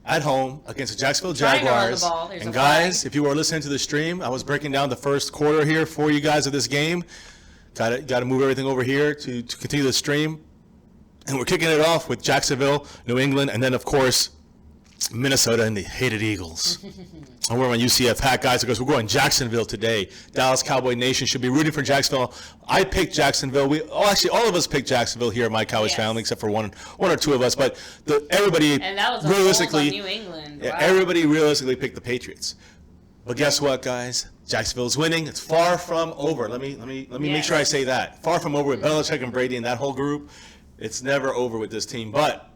at home against the Jacksonville Trying to run the Jaguars. ball. There's And a guys, flag. if you were listening to the stream, I was breaking down the first quarter here for you guys of this game. Got to move everything over here to continue the stream. And we're kicking it off with Jacksonville, New England, and then, of course, Minnesota and the hated Eagles. I'm wearing my UCF hat, guys, because we're going Jacksonville today. Dallas Cowboy Nation should be rooting for Jacksonville. I picked Jacksonville. Actually, all of us picked Jacksonville here in my Cowboys Yes. family, except for one or two of us. But everybody And that was a realistically, hold on New England. yeah, Wow. everybody realistically picked the Patriots. But guess what, guys? Jacksonville's winning. It's far from over. Let me make Yes. sure I say that. Far from over with Belichick and Brady and that whole group. It's never over with this team. But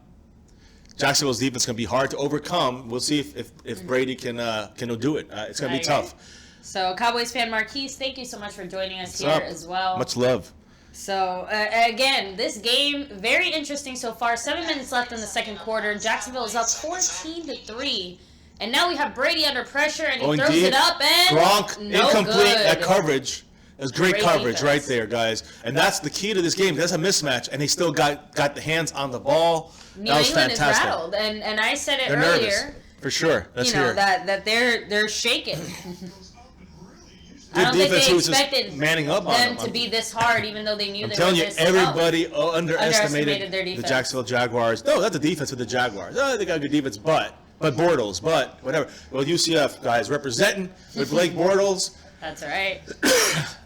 Jacksonville's defense is going to be hard to overcome. We'll see if Brady can do it. It's going to be tough. So, Cowboys fan Marquise, thank you so much for joining us What's here up? as well. Much love. So, again, this game, very interesting so far. 7 minutes left in the second quarter. Jacksonville is up 14-3. And now we have Brady under pressure, and he throws deep. it up, and Gronk, no incomplete good. at coverage. It was great coverage defense. right there, guys. And that's the key to this game. There's a mismatch, and they still got the hands on the ball. New That was England fantastic. is rattled, and I said it They're earlier. nervous. For sure. Let's You know hear it. that they're shaking. I Good don't think defense they who was just expected manning up on them them. to be this hard, even though they knew I'm they telling were you, this everybody tough. underestimated their the defense. Jacksonville Jaguars. No, not the defense, but the Jaguars. Oh, they got good defense, but Bortles, but whatever. Well, UCF guys representing with Blake Bortles, That's right.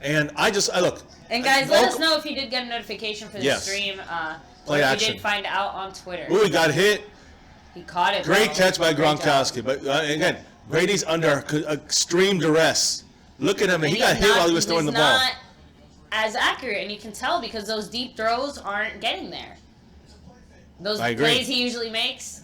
and I look. And guys, let us know if you did get a notification for the Yes. stream. Play or if action. you did find out on Twitter. Ooh, he got hit. He caught it. Great bro. catch by Great job. Gronkowski, but again, Brady's under extreme duress. Look at him, and he he's got hit while he was throwing the ball. not as accurate, and you can tell because those deep throws aren't getting there. Those I agree. plays he usually makes.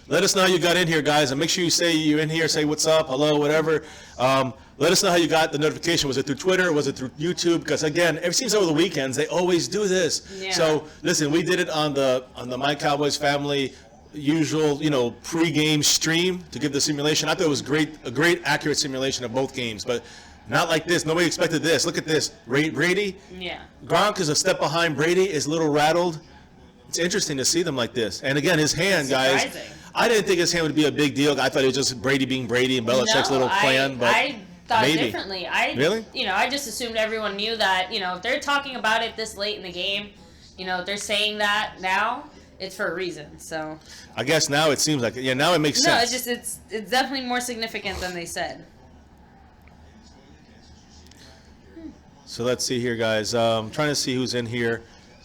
Let us know how you got in here, guys, and make sure you say you're in here, say what's up, hello, whatever. Let us know how you got the notification. Was it through Twitter? Was it through YouTube? Because again, it seems over the weekends they always do this. Yeah. So listen, we did it on the My Cowboys Family usual, pre-game stream to give the simulation. I thought it was a great accurate simulation of both games, but not like this. Nobody expected this. Look at this. Brady. Yeah. Gronk is a step behind Brady. Is a little rattled. It's interesting to see them like this. And again, his hand, guys. Surprising. I didn't think his hand would be a big deal. I thought it was just Brady being Brady and Belichick's little plan. But I thought maybe. differently. Really? I just assumed everyone knew that. If they're talking about it this late in the game, if they're saying that now, it's for a reason. So. I guess now it seems like now it makes No, sense. it's definitely more significant than they said. So let's see here, guys. I'm trying to see who's in here.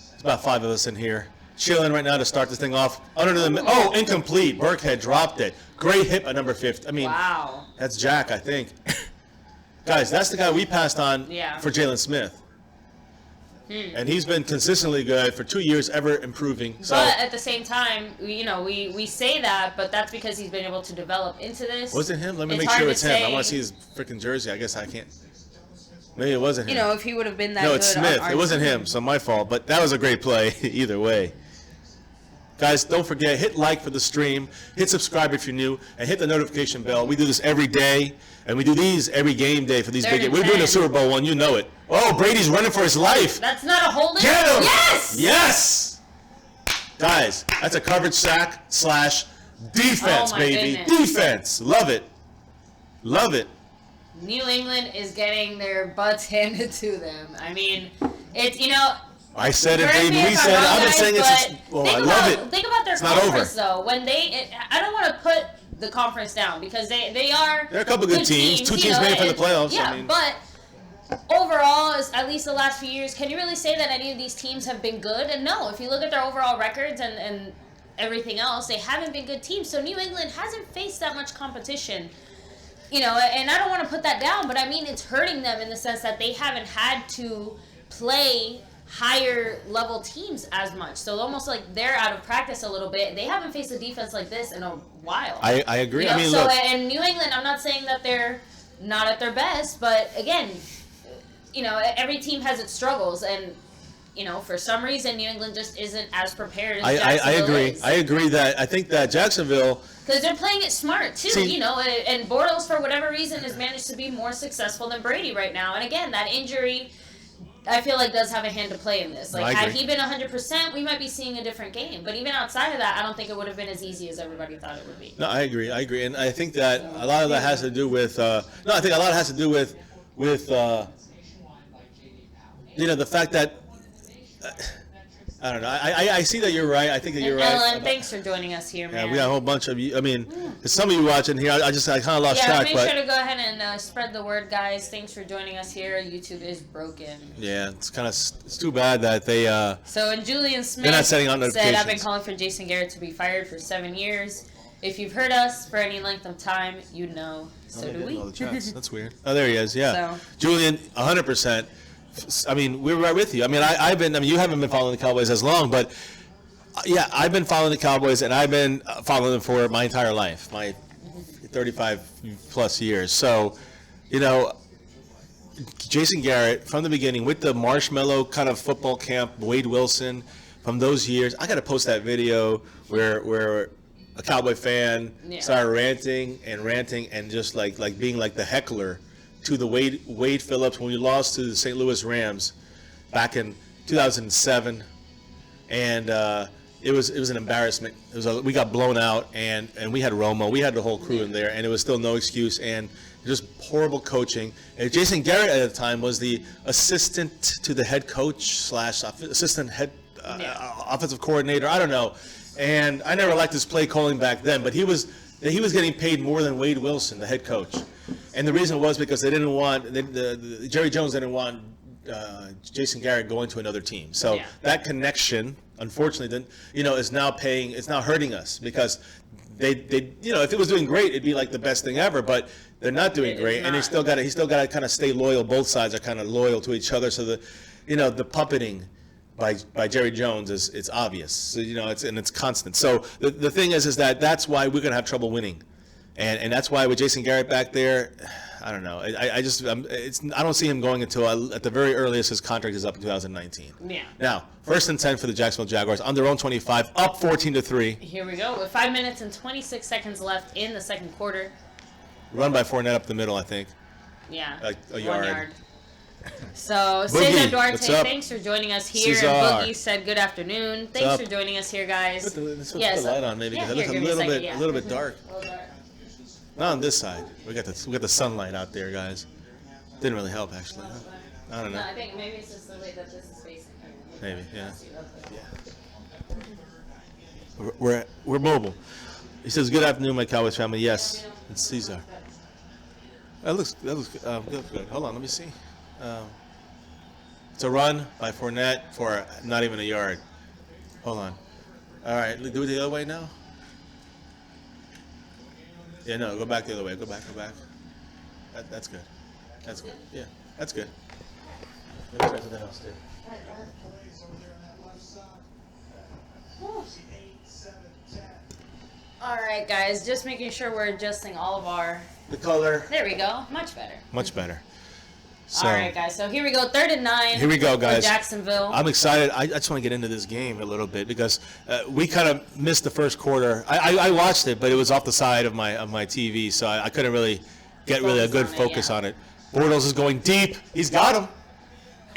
There's about 5 of us in here. Chilling right now to start this thing off. Incomplete. Burkhead dropped it. Great hit by number 50. I mean, Wow. That's Jack, I think. Guys, that's the guy we passed on Yeah. for Jalen Smith. And he's been consistently good for 2 years, ever improving. So But at the same time, we say that, but that's because he's been able to develop into this. was it him? Let me It's make hard sure to it's him. I say. want to see his freaking jersey. I guess I can't. Maybe it wasn't him. If he would have been that No, good it's on Smith. our It wasn't team. him, so my fault. But that was a great play either way. Guys, don't forget, hit like for the stream, hit subscribe if you're new, and hit the notification bell. We do this every day, and we do these every game day for these Third big and games. We're doing the 10. Super Bowl one, you know it. Oh, Brady's running for his life. That's not a holding. Get him! Yes! Yes! Guys, that's a coverage sack / defense, Oh, my baby. goodness. Defense. Love it. Love it. New England is getting their butts handed to them. I mean, it's I said it, correct baby. me We if said I'm it. wrong, I've been guys, saying it but since. Oh, I love it. Think about their It's not conference, over. though. When I don't want to put the conference down because they are. There are a couple good teams. Two teams made it for the playoffs. Yeah, I mean. but overall, at least the last few years, can you really say that any of these teams have been good? And no, if you look at their overall records and everything else, they haven't been good teams. So New England hasn't faced that much competition. And I don't want to put that down, but I mean, it's hurting them in the sense that they haven't had to play higher level teams as much. So almost like they're out of practice a little bit. They haven't faced a defense like this in a while. I agree. I mean, so look. and New England, I'm not saying that they're not at their best, but again, every team has its struggles, and for some reason, New England just isn't as prepared as I Jacksonville agree. is. I agree that I think that Jacksonville. Because they're playing it smart, too, See- and Bortles, for whatever reason, has managed to be more successful than Brady right now. And again, that injury I feel like does have a hand to play in this. Like, I had agree. he been 100%, we might be seeing a different game. But even outside of that, I don't think it would have been as easy as everybody thought it would be. No, I agree, and I think that a lot of that has to do with. I think a lot has to do with the fact that. I don't know. I see that you're right. I think that you're right. Ellen, thanks for joining us here, man. Yeah, we got a whole bunch of you. I mean, there's some of you watching here. I kind of lost track. Make but sure to go ahead and spread the word, guys. Thanks for joining us here. YouTube is broken. Yeah, it's too bad that they. So, and Julian Smith They're not setting out said, I've been notifications. calling for Jason Garrett to be fired for 7 years. If you've heard us for any length of time, you know. So do we. That's weird. Oh, there he is. Yeah, So. Julian, 100%. I mean, we're right with you. I mean, you haven't been following the Cowboys as long, but yeah, I've been following the Cowboys, and I've been following them for my entire life, my 35 plus years. So, Jason Garrett from the beginning with the marshmallow kind of football camp, Wade Wilson from those years. I got to post that video where a Cowboy fan started ranting and just like being like the heckler to the Wade Phillips when we lost to the St. Louis Rams back in 2007, and it was an embarrassment. We got blown out, and we had Romo, we had the whole crew in there, and it was still no excuse, and just horrible coaching. And Jason Garrett at the time was the assistant to the head coach / assistant head offensive coordinator. I don't know, and I never liked his play calling back then, but he was getting paid more than Wade Wilson, the head coach. And the reason was because they didn't want Jerry Jones didn't want Jason Garrett going to another team. So that connection, unfortunately, is now hurting us because they if it was doing great, it'd be like the best thing ever. But they're not doing great, and he's still got to kind of stay loyal. Both sides are kind of loyal to each other. So the puppeting by Jerry Jones it's obvious. So it's constant. So the thing is that's why we're gonna have trouble winning. And that's why with Jason Garrett back there, I don't know. I don't see him going until at the very earliest his contract is up in 2019. Yeah. Now, 1st and 10 for the Jacksonville Jaguars on their own 25, up 14-3. Here we go with 5 minutes and 26 seconds left in the second quarter. Run by Fournette up the middle, I think. Yeah. Like a 1 yard. yard. So, Boogie, Cesar Duarte, what's up? thanks for joining us here. Cesar. And Boogie said, good afternoon. Thanks up? for joining us here, guys. Let's put the light on maybe because it looks give me a second, a little bit dark. Not on this side. We got the sunlight out there, guys. Didn't really help actually. I don't know. No, I think maybe it's just the way that this is facing. Maybe, yeah. We're mobile. He says, "Good afternoon, my Cowboys family." Yes, it's Cesar. That looks good. Hold on, let me see. It's a run by Fournette for not even a yard. Hold on. All right, do it the other way now. Yeah, no, go back the other way. Go back. That's good. That's good. Yeah, that's good. Let me try something else too. All right, guys, just making sure we're adjusting all of our. The color. There we go. Much better. Much better. So, All right, guys. So here we go. 3rd and 9. Here we go, guys. For Jacksonville. I'm excited. I just want to get into this game a little bit because we kind of missed the first quarter. I watched it, but it was off the side of my TV, so I couldn't really get a good focus on it. Bortles is going deep. He's got him.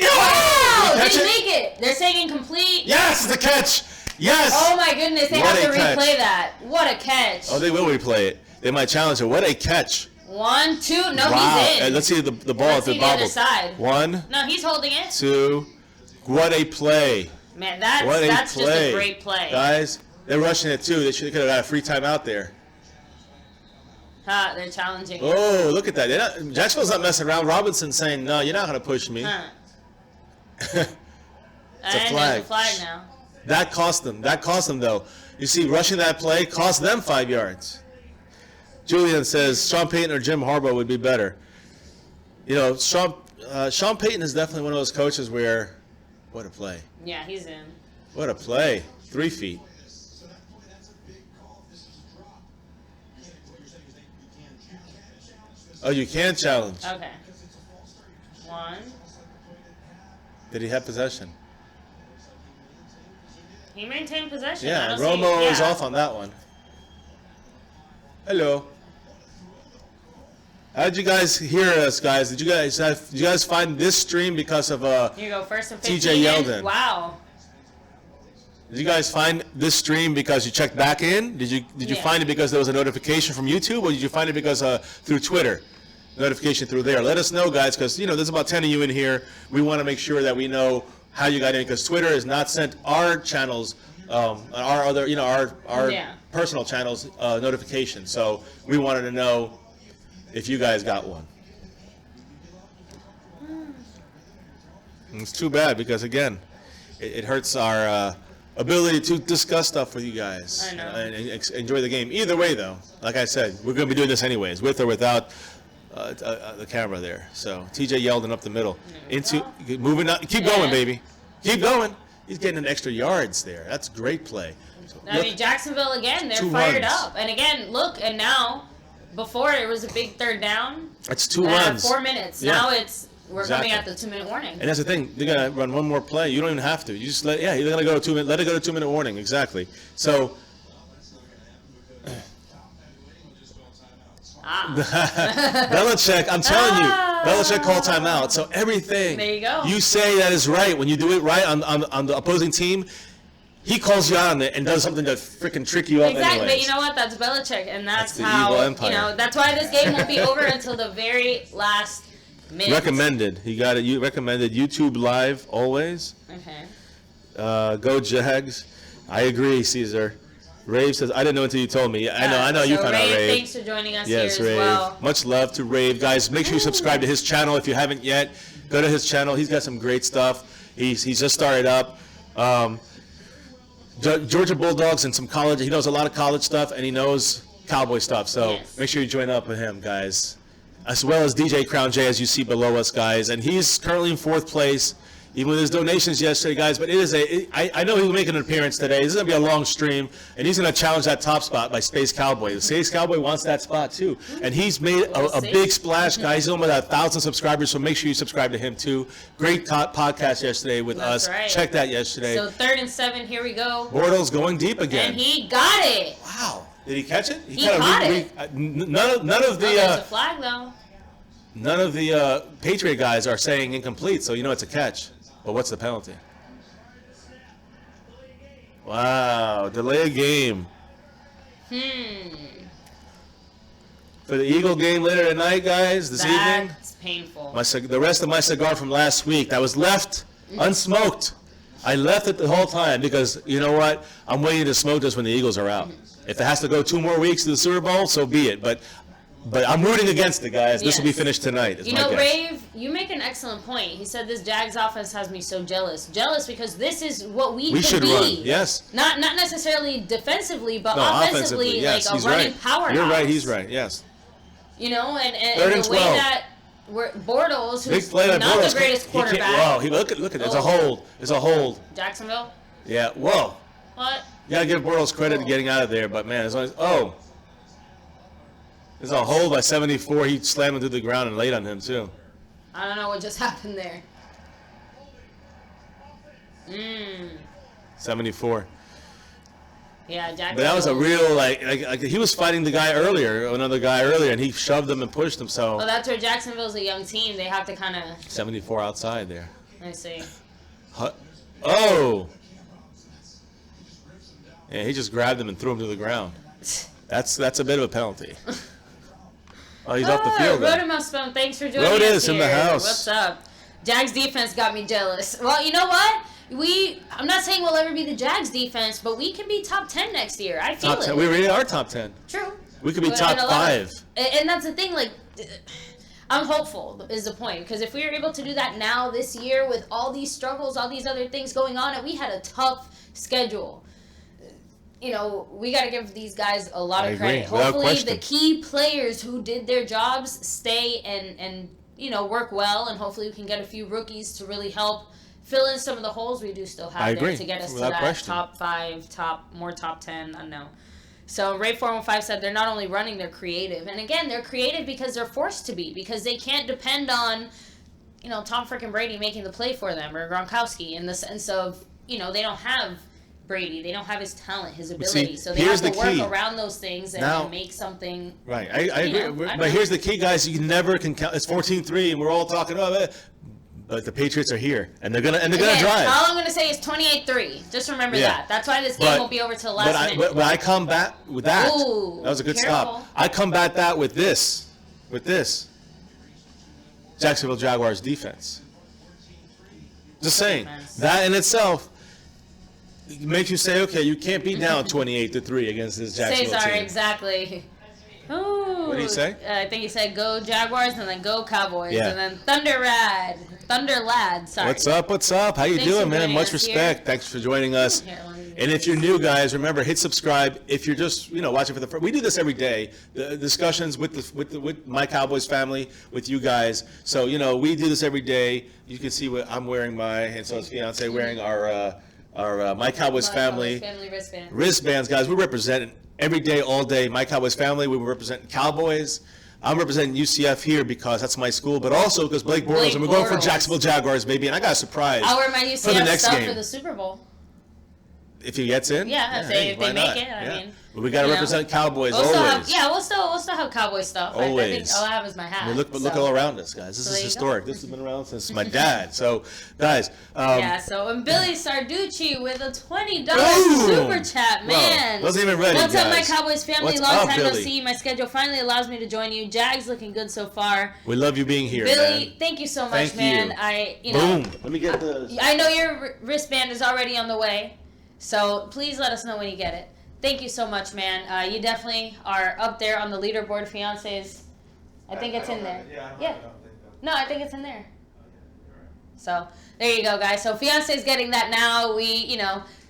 Wow! Did he Didn't catch make it. They're saying incomplete. Yes, the catch. Yes. Oh my goodness! They What have to a catch. replay that. What a catch! Oh, they will replay it. They might challenge it. What a catch. 1, 2. No, Wow. he's in. Let's see the ball Let's at see the the other bobble. side. 1, No, he's holding it. 2. What a play. Man, What that's a play. just a great play. Guys, they're rushing it too. They could have got a free time out there. They're challenging. Oh, look at that. Jacksonville's not messing around. Robinson's saying, no, you're not going to push me. Huh. It's a And flag. there's a flag now. That cost them, though. You see, rushing that play cost them 5 yards. Julian says Sean Payton or Jim Harbaugh would be better. Sean Payton is definitely one of those coaches where, what a play. Yeah, he's in. What a play. 3 feet. Oh, you can challenge. Okay. 1. Did he have possession? He maintained possession. I Yeah, don't see- Romo is yeah. off on that one. Hello. How did you guys hear us, guys? Did you guys find this stream because of Here you go, first and 15. TJ Yeldon? Wow. Did you guys find this stream because you checked back in? Did you find it because there was a notification from YouTube, or did you find it because through Twitter? Notification through there. Let us know, guys, because there's about 10 of you in here. We want to make sure that we know how you got in, because Twitter has not sent our channels, our other, our personal channels notifications. So we wanted to know if you guys got one. It's too bad because, again, it hurts our ability to discuss stuff with you guys. I know. And enjoy the game. Either way, though, like I said, we're going to be doing this anyways, with or without the camera there. So TJ Yeldon up the middle. Moving up. Keep going, baby. Keep going. He's getting an extra yards there. That's great play. I mean, Jacksonville, again, they're fired up. And again, look, and now, before it was a big third down. That's 2 runs. 4 minutes. Yeah. Now we're coming at the 2-minute warning. And that's the thing. They're going to run one more play. You don't even have to. You just let it go to 2 minutes. Let it go to 2-minute warning. Exactly. So Belichick, I'm telling you, Belichick called timeout. So everything there you go. You say that is right. When you do it right on the opposing team, he calls you out on it and does something to freaking trick you up. Exactly, anyways. but you know what? That's Belichick, and that's how evil empire. That's why this game won't be over until the very last minute. Recommended. He got it. You recommended YouTube Live always. Okay. Go Jags. I agree, Caesar. Rave says, I didn't know until you told me. I know you found out, Rave. Thanks for joining us yes, here Rave. as well. Much love to Rave. Guys, make sure you subscribe to his channel if you haven't yet. Go to his channel. He's got some great stuff. He's just started up. Georgia Bulldogs and some college. He knows a lot of college stuff, and he knows Cowboy stuff. So make sure you join up with him, guys. As well as DJ Crown J, as you see below us, guys. And he's currently in 4th place, even with his donations yesterday, guys. But I know he'll make an appearance today. This is going to be a long stream, and he's going to challenge that top spot by Space Cowboy. The Space Cowboy wants that spot, too. And he's made a big splash, guys. He's almost at 1,000 subscribers, so make sure you subscribe to him, too. Great podcast yesterday with us. Right. Check that yesterday. So 3rd and 7, here we go. Bortles going deep again. And he got it. Wow. Did he catch it? He caught it. None of the... there's a flag, though. None of the Patriot guys are saying incomplete, so you know it's a catch. But what's the penalty? Wow, delay a game. For the Eagle game later tonight, guys, this evening. That's painful. The rest of my cigar from last week that was left unsmoked. I left it the whole time because, you know what? I'm waiting to smoke this when the Eagles are out. If it has to go 2 more weeks to the Super Bowl, so be it. But I'm rooting against it, guys. This will be finished tonight. You know, Rave, you make an excellent point. He said this Jags offense has me so jealous. Jealous because this is what we should be. Run. Yes. Not necessarily defensively, but offensively, yes, like a running powerhouse. You're right. He's right. Yes. You know, and the way that Bortles, who's not the greatest quarterback. Whoa, look at it. It's a hold. It's a hold. Jacksonville? Yeah. Whoa. What? You got to give Bortles credit getting out of there, but, man, there's a hold by 74. He slammed him to the ground and laid on him, too. I don't know what just happened there. 74. Yeah, Jacksonville. But that was a real, like he was fighting another guy earlier, and he shoved him and pushed him, so. Well, that's where Jacksonville's a young team. They have to kind of. 74 outside there. I see. Oh! Yeah, he just grabbed him and threw him to the ground. That's a bit of a penalty. Oh, he's off the field. Rodimus, thanks for joining us is here. In the house. What's up? Jags defense got me jealous. Well, you know what? I'm not saying we'll ever be the Jags defense, but we can be top 10 next year. I feel it. We already are top 10. True. We could be top 5. And that's the thing, like, I'm hopeful is the point. Because if we were able to do that now this year with all these struggles, all these other things going on, and we had a tough schedule. You know, we got to give these guys a lot of credit. Hopefully the key players who did their jobs stay and work well, and hopefully we can get a few rookies to really help fill in some of the holes we do still have there to get us to that top 5, top 10, I don't know. So Ray415 said they're not only running, they're creative. And again, they're creative because they're forced to be, because they can't depend on, Tom frickin' Brady making the play for them or Gronkowski, in the sense of, they don't have Brady. They don't have his talent, his ability. So they here's have to the key. work around those things and make something. Right. I agree. But here's the key, guys. You never can count. It's 14-3, and we're all talking about it. But the Patriots are here, and they're gonna drive. All I'm gonna say is 28-3. Just remember that. That's why this game won't be over till the last minute. But I combat with that. Ooh, that was a good careful. stop. I combat that with this. Jacksonville Jaguars defense. Just saying. That in itself makes you say, okay, you can't be down 28-3 against this Jacksonville team. Exactly. Ooh, what did he say? I think he said go Jaguars and then go Cowboys and then Thunder Lad. Sorry. What's up? How you doing, man? Much respect. Here. Thanks for joining us. And if you're new, guys, remember, hit subscribe. If you're just watching for the first, we do this every day. The discussions with my Cowboys family, with you guys. So we do this every day. You can see what I'm wearing, and so his fiance wearing our my Cowboys family wristbands, guys. We represent every day, all day. My Cowboys family. We represent Cowboys. I'm representing UCF here because that's my school, but also because Blake Bortles, and we're going for Jacksonville Jaguars, baby. And I got a surprise. I'll wear my UCF for the next stuff game. For the Super Bowl. If he gets in, if they make it. I mean, but we got to represent Cowboys we'll always. We'll still have Cowboy stuff. Always. I think all I have is my hat. I mean, look all around us, guys. This is historic. This has been around since my dad. So, guys. And Billy Sarducci with a $20 super chat, man. Well, wasn't even ready, What's guys. up, my Cowboys family? What's Long up, time no Billy? see. My schedule finally allows me to join you. Jags looking good so far. We love you being here, Billy, man. thank you so much, man. Boom. Let me get this. I know your wristband is already on the way, so please let us know when you get it. Thank you so much, man. You definitely are up there on the leaderboard, fiancés. I think it's in there. No, I think it's in there. So there you go, guys. So fiancé's getting that now. We,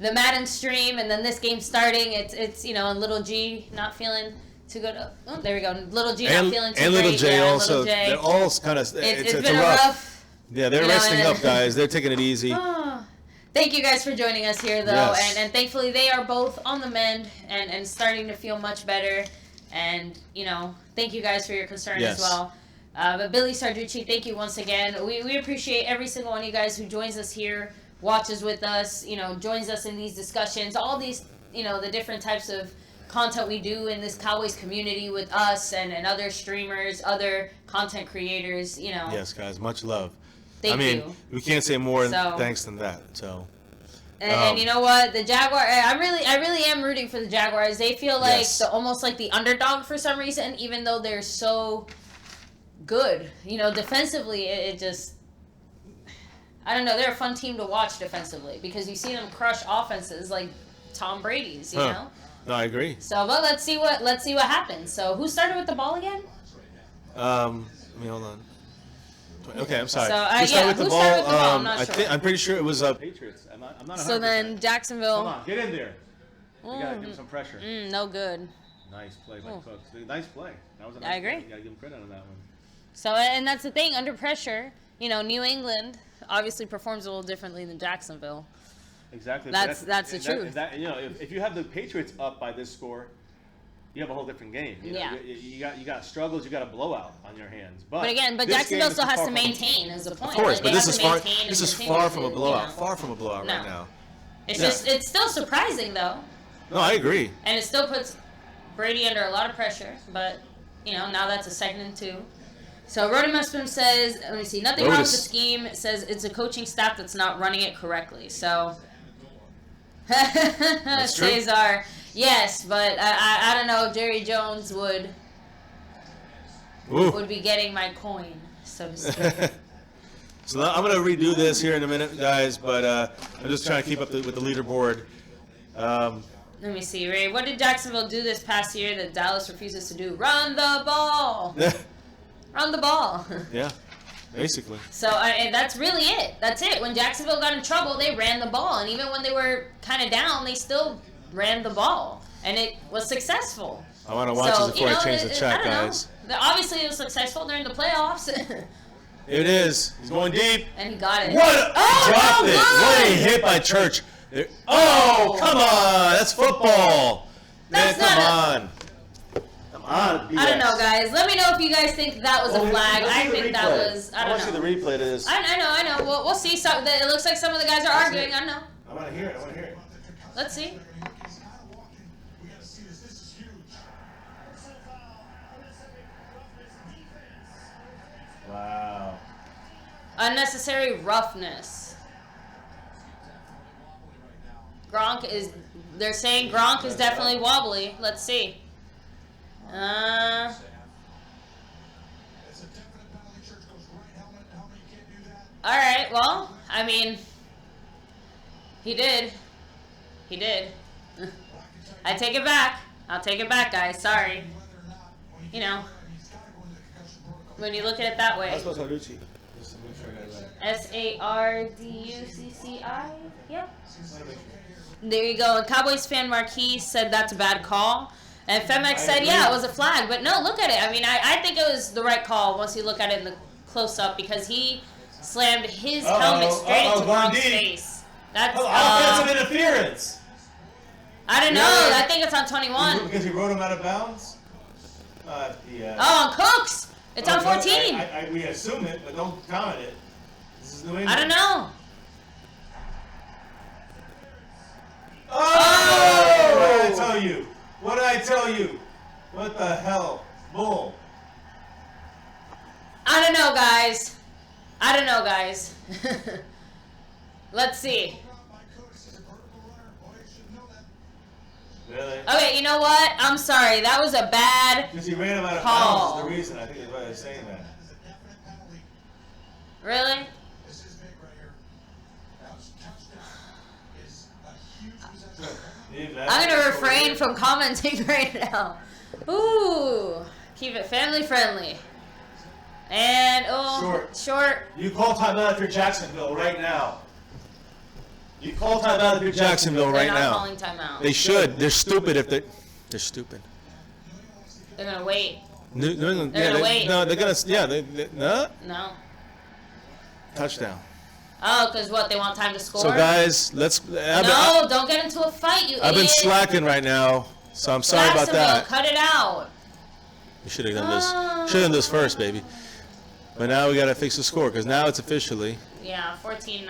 the Madden stream, and then this game starting. It's and Little G not feeling too good. Oh, there we go. Little G not feeling too and great. Little J also. Little J. They're all kind of. It's been a rough. Yeah, they're resting up, guys. They're taking it easy. Thank you guys for joining us here, though, Yes. and thankfully they are both on the mend and starting to feel much better, and thank you guys for your concern as well. But Billy Sarducci, thank you once again. We appreciate every single one of you guys who joins us here, watches with us, joins us in these discussions, all these, the different types of content we do in this Cowboys community with us and other streamers, other content creators, Yes, guys, much love. Thank you. We can't say more thanks than that. So. And you know what? The Jaguar, I really am rooting for the Jaguars. They feel like almost like the underdog for some reason, even though they're so good. Defensively, it just, I don't know. They're a fun team to watch defensively because you see them crush offenses like Tom Brady's. You know. No, I agree. So, but let's see what happens. So, who started with the ball again? Let me hold on. Okay, I'm sorry. So, who started with the ball? I'm not sure. I'm pretty sure it was Patriots. I'm not 100%. So then Jacksonville. Come on, get in there. You gotta give him some pressure. No good. Nice play by Cooks. Nice play. That was a nice I agree. play. You gotta give him credit on that one. So, and that's the thing, under pressure, New England obviously performs a little differently than Jacksonville. Exactly. That's the truth. If you have the Patriots up by this score, you have a whole different game. You got struggles, you got a blowout on your hands. But Jacksonville still has to maintain is the point. Of course, but this is far from a blowout. No. Far from a blowout right now. It's still surprising though. No, I agree. And it still puts Brady under a lot of pressure, but now that's a 2nd and 2. So Rodimuslim says, let me see, nothing wrong with the scheme. It says it's a coaching staff that's not running it correctly. So Cesar, yes, but I don't know if Jerry Jones would be getting my coin, so to speak. So I'm going to redo this here in a minute, guys, but I'm just trying to keep up with the leaderboard. Let me see, Ray. What did Jacksonville do this past year that Dallas refuses to do? Run the ball. Run the ball. Yeah, basically. So and that's really it. That's it. When Jacksonville got in trouble, they ran the ball. And even when they were kind of down, they still ran the ball. And it was successful. I want to watch this before I change the chat, guys. Obviously, it was successful during the playoffs. It is. He's going deep. And he got it. Dropped it. What a hit by Church. Oh, come on. That's football. That's man, come on. Come on. I don't know, guys. Let me know if you guys think that was a flag. I think that was, I don't know. I want to see the replay to this. I know. We'll see. It looks like some of the guys are arguing. I know. I want to hear it. Let's see. Wow. Unnecessary roughness. They're saying Gronk is definitely wobbly. Let's see. Alright, well, I mean, he did. I take it back. I'll take it back, guys. Sorry. You know, when you look at it that way. Sarducci. Yep. There you go. And Cowboys fan Marquis said that's a bad call. And Femex said, yeah, it was a flag. But no, look at it. I mean, I think it was the right call once you look at it in the close-up because he slammed his helmet straight into Gronk's face. That's offensive interference. I don't know. I think it's on 21. Because he rode him out of bounds? Oh, on Cooks. It's on 14. We assume it, but don't comment it. This is New England. I don't know. Oh! What did I tell you? What did I tell you? What the hell? Bull. I don't know, guys. Let's see. Really? Okay, you know what? I'm sorry. That was a bad Because he ran him out of call. bounds is the reason. I think that's why they're saying that. Really? I'm going to refrain from commenting right now. Ooh. Keep it family friendly. And, short. You call timeout if you're Jacksonville right now. You call timeout if you're Jacksonville right now. They're not calling timeout. They should. They're stupid if they're stupid. They're going to wait. New England, They're gonna wait. No, they're going to, no? No. Touchdown. Oh, because what? They want time to score? So, guys, let's... Don't get into a fight, you I've been idiot. slacking right now, so I'm sorry about that. Cut it out. We should have done this. Should have done this first, baby. But now we got to fix the score, because now it's officially... Yeah, 14-9.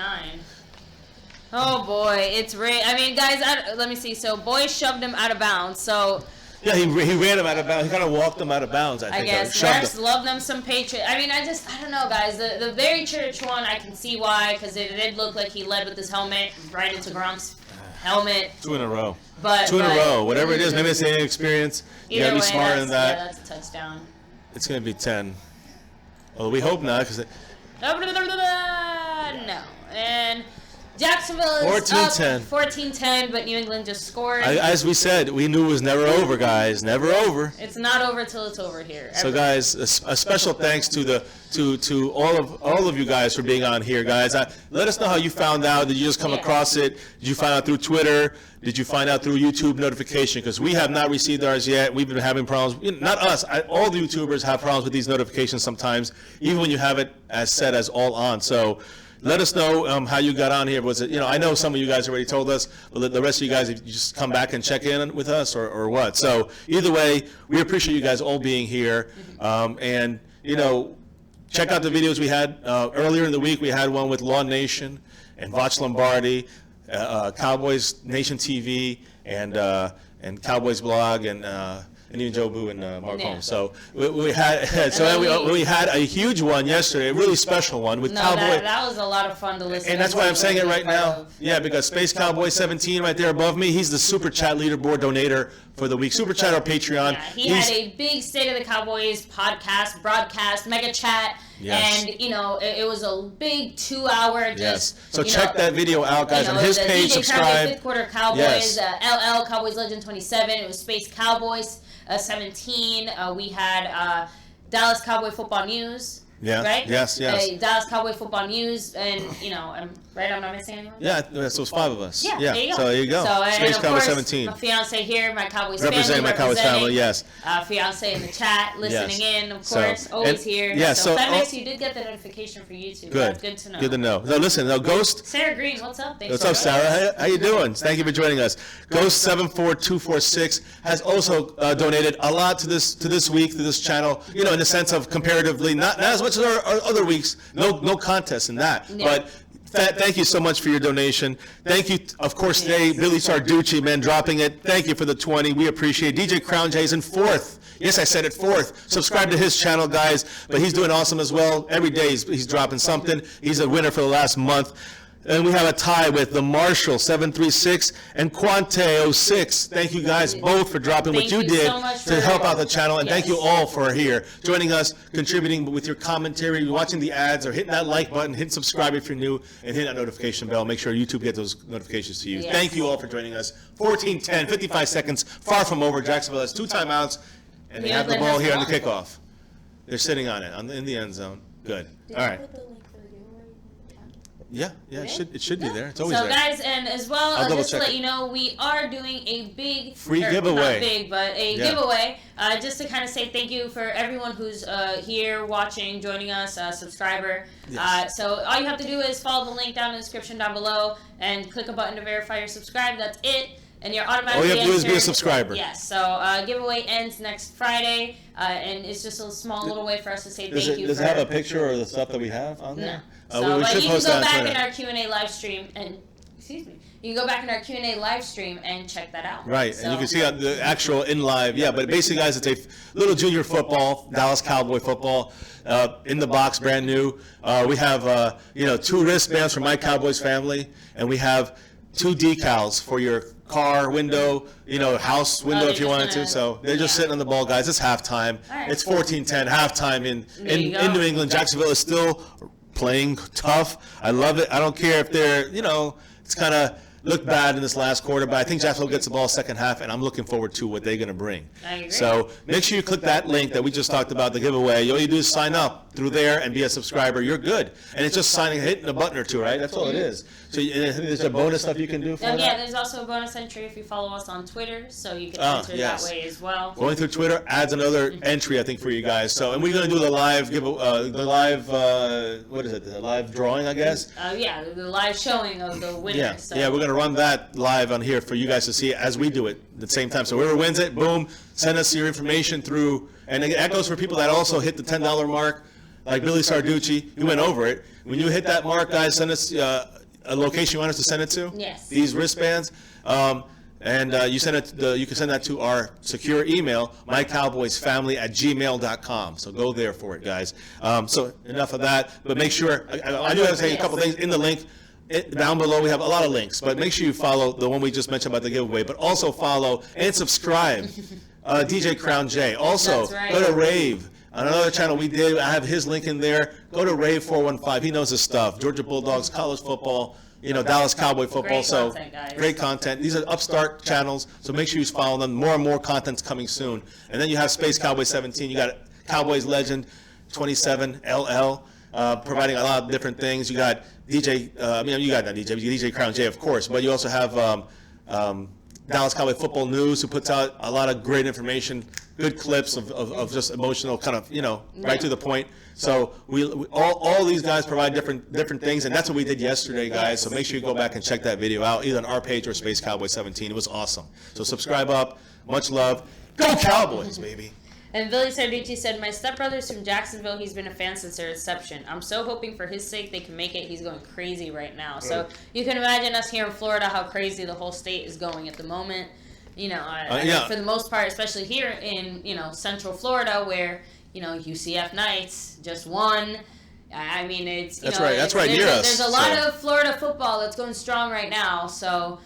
Oh, boy. It's I mean, guys, let me see. So, Boy shoved him out of bounds, so... Yeah, he ran him out of bounds. He kind of walked him out of bounds, I think. I guess. Refs love them some Patriots. I mean, I don't know, guys. The very church one, I can see why, because it did look like he led with his helmet right into Gronk's helmet. 2 in a row. But 2 in a row. Whatever it is, maybe it's the inexperience. You got to be smarter than that. Yeah, that's a touchdown. It's going to be 10. Well, we hope not, because... No. And... Jacksonville is 14-10. up 14-10, but New England just scored. As we said, we knew it was never over, guys. Never over. It's not over till it's over here. So, guys, a special thanks to all of you guys for being on here, guys. Let us know how you found out. Did you just come across it? Did you find out through Twitter? Did you find out through YouTube notification? Because we have not received ours yet. We've been having problems. Not us. All the YouTubers have problems with these notifications sometimes, even when you have it as set as all on. So. Let us know how you got on here. Was it, I know some of you guys already told us, but the rest of you guys, if you just come back and check in with us or what. So either way, we appreciate you guys all being here. And, check out the videos we had earlier in the week. We had one with Law Nation and Vach Lombardi, Cowboys Nation TV, and Cowboys Blog, and even Joe Boo and Mark Holmes. So we had we had a huge one yesterday, a really special one with Cowboy. That was a lot of fun to listen to. And that's why I'm saying it right now. Yeah, because Space Cowboy 17 right there above me, he's the Super Chat leaderboard donator for the week. Super Chat or Patreon. Yeah, he had a big State of the Cowboys podcast, broadcast, mega chat. Yes. And, it was a big 2-hour So check that video out, guys, on his page, subscribe. Fifth Quarter Cowboys, LL, Cowboys Legend 27. It was Space Cowboys 17. We had Dallas Cowboy Football News. Yeah. Right? Yes. Dallas Cowboy Football News, and I'm not missing anyone. Yeah, so it's 5 of us. Yeah. There you go. So there you go. So, Space and Cowboy of course, 17. My fiance here, my Cowboys representing family. My Cowboys family, yes. Fiance in the chat, listening in, of course, always here. Yeah. So Femex, you did get the notification for YouTube. Good. That's good to know. Good to know. Now listen, Ghost. Sarah Green, what's up? What's up, Sarah? How you doing? Thank you for joining us. Ghost 74246 has also donated a lot to this week, to this channel. In the sense of comparatively, not as much as our other weeks. No contest in that, but Thank you so much for your donation. Thank you, of course, today, Billy Sarducci, man, dropping it. Thank you for the 20. We appreciate it. DJ Crown Jay's in 4th. Yes, I said it, 4th. Subscribe to his channel, guys. But he's doing awesome as well. Every day he's dropping something. He's a winner for the last month. And we have a tie with the Marshall 736 and Quante 06. Thank you guys both for dropping what you did to help out the channel. And thank you all for here, joining us, contributing with your commentary, watching the ads, or hitting that like button, hit subscribe if you're new, and hit that notification bell. Make sure YouTube gets those notifications to you. Yes. Thank you all for joining us. 14-10, 55 seconds, far from over. Jacksonville has 2 timeouts, and they have the ball here on the kickoff. They're sitting on it in the end zone. Good. All right. Yeah, it should be there. It's always there. So guys, and as well, just to let you know, we are doing a big free giveaway. Not big, but a giveaway. Just to kind of say thank you for everyone who's here watching, joining us, subscriber. Yes. So all you have to do is follow the link down in the description down below and click a button to verify you're subscribed. That's it. And you're automatically all you have to do is be a entered. subscriber. Yes. So giveaway ends next Friday, and it's just a small little way for us to say thank you. Does it have a picture or the stuff that we have on there? No. So, but you can go back in our Q&A live stream and, excuse me, you can go back in our Q&A live stream and check that out. Right, so, and you can see the actual in live. Yeah, but basically, guys, it's a little junior football, Dallas Cowboy football, in the box, brand new. We have 2 wristbands for my Cowboys family, and we have 2 decals for your car window, house window if you wanted to. So they're just sitting on the ball, guys. It's halftime. Right. It's 14-10, halftime in New England. Jacksonville is still playing tough. I love it. I don't care if they're, it's kind of looked bad in this last quarter, but I think Jacksonville gets the ball second half, and I'm looking forward to what they're going to bring. I agree. So make sure you click that link that we just talked about, the giveaway. All you do is sign up through there and be a subscriber. You're good. And it's just hitting a button or 2, right? That's all it is. So there's a bonus stuff you can do for that? Yeah, there's also a bonus entry if you follow us on Twitter, so you can enter that way as well. Going through Twitter adds another entry, I think, for you guys. So, and we're going to do the live live drawing, I guess? The live showing of the winner. Yeah, we're going to run that live on here for you guys to see as we do it at the same time. So whoever wins it, boom, send us your information through. And that goes for people that also hit the $10 mark, like Billy Sarducci. You went over it. When you hit that mark, guys, send us a location you want us to send it to. Yes. These wristbands. And you send it. You can send that to our secure email, mycowboysfamily@gmail.com. So go there for it, guys. So enough of that. But make sure. I do have to say a couple things in the link. Down below, we have a lot of links, but make sure you follow the one we just mentioned about the giveaway, but also follow and subscribe DJ Crown J. Also, go to Rave. On another channel we did, I have his link in there. Go to Rave 415. He knows his stuff. Georgia Bulldogs, college football, Dallas Cowboy football. Great content. These are upstart channels, so make sure you follow them. More and more content's coming soon. And then you have Space Cowboy 17. You got Cowboys Legend 27 LL. Providing a lot of different things. You got DJ, you got that DJ Crown J, of course, but you also have Dallas Cowboy Football News, who puts out a lot of great information, good clips of just emotional kind of, right to the point. So we all these guys provide different things, and that's what we did yesterday, guys. So make sure you go back and check that video out, either on our page or Space Cowboy 17. It was awesome. So subscribe up. Much love. Go Cowboys, baby. And Billy Sarducci said, my stepbrother's from Jacksonville. He's been a fan since their inception. I'm so hoping for his sake they can make it. He's going crazy right now. So you can imagine us here in Florida, how crazy the whole state is going at the moment. I think for the most part, especially here in, Central Florida, where, UCF Knights just won. I mean, it's, That's right near us. There's a lot of Florida football that's going strong right now. So,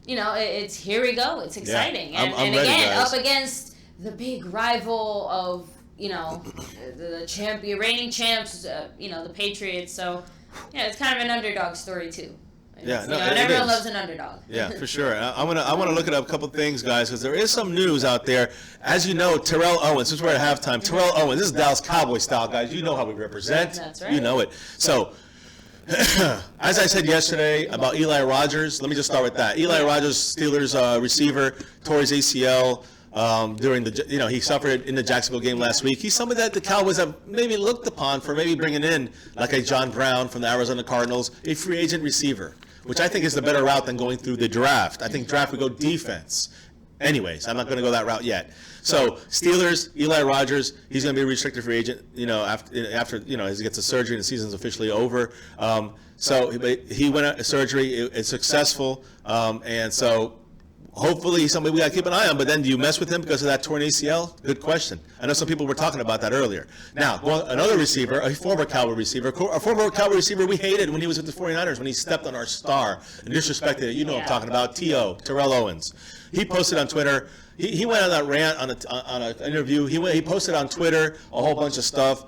it's here we go. It's exciting. Yeah, I'm and ready, again, guys. Up against the big rival of, the reigning champs, the Patriots. So, it's kind of an underdog story too. Yeah, no, and everyone loves an underdog. Yeah, for sure. I want to look at a couple things, guys, because there is some news out there. As you know, Terrell Owens, since we're at halftime, Terrell Owens, this is Dallas Cowboy style, guys. You know how we represent. That's right. You know it. So, as I said yesterday about Eli Rogers, let me just start with that. Eli Rogers, Steelers receiver, tore his ACL. During the, he suffered in the Jacksonville game last week. He's somebody that the Cowboys have maybe looked upon for maybe bringing in, like a John Brown from the Arizona Cardinals, a free agent receiver, which I think is the better route than going through the draft. I think draft would go defense. Anyways, I'm not going to go that route yet. So Steelers, Eli Rogers, he's going to be a restricted free agent. After as he gets a surgery and the season's officially over. So he went out surgery. It's successful, and so. Hopefully, somebody we got to keep an eye on. But then, do you mess with him because of that torn ACL? Good question. I know some people were talking about that earlier. Now, another receiver, a former Cowboy receiver, we hated when he was with the 49ers, when he stepped on our star and disrespected it. You know what I'm talking about, Terrell Owens. He posted on Twitter. He went on that rant on an interview. He posted on Twitter a whole bunch of stuff.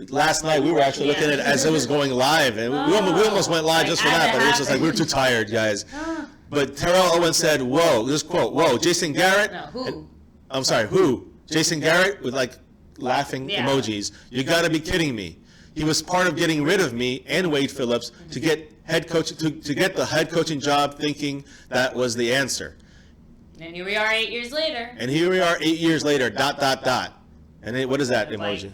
Last night, we were actually looking at it as it was going live. And we almost went live just for that, but it was just like, we were too tired, guys. But Terrell Owens said, whoa, this quote, whoa, Jason Garrett? No, who? I'm sorry, who? Jason Garrett with like laughing emojis. You got to be kidding me. He was part of getting rid of me and Wade Phillips to get the head coaching job, thinking that was the answer. And here we are 8 years later. And then, what is that emoji?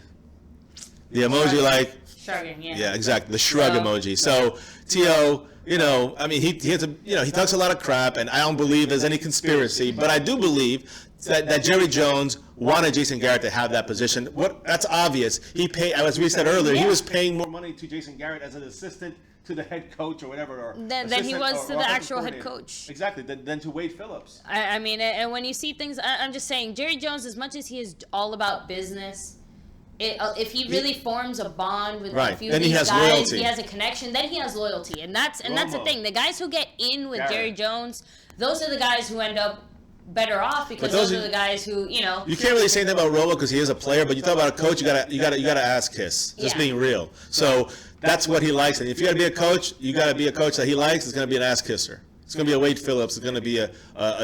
The emoji like shrugging, yeah, exactly. The shrug emoji. So T.O., he talks a lot of crap, and I don't believe there's any conspiracy, but I do believe that Jerry Jones wanted Jason Garrett to have that position. That's obvious. He paid, as we said earlier, he was paying more money to Jason Garrett as an assistant to the head coach or whatever, than he was to the actual head coach. Exactly, than to Wade Phillips. I mean, and when you see things, I'm just saying, Jerry Jones, as much as he is all about business, if he really forms a bond with a few of these guys, loyalty. He has a connection, then he has loyalty. And that's the thing. The guys who get in with Jerry Jones, those are the guys who end up better off because those are the guys who, You can't really say anything about Romo because he is a player, but you talk about a coach, you gotta ass kiss. Just being real. So that's what he likes. And if you gotta be a coach, you gotta be a coach that he likes. It's gonna be an ass kisser. It's going to be a Wade Phillips. It's going to be a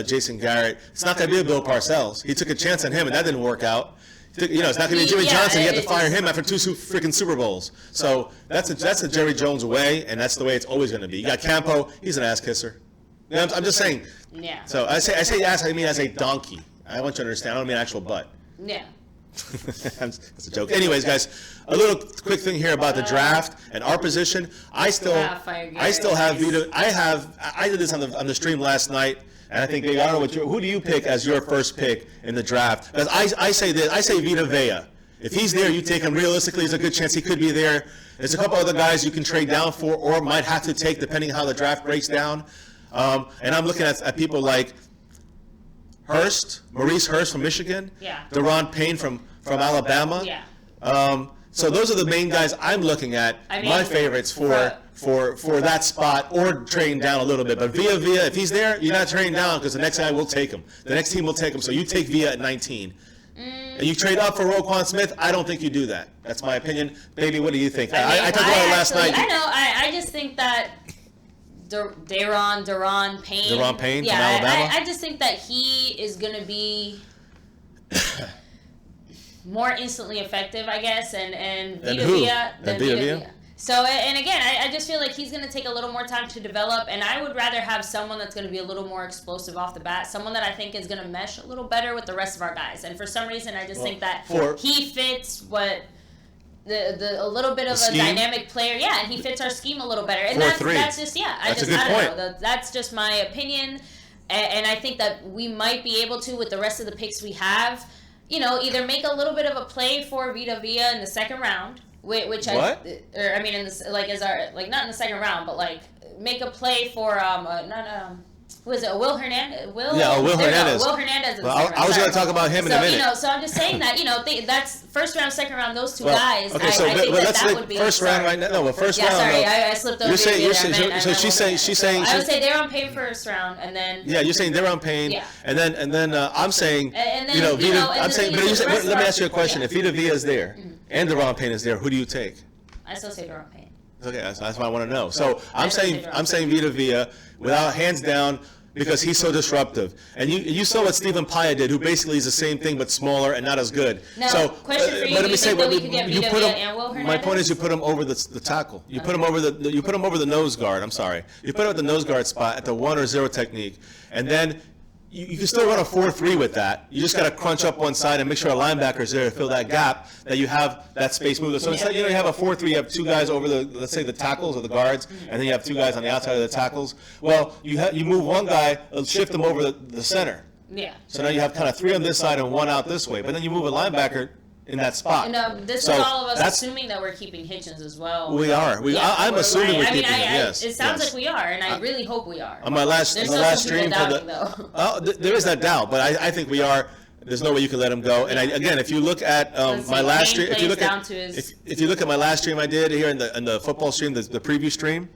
Jason Garrett. It's not going to be a Bill Parcells. He took a chance on him, and that didn't work out. It's not going to be Jimmy Johnson. You have to fire him after 2 freaking Super Bowls. So that's a Jerry Jones way, and that's the way it's always going to be. You got Campo. He's an ass kisser. I'm just saying. Yeah. So I say ass. I mean as a donkey. I want you to understand. I don't mean actual butt. Yeah. That's a joke. Anyways, guys, a little quick thing here about the draft and our position. I still have Vita. I did this on the stream last night, and I think I don't know who do you pick as your first pick in the draft? Because I say this. I say Vita Vea. If he's there, you take him. Realistically, there's a good chance he could be there. There's a couple other guys you can trade down for, or might have to take depending how the draft breaks down. And I'm looking at people like Maurice Hurst from Michigan, Deron Payne from Alabama. So those are the main guys I'm looking at. My favorites for that spot, or trading down a little bit. But Vea, if he's there, you're not trading down because the next guy will take him. The next team will take him. So you take Vea at 19. And you trade up for Roquan Smith. I don't think you do that. That's my opinion. Baby, what do you think? I talked about it last night. I know. I just think that Deron Payne. Deron Payne from Alabama? I just think that he is going to be more instantly effective, I guess, and Vita Vea than Vita Vea. So, and again, I just feel like he's going to take a little more time to develop, and I would rather have someone that's going to be a little more explosive off the bat, someone that I think is going to mesh a little better with the rest of our guys. And for some reason, I just think that he fits what a little bit of a dynamic player, and he fits our scheme a little better. And that's just I don't know. That's just my opinion, and I think that we might be able to, with the rest of the picks we have, either make a little bit of a play for Vita Vea in the second round. Which not in the second round, but like make a play for who is it? Will Hernandez. Will Hernandez. Will Hernandez. I was going to talk about him in a minute. So I'm just saying that that's first round, second round. Those two guys. Okay, so I think let's that would be first round right now. No, but first round. Sorry, I slipped over. So she's saying. I would say they're on Payne first round, and then. Yeah, you're saying they're on Payne. Yeah. And then I'm saying. And then, Vita. I'm saying, but let me ask you a question. If Vita Vea is there and Deron Payne is there, who do you take? I still say Deron Payne. Okay, that's what I want to know. So I'm saying Vita Vea without hands down because he's so disruptive. And you saw what Stephen Paya did, who basically is the same thing but smaller and not as good. Now, question for you: do you think that we could get Vita Vea and Will Hernandez? My point is, you put him over the tackle. You put him over the nose guard. I'm sorry. You put him at the nose guard spot at the 1 or 0 technique, and then. You can still run a 4-3 with that. You just got to crunch up one side and make sure a linebacker's there to fill that gap, that you have that space moved. So instead, you have a 4-3, you have 2 guys over let's say the tackles or the guards, and then you have 2 guys on the outside of the tackles. Well, you move one guy, shift him over the center. Yeah. So now you have kind of 3 on this side and 1 out this way. But then you move a linebacker in that spot. And this So is all of us that's- assuming that we're keeping Hitchens as well. We are. I'm assuming we're keeping him. Yes. It sounds yes. like we are, and I really hope we are. On my last, There's on the still last some people stream, for doubting, the, there is that doubt, but I think we are. There's no way you can let him go. And again, if you look at my last stream, if you look at if you look at my last stream I did here in the football stream, the preview stream,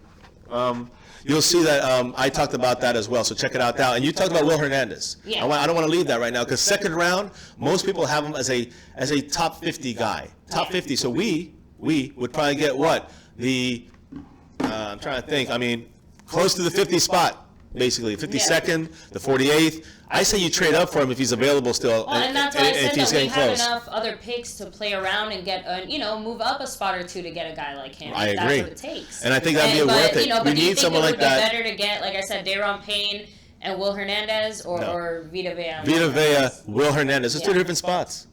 you'll see that I talked about that as well. So check it out now. And you talked about Will Hernandez. Yeah. I don't want to leave that right now because second round, most people have him as a top 50 guy, top 50. So we would probably get what I'm trying to think. I mean, close to the 50 spot. Basically, 52nd, the 48th. I say you trade up for him if he's available still. Well, and that's why I said that we have close. enough other picks to play around and get, move up a spot or 2 to get a guy like him. I That's agree. what it takes. And I think that'd be worth it. But We do you need think someone it would like that. be better to get, like I said, Daron Payne and Will Hernandez or Vita Vea? Vita Vea, Will Hernandez. It's 2 Yeah. different spots.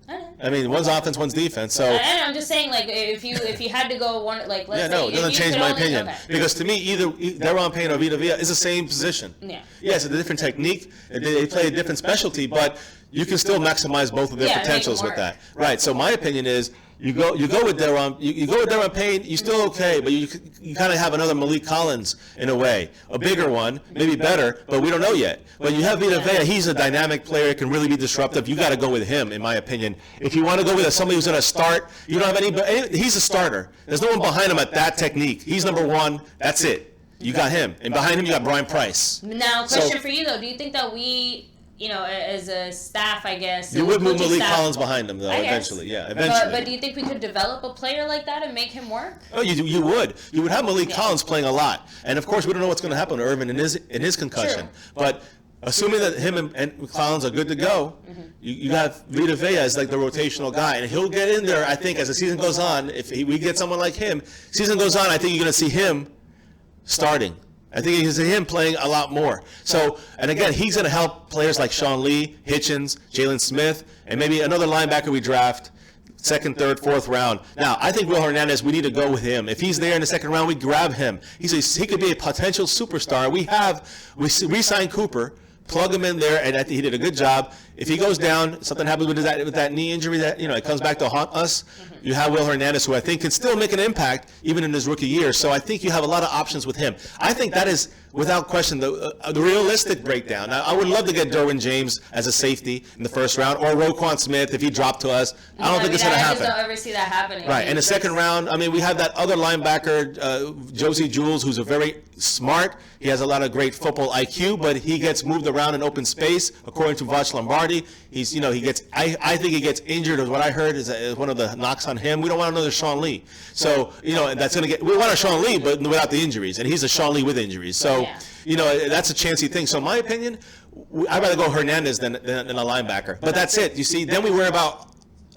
I know. I mean, one's offense, one's defense. So And I'm just saying, like, if you had to go one, like, let's say, it doesn't if you change could my only- opinion okay. because to me, either Daron Payne or Vita Vea is the same position. Yeah. Yes, it's a different technique. They play a different specialty, but you can still maximize both of their Yeah, make potentials them with work. that. Right. So my opinion is you go with Daron you go with Daron Payne, you're still okay, but you kind of have another Malik Collins in a way, a bigger one, maybe better, but we don't know yet. When you have Vita Vea, he's a dynamic player, can really be disruptive. You got to go with him, in my opinion. If you want to go with somebody who's going to start, you don't have any. He's a starter. There's no one behind him at that technique. He's number 1. That's it. You got him, and behind him you got Brian Price. Now, question for you though: do you think that we, as a staff, I guess, You would move coaching Malik staff- Collins behind him, though, I guess. eventually. Yeah, eventually. But do you think we could develop a player like that and make him work? Oh, you would. You would have Malik Yeah. Collins playing a lot, and of course we don't know what's going to happen to Irvin in his concussion. True. But assuming that him and Collins are good to go, Mm-hmm. you got Vita Vea as like the rotational guy, and he'll get in there. I think as the season goes on, if we get someone like him, season goes on, I think you're going to see him starting. I think you can see him playing a lot more. So, and again, he's going to help players like Sean Lee, Hitchens, Jalen Smith, and maybe another linebacker we draft. 2nd, 3rd, 4th round. Now, I think Will Hernandez, we need to go with him. If he's there in the 2nd round, we grab him. He could be a potential superstar. We re-signed Cooper, plug him in there, and I think he did a good job. If he goes down, something happens with that knee injury that it comes back to haunt us. You have Will Hernandez, who I think can still make an impact even in his rookie year. So I think you have a lot of options with him. I think that is, without question, the realistic breakdown. Now, I would love to get Derwin James as a safety in the 1st round, or Roquan Smith if he dropped to us. I don't think it's going to happen. I just don't ever see that happening. Right, in the 2nd round, I mean, we have that other linebacker, Josie Jules, who's a very smart. He has a lot of great football IQ, but he gets moved around in open space, according to Vach Lombardi. He's, he gets. I think he gets injured. Is what I heard is one of the knocks on him. We don't want another Sean Lee. So, that's going to get. We want a Sean Lee, but without the injuries, and he's a Sean Lee with injuries. So, that's a chancy thing. So, in my opinion, I'd rather go Hernandez than a linebacker. But that's it. You see, then we worry about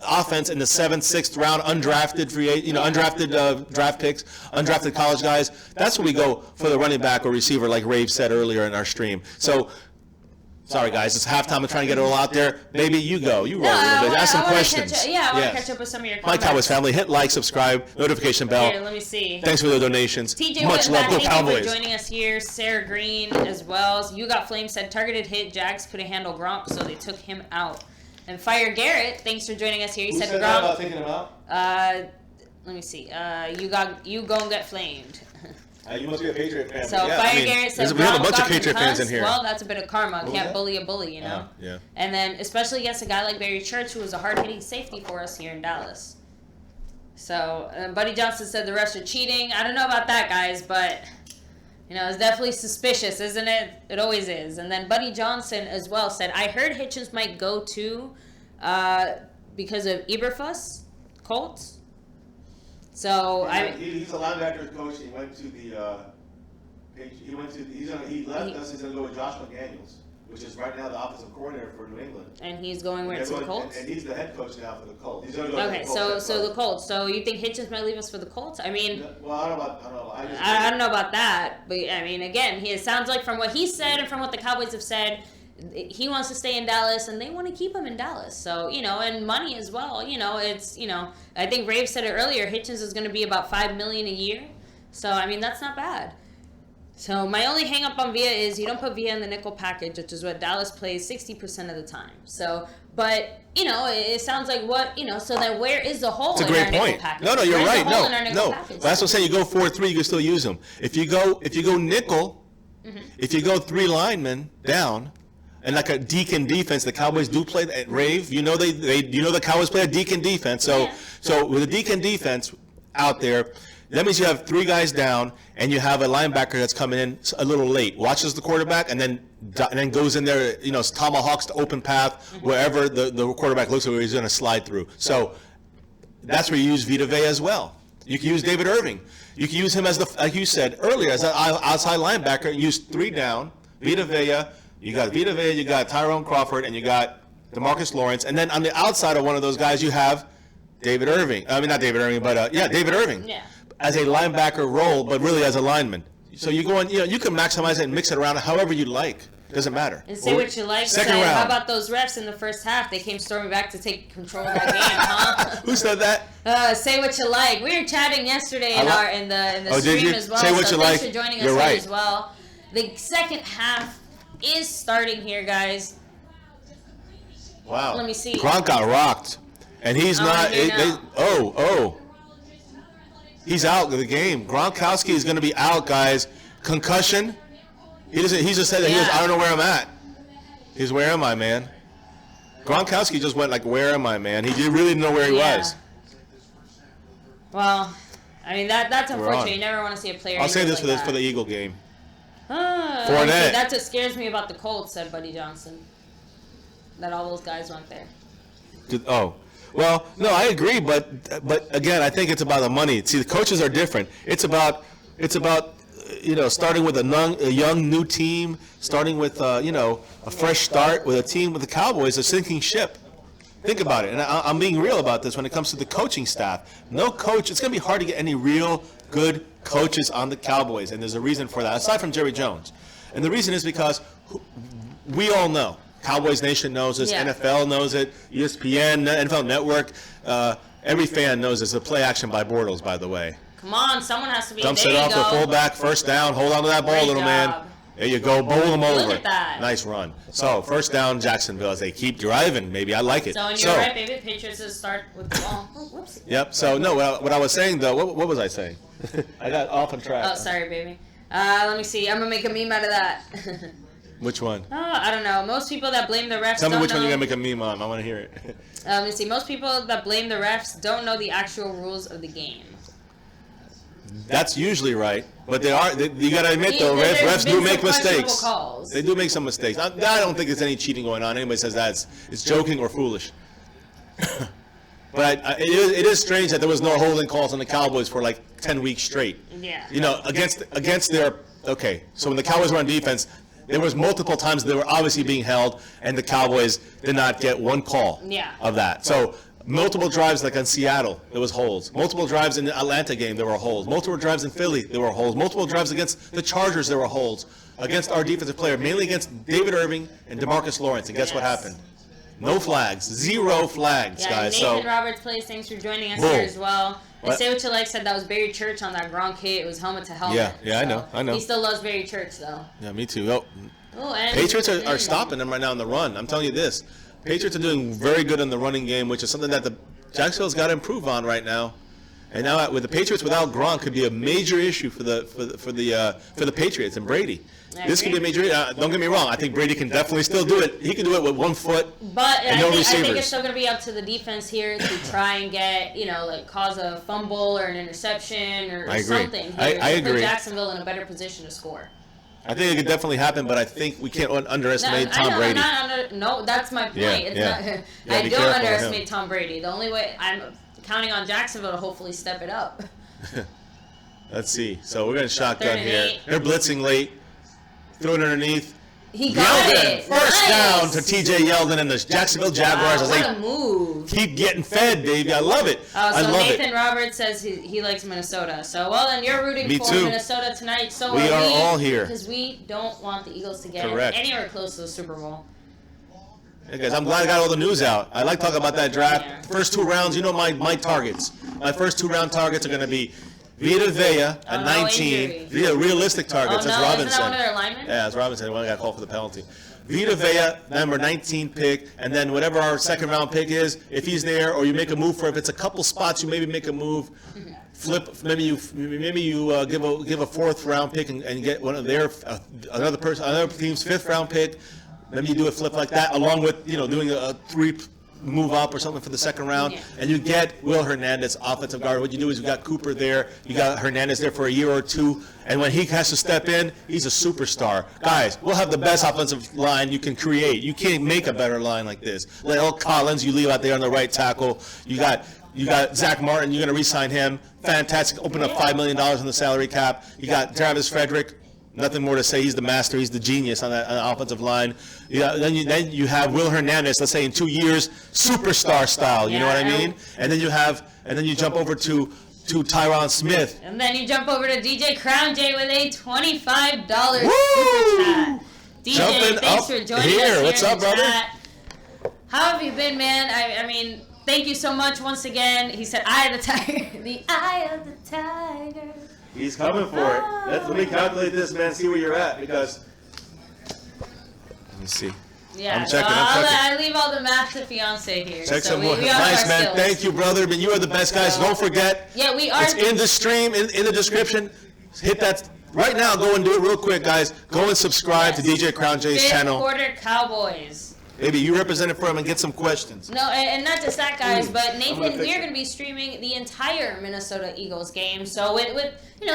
offense in the 7th, 6th round, undrafted undrafted draft picks, undrafted college guys. That's where we go for the running back or receiver, like Rave said earlier in our stream. So, sorry guys, it's halftime. I'm trying to get it all out there. Maybe you go. You roll a little bit. Ask some questions. I want to catch up with some of your My comments. Cowboys family, hit like, subscribe, notification bell. Here, let me see. Thanks for the donations. TJ Much love. Go thank you Cowboys. for joining us here. Sarah Green as well. So You Got Flame said targeted hit. Jags couldn't handle Gronk, so they took him out. And Fire Garrett, thanks for joining us here. He Who said said that about Gronk. taking him out? Let me see. You gon' get flamed. You must be a Patriot fan. So Fire Garrett said we have a Gronk bunch of got Patriot fans in concussed. here. Well, that's a bit of karma. What was Can't that? bully a bully, Yeah. And then especially against a guy like Barry Church, who was a hard-hitting safety for us here in Dallas. So Buddy Johnson said the refs are cheating. I don't know about that, guys, but it's definitely suspicious, isn't it? It always is. And then Buddy Johnson as well said, I heard Hitchens might go to because of Eberfuss, Colts. So he's a linebacker coach. He went to the. He left us. He's going to go with Josh McDaniels, which is right now the offensive coordinator for New England. And he's going where, to the Colts? And he's the head coach now for the Colts. He's going to go Okay, to the Colts. so the Colts. So you think Hitchens might leave us for the Colts? I mean, Well, I don't know. I don't know about that, but I mean, again, it sounds like from what he said and from what the Cowboys have said, he wants to stay in Dallas, and they want to keep him in Dallas. So, and money as well. It's, I think Rave said it earlier. Hitchens is going to be about $5 million a year. So, I mean, that's not bad. So my only hang up on Villa is you don't put Villa in the nickel package, which is what Dallas plays 60% of the time. So, but, you know, it sounds like what, you know, so then where is the hole in our nickel package? No, you're right. No. Package? That's what I'm saying. You go 4-3, you can still use them. If you go nickel, if you go 3 linemen down, and like a deacon defense, the Cowboys do play at Rave. You know the Cowboys play a deacon defense. So with a deacon defense out there, that means you have 3 guys down, and you have a linebacker that's coming in a little late, watches the quarterback, and then goes in there, you know, tomahawks the open path wherever the quarterback looks like he's going to slide through. So that's where you use Vita Vea as well. You can use David Irving. You can use him as like you said earlier, as an outside linebacker. Use 3 down, Vita Vea. You got Vita Vea, you got Tyrone Crawford, and you got DeMarcus Lawrence. And then on the outside of one of those guys, you have David Irving. I mean, not David Irving, but David Irving. Yeah. As a linebacker role, but really as a lineman. So you go on, you know, you can maximize it and mix it around however you like. Doesn't matter. And say what you like. Second round. How about those refs in the first half? They came storming back to take control of that game, huh? Who said that? Say what you like. We were chatting yesterday in the stream as well. Say what so you thanks like. for joining us You're here right. as well. The second half is starting here, guys. Wow. Let me see. Gronk got rocked, and he's not. He's out of the game. Gronkowski is going to be out, guys. Concussion. He doesn't. He just said that he goes, I don't know where I'm at. He's, where am I, man? Gronkowski just went like, where am I, man? He really didn't know where he was. Well, I mean that's We're unfortunate. on. You never want to see a player. I'll say this like for the Eagle game. Fournette. That's what scares me about the Colts, said Buddy Johnson. That all those guys went there. Well, no, I agree, but again, I think it's about the money. See, the coaches are different. It's about you know, starting with a young new team, starting with you know, a fresh start with a team with the Cowboys, a sinking ship. Think about it, and I'm being real about this when it comes to the coaching staff. No coach. It's going to be hard to get any real good coaches on the Cowboys, and there's a reason for that, aside from Jerry Jones. And the reason is because we all know. Cowboys Nation knows this. Yeah. NFL knows it. ESPN, NFL Network. Every fan knows this. The play action by Bortles, by the way. Come on, someone has to be. Dumps there it you off go. the fullback, first down. Hold on to that ball, Great little job. man. There you go. Bowl them over. Look at that. Nice run. So, first down, Jacksonville, as they keep driving. Maybe I like it. So, and you're right, baby. Patriots will start with the ball. Oh, whoops. Yep. So, no, what I was saying, though, what was I saying? I got off on track. Oh, sorry, baby. Let me see. I'm going to make a meme out of that. Which one? Oh, I don't know. Most people that blame the refs Tell me don't which know. one you're going to make a meme on. I want to hear it. Let me see. Most people that blame the refs don't know the actual rules of the game. That's usually right, but you got to admit, though, There's refs been do some make questionable mistakes. calls. They do make some mistakes. I don't think there's any cheating going on. Anybody says that, it's joking or foolish. But it is strange that there was no holding calls on the Cowboys for like 10 weeks straight. Yeah. You know, against their so when the Cowboys were on defense, there was multiple times they were obviously being held, and the Cowboys did not get one call of that. So multiple drives, like in Seattle, there was holds. Multiple drives in the Atlanta game, there were holds. Multiple drives in Philly, there were holds. Multiple drives against the Chargers, there were holds. Against our defensive player, mainly against David Irving and DeMarcus Lawrence. And guess what happened? No flags. 0 flags, guys. Nathan Roberts plays. Thanks for joining us here as well. And Say What You Like said that was Barry Church on that Gronk hit. It was helmet to helmet. Yeah, so I know. He still loves Barry Church, though. Yeah, me too. And Patriots are stopping them right now in the run. I'm telling you this. Patriots are doing very good in the running game, which is something that the Jacksonville's got to improve on right now. And now with the Patriots without Gronk could be a major issue for the Patriots and Brady. This could be a major. Don't get me wrong. I think Brady can definitely still do it. He can do it with 1 foot But and no I receivers. think it's still going to be up to the defense here to try and get, cause a fumble or an interception or something. Here I to agree. Put Jacksonville in a better position to score. I think it could definitely happen, but I think we can't underestimate Tom Brady. No, that's my point. Yeah. I don't underestimate Tom Brady. The only way I'm counting on Jacksonville to hopefully step it up. Let's see. So we're going to shotgun 3rd and here. 8. They're blitzing late. Throw it underneath. He got Yeldon, it. first down Nice. to T.J. Yeldon and the Jacksonville Jaguars as What they a move. keep getting fed, baby. I love it. So I love Nathan it. Roberts says he likes Minnesota. So, well, then you're rooting Me for too. Minnesota tonight. So We are all here. Because we don't want the Eagles to get Correct. anywhere close to the Super Bowl. Hey guys, I'm glad I got all the news out. I like talking about that draft. Yeah. First 2 rounds, you know my targets. My first 2 round targets are going to be Vita Vea at Oh, no 19. injury. These are realistic targets. Oh, That's no, Robinson. isn't that one of their linemen? Yeah, it's Robinson. The one that got called for the penalty. Vita Vea, number 19 pick, and then whatever our second round pick is, if he's there or you make a move for, if it's a couple spots, you maybe make a move. Flip. Maybe you give a fourth round pick and get one of their another team's fifth round pick. Maybe you do a flip like that, along with doing a 3 move up or something for the second round, and you get Will Hernandez, offensive guard. What you do is you got Cooper there, you got Hernandez there for a year or two, and when he has to step in, he's a superstar. Guys, we'll have the best offensive line you can create. You can't make a better line like this. La'el Collins, you leave out there on the right tackle. You got Zach Martin, you're going to re-sign him. Fantastic. Open up $5 million on the salary cap. You got Travis Frederick. Nothing more to say. He's the master. He's the genius on the offensive line. Then you have Will Hernandez. Let's say in 2 years, superstar style. You know what I mean? And then you jump over to Tyron Smith. And then you jump over to DJ Crown J with a $25 Woo! super chat. DJ, Jumping thanks up for joining here. us here What's in up, the brother? chat. How have you been, man? I mean, thank you so much once again. He said, "Eye of the tiger." The eye of the tiger. He's coming for it. Let me calculate this, man. See where you're at, because. Let me see. Yeah, I'm checking. I leave all the math to fiance here. Check so some more. we all Nice, our man. skills. Thank you, brother. But you are the best guys. Don't forget. Yeah, we are. It's in the stream, in the description. Hit that right now. Go and do it real quick, guys. Go and subscribe to DJ Crown J's Fifth channel. quarter Cowboys. Maybe you represent it for him and get some questions. No, and not just that, guys, but Nathan, gonna fix we are it. going to be streaming the entire Minnesota Eagles game. So with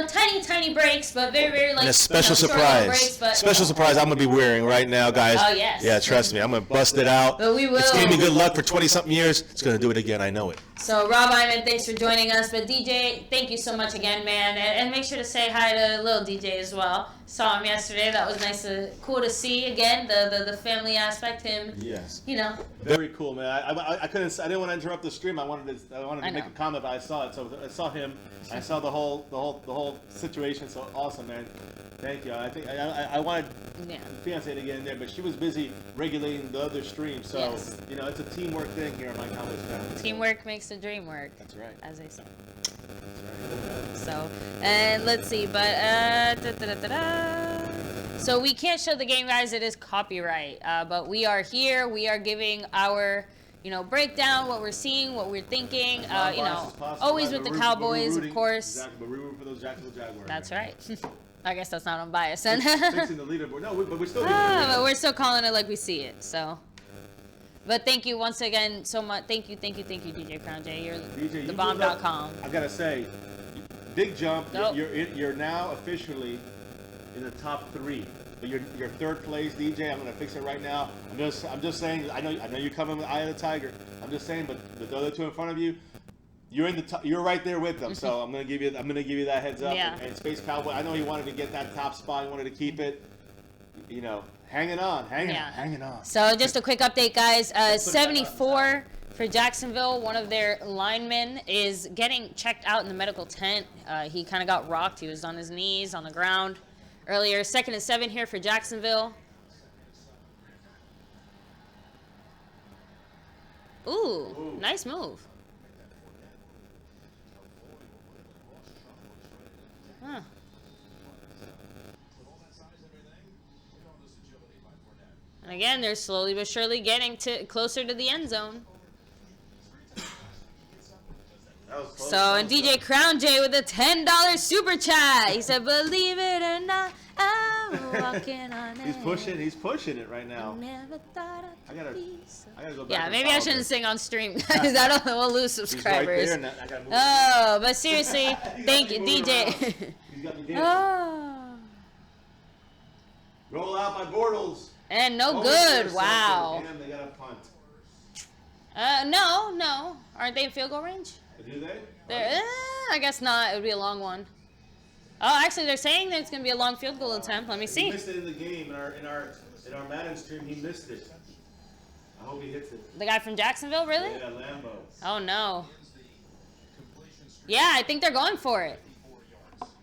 tiny breaks, but very And a special short little surprise. breaks, but Special surprise I'm going to be wearing right now, guys. Oh, yes. Yeah, trust me. I'm going to bust it out. But we will. It's gave me good luck for 20-something years. It's going to do it again. I know it. So Rob Iman, thanks for joining us. But DJ, thank you so much again, man. And make sure to say hi to little DJ as well. Saw him yesterday. That was nice, cool to see again. The family aspect. Him. Yes. Very cool, man. I couldn't. I didn't want to interrupt the stream. I wanted to I make know. a comment, but I saw it. So I saw him. I saw the whole situation. So awesome, man. Thank you. I think I wanted Yeah. fiance to get in there, but she was busy regulating the other stream. So Yes. it's a teamwork thing here on my Cowboys family. Teamwork makes the dream work. That's right. As they say. That's right. So, and let's see, but so we can't show the game, guys. It is copyright. But we are here. We are giving our, breakdown, what we're seeing, what we're thinking. Non-biased as possible, Always right? with the But we're Cowboys, rooting- of course. Exactly, but we're rooting for those Jacksonville Jaguars. That's man. right. I guess that's not unbiased. Fixing the leaderboard. No, but we're still. But we're still calling it like we see it. So. But thank you once again so much. Thank you, DJ Crown J. You're DJ, you thebomb.com. I gotta say, big jump. Nope. You're now officially in the top 3, but you're third place, DJ. I'm gonna fix it right now. I'm just saying. I know you're coming with Eye of the Tiger. I'm just saying, but the other two in front of you, you're in the top, you're right there with them. So I'm gonna give you that heads up. Yeah. And Space Cowboy, I know he wanted to get that top spot. He wanted to keep it. Hanging on. So just a quick update, guys. 74 for Jacksonville. One of their linemen is getting checked out in the medical tent. He kind of got rocked. He was on his knees on the ground earlier. 2nd and 7 here for Jacksonville. Ooh, nice move. Huh. And again, they're slowly but surely getting closer to the end zone. So, and DJ Crown J with a $10 super chat. He said, "Believe it or not, I'm walking on air. He's pushing it right now. Never thought I I'd gotta be so-" go back. Yeah, and maybe I follow shouldn't this. sing on stream, guys. We'll lose He's right subscribers. there, and I gotta move. Oh, but seriously, thank you, moving DJ. He's got me dancing. Oh, Roll out my Bortles. and no Oh, good. there's Wow. something. Damn, they got a punt. No. Aren't they in field goal range? Do they? I guess not. It would be a long one. Oh, actually, they're saying that it's going to be a long field goal attempt. Let me He see. missed it in the game. In our Madden stream, he missed it. I hope he hits it. The guy from Jacksonville, really? Yeah, Lambo. Oh, no. Yeah, I think they're going for it.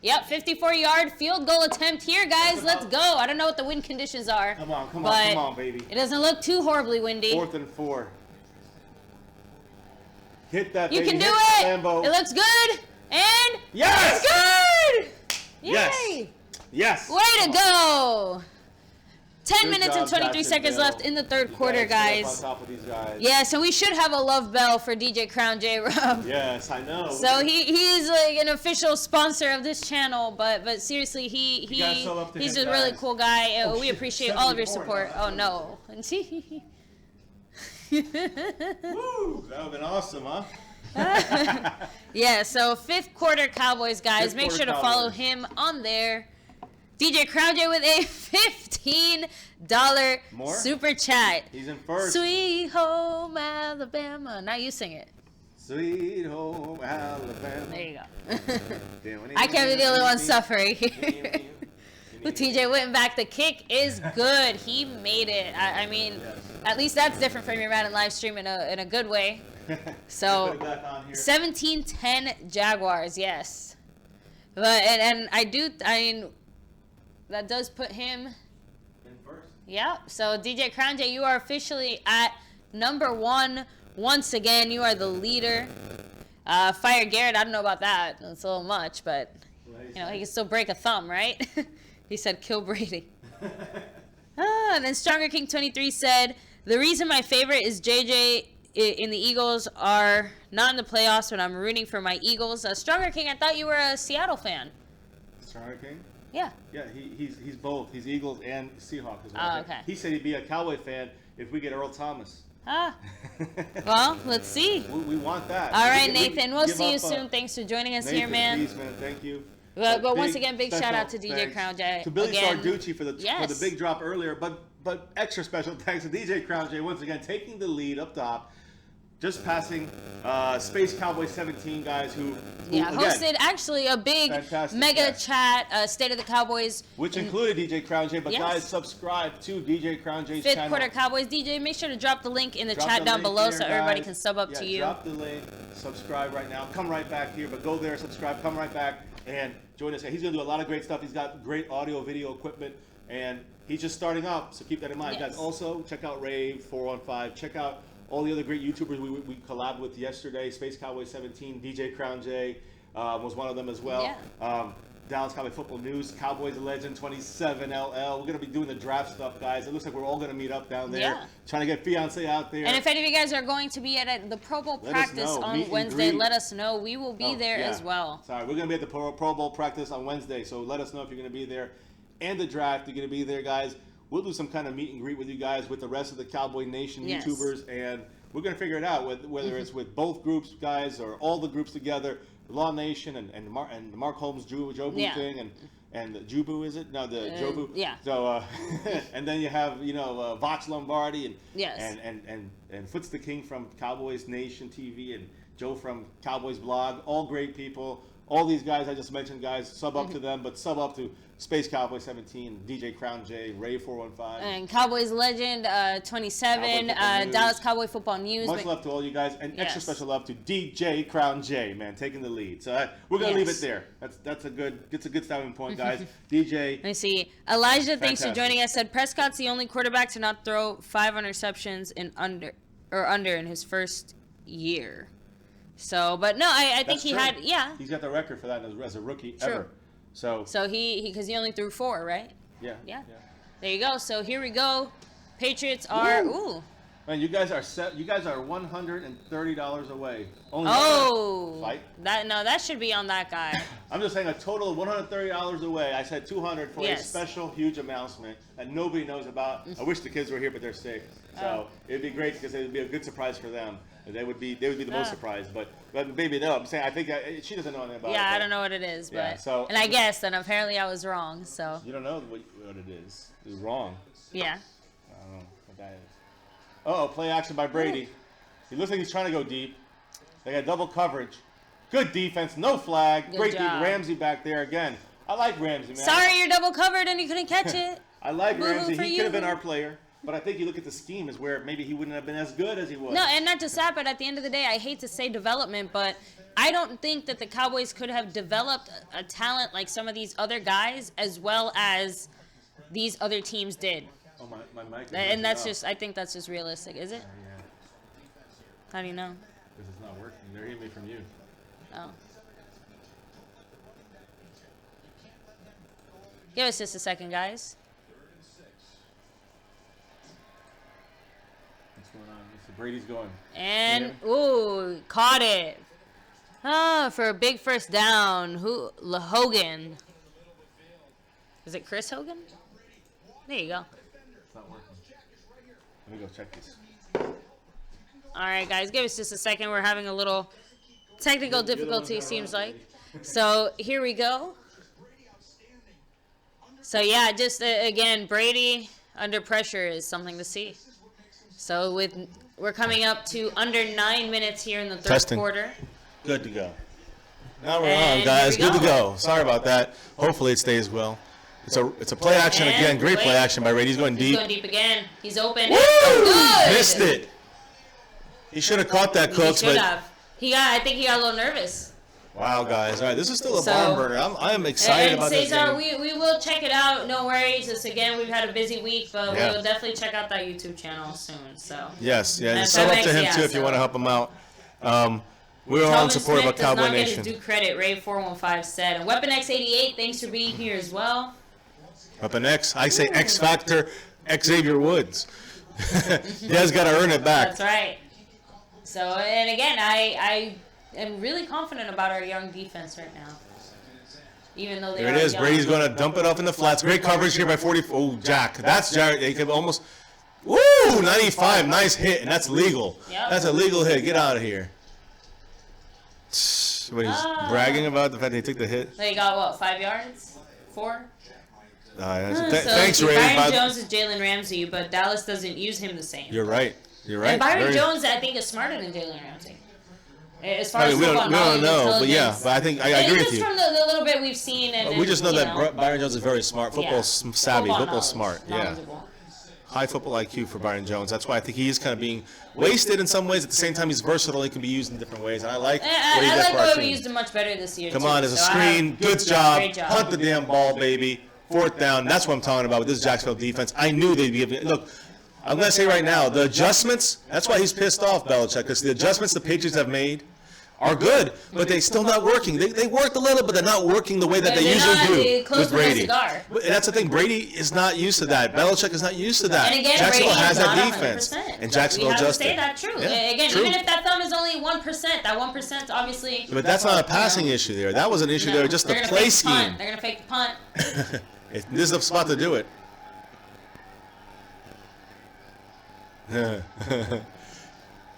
Yep, 54-yard field goal attempt here, guys. Let's go. I don't know what the wind conditions are. Come on, but baby. It doesn't look too horribly windy. 4th and 4. Hit that. You baby. can do Hit it. Lambo. It looks good. And Yes! Good! Yay! Yes. Yes. Way to go! 10 Good minutes job, and 23 seconds Jacksonville. left in the third You quarter, guys. guys. On top of these guys. Yes, and we should have a love bell for DJ Crown J. Rob. Yes, I know. So he is like an official sponsor of this channel, but seriously, gotta sub up to he's him, a really guys. cool guy. Oh, We shit, appreciate all of your 74. support. Oh no. Woo! That would have been awesome, huh? Yeah, so fifth quarter Cowboys, guys. Fifth Make quarter sure to follow Cowboys. him on there. DJ Crown J with a $15 More? super chat. He's in first. Sweet home Alabama. Now you sing it. Sweet home Alabama. There you go. I can't be the only one suffering here. With TJ Witten back, the kick is good. He made it. I mean, at least that's different from your Madden live stream in a good way. So, 17-10 Jaguars, yes. But and I mean, that does put him In first. yeah. So DJ Crown J, you are officially at number 1 once again. You are the leader. Fire Garrett, I don't know about that. That's a little much, but you know he can still break a thumb, right? He said kill Brady. And then Stronger King 23 said the reason my favorite is JJ in the Eagles are not in the playoffs when I'm rooting for my Eagles. Stronger King, I thought you were a Seattle fan. Stronger King? Yeah. Yeah, he's both. He's Eagles and Seahawks as well. Oh, okay. He said he'd be a Cowboy fan if we get Earl Thomas. Ah. Well, let's see. We want that. All right, We Nathan. We'll give see you up, soon. Thanks for joining us Nathan, here, man. Please, man. Thank you. But once again, big shout out to DJ thanks Crown J. To Billy Again, Sarducci for the yes. big drop earlier, but extra special thanks to DJ Crown J once again taking the lead up top, just passing Space Cowboys 17 guys who Yeah, again, hosted actually a big fantastic, mega yes. chat, State of the Cowboys. which included DJ Crown J. But Yes. guys, subscribe to DJ Crown J's Fifth channel. quarter Cowboys. DJ, make sure to drop the link in the Drop chat the down link below here, so everybody guys. can sub up Yeah, to you. Drop the link, subscribe right now. Come right back here, but go there, subscribe, come right back, and join us. He's going to do a lot of great stuff. He's got great audio, video equipment, and he's just starting up, so keep that in mind. Yes. Guys, also, check out Rave 415. Check out all the other great YouTubers we collabed with yesterday. Space Cowboys 17, DJ Crown J was one of them as well. Yeah. Dallas Cowboy Football News, Cowboys Legend 27 LL. We're going to be doing the draft stuff, guys. It looks like we're all going to meet up down there. Yeah. Trying to get fiance out there. And if any of you guys are going to be at the Pro Bowl Let us practice know. Meet on and Wednesday, greet. let us know. We will be Oh, there yeah. as well. Sorry, we're going to be at the Pro Bowl practice on Wednesday, so let us know if you're going to be there. And the draft, you're going to be there, guys. We'll do some kind of meet and greet with you guys, with the rest of the Cowboy Nation Yes. YouTubers, and we're going to figure it out, whether it's with both groups, guys, or all the groups together. Law Nation and the Mark Holmes Jobu Yeah. thing, and the Jubu, is it? No, the Jobu. yeah. So, and then you have, Vox Lombardi and Yes. and Foots the King from Cowboys Nation TV and Joe from Cowboys Blog, all great people. All these guys I just mentioned, guys, sub up to them, but sub up to Space Cowboy 17, DJ Crown J, Ray 415. And Cowboys Legend 27, Cowboy Football News. Dallas Cowboy Football News. Much love to all you guys, and extra Yes. special love to DJ Crown J, man, taking the lead. So we're gonna leave Yes. it there. That's a good starting point, guys. DJ. Let me see. Elijah, thanks for Fantastic. joining us. Said Prescott's the only quarterback to not throw 5 interceptions in under in his first year. So, but no, I think That's he true. had He's got the record for that as a rookie True. ever. So So because he only threw 4, right? yeah. Yeah. There you go. So here we go. Patriots are Woo! Man, you guys are set. You guys are $130 away. Only oh fight. that should be on that guy. I'm just saying a total of $130 away. I said $200 for a Yes. special huge announcement that nobody knows about. I wish the kids were here, but they're sick. So it'd be great because it'd be a good surprise for them. They would be the most surprised, but maybe no. I'm saying I think she doesn't know anything about it. Yeah, I but don't know what it is, but Yeah, so- and I guessed, and apparently I was wrong. So You don't know what it is. It's wrong. yeah. I don't know what that is. Oh, play action by Brady. He looks like he's trying to go deep. They got double coverage. Good defense, no flag. Good Great job. Ramsey back there again. I like Ramsey, man. Sorry, you're double covered and you couldn't catch it. I like Boo-hoo Ramsey. for He could have been you. our player. But I think you look at the scheme is where maybe he wouldn't have been as good as he was. No, and not just that, but at the end of the day, I hate to say development, but I don't think that the Cowboys could have developed a talent like some of these other guys as well as these other teams did. Oh, my mic is And that's messing up. just, I think that's just realistic, is it? Yeah, How do you know? because it's not working. They're hearing me from you. Oh. Give us just a second, guys. What's going on? Mr. Brady's going. And, ooh, caught it. For a big first down. Hogan. Is it Chris Hogan? There you go. It's not working. Let me go check this. All right, guys, give us just a second. We're having a little technical difficulty, seems like. So here we go. So, yeah, just, again, Brady under pressure is something to see. So we're coming up to under 9 minutes here in the third quarter. Good to go. Now we're on, guys. Good to go. Sorry about that. Hopefully it stays well. It's a play action again. Great play action by Brady. He's going deep. He's going deep again. He's open. Woo! Good. Missed it. He should have caught that, Cooks. He should have. I think he got a little nervous. Wow, guys. All right, this is still a barn burner. I am excited about this Cesar, game. we will check it out. No worries. Again, we've had a busy week, but we will definitely check out that YouTube channel soon. So Yes, yeah. And sub up to him, too, if you want to help him out. We're all in support of Cowboy Nation. Does not get his due credit, Ray415 said. And Weapon X88, thanks for being here as well. Weapon X. I say X Factor, Xavier Woods. You guys got to earn it back. That's right. So, and again, I am really confident about our young defense right now. Even though there it is. Brady's going to dump it off in the flats. Great coverage here by 40. Oh, Jack. That's Jared. They could almost. Woo! 95. Nice hit. And that's legal. Yep. That's a legal hit. Get out of here. What, he's bragging about the fact that he took the hit? They got, what, 5 yards? 4? Thanks, Ray. Byron Jones is Jalen Ramsey, but Dallas doesn't use him the same. You're right. You're right. And Byron Jones, I think, is smarter than Jalen Ramsey. As far as we don't know, but yeah, but I think I agree with you. Just from the little bit we've seen, and we just know that Byron Jones is very smart, football savvy, football smart. Yeah, high football IQ for Byron Jones. That's why I think he is kind of being wasted in some ways. At the same time, he's versatile. He can be used in different ways, and I like what he did for our team. We used him much better this year. Come on, there's a screen. Good job. Punt the damn ball, baby. 4th down. That's what I'm talking about with this Jacksonville defense. I knew they'd be giving. Look, I'm going to say right now, the adjustments. That's why he's pissed off, Belichick, because the adjustments the Patriots have made are good, but they're still not working. They worked a little, but they're not working the way that they usually do with Brady. And that's the thing. Brady is not used to that. Belichick is not used to that. And again, Jacksonville Brady has is that not defense, 100%. and Jacksonville adjusted. We have to say that true. Yeah, again, true. even if that thumb is only 1%, that 1% obviously. But that's not a passing issue there. That was an issue there, just the play scheme. They're gonna fake the punt. This is the spot to do it.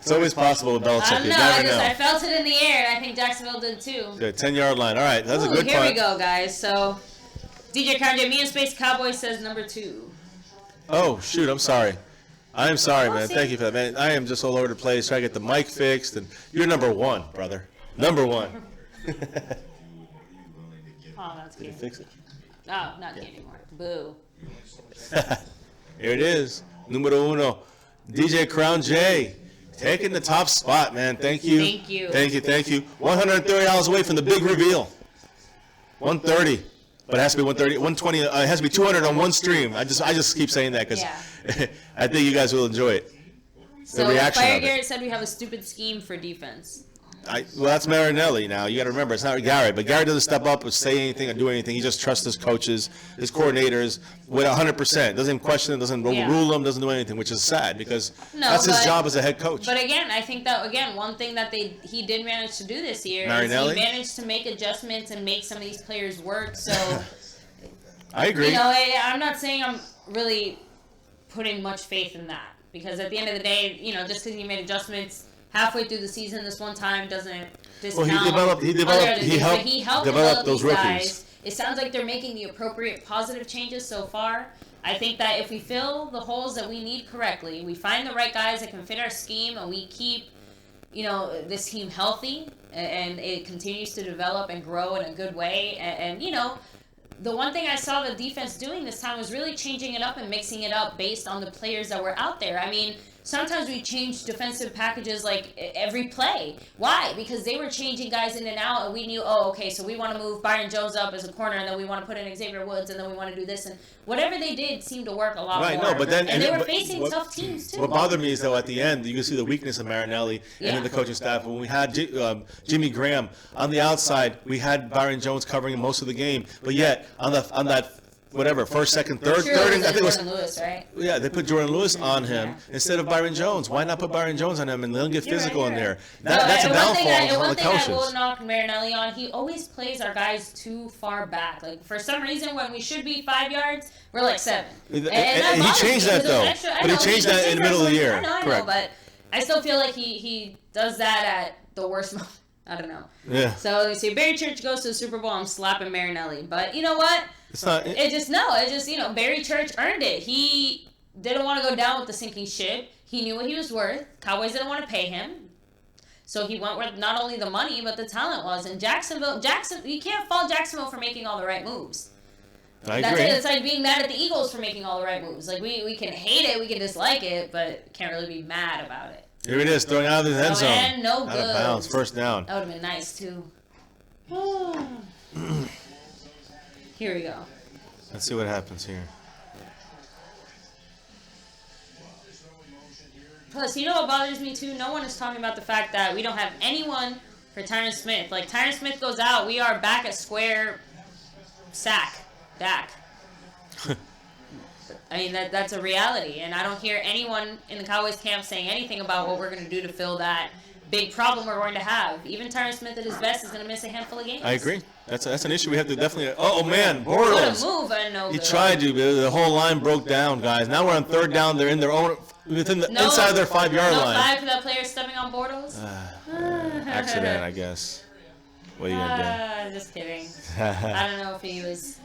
It's always possible with Belichick. You never know. I felt it in the air, and I think Jacksonville did too. The 10-yard line. All right, that's a good Here punt. we go, guys. So, DJ Kanye, me and Space Cowboy says number 2. Oh, shoot, I'm sorry. I am sorry, man. Thank you for that, man. I am just all over the place trying to get the mic fixed, and you're number 1, brother. Number 1. Oh, that's cute. Did you fix it? Oh, not cute anymore. Boo. Here it is. Numero 1. DJ Crown J. Taking the top spot, man. Thank you. Thank you. Thank you. Thank you. $130 away from the big reveal. 130. But it has to be 130. 120. It has to be 200 on one stream. I just keep saying that because I think you guys will enjoy it. So Fire Garrett said we have a stupid scheme for defense. Well, that's Marinelli now. You got to remember, it's not Garrett. But Garrett doesn't step up or say anything or do anything. He just trusts his coaches, his coordinators with 100%. Doesn't even question it, doesn't overrule them, doesn't do anything, which is sad because that's his job as a head coach. But again, I think that, one thing that he did manage to do this year Marinelli? is he managed to make adjustments and make some of these players work. So I agree. I'm not saying I'm really putting much faith in that because at the end of the day, just because you made adjustments halfway through the season this one time doesn't discount. Well, he helped develop those rookies. Guys. It sounds like they're making the appropriate positive changes so far. I think that if we fill the holes that we need correctly, we find the right guys that can fit our scheme, and we keep, this team healthy, and it continues to develop and grow in a good way, and the one thing I saw the defense doing this time was really changing it up and mixing it up based on the players that were out there. I mean, sometimes we changed defensive packages like every play. Why? Because they were changing guys in and out, and we knew, so we want to move Byron Jones up as a corner, and then we want to put in Xavier Woods, and then we want to do this. And whatever they did seemed to work a lot more. No, but then, and they were facing tough teams, too. What bothered me is, though, at the end, you can see the weakness of Marinelli and then the coaching staff. When we had Jimmy Graham on the outside, we had Byron Jones covering most of the game. But yet, on that whatever, first, second, third. Sure, Third, it and was I think it was. Jordan Lewis, right? Yeah, they put Jordan Lewis on him instead of Byron Jones. Why not put Byron Jones on him and let him get physical in there? That's a downfall One on the thing I will coaches. knock Marinelli on, he always plays our guys too far back. Like, for some reason, when we should be 5 yards, we're like 7. And he changed that, though. But he changed that in the middle of the year. I know, but I still feel like he does that at the worst moment. I don't know. Yeah. So, you see, Barry Church goes to the Super Bowl, I'm slapping Marinelli. But you know what? It's not. Barry Church earned it. He didn't want to go down with the sinking ship. He knew what he was worth. Cowboys didn't want to pay him. So he went where not only the money, but the talent was. And you can't fault Jacksonville for making all the right moves. I agree. That's it. It's like being mad at the Eagles for making all the right moves. Like, we can hate it, we can dislike it, but can't really be mad about it. Here it is, throwing out of the end zone. And no good. Out of bounds, first down. That would have been nice, too. Here we go. Let's see what happens here. Plus, you know what bothers me, too? No one is talking about the fact that we don't have anyone for Tyron Smith. Like, Tyron Smith goes out, we are back at square back. I mean, that's a reality, and I don't hear anyone in the Cowboys camp saying anything about what we're going to do to fill that big problem we're going to have. Even Tyron Smith at his best is going to miss a handful of games. I agree. That's an issue we have to definitely. Oh man, Bortles. What a move! I know. He tried to, but the whole line broke down, guys. Now we're on third down. They're in their own inside of their 5-yard line. No flag for that player stepping on Bortles. Accident, I guess. What are you gonna Just kidding. I don't know if he was.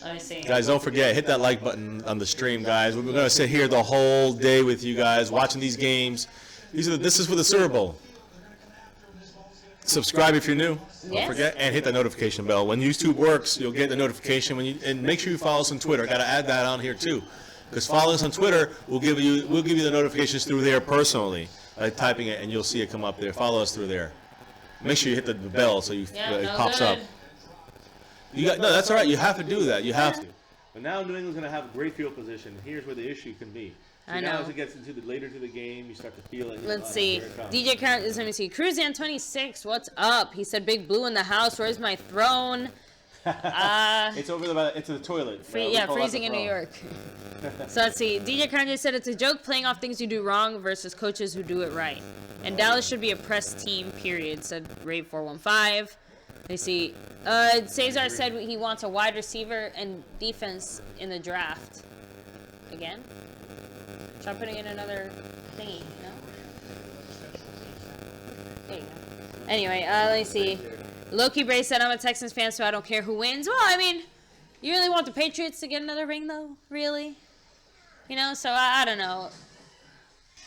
Let me see. Guys, don't forget, hit that like button on the stream, guys. We're going to sit here the whole day with you guys, watching these games. This is for the Super Bowl. Subscribe if you're new. Don't forget, and hit that notification bell. When YouTube works, you'll get the notification. And make sure you follow us on Twitter. Got to add that on here too, because following us on Twitter will give you the notifications through there personally. Typing it, and you'll see it come up there. Follow us through there. Make sure you hit the bell so it pops up. No, that's all right. You have to do that. You have to. But now New England's going to have a great field position. Here's where the issue can be. So I know. Now as it gets into later to the game, you start to feel it. Let's see. DJ Cruz, let me see. Cruzan26, what's up? He said, Big Blue in the house. Where's my throne? It's over it's the toilet. Freezing in New York. So let's see. DJ Kanye said it's a joke playing off things you do wrong versus coaches who do it right. And Dallas should be a press team, period, said Rave415. They see. Cesar said he wants a wide receiver and defense in the draft. Again? Try putting in another thingy, no? There you go. Anyway, let me see. Loki Bray said, I'm a Texans fan, so I don't care who wins. Well, I mean, you really want the Patriots to get another ring, though? Really? You know, so I don't know.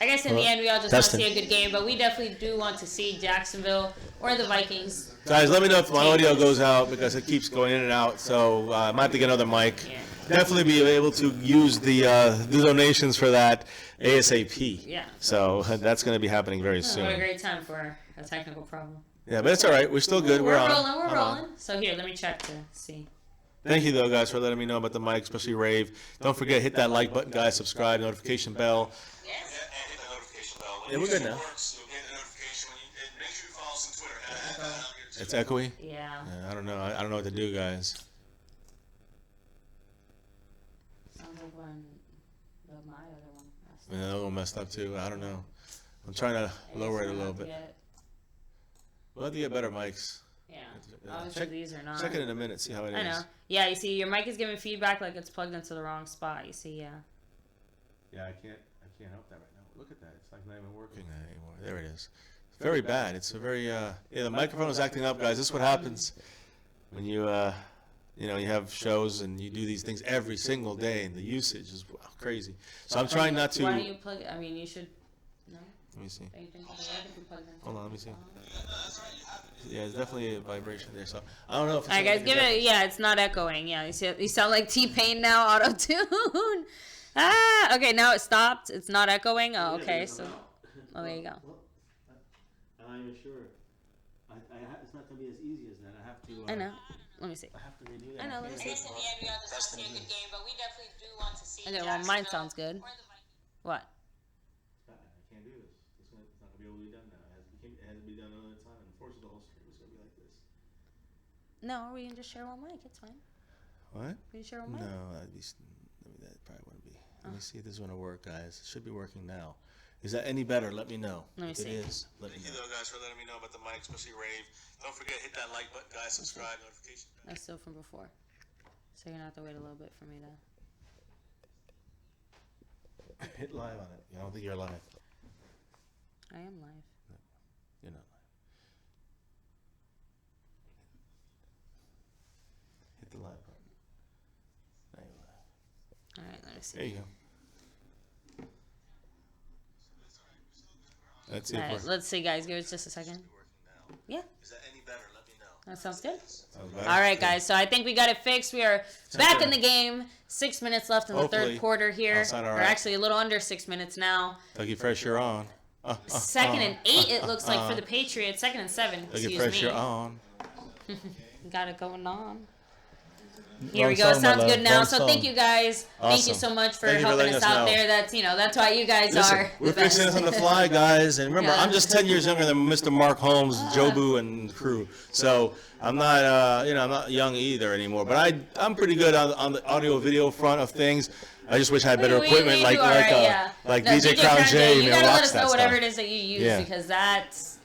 I guess in the end, we all just want to see a good game, but we definitely do want to see Jacksonville or the Vikings. Guys, let me know if my audio goes out because it keeps going in and out, so I might have to get another mic. Yeah. Definitely be able to use the donations for that ASAP. Yeah. So that's going to be happening very soon. What a great time for a technical problem. Yeah, but it's all right. We're still good. We're on. We're rolling. So here, let me check to see. Thank you, though, guys, for letting me know about the mic, especially Rave. Don't forget, hit that like button, guys. Subscribe, notification bell. Yes. Yeah, we're good now. It's echoey? Yeah. I don't know. I don't know what to do, guys. Sounds like when my other one messed up. The other one messed up, too. I don't know. I'm trying to lower it a little bit. We'll have to get better mics. Yeah. Obviously, these are not. Check it in a minute, see how it is. I know. Yeah, you see, your mic is giving feedback like it's plugged into the wrong spot. You see, yeah. Yeah, I can't help that right now. Look at that. It's like not even working anymore. There it is. It's very bad. It's a very, yeah, the microphone is acting up, guys. This is what happens when you have shows and you do these things every single day, and the usage is crazy. So I'm trying not to. Why don't you plug it? I mean, you should. No? Let me see. Don't you think you plug it in? Hold on, let me see. Yeah, there's definitely a vibration there. So I don't know if it's. All right, guys, give it. Yeah, it's not echoing. Yeah, you sound like T-Pain now, auto tune. Okay, now it stopped. It's not echoing. Oh, okay. So, there you go. I'm not even sure. It's not gonna be as easy as that. I have to. I know. Let me see. I have to redo that. I know. Let me see. In the end, we all just want to see a good game, but we definitely do want to see. Okay, well, mine sounds good. What? I can't do this. It's not gonna be able to be done now. It has to be done another time. Unfortunately, the whole stream is gonna be like this. No, we can just share one mic. It's fine. What? Pretty sure it might. No, that probably wouldn't be. Let me see if this is going to work, guys. It should be working now. Is that any better? Let me know. Let me if see. It is. Let me Thank you, know. though, guys, for letting me know about the mic, especially Rave. Don't forget, hit that like button, guys. Subscribe, notification. That's still from before. So you're going to have to wait a little bit for me to... Hit live on it. I don't think you're live. I am live. You're not live. Hit the live button. Now you're live. All right, let me see. There you go. Let's see All if right, we're... let's see, guys. Give us just a second. Yeah, Is that any better? Let me know. that sounds good. Sounds better? All right, guys. So I think we got it fixed. We are back in the game. 6 minutes left in the Hopefully. third quarter here. I'll sound all Or right. actually a little under 6 minutes now. Dougie Fresh, you're on. Second and 8, it looks like, for the Patriots. 2nd and 7. Dougie Excuse Fresh, me. you're on. Got it going on. Here Wrong we go. song, my Sounds love. good now. Wrong So song. thank you guys. Thank you Awesome. so much for Thank you for helping letting us us out know. there. That's why you guys Listen, are we're the fixing best. this on the fly, guys. And remember, Yeah. I'm just 10 years younger than Mr. Mark Holmes, Jobu, and crew. So I'm not, I'm not young either anymore. But I'm pretty good on the audio video front of things. I just wish I had better We equipment, do like all right, yeah. like No, DJ Crown J. You Man, gotta let rocks us know that whatever stuff. it is that you use Yeah. because that's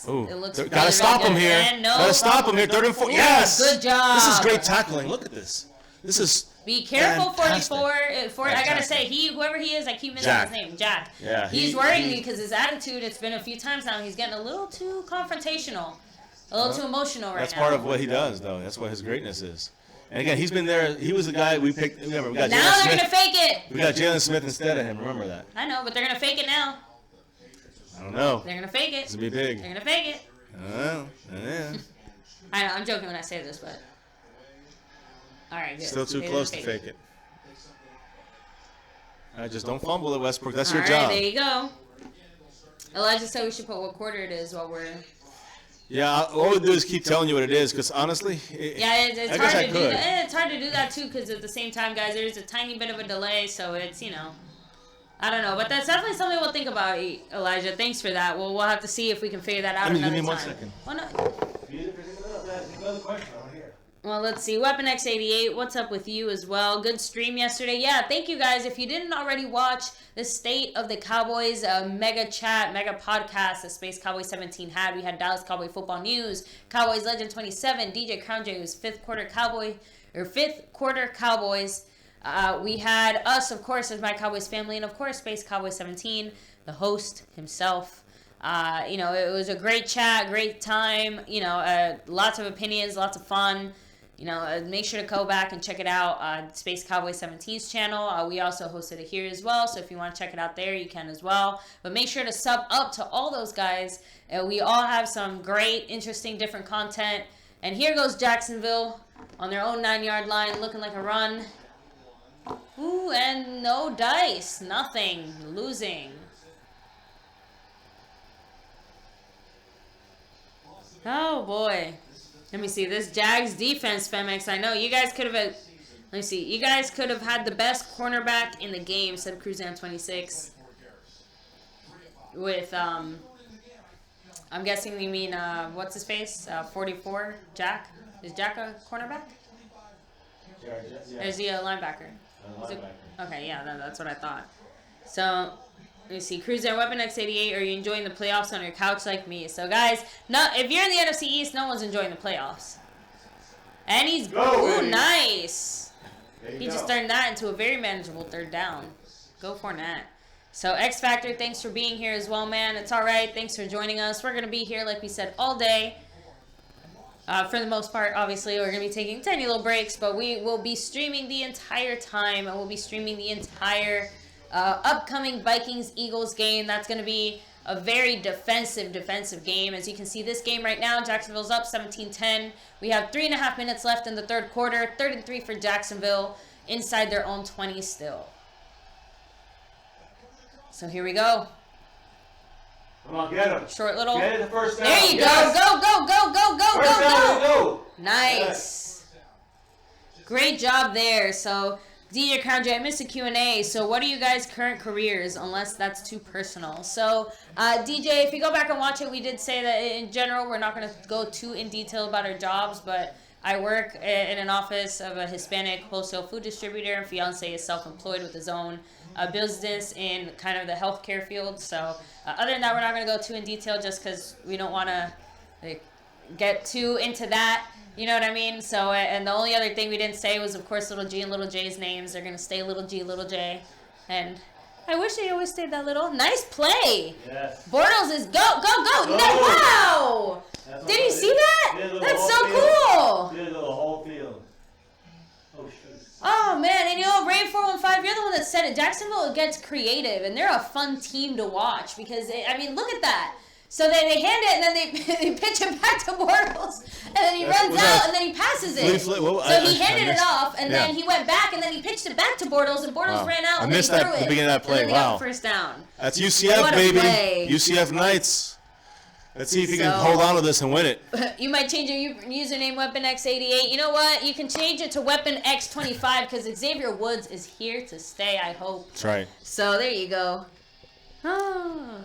Ooh, it looks. gotta really, stop really him good. here. And no, Gotta stop him here. 3rd and 4. Yes. Good job. This is great tackling. Look at this. This is. Be careful, Fantastic. 44. I gotta Fantastic. say, whoever he is, I keep missing Jack. his name, Jack. Yeah, He's worrying me because his attitude. It's been a few times now. He's getting a little too confrontational, a little too emotional right That's now. part of what he does, though. That's what his greatness is. And again, he's been there. He was the guy we picked. Remember, we got Now Jalen they're Smith. gonna fake it. We got Jalen Smith instead of him. Remember that. I know, but they're gonna fake it now. I don't know. They're gonna fake it. It's gonna be big. They're gonna fake it. I don't know. Yeah. I know. I'm joking when I say this, but all right, good. Still too They close didn't to fake it. All right, just don't fumble it, Westbrook. That's your All right, job. there you go. Elijah said we should put what quarter it is while we're. Yeah, all we do is keep telling you what it is, because honestly, Yeah, it's I guess hard I to do could. that. It's hard to do that too, because at the same time, guys, there's a tiny bit of a delay, so it's I don't know, but that's definitely something we'll think about, Elijah. Thanks for that. We'll have to see if we can figure that out Give another me time. 1 second. Well, no. Well, let's see. Weapon X88, what's up with you as well? Good stream yesterday. Yeah, thank you guys. If you didn't already watch the State of the Cowboys mega chat, mega podcast that Space Cowboy 17 had, we had Dallas Cowboy Football News, Cowboys Legend 27, DJ Crown J, who's fifth quarter Cowboys. We had us, of course, as My Cowboys family, and of course, Space Cowboy 17, the host himself. It was a great chat, great time. Lots of opinions, lots of fun. Make sure to go back and check it out on Space Cowboy 17's channel. We also hosted it here as well, so if you want to check it out there, you can as well. But make sure to sub up to all those guys. We all have some great, interesting, different content. And here goes Jacksonville on their own 9-yard line, looking like a run. Ooh, and no dice. Nothing. Losing. Oh, boy. Let me see. This Jags defense, Femex. I know you guys could have... Let me see. You guys could have had the best cornerback in the game, said Cruzan 26. With, I'm guessing you mean, what's his face? 44, Jack? Is Jack a cornerback? Or is he a linebacker? Is it- okay, yeah, that's what I thought. So... Let me see. Cruiser Weapon X88, are you enjoying the playoffs on your couch like me? So, guys, if you're in the NFC East, no one's enjoying the playoffs. And he's... Ooh, nice. He just turned that into a very manageable third down. Go Fournette. So, X Factor, thanks for being here as well, man. It's all right. Thanks for joining us. We're going to be here, like we said, all day. For the most part, obviously, we're going to be taking tiny little breaks, but we will be streaming the entire time, and we'll be streaming the entire... upcoming Vikings-Eagles game. That's going to be a very defensive game. As you can see, this game right now, Jacksonville's up 17-10. We have 3.5 minutes left in the third quarter. 3rd and 3 for Jacksonville inside their own 20 still. So here we go. Come on, get him. Short little. Get it the first down. There you Yes. go. Nice. Great job there. So... DJ Crown J, I missed a Q&A. So what are you guys' current careers, unless that's too personal? So, DJ, if you go back and watch it, we did say that in general, we're not going to go too in detail about our jobs, but I work in an office of a Hispanic wholesale food distributor, and fiance is self-employed with his own business in kind of the healthcare field. So other than that, we're not going to go too in detail just because we don't want to get too into that. You know what I mean? So, and the only other thing we didn't say was, of course, Little G and Little J's names. They're going to stay Little G, Little J. And I wish they always stayed that little. Nice play. Yes. Bortles is go. Wow. Did you see that? That's so cool. Did the whole field. Oh, shoot. Oh, man. And, Ray 415, you're the one that said it. Jacksonville gets creative, and they're a fun team to watch because, look at that. So they hand it, and then they pitch it back to Bortles, and then he runs out, and then he passes it. So he handed it off, and then he went back, and then he pitched it back to Bortles, and Bortles ran out, and then he threw it. I missed the beginning of that play. And then he got the first down. That's UCF, baby. Play. UCF Knights. Let's see if you can hold on to this and win it. You might change your username WeaponX88. You know what? You can change it to WeaponX25 because Xavier Woods is here to stay, I hope. That's right. So there you go. Oh.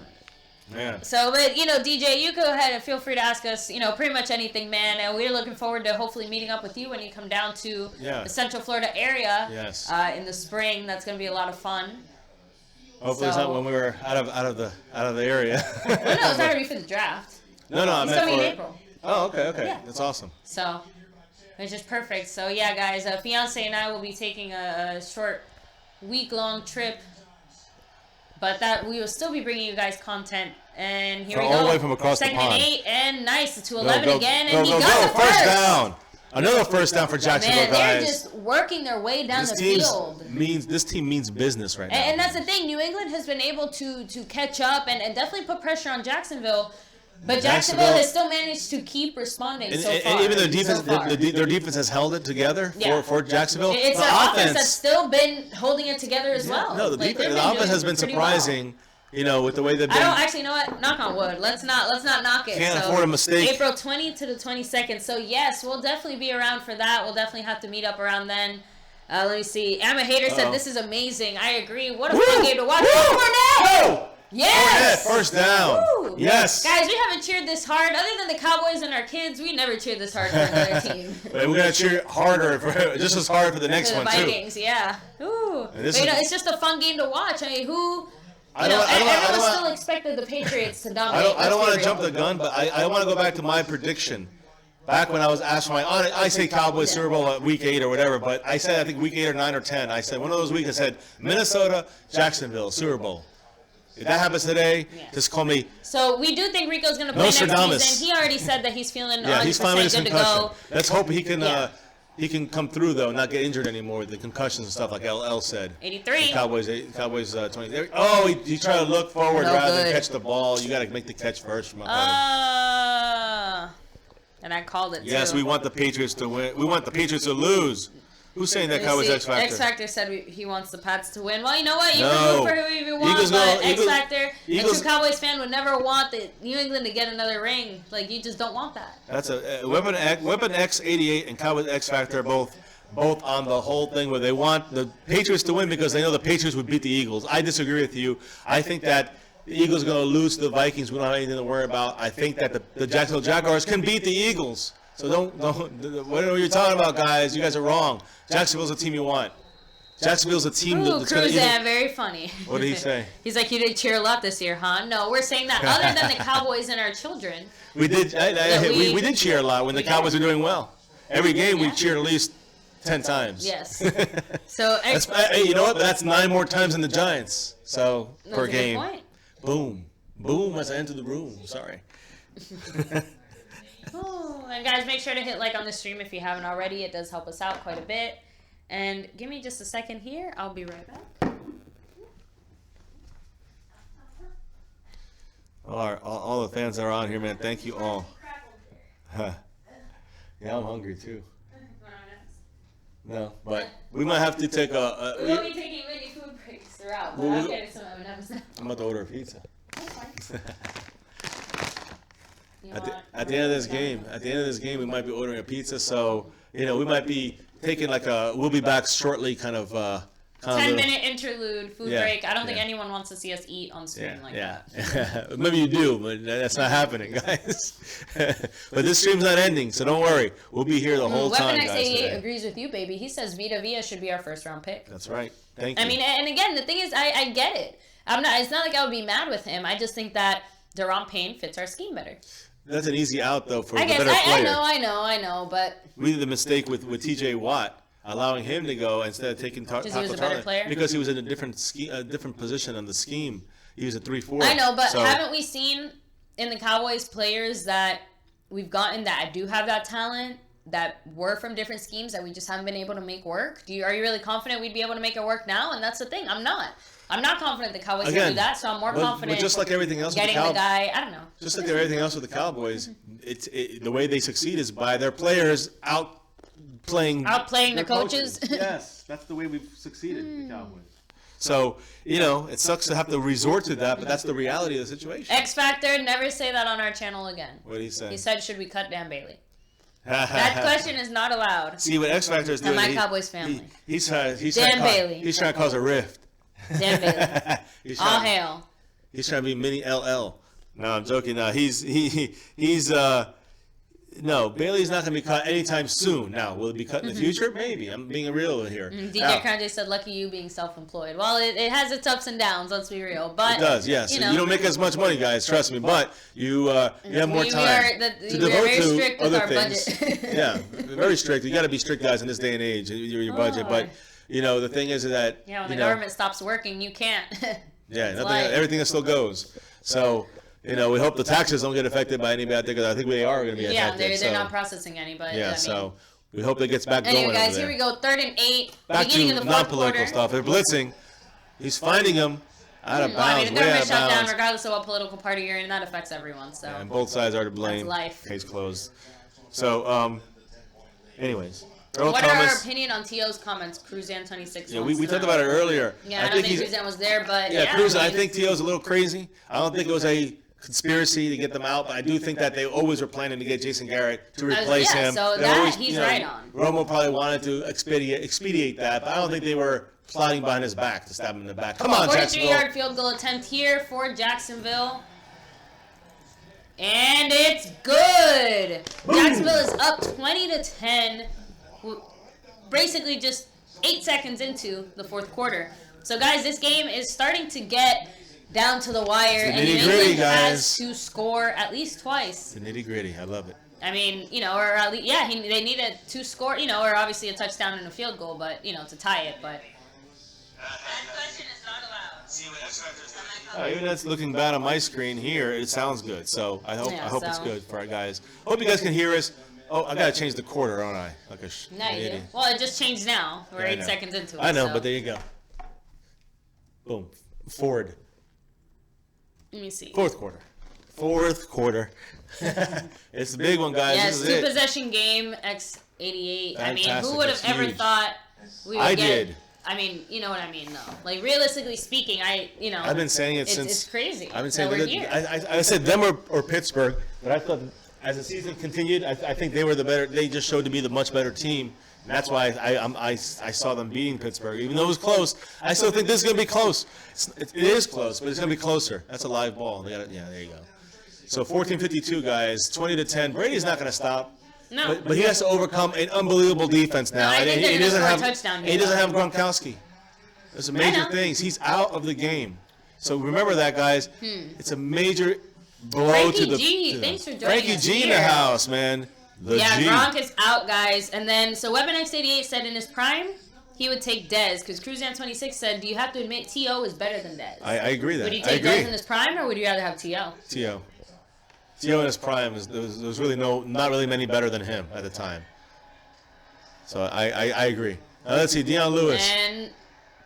Man. So, but, DJ, you go ahead and feel free to ask us, pretty much anything, man. And we're looking forward to hopefully meeting up with you when you come down to the Central Florida area in the spring. That's going to be a lot of fun. Hopefully it's not when we were out of the area. Well, no, it's not ready for the draft. No, I meant coming for in April. Oh, okay. Yeah. That's awesome. So, it's just perfect. So, yeah, guys, fiance and I will be taking a short week-long trip. But that we will still be bringing you guys content. And here we go. All the way from across the pond. Second and 8, and nice to 11 again. And he go. got the First down. Another first down for Jacksonville, man, guys. They're just working their way down the field. This team means business right now. And that's the thing. New England has been able to catch up and definitely put pressure on Jacksonville. But Jacksonville has still managed to keep responding so far. And even their defense, their defense has held it together for Jacksonville. It's an offense that's still been holding it together as well. No, the offense has been surprising. With the way they've been. I don't actually know what. Knock on wood. Let's not knock it. Can't afford a mistake. April 20th to the 22nd. So yes, we'll definitely be around for that. We'll definitely have to meet up around then. Let me see. I'm a hater said this is amazing. I agree. What a fun game to watch. Fournette! Yes! Fournette, first down. Woo! Yes. Guys, we haven't cheered this hard. Other than the Cowboys and our kids, we never cheered this hard for another team. But we're going to cheer harder, just as hard for the next one, too. The Vikings, yeah. Ooh. But, it's just a fun game to watch. Everyone still expected the Patriots to dominate. I don't want to jump the gun, but I want to go back to my prediction. Back when I was asked I say Cowboys Super Bowl at week 8 or whatever, but I said I think week 8 or 9 or 10. I said one of those weeks I said Minnesota, Jacksonville, Super Bowl. If that happens today, just call me. So we do think Rico's going to play next season. He already said that he's feeling 100% he's fine with his good to concussion. go. Let's hope he can he can come through though, not get injured anymore with the concussions and stuff like LL said. 83. The Cowboys 20. Oh, he tried to look forward rather than catch the ball. You got to make the catch first. And I called it. Yes, too. we want the Patriots to win. We want the Patriots to lose. Who's saying that Cowboys X Factor? X Factor said he wants the Pats to win. Well, you know what? You can root for whoever you want, but X Factor, a true Cowboys fan would never want the New England to get another ring. Like, you just don't want that. That's a Weapon X88 and Cowboys X Factor both on the whole thing where they want the Patriots to win because they know the Patriots would beat the Eagles. I disagree with you. I think that the Eagles are going to lose to the Vikings. We don't have anything to worry about. I think that the Jacksonville Jaguars can beat the Eagles. So don't whatever you're talking about, guys. You guys are wrong. Jacksonville's a team you want. Jacksonville's a team that's going to Cruzan, very funny. What did he say? He's like, you didn't cheer a lot this year, huh? No, we're saying that other than the Cowboys and our children. We did. We did cheer a lot when the Cowboys were doing well. Every game we cheered at least 10 times. Yes. So you know what? That's 9 more times than the Giants. So per game. Good point. Boom as I enter the room. Sorry. Oh, and guys, make sure to hit like on the stream if you haven't already. It does help us out quite a bit. And give me just a second here. I'll be right back. All the fans that are on here, man, thank you all. Yeah, I'm hungry too. No, but we might have to take a... we won't be taking many food breaks throughout, but I'm getting some M&Ms now. I'm about to order a pizza. That's fine. At the end of this game, we might be ordering a pizza. So we might be taking like a "we'll be back shortly" kind of 10-minute interlude, food Yeah, break. I don't think yeah. anyone wants to see us eat on screen like that. Yeah. Maybe you do, but that's not happening, guys. But this stream's not ending, so don't worry. We'll be here the whole time, Weapon guys. X88 Today. agrees with you, baby. He says Vita Vea should be our first-round pick. That's right. Thank you. I mean, and again, the thing is, I get it. I'm not. It's not like I would be mad with him. I just think that Deron Payne fits our scheme better. That's an easy out, though, for I the guess better player. I know, but We did the mistake with T.J. Watt, allowing him to go instead of taking Because he was a better player? Because he was in a different position on the scheme. He was a 3-4. I know. But So- haven't we seen in the Cowboys players that we've gotten that do have that talent that were from different schemes that we just haven't been able to make work? Are you really confident we'd be able to make it work now? And that's the thing. I'm not. I'm not confident the Cowboys can do that, so I'm more confident. But just like everything else, getting with the guy. I don't know. Just like everything else with the Cowboys, the way they succeed is by their players outplaying the coaches. Yes, that's the way we've succeeded, the Cowboys. So, it sucks to have to resort to that, but that's the reality of the situation. X Factor, never say that on our channel again. What did he say? He said, should we cut Dan Bailey? That question is not allowed. See, what X Factor is doing. my Cowboys family. He's trying Bailey. He's trying to cause a rift. Dan Bailey. All hail. He's trying to be mini LL. No, I'm joking. No, no, Bailey's not going to be cut anytime soon. Now, will it be cut in the future? Maybe. I'm being real here. DJ Kanye said, lucky you being self-employed. Well, it has its ups and downs, let's be real. But it does, yes. You don't make as much money, guys, trust me, but you have more time to devote to other things. Budget. Yeah, very strict. You got to be strict, guys, in this day and age, your budget. But, the thing is that... Yeah, when the government stops working, you can't. Yeah, everything still goes. So... we hope the taxes don't get affected by any bad thing, because I think they are going to be affected. Yeah, they're not processing any, but so we hope that gets back going. Anyway, guys, over here there. we go. 3rd and 8. Back beginning to of the fourth non-political quarter. stuff. They're blitzing. He's finding him out of I bounds, mean, the way out government of shut down bounds. regardless of what political party you're in, and that affects everyone. So. And both sides are to blame. That's life. Case closed. So, anyways. Earl What Thomas, are our opinion on T.O.'s comments? Cruzan 26. Yeah, we talked about it earlier. Yeah, I don't think Cruzan was there, but Cruzan, I think T.O.'s a little crazy. I don't think it was a conspiracy to get them out, but I do think that they always were planning to get Jason Garrett to replace him. So They that always, he's right on. Romo probably wanted to expedite that, but I don't think they were plotting behind his back to stab him in the back. Come on, Jacksonville. 43-yard field goal attempt here for Jacksonville. And it's good. Boom. Jacksonville is up 20-10. Basically just 8 seconds into the fourth quarter. So, guys, this game is starting to get down to the wire, and New England has to score at least twice. The nitty-gritty, I love it. I mean, or at least, they needed to score, or obviously a touchdown and a field goal, but, to tie it, but. That question is not allowed. Even that's looking bad on my screen here, it sounds good, so I hope it's good for our guys. Hope you guys can hear us. Oh, I gotta change the quarter, don't I? Like a no, you do. Well, it just changed now. We're 8 seconds into it. I know, so. but there you go. Boom. Forward. Let me see. Fourth quarter. It's the big one, guys. Yes, this is two-possession game, X88. Fantastic. I mean, who would have ever thought we would I get... did. I mean, you know what I mean, though. Like, realistically speaking, I've been saying it since... It's crazy. I've been saying we're here. I said them or Pittsburgh, but I thought as the season continued, I think they were the better... They just showed to be the much better team. And that's why I saw them beating Pittsburgh. Even though it was close, I still think this is going to be close. It is close, but it's going to be closer. That's a live ball. There you go. So 14-52, guys, 20-10. Brady's not going to stop. No. But he has to overcome an unbelievable defense now. No, I think they're going to score a touchdown here. He doesn't have Gronkowski. There's some major things. He's out of the game. So remember that, guys. It's a major blow Frankie to the... G, thanks for joining Frankie us G in here. the house, man. The G. Gronk is out, guys. And then, so Weapon X88 said in his prime, he would take Dez, because Cruzan26 said, do you have to admit T.O. is better than Dez? I agree that. Would you take Dez in his prime, or would you rather have T.O.? T.O. T.O. in his prime, there was really not really many better than him at the time. So I agree. Now let's see, Deion Lewis. And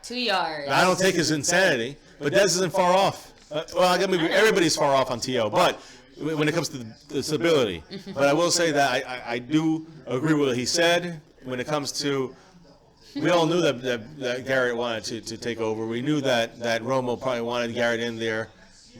2 yards. I don't take his insanity, but Dez isn't far off. Everybody's far off on T.O., but when it comes to the stability. But I will say that I do agree with what he said when it comes to, we all knew that Garrett wanted to take over. We knew that Romo probably wanted Garrett in there.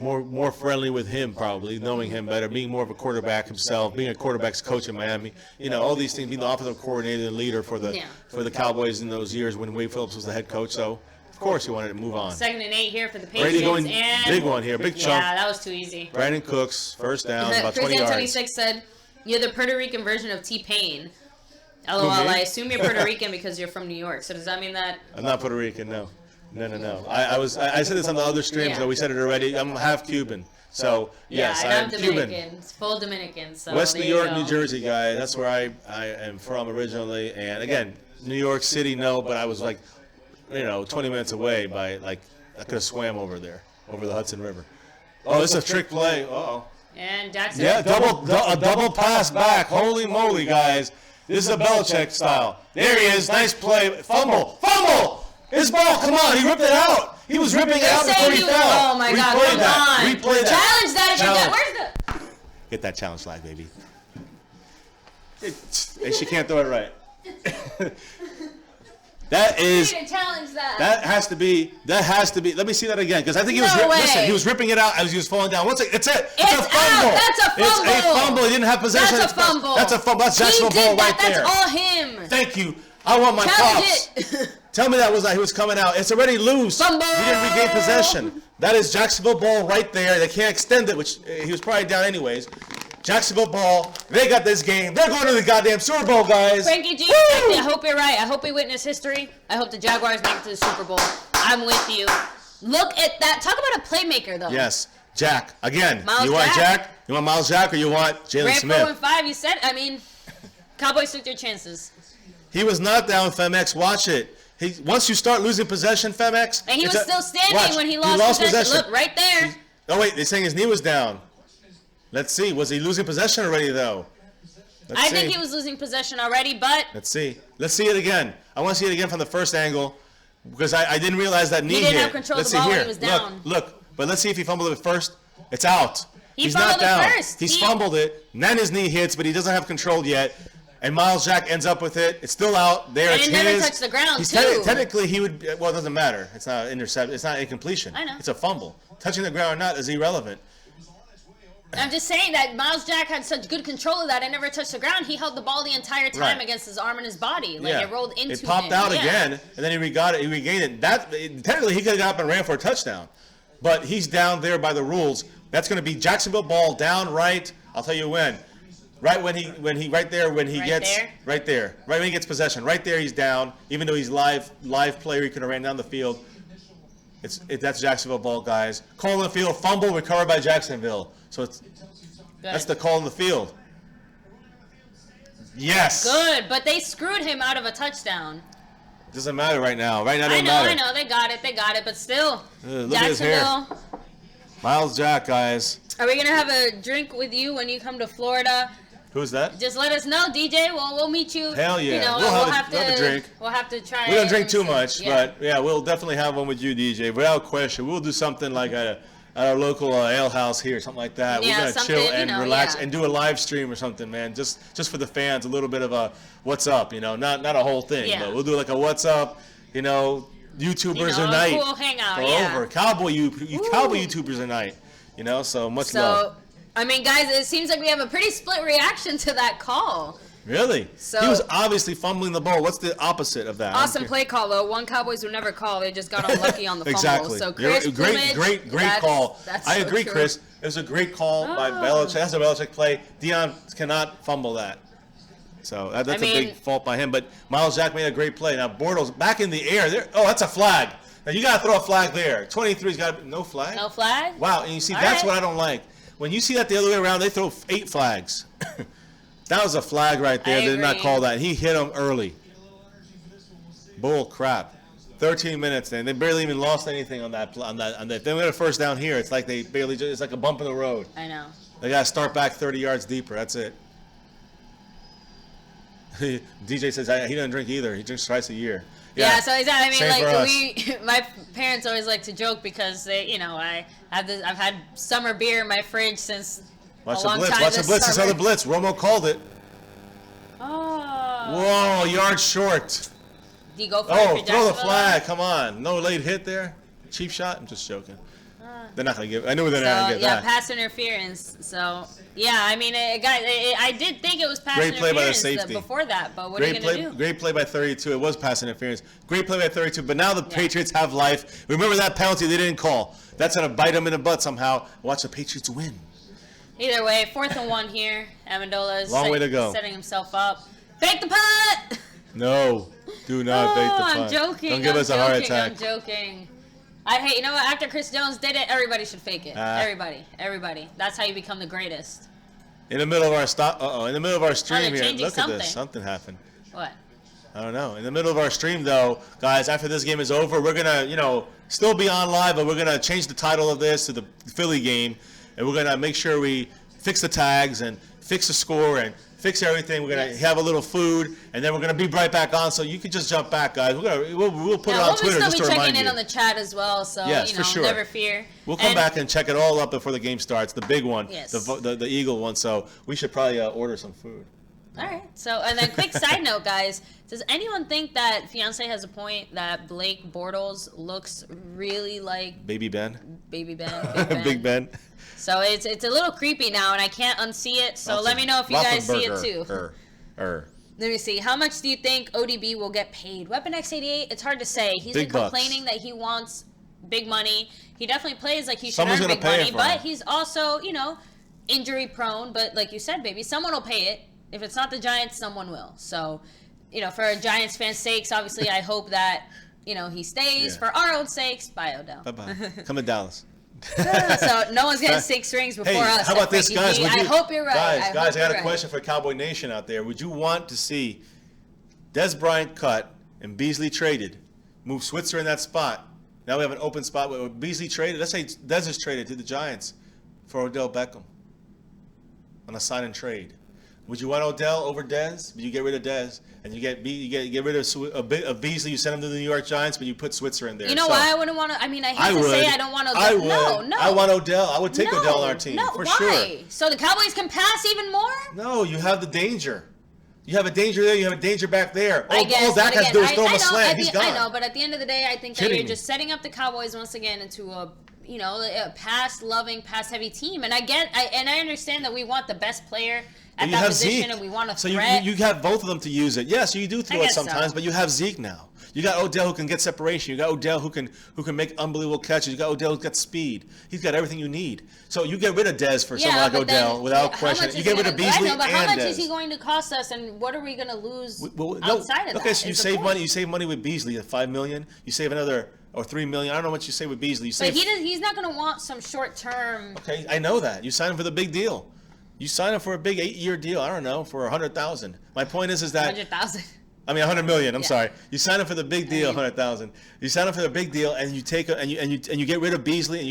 more friendly with him, probably knowing him better, being more of a quarterback himself, being a quarterback's coach in Miami. You know, all these things, being the offensive coordinator and leader for the Cowboys in those years when Wade Phillips was the head coach. So of course he wanted to move on. 2nd and 8 here for the Brady Patriots. going And big one here, big chunk. yeah, that was too easy. Brandon Cooks, first down, about Chris 20 Anthony yards. 6 said, "You're the Puerto Rican version of T-Pain." LOL. Who, me? I assume you're Puerto Rican because you're from New York. So does that mean that? I'm not Puerto Rican, no. No. I said this on the other streams, Yeah. though. We said it already. I'm half Cuban. So, yes, and I'm I'm Cuban. Dominican, full Dominican. So West there New you York, go. New Jersey guy. That's where I am from originally. And again, New York City, no, but I was like, 20 minutes away by, like, I could have swam over there, over the Hudson River. Oh, this is a trick play. Uh-oh. And Jackson. Yeah, a double pass back. Holy moly, guys. This is a Belichick style. There he is. Nice play. Fumble. His ball. Come on. He ripped it out. He was ripping it out before he fell. Oh my God! Replay Come that. on. Replay that. Challenge that if Challenge. Where's the? Get that challenge flag, baby. And she can't throw it right. That is. You need to challenge that. That has to be. Let me see that again, because I think he was. No way. Listen, he was ripping it out as he was falling down. It's it. It's It's a fumble. out. That's a fumble. It's a fumble. He didn't have possession. That's a fumble. That's a fumble. That's Jacksonville He did ball right that. there. That's all him. Thank you. I want my Challenge props. it. Tell me that he was coming out. It's already loose. Fumble. He didn't regain possession. That is Jacksonville ball right there. They can't extend it, which he was probably down anyways. Jacksonville ball. They got this game. They're going to the goddamn Super Bowl, guys. Frankie G, I hope you're right. I hope we witness history. I hope the Jaguars make it to the Super Bowl. I'm with you. Look at that. Talk about a playmaker, though. Yes. Jack. Again. Miles you want Jack? Jack? You want Miles Jack or you want Jalen Ran Smith? 4 and 5. You said. I mean, Cowboys took their chances. He was not down, Femex. Watch it. Once you start losing possession, Femex. And he was still standing watch. when he lost possession. Look, right there. Oh, wait. They're saying his knee was down. Let's see. Was he losing possession already, though? I think he was losing possession already, but Let's see. Let's see it again. I want to see it again from the first angle because I didn't realize that knee hit. he didn't have control of Let's the ball see when here. he was down. Look. But let's see if he fumbled it first. It's out. He's fumbled not it down. first. He's He- fumbled it. Then his knee hits, but he doesn't have control yet. And Miles Jack ends up with it. It's still out. There And it's it never his. touched the ground, He's too. Technically, he would. Well, it doesn't matter. It's not intercept. It's not incompletion. I know. It's a fumble. Touching the ground or not is irrelevant. I'm just saying that Miles Jack had such good control of that. It never touched the ground. He held the ball the entire time Right. against his arm and his body. Like it rolled into him. It popped out Yeah. again, and then he regained it. Technically, he could have got up and ran for a touchdown, but he's down there by the rules. That's going to be Jacksonville ball down right. I'll tell you when. Right when he Right there? right there, right when he gets possession, right there he's down. Even though he's live player, he could have ran down the field. That's Jacksonville ball, guys. Call in the field, fumble recovered by Jacksonville. So that's the call in the field. Yes. Good, but they screwed him out of a touchdown. Doesn't matter right now. Right now, it I doesn't know, matter. I know. They got it, but still. Look at his hair. Jacksonville. Miles Jack, guys. Are we gonna have a drink with you when you come to Florida? Who's that? Just let us know, DJ. We'll meet you. Hell yeah. You know, We'll we'll have a drink. We'll have to try. We don't it drink and too see. much, Yeah. but yeah, we'll definitely have one with you, DJ, without question. We'll do something like at our local ale house here, something like that. Yeah, We're gonna something, chill and relax yeah. and do a live stream or something, man. Just for the fans, a little bit of a what's up, not a whole thing, Yeah. but we'll do like a what's up, YouTubers a unite. cool hangout. for Yeah. over Cowboy YouTubers unite. So much love. So, I mean, guys, it seems like we have a pretty split reaction to that call. Really? So- He was obviously fumbling the ball. What's the opposite of that? Awesome play call, though. One Cowboys would never call. They just got unlucky on the fumble. Exactly. So, Chris, Great Plumage, call. That's I so agree, true. Chris. It was a great call by Belichick. That's a Belichick play. Dion cannot fumble that. So that's a big fault by him. But Miles Jack made a great play. Now Bortles back in the air. There. Oh, that's a flag. Now you got to throw a flag there. 23's got no flag. No flag. Wow. And you see, All that's right. what I don't like. When you see that the other way around, they throw 8 flags. That was a flag right there. I They did not agree. call that. He hit him early. Bull crap. 13 minutes, and they barely even lost anything on that. If they went a first down here, it's like it's like a bump in the road. I know. They got to start back 30 yards deeper. That's it. DJ says he doesn't drink either. He drinks twice a year. Yeah, so exactly. Same for I us. mean, my parents always like to joke because they, I've had summer beer in my fridge since Watch a the long blitz. time Watch the this blitz. This summer. other blitz. Romo called it. Oh. Whoa, yard short. Do you go for it Oh, for throw the Jacksonville? flag. Come on. No late hit there. Cheap shot. I'm just joking. They're not going to give. I knew they're not going to get that. pass interference. So yeah, I mean, I did think it was pass Great play by the interference safety. before that, but what are you going to do? Great play by 32. It was pass interference. Great play by 32. But now the Patriots have life. Remember that penalty they didn't call. That's going to bite them in the butt somehow. Watch the Patriots win. Either way, 4th and 1 here. Amendola is Long way to go. setting himself up. Fake the punt! No, do not fake the punt. I'm joking. Don't give us a heart attack. I'm joking. I hate, you know what? After Chris Jones did it, everybody should fake it. Everybody. That's how you become the greatest. In the middle of our in the middle of our stream here, changing look at something. this. Something happened. What? I don't know. In the middle of our stream, though, guys, after this game is over, we're going to, still be on live, but we're going to change the title of this to the Philly game, and we're going to make sure we fix the tags and fix the score and fix everything. We're going to have a little food, and then we're going to be right back on, so you can just jump back, guys. We'll put it on Twitter just to remind you. We'll still be checking in on the chat as well, so, for sure. never fear. We'll come back and check it all up before the game starts, the big one, Yes. the Eagle one, so we should probably order some food. All right. So, and then quick side note, guys. Does anyone think that Fiance has a point that Blake Bortles looks really like Baby Ben? Baby Ben? Big Ben? So it's a little creepy now, and I can't unsee it. So let me know if you guys see it too. Let me see. How much do you think ODB will get paid? Weapon X88, it's hard to say. He's Big been bucks. complaining that he wants big money. He definitely plays like he should Someone's earn gonna big pay it money, for but him. he's also, injury prone. But like you said, baby, someone will pay it. If it's not the Giants, someone will. So, for Giants fans' sakes, obviously, I hope that, he stays. Yeah. For our own sakes, bye, Odell. Bye-bye. Come to Dallas. So no one's getting 6 rings before Hey, us. how about this, Frankie guys? G. I hope you're right. Guys, I got a question for Cowboy Nation out there. Would you want to see Des Bryant cut and Beasley traded, move Switzer in that spot? Now we have an open spot with Beasley traded. Let's say Des is traded to the Giants for Odell Beckham on a sign and trade. Would you want Odell over Dez? But you get rid of Dez, and you get rid of Beasley. You send him to the New York Giants, but you put Switzer in there. You know why I wouldn't want to? I mean, I hate to say I don't want Odell. I would. No. I want Odell. I would take Odell on our team for why? sure. So the Cowboys can pass even more? No, you have the danger. You have a danger there. You have a danger back there. I guess, all Dak has to do is throw him a slant. He's gone. I know, but at the end of the day, I think that Kidding you're me. just setting up the Cowboys once again into a pass-loving, pass-heavy team. And I understand that we want the best player at that position, Zeke. and we want a so threat. you have both of them to use it. Yes, you do throw it guess sometimes, so. but you have Zeke now. You got Odell who can get separation. You got Odell who can make unbelievable catches. You got Odell who's got speed. He's got everything you need. So you get rid of Dez for someone like but Odell then, without how question. much You is get he rid of gonna- Beasley I know, but how and much is Dez. he going to cost us, and what are we going to lose No, outside of that? okay, so you is the save point. money. You save money with Beasley at $5 million. You save another or $3 million. I don't know what you save with Beasley. You But save. he's not going to want some short-term. Okay, I know that. You sign him for the big deal. You sign him for a big 8-year deal. I don't know, for $100,000. My point is that 100,000. I mean, $100 million. I'm Yeah. sorry. You sign him for the big deal, 100,000. You sign him for the big deal, and you take and you get rid of Beasley, and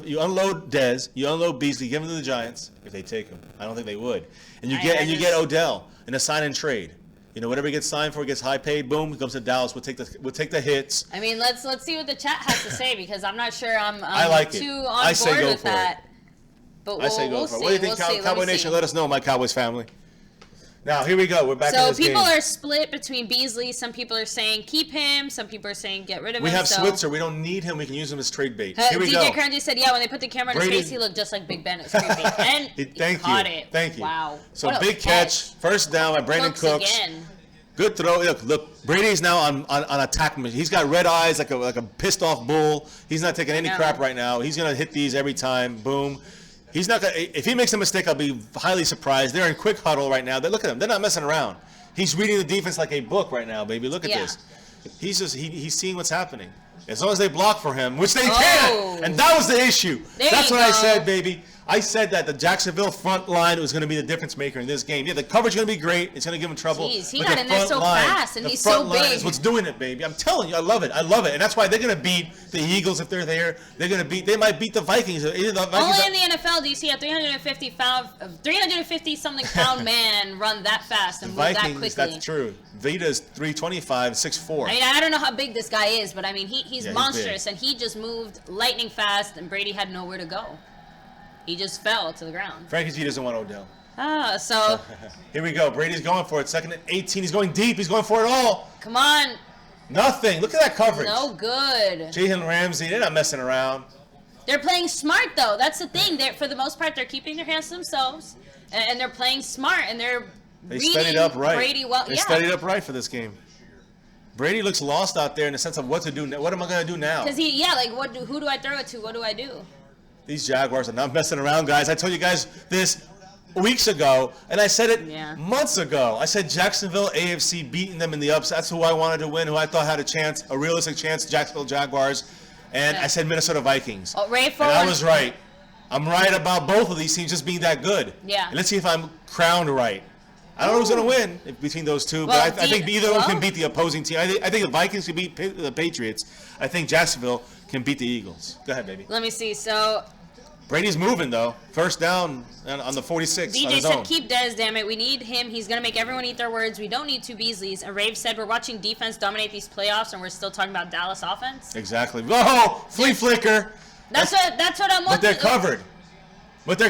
you unload Dez, you unload Beasley, give him to the Giants if they take him. I don't think they would. And you get Odell in a sign and trade. Whatever he gets signed for, gets high paid. Boom, he comes to Dallas. We'll take the hits. I mean, let's see what the chat has to say, because I'm not sure I'm I like too it. on I say board go with for it. that. But I say go we'll for it. see. What do you think, We'll see. Let Cowboy me Nation? see. Let us know, my Cowboys family. Now, here we go. We're back in So this game. people are split between Beasley. Some people are saying keep him. Some people are saying get rid of We him. have so. Switzer. We don't need him. We can use him as trade bait. Here we DJ go. Kern just said, yeah, when they put the camera in his Brady- face, he looked just like Big Ben. It was creepy. And he Thank caught you. it. Thank you. Wow. So What a big catch. First down by Brandon Cooks. Again. Good throw. Look, Brady's now on attack. He's got red eyes like a pissed off bull. He's not taking any know. crap right now. He's gonna hit these every time. Boom. He's not gonna. If he makes a mistake, I'll be highly surprised. They're in quick huddle right now. Look at them. They're not messing around. He's reading the defense like a book right now, baby. Look at Yeah. this. He's seeing what's happening. As long as they block for him, which they Oh. can, and that was the issue. That's you what I go. said, baby. I said that the Jacksonville front line was going to be the difference maker in this game. Yeah, the coverage is going to be great. It's going to give him trouble. Jeez, he but got the in there front so line- fast, and the he's front so line big. is what's doing it, baby. I'm telling you, I love it. I love it, and that's why they're going to beat the Eagles if they're there. They're going to beat. They might beat the Vikings. Either the Vikings Only in the NFL do you see a 350 something pound man run that fast and move that Vikings. quickly. That's true. Vita's 325, 6'4". I mean, I don't know how big this guy is, but I mean, he's he's monstrous, big. and he just moved lightning fast, and Brady had nowhere to go. He just fell to the ground. Frankie G doesn't want Odell. So Here we go. Brady's going for it. Second and 18. He's going deep. He's going for it all. come on, Nothing. Look at that coverage. no good. Jalen Ramsey, they're not messing around. They're playing smart, though. That's the thing. For the most part, they're keeping their hands to themselves, and they're playing smart, and they're studied up right. Brady well. They studied up right for this game. Brady looks lost out there in the sense of what to do. What am I going to do now? Because who do I throw it to? What do I do? These Jaguars are not messing around, guys. I told you guys this weeks ago, and I said it months ago. I said Jacksonville AFC beating them in the ups. That's who I wanted to win, who I thought had a chance, a realistic chance, Jacksonville Jaguars. And I said Minnesota Vikings. Oh, Ray and I was right. I'm right about both of these teams just being that good. Yeah. And let's see if I'm crowned right. I don't know who's going to win between those two, but I think either one can beat the opposing team. I think the Vikings can beat the Patriots. I think Jacksonville can beat the Eagles. Go ahead, baby. Let me see. So Brady's moving, though. First down on the 46. DJ said, keep Dez, damn it. We need him. He's going to make everyone eat their words. We don't need two Beasleys. And Rave said, we're watching defense dominate these playoffs, and we're still talking about Dallas offense. Exactly. Whoa! Flea flicker. That's what I'm But they're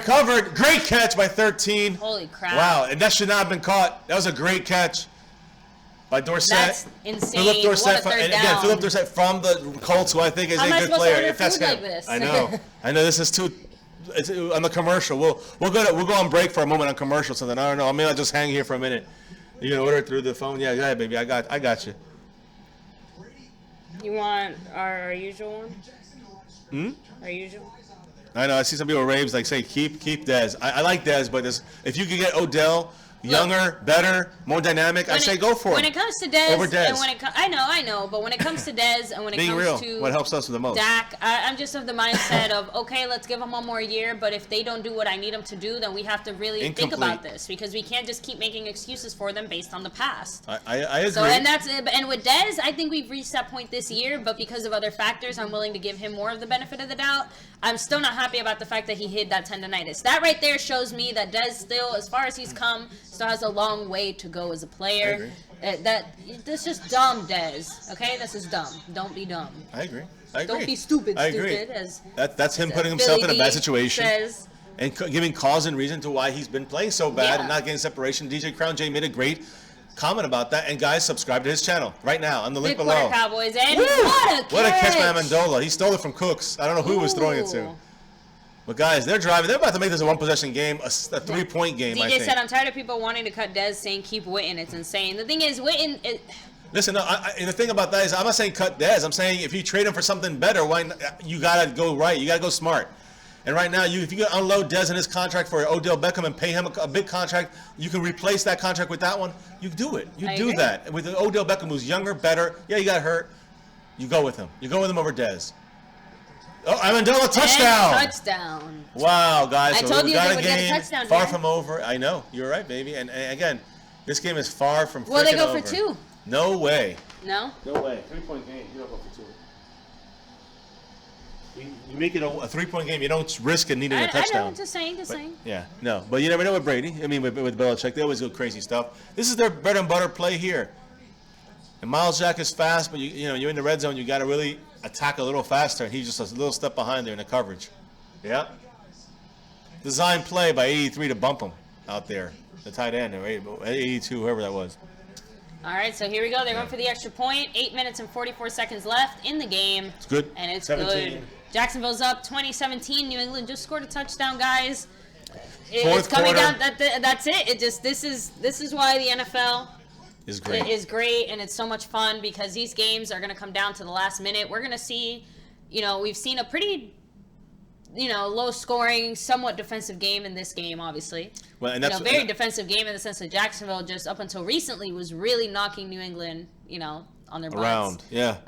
covered. Great catch by 13. Holy crap. Wow, and that should not have been caught. That was a great catch by Dorset. That's insane. Philip Dorset, What a third and down. again, Philip Dorset from the Colts, who I think is How am a I good supposed to player. order If that's food him. like this? I know this is too. It's on the commercial. We'll go on break for a moment on commercial. So then I don't know. I mean, I'll just hang here for a minute. You can order it through the phone. Yeah, go ahead, baby. I got you. You want our usual one? Our usual? I know. I see some people raves like say keep Dez. I like Dez, but if you could get Odell younger, better, more dynamic, I say go for it. When it comes to Dez, over Dez. and I know, but when it comes to Dez and when it Being comes real, to what helps us the most? Dak, I'm just of the mindset of, okay, let's give them one more year, but if they don't do what I need them to do, then we have to really think about this, because we can't just keep making excuses for them based on the past. I agree. So, and that's it. And with Dez, I think we've reached that point this year, but because of other factors, I'm willing to give him more of the benefit of the doubt. I'm still not happy about the fact that he hid that tendonitis. That right there shows me that Dez still, as far as he's come, still has a long way to go as a player. That's just dumb, Dez. Okay, this is dumb. Don't be dumb. I agree. Don't be stupid. I agree. As That's him putting himself Billy in a bad D situation says. and giving cause and reason to why he's been playing so bad and not getting separation. DJ Crown J made a great comment about that. And guys, subscribe to his channel right now on the link Big below. Cowboys, and Woo! what a catch by Amendola. He stole it from Cooks. I don't know who he was throwing it to. Ooh. But guys, they're driving. They're about to make this a one-possession game, a three-point game, I DJ think. said, I'm tired of people wanting to cut Dez, saying keep Witten. It's insane. The thing is, Witten... Listen, and the thing about that is, I'm not saying cut Dez. I'm saying if you trade him for something better, why you got to go right. You got to go smart. And right now, if you unload Dez in his contract for Odell Beckham and pay him a big contract, you can replace that contract with that one. You do it. You do that. With Odell Beckham, who's younger, better. Yeah, you got hurt. You go with him. You go with him over Dez. Oh, Amendola, touchdown! Touchdown. Wow, guys. I so told we you got they a would get a game touchdown far here. from over. I know. You're right, baby. And again, this game is far from Will they freaking go over. for two? No way. No? No way. 3-point game. You don't go for two. You make it a 3-point game. You don't risk it needing a touchdown. I know. Just saying. Yeah, no. But you never know with Brady. I mean, with Belichick, they always go crazy stuff. This is their bread and butter play here. And Miles Jack is fast, but you're in the red zone. You got to really attack a little faster. And he's just a little step behind there in the coverage. Yeah. Design play by 83 to bump him out there. The tight end, or 82, whoever that was. All right, so here we go. They went for the extra point. 8 minutes and 44 seconds left in the game. It's good. And it's 17. good. Jacksonville's up 20-17. New England just scored a touchdown, guys. Fourth It's coming quarter. down. That's it. This is why the NFL Is great. is great, and it's so much fun because these games are going to come down to the last minute. We're going to see, we've seen a pretty, low scoring, somewhat defensive game in this game, obviously. Well, and that's very defensive game in the sense that Jacksonville just up until recently was really knocking New England, on their butts. around. Yeah.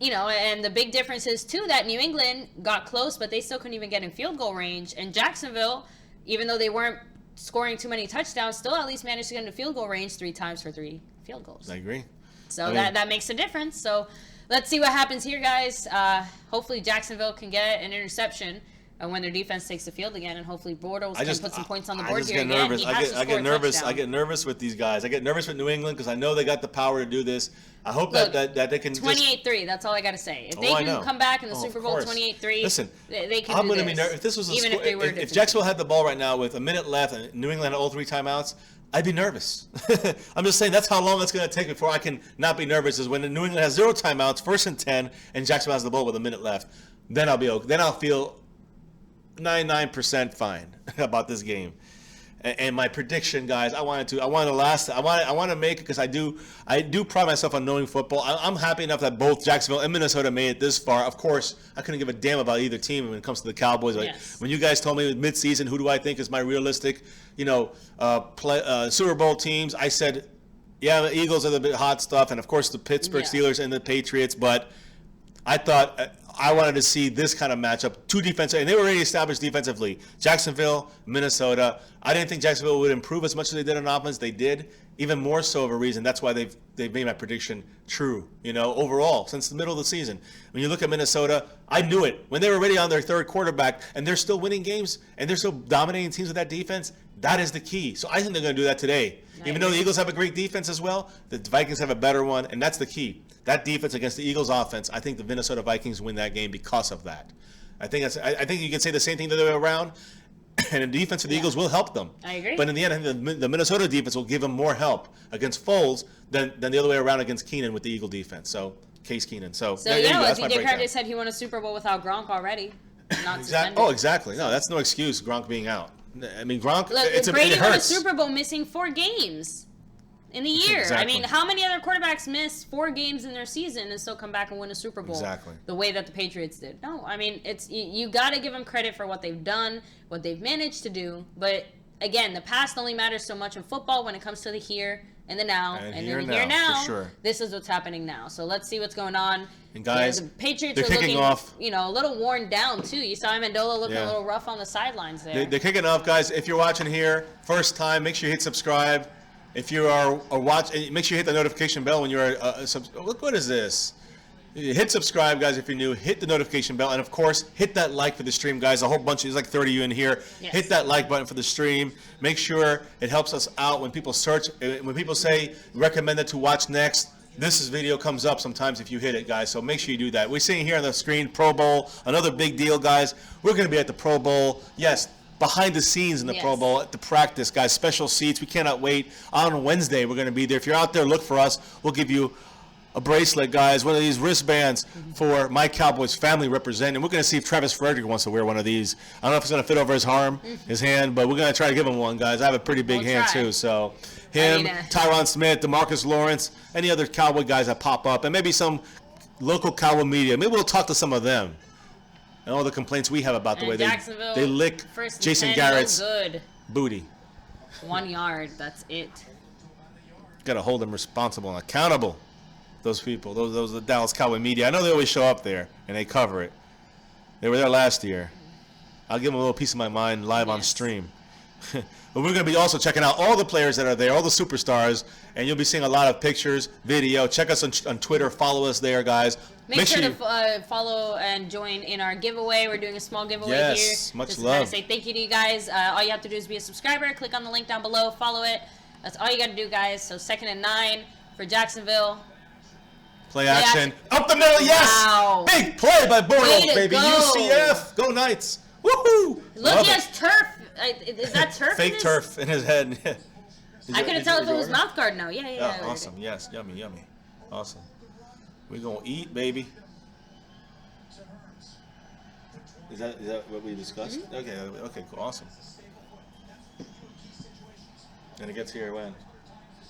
And the big difference is too that New England got close, but they still couldn't even get in field goal range. And Jacksonville, even though they weren't scoring too many touchdowns, still at least managed to get into field goal range 3 times for 3 field goals. I agree. So that makes a difference. So let's see what happens here, guys. Hopefully Jacksonville can get an interception when their defense takes the field again, and hopefully Bortles can put some points on the board here again. Nervous. I get nervous. I get nervous with these guys. I get nervous with New England because I know they got the power to do this. I hope that they can 28-3. That's all I got to say. If they can come back in the Super Bowl 28-3, listen, they can. I'm going to be nervous. If this was if Jacksonville had the ball right now with a minute left and New England had all 3 timeouts, I'd be nervous. I'm just saying that's how long it's going to take before I can not be nervous. Is when New England has 0 timeouts, 1st and 10, and Jacksonville has the ball with a minute left. then I'll be okay. Then I'll feel 99% fine about this game. And my prediction, guys, I want to make it because I do pride myself on knowing football. I'm happy enough that both Jacksonville and Minnesota made it this far. Of course, I couldn't give a damn about either team when it comes to the Cowboys. Like, when you guys told me mid-season, who do I think is my realistic, Super Bowl teams? I said, yeah, the Eagles are the bit hot stuff, and of course the Pittsburgh Steelers and the Patriots. But I thought I wanted to see this kind of matchup. Two defensive, and they were already established defensively. Jacksonville, Minnesota. I didn't think Jacksonville would improve as much as they did on offense. They did, even more so of a reason. That's why they've made my prediction true. Overall since the middle of the season. When you look at Minnesota, I knew it when they were already on their third quarterback, and they're still winning games, and they're still dominating teams with that defense. That is the key. So I think they're going to do that today. Even though the Eagles have a great defense as well, the Vikings have a better one, and that's the key. That defense against the Eagles' offense, I think the Minnesota Vikings win that game because of that. I think you can say the same thing the other way around, and the defense of the Eagles will help them. I agree. But in the end, I think the Minnesota defense will give them more help against Foles than the other way around against Keenan with the Eagle defense. So Case Keenan. So there you go. That's my breakdown. DJ said he won a Super Bowl without Gronk already. Not exactly. Oh, exactly. No, that's no excuse. Gronk being out. I mean, Gronk. Look, it Brady won a hurts. Super Bowl missing 4 games in the year. Exactly. I mean, how many other quarterbacks miss 4 games in their season and still come back and win a Super Bowl? Exactly. The way that the Patriots did. No, I mean, it's you got to give them credit for what they've done, what they've managed to do. But again, the past only matters so much in football when it comes to the here and the now, and then the here now. For sure. This is what's happening now. So let's see what's going on. And guys, the Patriots they're are kicking looking, off. a little worn down too. You saw Amendola looking a little rough on the sidelines there. They're kicking off, guys. If you're watching here, first time, make sure you hit subscribe. If you are make sure you hit the notification bell when you're look, what is this? Hit subscribe, guys, if you're new. Hit the notification bell. And, of course, hit that like for the stream, guys. A whole bunch. There's like 30 of you in here. Yes. Hit that like button for the stream. Make sure it helps us out when people search. When people say recommended to watch next, this video comes up sometimes if you hit it, guys. So make sure you do that. We're seeing here on the screen Pro Bowl. Another big deal, guys. We're going to be at the Pro Bowl. Yes. Behind the scenes in the Pro Bowl, at the practice, guys. Special seats. We cannot wait. On Wednesday, we're going to be there. If you're out there, look for us. We'll give you a bracelet, guys, one of these wristbands for my Cowboys family representing. We're going to see if Travis Frederick wants to wear one of these. I don't know if it's going to fit over his arm, his hand, but we're going to try to give him one, guys. I have a pretty big hand, too. So him, Tyron Smith, DeMarcus Lawrence, any other Cowboy guys that pop up, and maybe some local Cowboy media. Maybe we'll talk to some of them and all the complaints we have about the way they lick Jason Garrett's booty. 1 yard, that's it. Got to hold them responsible and accountable. Those people, those are the Dallas Cowboy media. I know they always show up there and they cover it. They were there last year. I'll give them a little piece of my mind live on stream. But we're going to be also checking out all the players that are there, all the superstars, and you'll be seeing a lot of pictures, video. Check us on Twitter. Follow us there, guys. Make sure to follow and join in our giveaway. We're doing a small giveaway here. Yes, much just love. Just to say thank you to you guys. All you have to do is be a subscriber. Click on the link down below. Follow it. That's all you got to do, guys. So 2nd and 9 for Jacksonville. Play action. Up the middle, yes! Wow. Big play by Bortles, baby. Go. UCF. Go Knights. Woohoo! Look, he has turf. Is that turf? Fake turf in his head. I couldn't tell if it was mouth guard now. Yeah. Oh, awesome. Yes. Yummy. Awesome. We're going to eat, baby. Is that what we discussed? Mm-hmm. Okay, cool. Awesome. And it gets here when?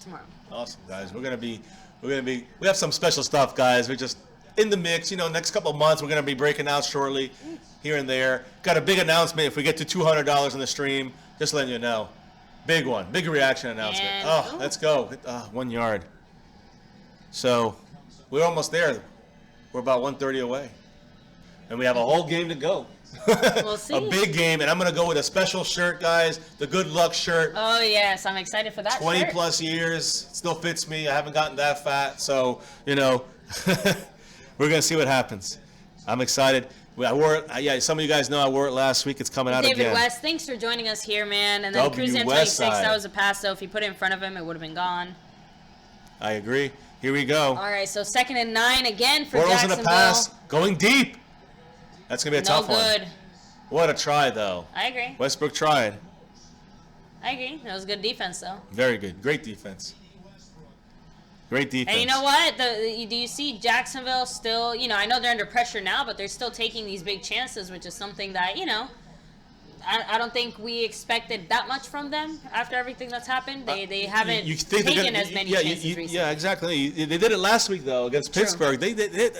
Tomorrow. Awesome, guys. We have some special stuff, guys. We're just in the mix. Next couple of months, we're going to be breaking out shortly here and there. Got a big announcement if we get to $200 on the stream. Just letting you know. Big one. Big reaction announcement. Let's go. 1 yard. So we're almost there. We're about 1:30 away. And we have a whole game to go. We'll see. A big game. And I'm going to go with a special shirt, guys. The Good Luck shirt. Oh, yes. I'm excited for that 20 plus years. It still fits me. I haven't gotten that fat. So, we're going to see what happens. I'm excited. I wore it. Some of you guys know I wore it last week. It's coming out again. David West, thanks for joining us here, man. And then Cruise in 26, that was a pass, though. If you put it in front of him, it would have been gone. I agree. Here we go. All right, so 2nd and 9 again for Bortles Jacksonville. in the pass. Going deep. That's going to be a tough one. No good. What a try, though. I agree. Westbrook tried. I agree. That was good defense, though. Very good. Great defense. Great defense. And you know what? Do you see Jacksonville still, I know they're under pressure now, but they're still taking these big chances, which is something that, I don't think we expected that much from them after everything that's happened. They haven't taken as many chances recently. Yeah, exactly. They did it last week, though, against Pittsburgh. They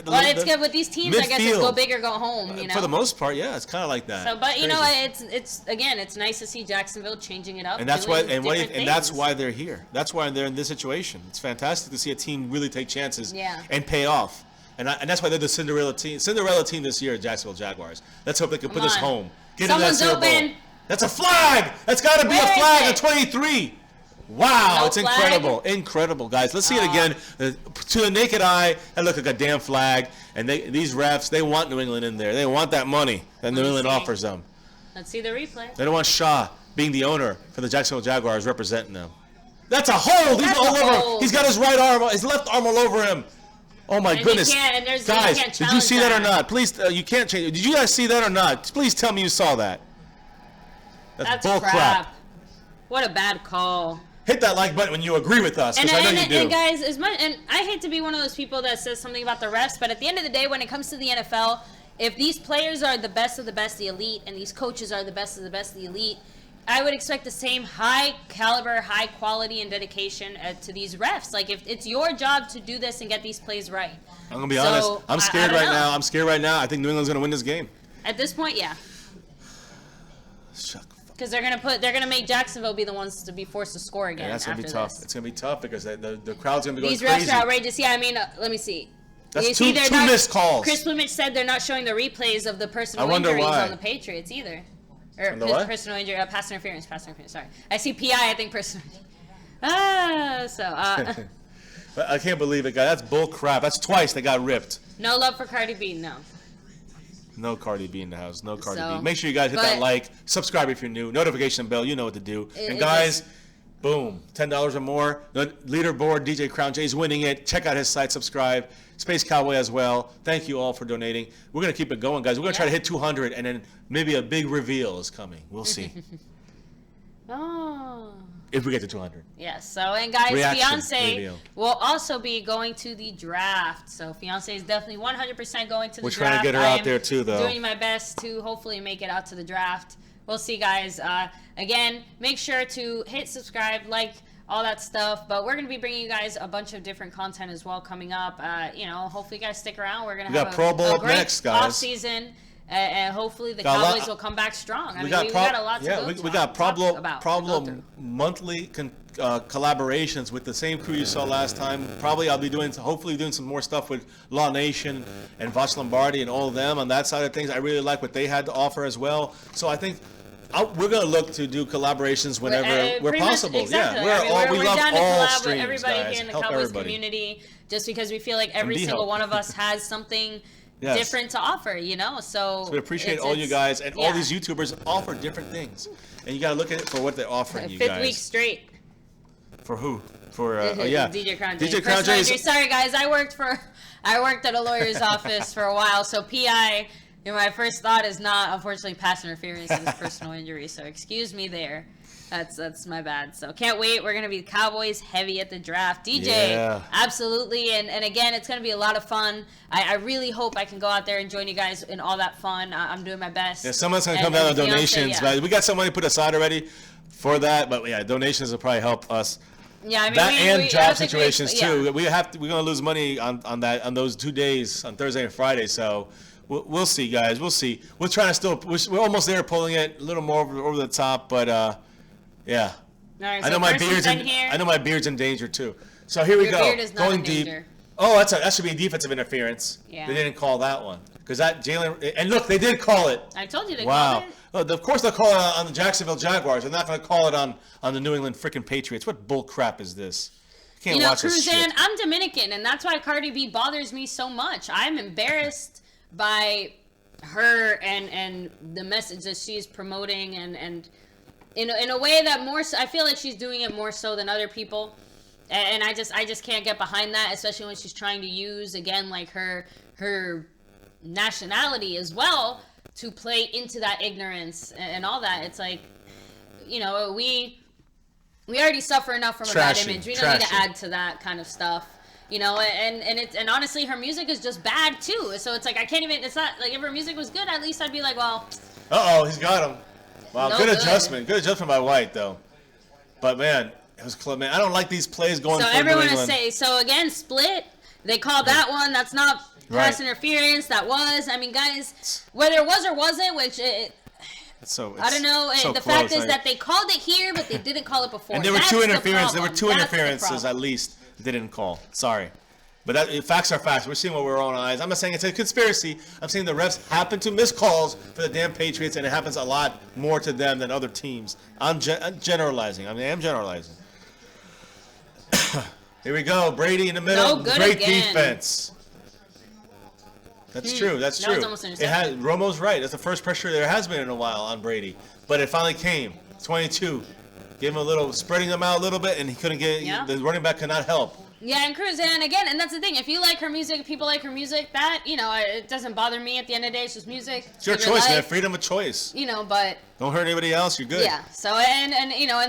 well, it's good with these teams. I guess it's go big or go home. For the most part, yeah, it's kind of like that. So, but it's nice to see Jacksonville changing it up. And that's why, that's why they're here. That's why they're in this situation. It's fantastic to see a team really take chances and pay off. And that's why they're the Cinderella team this year, Jacksonville Jaguars. Let's hope they can put this home. Get Someone's to that Super open. Bowl. That's a flag. That's got to be a flag at 23. Wow, No it's flag? incredible, guys. Let's see it again. To the naked eye, that looked like a damn flag. And these refs, they want New England in there. They want that money that New England offers them. Let's see the replay. They don't want Shaw being the owner for the Jacksonville Jaguars representing them. That's a hold. He's all over. He's got his left arm all over him. Oh my goodness, guys! Did you see that or not? Please, you can't change it. Did you guys see that or not? Please tell me you saw that. That's bull crap. What a bad call. Hit that like button when you agree with us, because I know you do. And guys, and I hate to be one of those people that says something about the refs, but at the end of the day, when it comes to the NFL, if these players are the best of the best, the elite, and these coaches are the best of the best, the elite, I would expect the same high caliber, high quality, and dedication to these refs. Like, if it's your job to do this and get these plays right. I'm gonna be honest. I'm scared right now. I'm scared right now. I think New England's gonna win this game. At this point, yeah. Shut the fuck. Because they're gonna make Jacksonville be the ones to be forced to score again. Yeah, that's gonna be tough. This. It's gonna be tough because the crowd's gonna be going these crazy. refs are outrageous. Yeah, I mean, let me see. That's two missed calls. Chris Plumich said they're not showing the replays of the personal injuries on the Patriots either. Or personal injury, pass interference. Sorry, I see PI. I think personal. But I can't believe it, guys. That's bull crap. That's twice they got ripped. No love for Cardi B. No. No Cardi B in the house. No Cardi B. Make sure you guys hit that like, subscribe if you're new, notification bell. You know what to do. And guys, boom, $10 or more. The leaderboard. DJ Crown J's winning it. Check out his site. Subscribe. Space Cowboy as well. Thank you all for donating. We're going to keep it going, guys. We're going to try to hit 200, and then maybe a big reveal is coming. We'll see. If we get to 200. Yes. So, and guys, Fiance will also be going to the draft. So, Fiance is definitely 100% going to the draft. We're trying to get her out there, too, though. Doing my best to hopefully make it out to the draft. We'll see, guys. Again, make sure to hit subscribe, like, all that stuff, but we're going to be bringing you guys a bunch of different content as well coming up. Hopefully you guys stick around. We're going to have a great off-season, and hopefully the Cowboys will come back strong. We got a lot to go we got problem monthly collaborations with the same crew you saw last time. Probably I'll be hopefully doing some more stuff with Law Nation and Voch Lombardi and all of them on that side of things. I really like what they had to offer as well. So I think we're going to look to do collaborations whenever we're possible. Exactly. Yeah, we love down to all collab streams, with everybody guys. here in the Help Cowboys everybody. community, just because we feel like every single one of us has something different to offer, So we appreciate all you guys, and all these YouTubers offer different things, and you got to look at it for what they're offering you guys. 5th week straight. For who? For DJ Crown J. DJ Crown J. Sorry guys, I worked at a lawyer's office for a while, so PI. My first thought is not, unfortunately, pass interference and personal injury. So excuse me there. That's my bad. So can't wait. We're going to be Cowboys heavy at the draft. DJ, absolutely. And again, it's going to be a lot of fun. I really hope I can go out there and join you guys in all that fun. I'm doing my best. Yeah, someone's going to come down on donations. But we got some money put aside already for that. But yeah, donations will probably help us. Yeah, I mean, job situations too. We're going to lose money on those 2 days, on Thursday and Friday. So we'll see, guys. We'll see. We're trying to we're almost there, pulling it a little more over the top, but yeah. All right, I know my beard's in danger too. So here we go. Beard is not going in deep. danger. Oh, that should be a defensive interference. Yeah. They didn't call that one because that Jalen. And look, they did call it. I told you they called it. Well, of course they'll call it on the Jacksonville Jaguars. They're not going to call it on the New England freaking Patriots. What bull crap is this? Can't watch this shit. Cruzan, I'm Dominican, and that's why Cardi B bothers me so much. I'm embarrassed by her and the message that she's promoting, and in a way that more so, I feel like she's doing it more so than other people, and I just can't get behind that, especially when she's trying to use again like her nationality as well to play into that ignorance and all that. It's like, we already suffer enough from a bad image. We don't need to add to that kind of stuff. You know, and honestly, her music is just bad too. So it's like I can't even. It's not like if her music was good, at least I'd be like, well. He's got him. Wow, No good good. adjustment. Good adjustment by White though. But man, it was close. Man, I don't like these plays going. So for everyone New is England. so again, split. They called that one. That's not pass interference. That was. I mean, guys, whether it was or wasn't, which I don't know. So the close, fact is like- that they called it here, but they didn't call it before. And there were That's two the interferences. There were problem. two That's the interferences problem. at least they didn't call. Sorry. But facts are facts. We're seeing what we're own eyes. I'm not saying it's a conspiracy. I'm saying the refs happen to miss calls for the damn Patriots, and it happens a lot more to them than other teams. I'm generalizing. I am generalizing. Here we go. Brady in the middle. No good Great again. defense. That's true. That's That true. was almost an It had interception. Romo's right. That's the first pressure there has been in a while on Brady, but it finally came. 22. Gave him a little, spreading them out a little bit, and he couldn't get. Yeah. The running back could not help. Yeah, and Cruz, and again, and that's the thing. If you like her music, people like her music. That it doesn't bother me. At the end of the day, it's just music. It's your Live choice, man. life, Freedom of choice. But Don't hurt anybody else. You're good. yeah. So and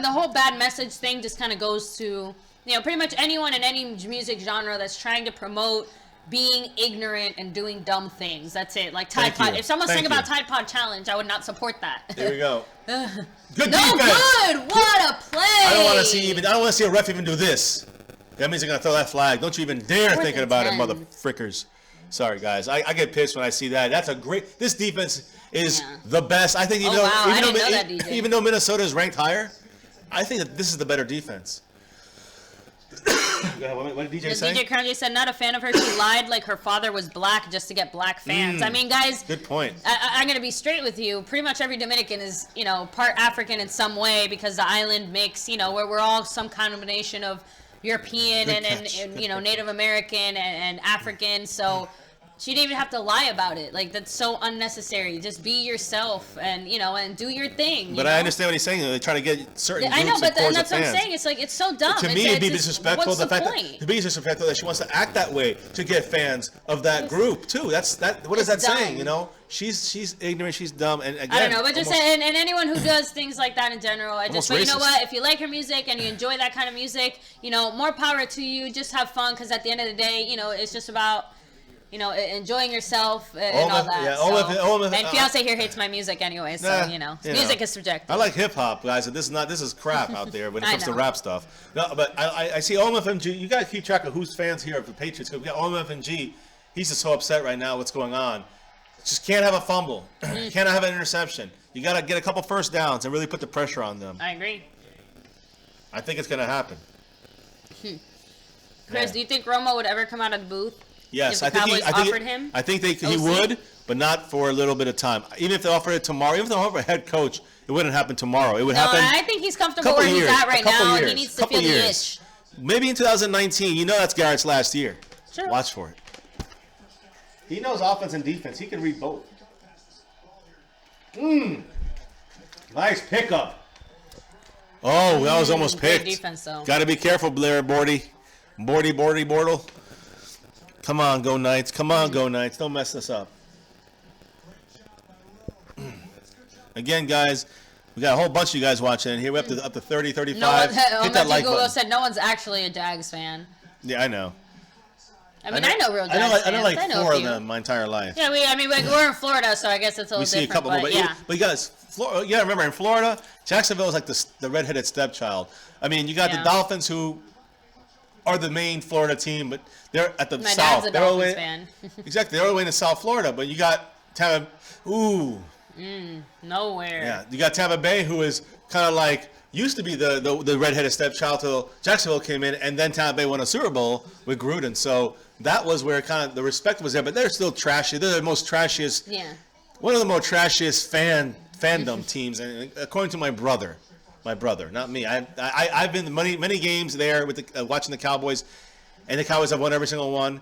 the whole bad message thing just kind of goes to pretty much anyone in any music genre that's trying to promote being ignorant and doing dumb things. That's it. Like Tide Thank you. Pod. If someone's Thank saying about you. Tide Pod Challenge, I would not support that. Here we go. Good No defense. good. What a play. I don't want to see a ref even do this. That means they're gonna throw that flag. Don't you even dare Fourth thinking and about it, 10. mother frickers. Sorry, guys. I get pissed when I see that. That's a great. This defense is Yeah. the best. I think even Oh, though wow. I didn't know that, DJ. even though Minnesota is ranked higher, I think that this is the better defense. Go ahead, what did DJ say? DJ Kanye said, not a fan of her. She lied like her father was black just to get black fans. I mean, guys, Good point. I'm going to be straight with you. Pretty much every Dominican is, part African in some way because the island mix, where we're all some combination of European Good and catch. Native American and African. So she didn't even have to lie about it. Like, that's so unnecessary. Just be yourself and, and do your thing. But I understand what he's saying. They try to get certain I know, groups but and cores that's of what I'm fans. saying. It's like, it's so dumb. To me, it'd be disrespectful. What's The fact point? that it'd be disrespectful that she wants to act that way to get fans of that group too. That's that. What is that It's dumb. saying? She's ignorant. She's dumb. And again, I don't know, but just almost- and anyone who does things like that in general, I just Almost say, you know racist. what? If you like her music and you enjoy that kind of music, more power to you. Just have fun, because at the end of the day, it's just about enjoying yourself and all that. yeah, so, Olaf- and fiance here hates my music anyway, so music is subjective. I like hip hop, guys. And this is crap out there when it I comes to know. rap stuff. No, but I see OMFMG. You gotta keep track of who's fans here of the Patriots. Because we got OMFMG. He's just so upset right now. What's going on? Just can't have a fumble. Can't have an interception. You gotta get a couple first downs and really put the pressure on them. I agree. I think it's gonna happen. Chris, Yeah. do you think Romo would ever come out of the booth? Yes, If the Cowboys offered him? I think he OC? would, but not for a little bit of time. Even if they offered it tomorrow, even if they offered a head coach, it wouldn't happen tomorrow. It would No, happen. I think he's comfortable couple where years, he's at a right couple now. years, He needs to couple feel the years. itch. Maybe in 2019. You know that's Garrett's last year. Sure. Watch for it. He knows offense and defense. He can read both. Nice pickup. Oh, that was almost Great picked. defense, though. Got to be careful, Blair Bordy. Bortle. Come on, go Knights. Come on, go Knights. Don't mess this up. Again, guys, we got a whole bunch of you guys watching in here. We're up to 30, 35. No one, Hit that like Google button. said no one's actually a Jags fan. Yeah, I know. I mean, I know real Jags I know fans. like I know four a of few. them my entire life. Yeah, we're in Florida, so I guess it's a little We see a different. couple more, but but yeah. you guys, Florida, yeah, remember in Florida, Jacksonville is like the redheaded stepchild. I mean, you got Yeah. the Dolphins who are the main Florida team, but they're at the My south. dad's a They're all the Dolphins way- fan. Exactly, they're all the way in South Florida, but you got Tampa. Ooh, Nowhere. yeah, you got Tampa Bay, who is kind of like used to be the redheaded stepchild till Jacksonville came in, and then Tampa Bay won a Super Bowl with Gruden. So that was where kind of the respect was there. But they're still trashy. They're the most trashiest. Yeah. One of the most trashiest fandom teams, and according to my brother, not me. I've been to many games there with watching the Cowboys, and the Cowboys have won every single one,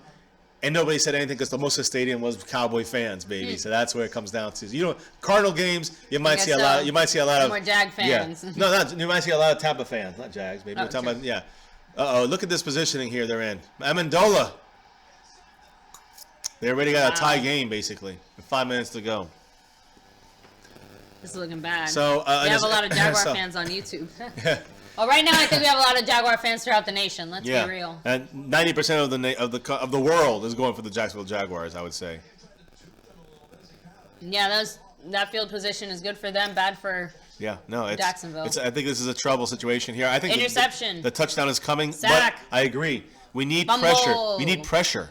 and nobody said anything because the most of the stadium was Cowboy fans, baby. So that's where it comes down to. Cardinal games, you might guess see a so. lot. You might see a lot of More Jag fans. Yeah. No, you might see a lot of Tampa fans, not Jags, baby. Oh, We're talking true. about Look at this positioning here they're in. Amendola. They already got a tie game basically with 5 minutes to go. This is looking bad. So we have a lot of Jaguar so- fans on YouTube. Well, right now I think we have a lot of Jaguar fans throughout the nation. Let's Yeah, be real. and 90% of the world is going for the Jacksonville Jaguars, I would say. Yeah, that field position is good for them, bad for Yeah, no, it's Jacksonville. I think this is a trouble situation here. I think Interception. The touchdown is coming. Sack. But I agree. We need Fumble. pressure. We need pressure.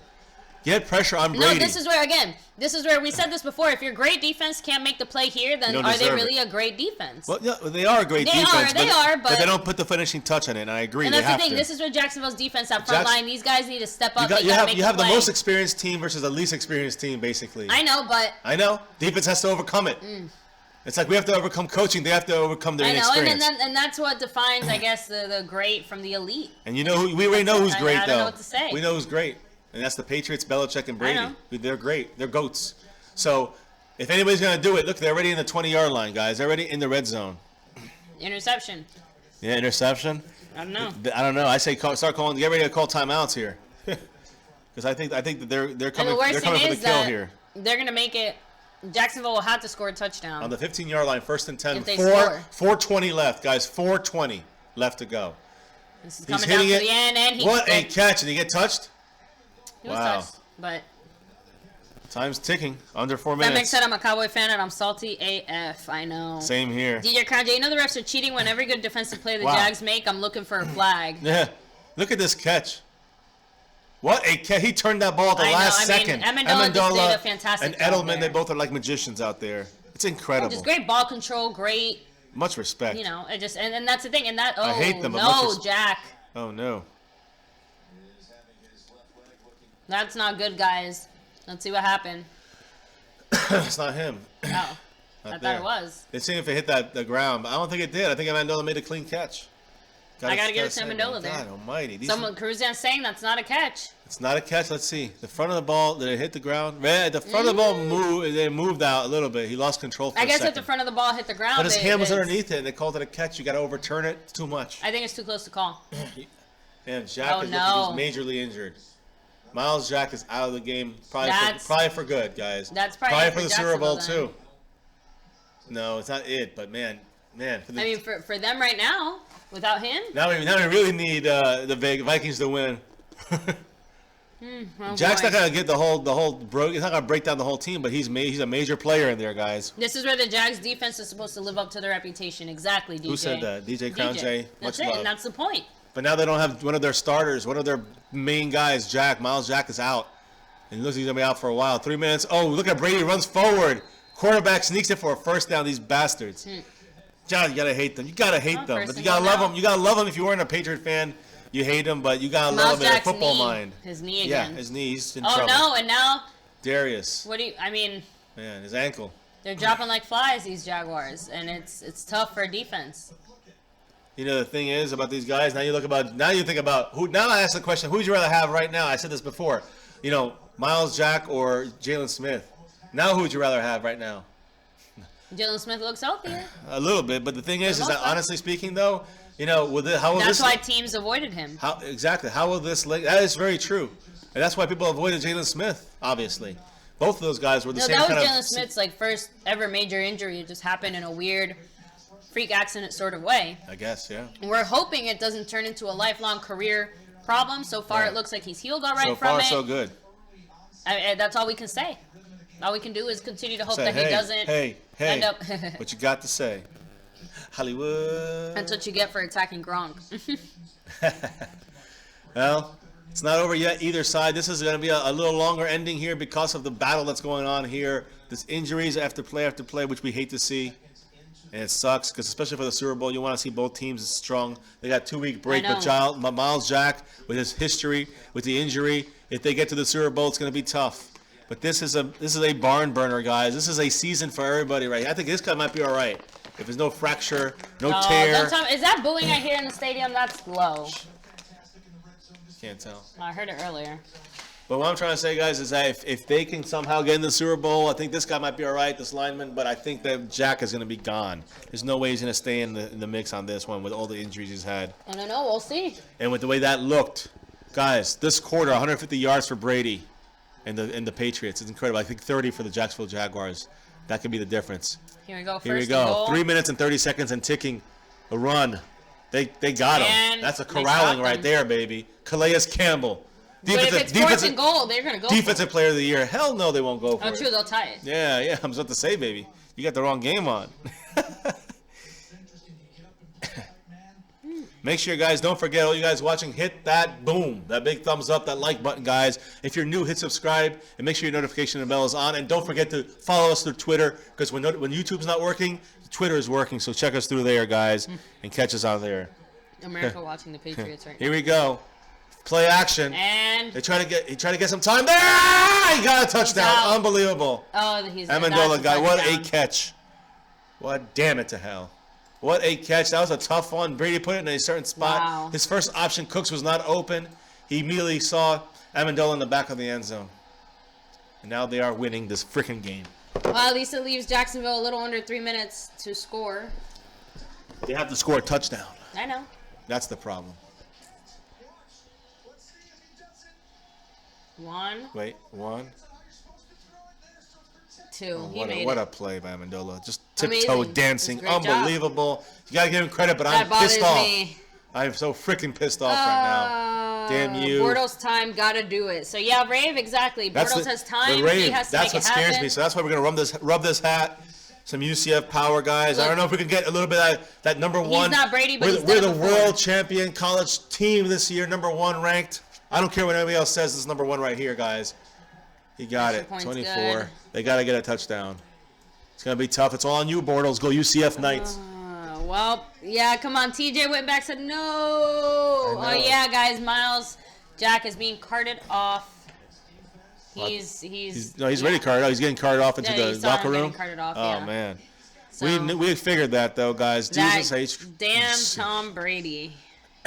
Get pressure on Brady. No, this is where we said this before. If your great defense can't make the play here, then don't are they deserve really a great defense? Well, yeah, they are a great They defense. are, but but they don't put the finishing touch on it, and I agree. And they that's the have thing. to. This is where Jacksonville's defense at front line. These guys need to step up. You have the play. most experienced team versus the least experienced team, basically. I know, but I know. Defense has to overcome it. It's like we have to overcome coaching. They have to overcome their I know, inexperience. and that's what defines, I guess, the great from the elite. And we already know who's great, I though. don't know what to say. We know who's great. And that's the Patriots, Belichick, and Brady. know. They're great. They're GOATs. So if anybody's going to do it, look, they're already in the 20-yard line, guys. They're already in the red zone. Interception. Yeah, interception. I don't know. I don't know. I say get ready to call timeouts here. Because I think that they're coming, And the worst they're coming thing for is the kill that here. they're gonna make it. Jacksonville will have to score a touchdown. On the 15-yard line, 1st and 10. If they score. 4:20 left, guys. 4:20 left to go. This is He's coming down hitting to it. the end, and What a catch. Did he get touched? He was Wow. touched, but Time's ticking. Under 4 that being minutes. said, I'm a Cowboy fan and I'm salty AF. I know. Same here. DJ Kanye, you know the refs are cheating when every good defensive play the Wow. Jags make. I'm looking for a flag. Yeah. Look at this catch. What a catch. He turned that ball at the I know. last I mean, second. Amendola just did a fantastic and job Edelman, there. they both are like magicians out there. It's incredible. Just great ball control, great. Much respect. You know, it just and that's the thing. And that I hate them, but no, much Jack, Oh, no. that's not good, guys. Let's see what happened. It's not him. Oh, Not I thought there. it was. They're seeing if it hit the ground, but I don't think it did. I think Amendola made a clean catch. I gotta give it to say, Amendola there. God almighty. Someone Cruzan's saying that's not a catch. It's not a catch. Let's see. The front of the ball, did it hit the ground? The front of the ball moved. It moved out a little bit. He lost control for a I guess second. if the front of the ball hit the ground, But his hand was it's- underneath it, and they called it a catch. You got to overturn it. It's too much. I think it's too close to call. And Jack Oh, is no. he's majorly injured. Miles Jack is out of the game, probably That's- for good, guys. That's probably it for for the Super Bowl Jacksonville, too. No, it's not it, but man. For the, I mean, for them right now, without him, now we really need the Vikings to win. oh Jack's boy. not gonna get the whole he's not gonna break down the whole team, but he's a major player in there, guys. This is where the Jags defense is supposed to live up to their reputation. Exactly, DJ. Who said that? DJ Crown J. That's Much it, love. and that's the point. But now they don't have one of their starters, one of their main guys, Miles Jack is out. And it looks like he's going to be out for a while. 3 minutes. Oh, look at Brady runs forward. Quarterback sneaks it for a first down, these bastards. John, you got to hate them. You got to hate them. first But you and got to goal love now. them. You got to love them if you weren't a Patriot fan. You hate them, but you got to love Miles them in a Jack's football knee. mind. His knee Yeah, again. his knee. He's in Oh, trouble. no, and now, Darius. Man, his ankle. they're dropping like flies, these Jaguars, and it's tough for defense. You know, the thing is about these guys, now you think about who. Now I ask the question, who would you rather have right now? I said this before. You know, Miles Jack or Jalen Smith. Now who would you rather have right now? Jalen Smith looks healthier. A little bit, but the thing is most that part. honestly speaking, though, you know, how will That's this? why teams avoided him. How will this? That is very true, and that's why people avoided Jalen Smith. Obviously, both of those guys were the No, same that was kind Jalen of. Smith's like first ever major injury. It just happened in a weird freak accident sort of way. I guess, yeah. And we're hoping it doesn't turn into a lifelong career problem. So far, Right. it looks like he's healed all right So from far, it. so good. That's all we can say. All we can do is continue to hope Say, that he doesn't hey, end up. what you got to say, Hollywood? That's what you get for attacking Gronk. Well, it's not over yet either side. This is going to be a little longer ending here because of the battle that's going on here. There's injuries after play, which we hate to see. And it sucks because especially for the Super Bowl, you want to see both teams strong. They got 2-week break, I but Miles Jack, with his history, with the injury, if they get to the Super Bowl, it's going to be tough. But this is a barn burner, guys. This is a season for everybody right here. I think this guy might be all right. If there's no fracture, no tear. Don't tell me, is that booing I hear in the stadium? That's low. Can't tell. I heard it earlier. But what I'm trying to say, guys, is that if they can somehow get in the Super Bowl, I think this guy might be all right, this lineman, but I think that Jack is going to be gone. There's no way he's going to stay in the mix on this one with all the injuries he's had. I don't know. We'll see. And with the way that looked, guys, this quarter, 150 yards for Brady and the Patriots. It's incredible. I think 30 for the Jacksonville Jaguars. That could be the difference. Here we go. Here we First go. and goal. 3 minutes and 30 seconds and ticking. A run. They got him. And That's a they corralling stopped right him. there, baby. Calais Campbell. But if it's fourth and goal, they're going to go Defensive player of the year. Hell no, they won't go for Oh, it. true, they'll tie it. Yeah, I was about to say, baby. You got the wrong game on. Make sure, guys, don't forget, all you guys watching, hit that boom, that big thumbs up, that like button, guys. If you're new, hit subscribe, and make sure your notification bell is on. And don't forget to follow us through Twitter, because when YouTube's not working, Twitter is working. So check us through there, guys, and catch us out there. America watching the Patriots right now. Here we go. Play action. And He tried to get some time there. He got a touchdown. out. Unbelievable. he's Amendola got what a touchdown. catch. What, damn it to hell. What a catch. That was a tough one. Brady put it in a certain spot. Wow. His first option, Cooks, was not open. He immediately saw Amendola in the back of the end zone. And now they are winning this freaking game. Well, at least it leaves Jacksonville a little under 3 minutes to score. They have to score a touchdown. I know. That's the problem. Wait, 1. 2. He What made a it. play by Amendola. Just tiptoe Amazing. dancing. It was a great job. Unbelievable. You got to give him credit, but That I'm bothers pissed off. me. I'm so freaking pissed off right now. Damn you. Bortles time, gotta do it. So yeah, Rave, exactly. Bortles has time. The Rave, He has to that's make what it scares happen. me. So that's why we're gonna rub this hat. Some UCF power guys. I Look, don't know if we can get a little bit of that number one. He's not Brady, but he's we're done the it before. world champion college team this year, number 1 ranked. I don't care what anybody else says. This is number 1 right here, guys. He got Extra it. point's 24. good. They gotta get a touchdown. It's gonna be tough. It's all on you, Bortles. Go UCF Knights. Well, yeah, come on. TJ went back, said no. I Oh know. yeah, guys. Miles Jack is being carted off. He's ready to cart. He's getting carted off into Yeah, you the saw him locker room. getting carted off, Oh yeah. man, So, we figured that though, guys. that Jesus H. damn Tom Brady.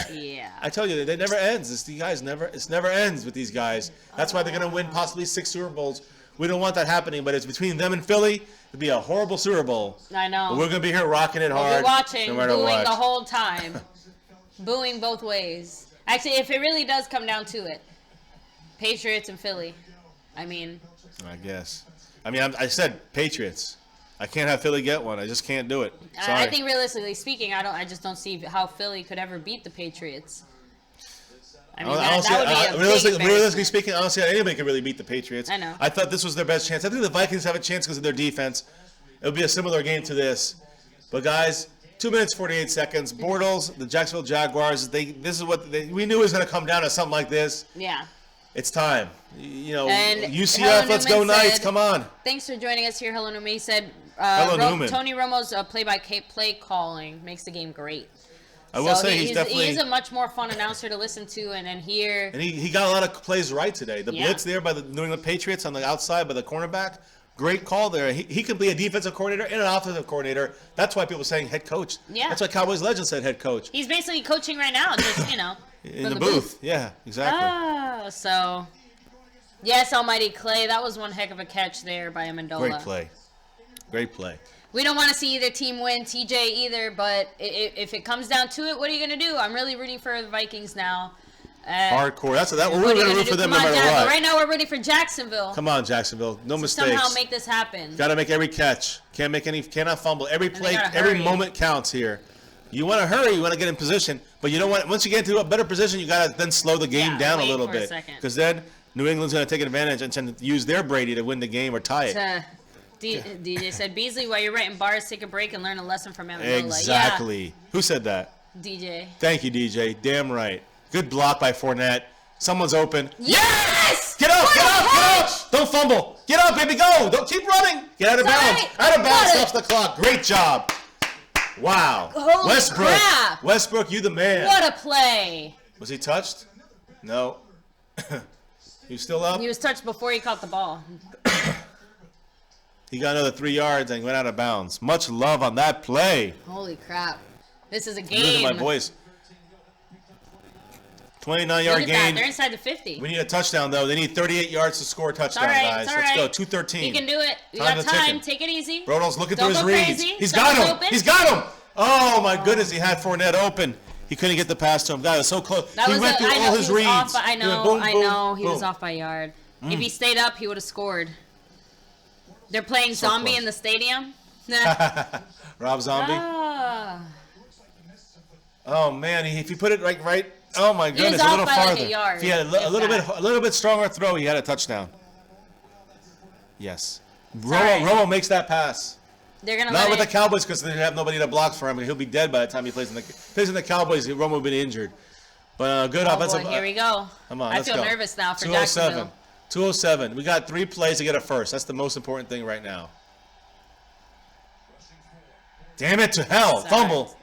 Yeah. I tell you, it never ends. It never ends with these guys. That's why they're gonna win possibly 6 Super Bowls. We don't want that happening, but it's between them and Philly. It'd be a horrible Super Bowl. I know. But we're gonna be here rocking it We'll hard. be watching, no matter booing what. the whole time. Booing both ways. Actually, if it really does come down to it, Patriots and Philly. I mean, I guess. I said Patriots. I can't have Philly get one. I just can't do it. Sorry. I think realistically speaking, I just don't see how Philly could ever beat the Patriots. I mean, that would be a big realistically embarrassment. speaking, I don't see how anybody can really beat the Patriots. I know. I thought this was their best chance. I think the Vikings have a chance because of their defense. It would be a similar game to this. But guys, 2 minutes 48 seconds. Bortles, the Jacksonville Jaguars. We knew it was going to come down to something like this. Yeah. It's time. And UCF, Helen let's go Newman Knights. said- Come on. Thanks for joining us here. Hello, Newman. He said, Hello, Newman. Tony Romo's play calling makes the game great. I will So say he's definitely. He's a much more fun announcer to listen to and hear. And he got a lot of plays right today. The Yeah. blitz there by the New England Patriots on the outside by the cornerback. Great call there. He can be a defensive coordinator and an offensive coordinator. That's why people are saying head coach. Yeah. That's why Cowboys legend said head coach. He's basically coaching right now, just, In from the booth. Yeah, exactly. Oh, so. Yes, Almighty Clay. That was one heck of a catch there by Amendola. Great play. Great play. We don't want to see either team win, TJ either, but if it comes down to it, what are you going to do? I'm really rooting for the Vikings now. Hardcore. We're What are going you to gonna root do? for them Come no on, matter Jack, what. but right now we're rooting for Jacksonville. Come on, Jacksonville. No mistakes. Somehow make this happen. Got to make every catch. Cannot fumble. Every they play, gotta every hurry. moment counts here. You want to hurry. You want to get in position, but you don't want. Once you get into a better position, you got to then slow the game Yeah, down a wait little for a bit, second. because then New England's going to take advantage and use their Brady to win the game or tie it. DJ said, Beasley, while you're writing bars, take a break and learn a lesson from Amendola. Exactly. Who said that? Yeah, DJ. Thank you, DJ. Damn right. Good block by Fournette. Someone's open. Yes! Get up! What Get a up! Get catch! up! Don't fumble. Get up, baby. Go. Don't keep running. Get out of It's all bounds. right. Out of I bounds. got it. Off the clock. Great job. Wow. Holy Westbrook. crap. Westbrook, you the man. What a play. Was he touched? No. He was still up. He was touched before he caught the ball. He got another 3 yards and went out of bounds. Much love on that play. Holy crap. This is a I'm losing game. my voice. Look 29-yard at that. gain. They're inside the 50. We need a touchdown, though. They need 38 yards to score a touchdown, All right, guys. it's all Let's right. go. 2:13. You can do it. You Time got to time. ticking. Take it easy. Brodo's looking Don't through his go reads. crazy. He's got Someone's him. open. He's got him. Oh, my goodness. He had Fournette open. He couldn't get the pass to him. God, it was so close. That He was went through I know, all his he was reads. off by, I He know, went boom, I boom, know. He was boom. off by a yard. If he stayed up, he would have scored. They're playing So Zombie close. in the stadium. Rob Zombie. Ah. Oh man, if you put it right. Oh my He was goodness, a off little by like farther. a yard, If he had a little bit stronger throw, he had a touchdown. Yes. right. Romo makes that pass. They're gonna Not let with the it. Cowboys because they have nobody that blocks for him. He'll be dead by the time he plays in the Cowboys. Romo will be injured. But good Oh offensive. boy, here we go. Come on, I let's feel go. nervous now for 207. Jacksonville. 207. We got 3 plays to get a first. That's the most important thing right now. Damn it to hell. Sorry. Fumble.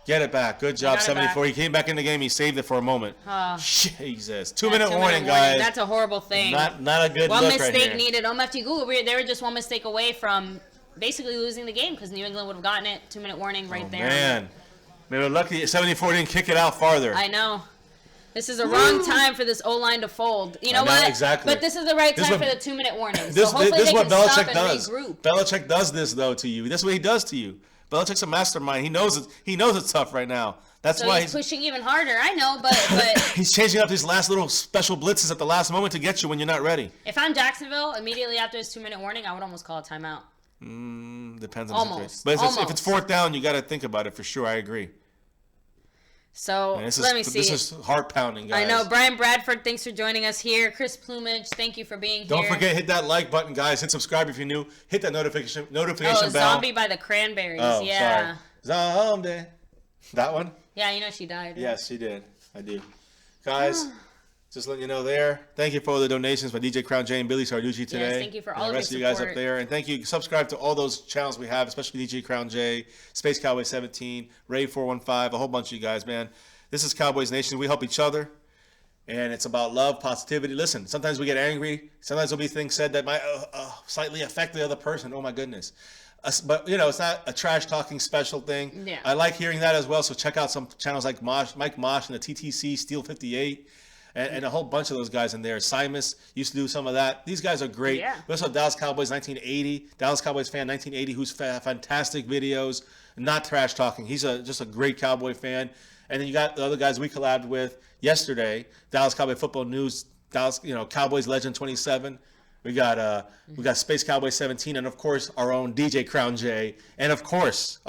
Get it back. Good job, got it 74. back. He came back in the game. He saved it for a moment. Oh. Jesus. Yeah, 2-minute 2-minute warning, guys. That's a horrible thing. Not a good One look mistake right here. needed. OMFG Google, they were just one mistake away from basically losing the game because New England would have gotten it. 2-minute warning right there. Man. They were lucky 74 didn't kick it out farther. I know. This is the wrong time for this O-line to fold. You know, I know, what? exactly. But this is the right This time is for what- the 2-minute warning. This so hopefully is they what can stop Belichick and does. regroup. Belichick does this, though, to you. That's what he does to you. Belichick's a mastermind. He knows it. He knows it's tough right now. That's So why he's pushing even harder. I know, but he's changing up these last little special blitzes at the last moment to get you when you're not ready. if I'm Jacksonville, immediately after his 2-minute warning, I would almost call a timeout. Depends on Almost. the situation. But if it's Almost. 4th down, you got to think about it for sure. I agree. So And let me see. This is heart pounding, guys. I know. Brian Bradford, thanks for joining us here. Chris Plumage, thank you for being here. Don't forget, hit that like button, guys. Hit subscribe if you're new. Hit that notification Oh, bell. Zombie by the Cranberries. Oh, yeah. sorry. Zombie. That one? Yeah, you know she died. Right? Yes, she did. I do. Guys, just letting you know there. Thank you for all the donations by DJ Crown J and Billy Sarducci today. thank you for and all the of rest your of you guys support. up there. And thank you. Subscribe to all those channels we have, especially DJ Crown J, Space Cowboy 17, Ray 415, a whole bunch of you guys, man. This is Cowboys Nation. We help each other. And it's about love, positivity. Listen, sometimes we get angry. Sometimes there'll be things said that might slightly affect the other person. Oh, my goodness. But, you know, it's not a trash-talking special thing. Yeah. I like hearing that as well. So check out some channels like Mike Mosh and the TTC, Steel 58, and a whole bunch of those guys in there. Simus used to do some of that. These guys are great. Yeah. We also have Dallas Cowboys 1980, Dallas Cowboys fan 1980, who's fantastic videos, not trash-talking. He's just a great Cowboy fan. And then you got the other guys we collabed with yesterday, Dallas Cowboy Football News, Dallas, Cowboys Legend 27. We got Space Cowboy 17, and of course our own DJ Crown J, and of course,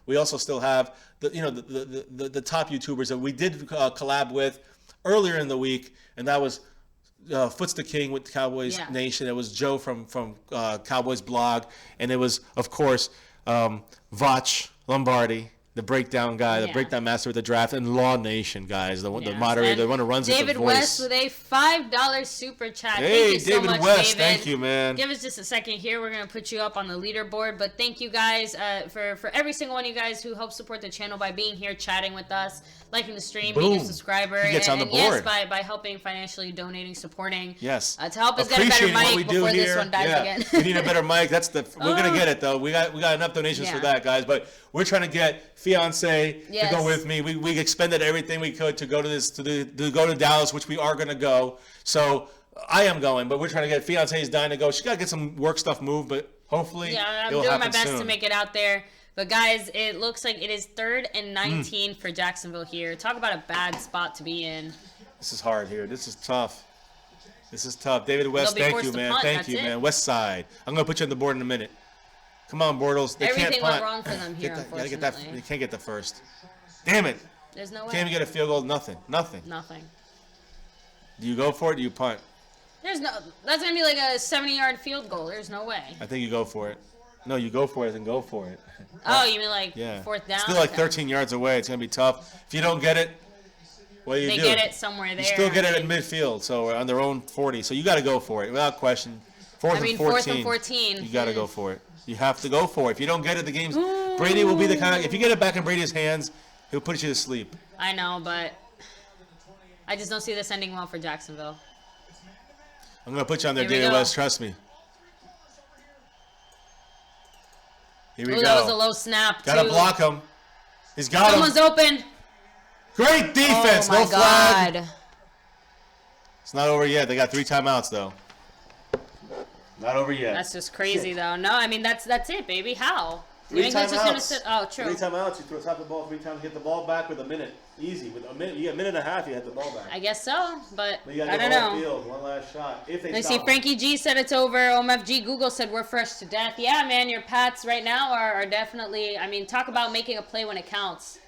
we also still have the top YouTubers that we did collab with earlier in the week, and that was Foots the King with Cowboys Nation. It was Joe from Cowboys Blog, and it was of course Vach Lombardi, the breakdown guy, the breakdown master of the draft, and Law Nation guys, the moderator, the one who runs David it, the voice. West with a $5 super chat. Hey, thank you so David much, West, David. thank you, man. Give us just a second here. We're going to put you up on the leaderboard. But thank you guys for every single one of you guys who help support the channel by being here, chatting with us, liking the stream, being a Boom. subscriber. He gets on the yes, board. by helping financially, donating, supporting. Yes. To help us get a better Appreciate what we mic do before here. this one dies again. We need a better mic. We're gonna get it though. We got enough donations for that, guys. But we're trying to get Fiance to go with me. We expended everything we could to go to this to go to Dallas, which we are gonna go. So I am going, but we're trying to get Fiance's dying to go. She gotta get some work stuff moved, but hopefully I'm it'll doing my happen best soon. to make it out there. But guys, it looks like it is 3rd and 19 for Jacksonville here. Talk about a bad spot to be in. This is hard here. This is tough. David West, They'll be thank forced you, to man. punt, Thank that's you, it. man. West Side. I'm gonna put you on the board in a minute. Come on, Bortles. They Everything can't went punt. wrong for them here, Gotta get unfortunately. they can't get the first. Damn it. There's no way. Can't even get a field goal. Nothing. Nothing. Do you go for it? Do you punt? There's no. That's gonna be like a 70-yard field goal. There's no way. I think you go for it. No, you go for it and go for it. Oh, you mean like Yeah. 4th down? Still like Okay. 13 yards away. It's gonna be tough. If you don't get it, what do you They do? get it somewhere there. You still get it I in mean, midfield, so on their own 40. So you got to go for it without question. Fourth and 14. You got to go for it. You have to go for it. If you don't get it, the game's Brady will be the kind of, if you get it back in Brady's hands, he'll put you to sleep. I know, but I just don't see this ending well for Jacksonville. I'm gonna put you on there, Here we David go. West. Trust me. Here we Ooh, go. that was a low snap. Gotta too. block him. He's got Someone's him. open. Great defense. Oh my No flag. God. It's not over yet. They got 3 timeouts though. Not over yet. That's just crazy, though. No, I mean that's it, baby. How? New 3 England's just gonna timeouts. sit. Oh, true. 3 timeouts. You throw top the ball 3 times, get the ball back with a minute. Easy. With a minute, you get a minute and a half. You had the ball back. I guess so, but But you got I to don't go off know. field. One last shot. If they Let me stop see. him. Frankie G said it's over. OMFG Google said we're fresh to death. Yeah, man, your Pats right now are definitely. I mean, talk about making a play when it counts.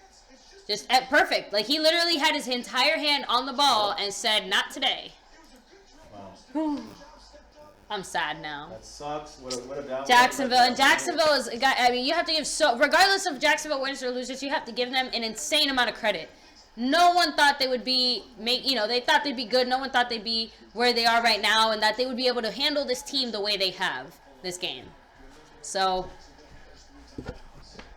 Just perfect. Like, he literally had his entire hand on the ball and said, not today. Wow. I'm sad now. That sucks. What a down. Jacksonville is, I mean, you have to give regardless of Jacksonville wins or loses, you have to give them an insane amount of credit. No one thought they would be, they thought they'd be good. No one thought they'd be where they are right now and that they would be able to handle this team the way they have this game. So,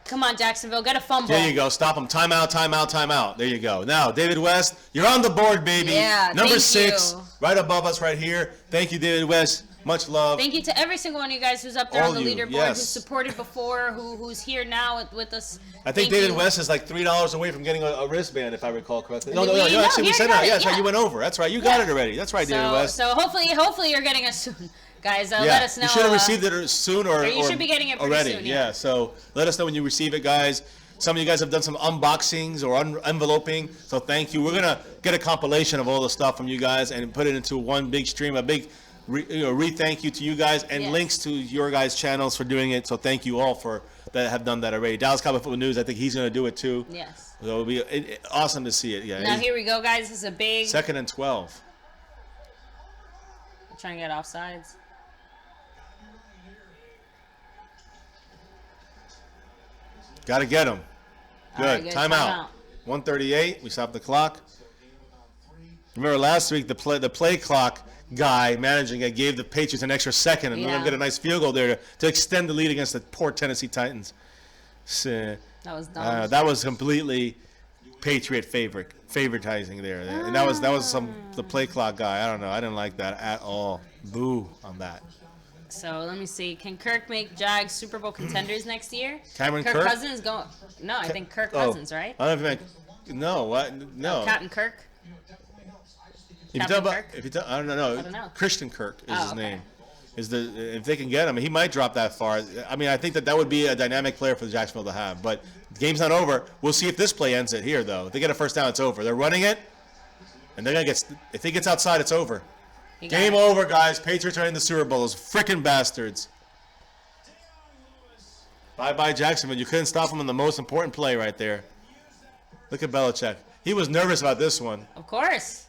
come on, Jacksonville, get a fumble. There you go. Stop them. Timeout, timeout, timeout. There you go. Now, David West, you're on the board, baby. Yeah, Number thank 6, you. right above us right here. Thank you, David West. Much love. Thank you to every single one of you guys who's up there All on the you, leaderboard, yes. who's supported before, who's here now with us. I think Thank David you. West is like $3 away from getting a wristband, if I recall correctly. No, We actually, we got said it, that. Yeah, that's yeah. right. You went over. That's right. You got it already. That's right, David West. So hopefully you're getting us soon, guys. Let us know. You should have received it soon or you should be getting it pretty already. soon, yeah. So let us know when you receive it, guys. Some of you guys have done some unboxings or enveloping, so thank you. We're gonna get a compilation of all the stuff from you guys and put it into one big stream, a big re-thank you to you guys, and Yes. links to your guys' channels for doing it. So thank you all for that have done that already. Dallas Cowboy Football News, I think he's gonna do it too. Yes. So it'll be awesome to see it. Yeah. Now here we go, guys. This is a big. 2nd and 12. I'm trying to get offsides. Got to get him. All right, Good. good. Timeout. 1:38. We stopped the clock. Remember last week the play clock guy managing it gave the Patriots an extra second and let them get a nice field goal there to extend the lead against the poor Tennessee Titans. So, That was dumb. that was completely Patriot favoritizing there. And that was the play clock guy. I don't know. I didn't like that at all. Boo on that. So let me see. Can Kirk make Jags Super Bowl contenders next year? Cameron Kirk Kirk? Cousins going? No, I think Kirk Cousins, right? I don't know if you meant, no, what? No. Captain Kirk. If you Captain talk about, Kirk? if you talk, I don't know. I don't know. Christian Kirk is his okay. name. If they can get him, he might drop that far. I mean, I think that would be a dynamic player for Jacksonville to have. But the game's not over. We'll see if this play ends it here, though. If they get a first down, it's over. They're running it, and they're gonna get. If he gets outside, it's over. Game over, guys. Patriots are in the Super Bowl. Those frickin' bastards. Bye-bye, Jacksonville. You couldn't stop him in the most important play right there. Look at Belichick. He was nervous about this one. Of course.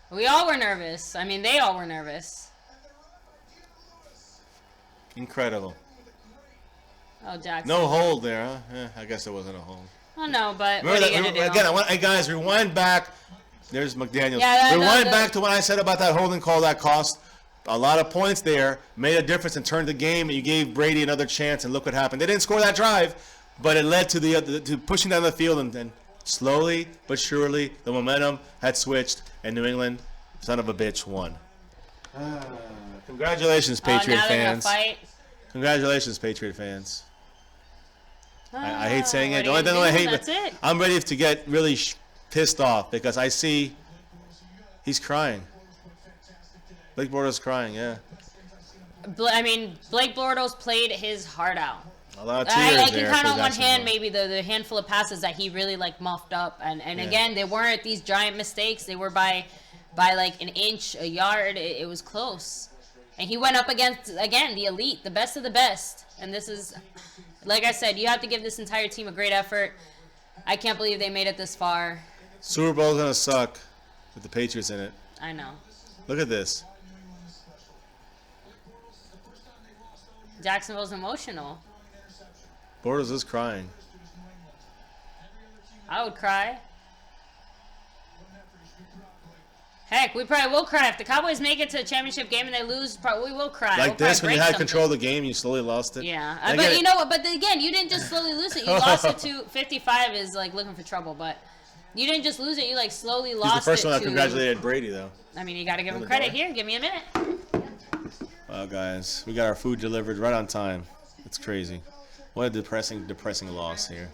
We all were nervous. I mean, they all were nervous. Incredible. Oh, Jackson. No hold there, huh? I guess there wasn't a hold. Oh, no, but Remember what are that, you going to do? again, hey guys, rewind back. There's McDaniels. Yeah, rewind back to when I said about that holding call that cost a lot of points there, made a difference and turned the game, and you gave Brady another chance, and look what happened. They didn't score that drive, but it led to to pushing down the field, and then slowly but surely the momentum had switched, and New England, son of a bitch, won. Congratulations, Patriot now they're gonna fans. fight. Congratulations, Patriot fans. I hate saying it. What The are only thing I you hate, gonna do? That's it. I'm ready to get really pissed off because I see he's crying. Blake Bortles crying, yeah. I mean, Blake Bortles played his heart out. A lot of tears I can there count for on one hand Jacksonville. maybe the handful of passes that he really muffed up, and again, they weren't these giant mistakes. They were by like an inch, a yard. It was close, and he went up against again the elite, the best of the best. And this is, like I said, you have to give this entire team a great effort. I can't believe they made it this far. Super Bowl's gonna suck with the Patriots in it. I know. Look at this. Jacksonville's emotional. Bortles is crying. I would cry. Heck, we probably will cry if the Cowboys make it to a championship game and they lose. We will cry. Like We'll this, probably when you break had control something. of the game, you slowly lost it. Yeah, I but get you it. know what? But again, you didn't just slowly lose it. You lost it to 55 is like looking for trouble, but you didn't just lose it. You slowly He's lost the first it one that to. congratulated Brady, though. I mean, you got to give him the credit door. here. Give me a minute. Wow, guys, we got our food delivered right on time. It's crazy. What a depressing loss here.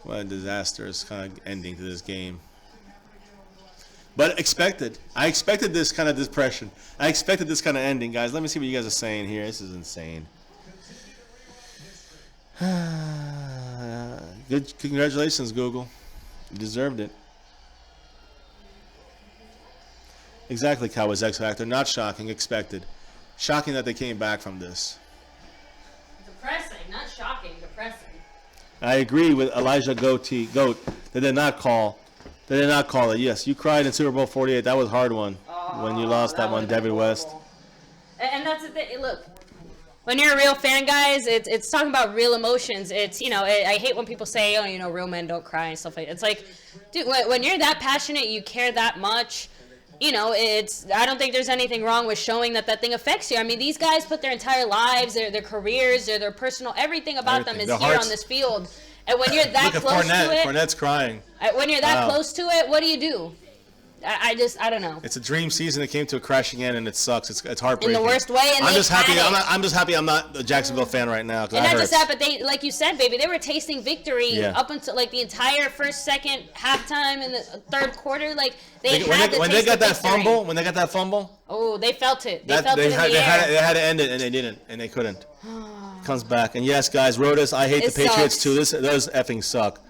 What a disastrous kind of ending to this game. But expected. I expected this kind of depression. I expected this kind of ending, guys. Let me see what you guys are saying here. This is insane. Good. Congratulations, Google. You deserved it. Exactly, Cowboys X Factor. Not shocking. Expected. Shocking that they came back from this. Depressing, not shocking. Depressing. I agree with Elijah Goat. They did not call. They did not call it. Yes, you cried in Super Bowl 48. That was a hard one when you lost that one, David West. And that's the thing. Look, when you're a real fan, guys, it's talking about real emotions. It's, I hate when people say, real men don't cry and stuff like that. It's like, dude, when you're that passionate, you care that much, I don't think there's anything wrong with showing that thing affects you. I mean, these guys put their entire lives, their careers, their personal, everything about them is Their here hearts. on this field. And when you're that Look at close Fournette. to it, Fournette's crying. when you're that close to it, what do? I don't know. It's a dream season that came to a crashing end, and it sucks. It's heartbreaking. In the worst way, and I'm they just happy. had it. I'm just happy. I'm not a Jacksonville fan right now. 'Cause And that not hurts. just that, but they, like you said, baby, they were tasting victory Yeah. up until like the entire first, second, halftime, and the third quarter. Like When they got that fumble, oh, they felt it. They that felt it in the air. they had to end it, and they didn't, and they couldn't. Comes back, and yes, guys, Rodas, I hate It the Patriots sucks. too. This does effing suck.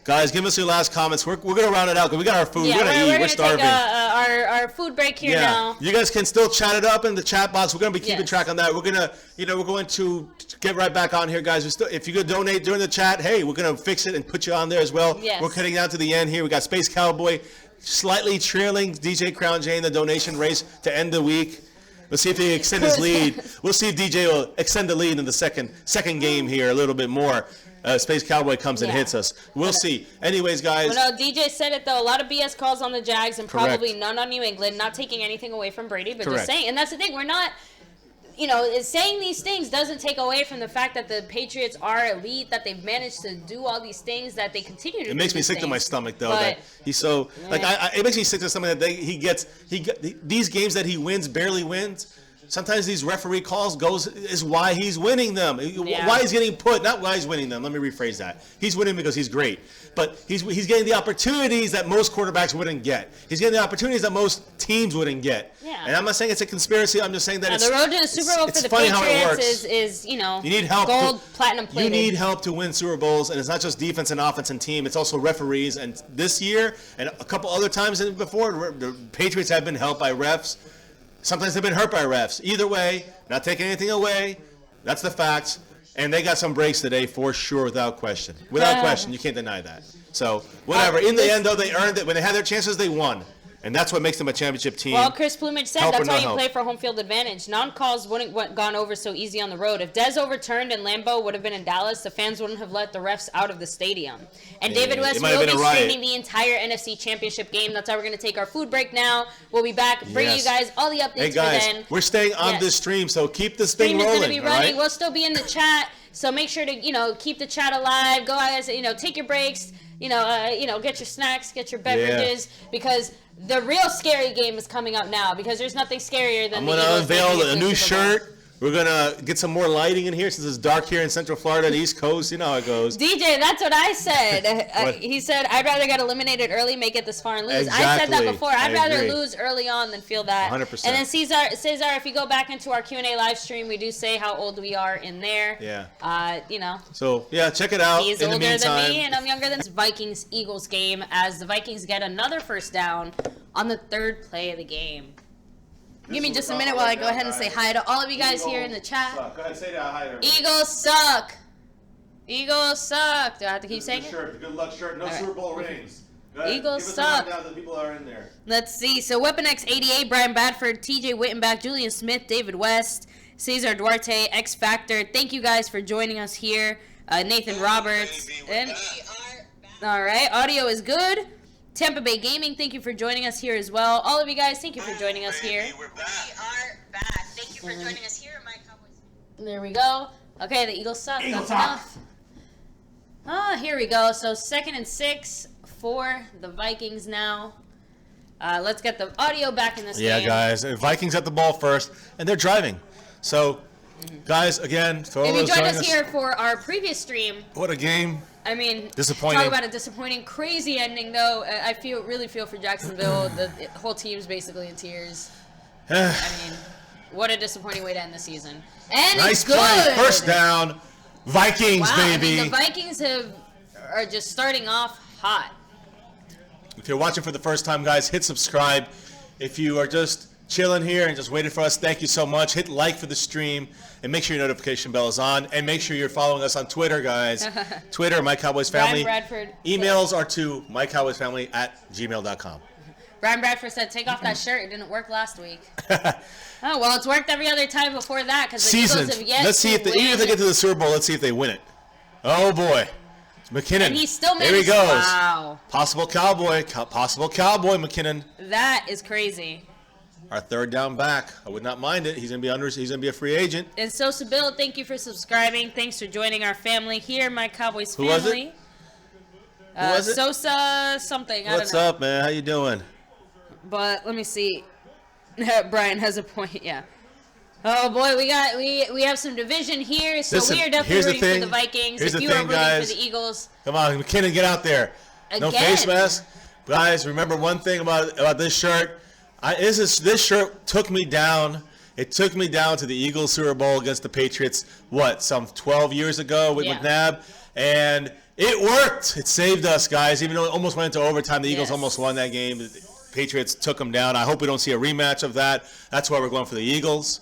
Guys, give us your last comments. We're gonna round it out because we got our food. Yeah, we're gonna eat. We're gonna starving. take our food break here now. You guys can still chat it up in the chat box. We're gonna be keeping Yes. track on that. We're gonna, we're going to get right back on here, guys. If you could donate during the chat, hey, we're gonna fix it and put you on there as well. Yes. We're cutting down to the end here. We got Space Cowboy slightly trailing DJ Crown J in the donation race to end the week. Let's see if he extend his lead. We'll see if DJ will extend the lead in the second game here a little bit more. Space Cowboy comes and Yeah. hits us. We'll see. Anyways, guys. Well, no, DJ said it though. A lot of BS calls on the Jags and probably Correct. none on New England. Not taking anything away from Brady, but Correct. just saying. And that's the thing. We're not. Saying these things doesn't take away from the fact that the Patriots are elite, that they've managed to do all these things, that they continue to do. It makes me these sick to my things. stomach, though, But- that he's so like. It makes me sick to something that he gets these games that he wins, barely wins. Sometimes these referee calls is why he's winning them. Yeah. Why he's getting put, not why he's winning them. Let me rephrase that. He's winning because he's great, but he's getting the opportunities that most quarterbacks wouldn't get. He's getting the opportunities that most teams wouldn't get. Yeah. And I'm not saying it's a conspiracy. I'm just saying that Now, it's the road to the Super Bowl it's for the funny how it Patriots works. is You need help. gold, platinum You plated. need help to win Super Bowls, and it's not just defense and offense and team. It's also referees. And this year, and a couple other times before, the Patriots have been helped by refs. Sometimes they've been hurt by refs. Either way, not taking anything away. That's the facts. And they got some breaks today for sure, without question. Without question, you can't deny that. So whatever. In the end, though, they earned it. When they had their chances, they won. And that's what makes them a championship team. Well, Chris Plumage said Help or that's no why you help. play for home field advantage. Non-calls wouldn't gone over so easy on the road. If Dez overturned and Lambeau would have been in Dallas, the fans wouldn't have let the refs out of the stadium. And David it West might have will been be a riot. streaming the entire NFC Championship game. That's how we're going to take our food break now. We'll be back bringing Yes. you guys all the updates Hey, for guys, then. we're staying on Yes. this stream, so keep this thing Stream is rolling. going to be all running. right? We'll still be in the chat, so make sure to keep the chat alive. Go guys, take your breaks. Get your snacks, get your beverages, because the real scary game is coming up now. Because there's nothing scarier than I'm the going to Eagles unveil making it a to new the Super Bowl. shirt. We're going to get some more lighting in here since it's dark here in Central Florida and East Coast. You know how it goes. DJ, that's what I said. What? He said, I'd rather get eliminated early, make it this far and lose. I said that Exactly. before. I'd I rather agree. lose early on than feel that. 100%. And then Cesar, if you go back into our Q&A live stream, we do say how old we are in there. Yeah. So, yeah, check it out. He's in the older meantime, than me, and I'm younger than this Vikings-Eagles game, as the Vikings get another first down on the third play of the game. Give me just a minute while I go ahead and say hi to all of you guys here in the chat. Go ahead, say that. Hi to everybody. Eagles suck. Eagles suck. Do I have to keep saying it? Shirt, the good luck shirt. No All right. Super Bowl rings. Go ahead. Eagles Give us suck. a rundown of the people that are in there. Let's see. So Weapon X88, Brian Badford, TJ Wittenbach, Julian Smith, David West, Cesar Duarte, X Factor. Thank you guys for joining us here. Nathan Roberts. And all right, audio is good. Tampa Bay Gaming, thank you for joining us here as well. All of you guys, thank you for joining us here. We are back. Thank you for joining us here, my Cowboys. There we go. Okay, the Eagles suck. Eagles That's enough. Here we go. So 2nd and 6 for the Vikings now. Let's get the audio back in this Yeah, game. guys. Vikings at the ball first, and they're driving. So, guys, again, for all If you those joined joining us here for our previous stream, what a game. I mean, Disappointing. talk about a disappointing, crazy ending, though. I really feel for Jacksonville. The whole team's basically in tears. I mean, what a disappointing way to end the season. And Nice it's good. play. First down. Vikings, Wow, baby. I mean, the Vikings are just starting off hot. If you're watching for the first time, guys, hit subscribe. If you are just chilling here and just waiting for us. Thank you so much. Hit like for the stream and make sure your notification bell is on. And make sure you're following us on Twitter, guys. Twitter, My Cowboys Family. Brian Bradford. Emails are to mycowboysfamily@gmail.com. Brian Bradford said, take off that shirt. It didn't work last week. Oh, well, it's worked every other time before that because the Eagles have yet Let's see if to even if they win. get to the Super Bowl, let's see if they win it. Oh, boy. It's McKinnon. And he still There he managed. goes. Wow. Possible Cowboy, McKinnon. That is crazy. Our third down back. I would not mind it. He's gonna be a free agent. And Sosa Bill, thank you for subscribing. Thanks for joining our family here, My Cowboys Who Family. was it? Sosa something. I What's don't know. up, man? How you doing? But let me see. Brian has a point. Yeah. Oh boy, we have some division here, so Listen, we are definitely here's the rooting thing. for the Vikings. Here's If the you thing, are rooting guys. for the Eagles, Come on, McKinnon, get out there. No Again. face mask, guys. Remember one thing about this shirt. This shirt took me down. It took me down to the Eagles Super Bowl against the Patriots. Some 12 years ago with Yeah. McNabb, and it worked. It saved us, guys. Even though it almost went into overtime, the Eagles Yes. almost won that game. The Patriots took them down. I hope we don't see a rematch of that. That's why we're going for the Eagles.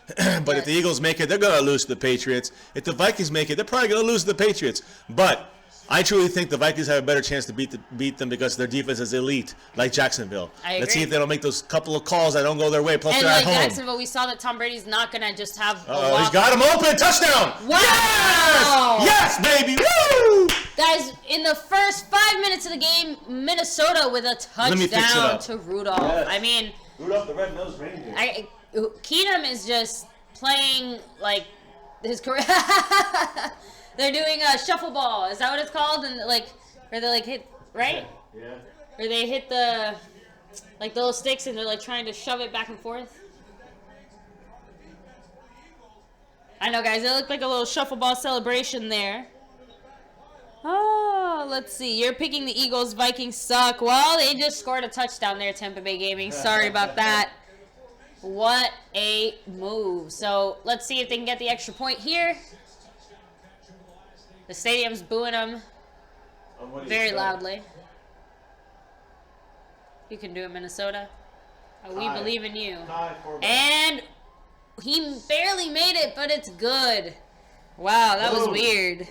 But if the Eagles make it, they're going to lose to the Patriots. If the Vikings make it, they're probably going to lose to the Patriots. But I truly think the Vikings have a better chance to beat them because their defense is elite, like Jacksonville. I Let's see agree. if they don't make those couple of calls that don't go their way. Plus, and they're like at home. Jacksonville, we saw that Tom Brady's not gonna just have. Oh, he's got him open. Touchdown. Wow! Yes, baby. Woo! Guys, in the first 5 minutes of the game, Minnesota with a me fix it touchdown up. to Rudolph. Yes. I mean, Rudolph the Red-Nosed Reindeer. Keenum is just playing like his career. They're doing a shuffle ball. Is that what it's called? And where they hit right? Yeah. Where they hit the little sticks and they're trying to shove it back and forth. I know, guys. It looked like a little shuffle ball celebration there. Oh, let's see. You're picking the Eagles. Vikings suck. Well, they just scored a touchdown there, Tampa Bay Gaming. Sorry about that. What a move. So let's see if they can get the extra point here. The stadium's booing them very loudly. You can do it, Minnesota. We believe in you. And he barely made it, but it's good. Wow, that was weird.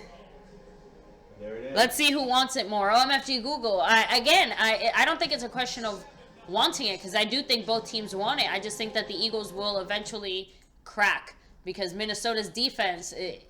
There it is. Let's see who wants it more. OMFG Google. I don't think it's a question of wanting it because I do think both teams want it. I just think that the Eagles will eventually crack because Minnesota's defense it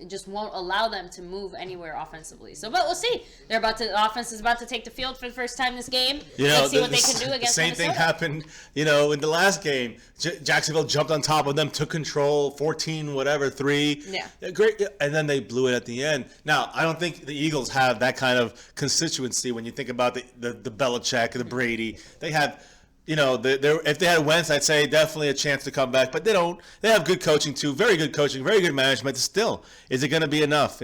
just won't allow them to move anywhere offensively. So, but we'll see. The offense is about to take the field for the first time this game. Let's see what they can do against the same Minnesota. thing happened, in the last game. Jacksonville jumped on top of them, took control, 3. Yeah. Great, and then they blew it at the end. Now, I don't think the Eagles have that kind of constituency when you think about the Belichick, the Brady. They have, if they had Wentz, I'd say definitely a chance to come back. But they don't. They have good coaching too, very good coaching, very good management. Still, is it going to be enough?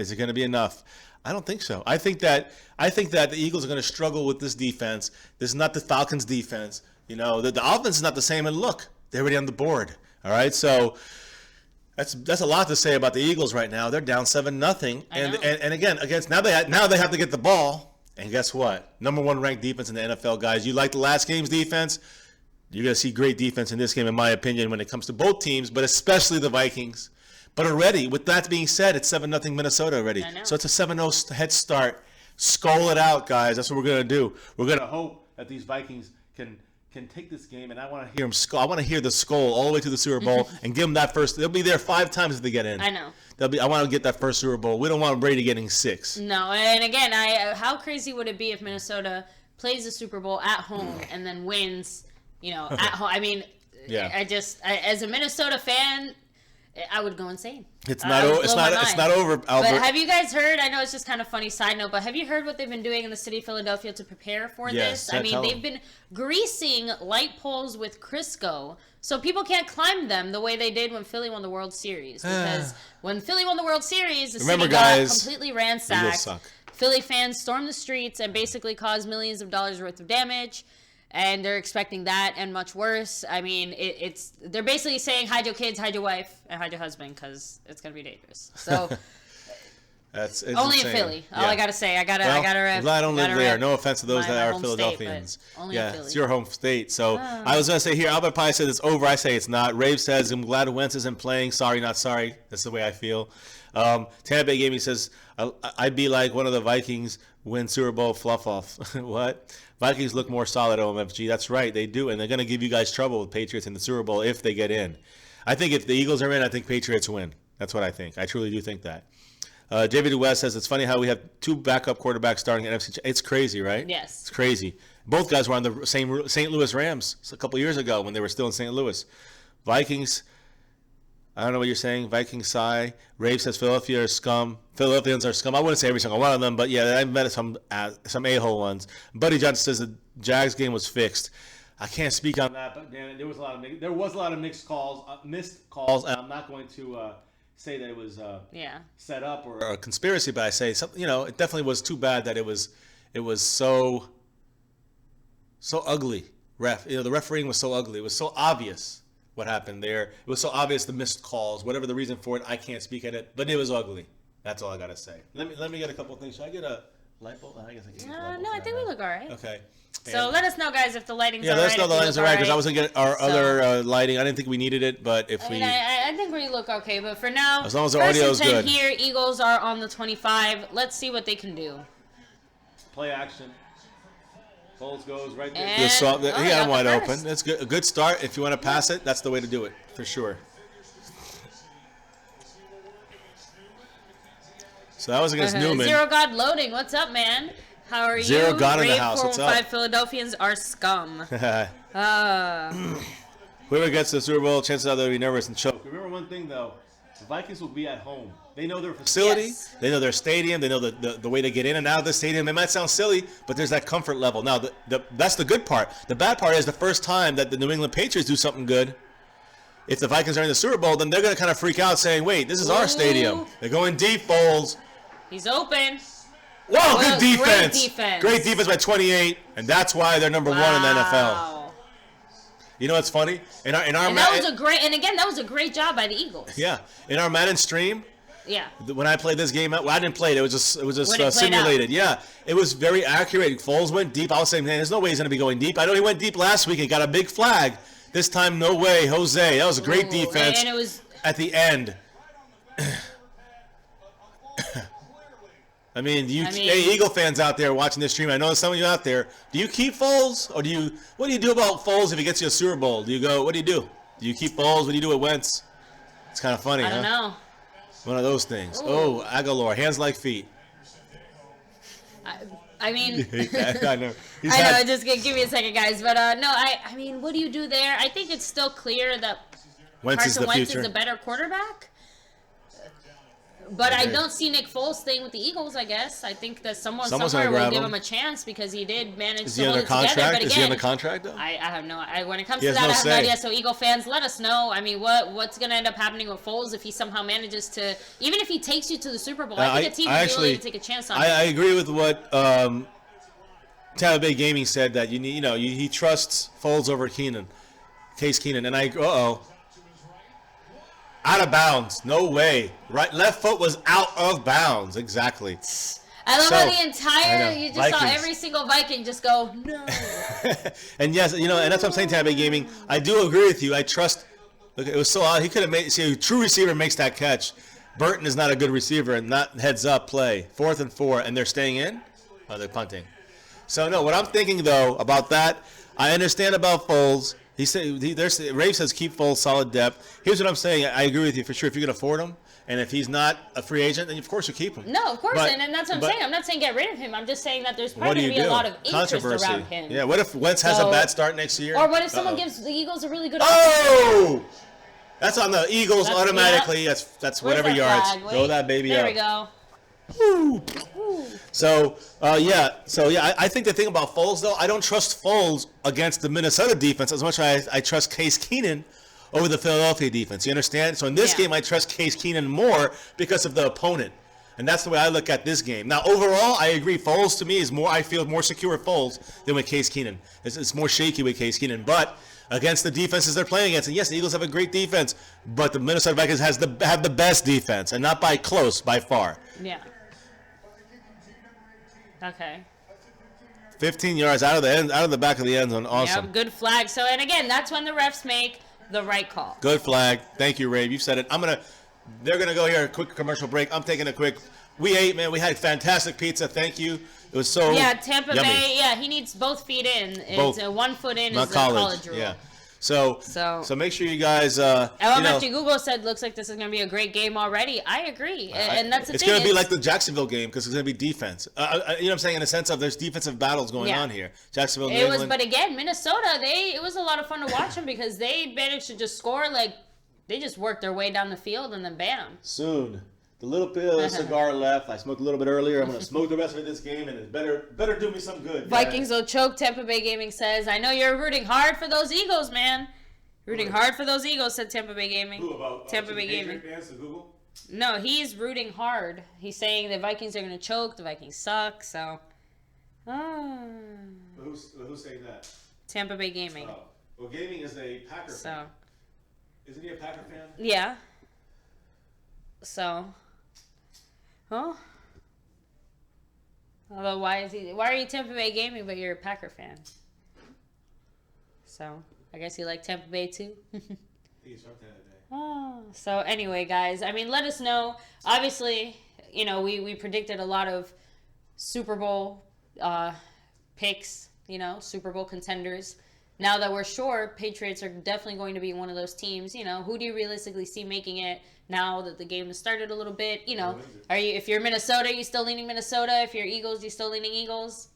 I don't think so. I think that the Eagles are going to struggle with this defense. This is not the Falcons' defense. The offense is not the same. And look, they're already on the board. All right, so that's a lot to say about the Eagles right now. They're down 7-0, and again now they have to get the ball. And guess what? Number 1 ranked defense in the NFL, guys. You like the last game's defense? You're going to see great defense in this game, in my opinion, when it comes to both teams, but especially the Vikings. But already, with that being said, it's 7-0 Minnesota already. So it's a 7-0 head start. Skull it out, guys. That's what we're going to do. We're going to hope that these Vikings can take this game, and I want to hear them skull. I want to hear the skull all the way to the Super Bowl and give them that first. They'll be there 5 times if they get in. I know. I want to get that first Super Bowl. We don't want Brady getting 6. No, and again, how crazy would it be if Minnesota plays the Super Bowl at home and then wins, at home? I mean, Yeah. As a Minnesota fan, I would go insane. It's not over, Albert. But have you guys heard? I know it's just kind of funny side note, but have you heard what they've been doing in the city of Philadelphia to prepare for Yes, this? I mean, tell they've been greasing light poles with Crisco so people can't climb them the way they did when Philly won the World Series. Because when Philly won the World Series, the Remember, city guys, got completely Eagles ransacked. suck. Philly fans stormed the streets and basically caused millions of dollars worth of damage. And they're expecting that and much worse. I mean, they're basically saying hide your kids, hide your wife, and hide your husband because it's going to be dangerous. So It's Only insane. in Philly. All Yeah. I gotta say, I gotta Well, rep. I'm glad I don't live gotta there. rep No offense to those my that are home Philadelphians. State, but only Yeah, in Philly. it's your home state. So I was gonna say here, Albert Pie said it's over. I say it's not. Rave says I'm glad Wentz isn't playing. Sorry, not sorry. That's the way I feel. Tampa Bay Gaming says I'd be like one of the Vikings win Super Bowl fluff off. What? Vikings look more solid at OMFG. That's right, they do, and they're gonna give you guys trouble with Patriots in the Super Bowl if they get in. I think if the Eagles are in, I think Patriots win. That's what I think. I truly do think that. David West says it's funny how we have 2 backup quarterbacks starting at NFC. It's crazy, right? Yes. It's crazy. Both guys were on the same St. Louis Rams a couple years ago when they were still in St. Louis. Vikings, I don't know what you're saying. Vikings sigh. Rave says Philadelphia are scum. Philadelphians are scum. I wouldn't say every single one of them, but yeah, I've met some a-hole ones. Buddy Johnson says the Jags game was fixed. I can't speak on that, but damn it, there was a lot of missed calls, and I'm not going to say that it was set up or a conspiracy, but I say something. It definitely was too bad that it was so ugly. The refereeing was so ugly. It was so obvious what happened there. It was so obvious the missed calls, whatever the reason for it. I can't speak at it, but it was ugly. That's all I gotta say. Let me get a couple of things. Should I get a light bulb? I guess I can. No, I think we look all right. Okay. So let us know, guys, if the lighting's all right. Yeah, let us know if the we lighting's look all right because I was gonna get our So- other lighting. I didn't think we needed it, but if we. I think we look okay, but for now, As long as the first audio's and 10 good. here, Eagles are on the 25. Let's see what they can do. Play action. Foles goes right there. And- He got him got wide the open. first. That's good. A good start. If you want to pass it, that's the way to do it for sure. So that was against Newman. Zero God loading. What's up, man? How are you? Zero God in the Rave house. What's up? 415 Philadelphians are scum. Whoever gets the Super Bowl, chances are they'll be nervous and choke. Remember one thing though, the Vikings will be at home. They know their facility, Yes. they know their stadium, they know the way to get in and out of the stadium. It might sound silly, but there's that comfort level. Now, that's the good part. The bad part is the first time that the New England Patriots do something good, if the Vikings are in the Super Bowl, then they're going to kind of freak out saying, wait, this is our stadium. They're going deep, Foles. He's open. Whoa, good Great defense. defense. Great defense by 28, and that's why they're number 1 in the NFL. Wow. You know what's funny? In our And that was a great job by the Eagles. Yeah, in our Madden stream, Yeah. when I played this game, well, I didn't play it. It was just When it played simulated. Yeah, it was very accurate. Foles went deep. I was saying, man, there's no way he's going to be going deep. I know he went deep last week and got a big flag. This time, no way, Jose. That was a great Ooh, defense. and it was at the end. I mean, hey, Eagle fans out there watching this stream, I know some of you out there. Do you keep Foles, or what do you do about Foles if he gets you a Super Bowl? Do you go? What do you do? Do you keep Foles? What do you do with Wentz? It's kind of funny, I don't know. One of those things. Ooh. Oh, Aguilar, hands like feet. I mean, I know. I know. Just give me a second, guys. But no, I mean, what do you do there? I think it's still clear that Wentz is the Wentz future. is the better quarterback. But I don't see Nick Foles staying with the Eagles, I guess. I think that Someone's somewhere gonna will grab give him. him a chance because he did manage Is to he hold under it together. contract? But Is again, he under contract though? I have no. When it comes He to has that, no I have no say. idea. So Eagle fans, let us know. I mean, what's going to end up happening with Foles if he somehow manages to, even if he takes you to the Super Bowl? I think a team would be willing to take a chance on him. I agree with what Tampa Bay Gaming said that he trusts Foles over Case Keenan, and out of bounds. No way. Right, left foot was out of bounds. Exactly. I love So, how I know. saw Vikings. every single Viking just go, no. And yes, and that's what I'm saying, Tampa Bay Gaming. I do agree with you. I trust. Look, it was so odd. He could have made. See, a true receiver makes that catch. Burton is not a good receiver, and not heads up play. 4th and 4, and they're staying in. Oh, they're punting. So no, what I'm thinking though about that, I understand about Foles. Rafe says keep Foles solid depth. Here's what I'm saying. I agree with you for sure. If you can afford him, and if he's not a free agent, then of course you keep him. No, of course, But- and that's what I'm but saying. I'm not saying get rid of him. I'm just saying that there's What probably do going you to be do? a lot of interest Controversy. around him. Yeah. What if Wentz has a So- bad start next year? Or what if someone Uh-oh. gives the Eagles a really good Oh! That's on the Eagles That's- automatically. yeah. That's Where's whatever that yards. flag? Throw Wait. that baby There up. we go. So I think the thing about Foles though, I don't trust Foles against the Minnesota defense as much as I trust Case Keenan over the Philadelphia defense. You understand? So in this game, I trust Case Keenan more because of the opponent, and that's the way I look at this game. Now overall, I agree. Foles to me is more. I feel more secure with Foles than with Case Keenan. It's more shaky with Case Keenan, but against the defenses they're playing against, and yes, the Eagles have a great defense, but the Minnesota Vikings have the best defense, and not by close, by far. Yeah. Okay. 15 yards out of the back of the end zone. Awesome. Yep, good flag. So, and again, that's when the refs make the right call. Good flag. Thank you, Ray. You said it. They're gonna go here. A quick commercial break. I'm taking a quick. We ate, man. We had fantastic pizza. Thank you. It was so. Yeah, Tampa yummy. Bay. Yeah, he needs both feet in. Both. It's 1 foot in Not is the college rule. Yeah. So make sure you guys. LMFG Google said looks like this is going to be a great game already. I agree, and that's the thing. It's going to be like the Jacksonville game because it's going to be defense. You know what I'm saying, in the sense of there's defensive battles going on here. Jacksonville, New England. But again, Minnesota. It was a lot of fun to watch them because they managed to just score they just worked their way down the field and then bam. Soon. The little bit of cigar left. I smoked a little bit earlier. I'm going to smoke the rest of it this game, and it better do me some good. Vikings will choke. Tampa Bay Gaming says, I know you're rooting hard for those Eagles, man. Rooting hard for those Eagles, said Tampa Bay Gaming. Who, about Tampa Bay Gaming. Fans to Google? No, he's rooting hard. He's saying the Vikings are going to choke. The Vikings suck, so. Who's saying that? Tampa Bay Gaming. Oh. Well, Gaming is a Packer fan. Isn't he a Packer fan? Yeah. So. Huh? Although, why are you Tampa Bay Gaming but you're a Packer fan? So, I guess you like Tampa Bay too? He's from Tampa Bay. Oh, so anyway, guys, I mean, let us know. Obviously, we predicted a lot of Super Bowl picks, Super Bowl contenders. Now that we're sure Patriots are definitely going to be one of those teams, who do you realistically see making it now that the game has started a little bit? If you're Minnesota, you still leaning Minnesota? If you're Eagles, you still leaning Eagles?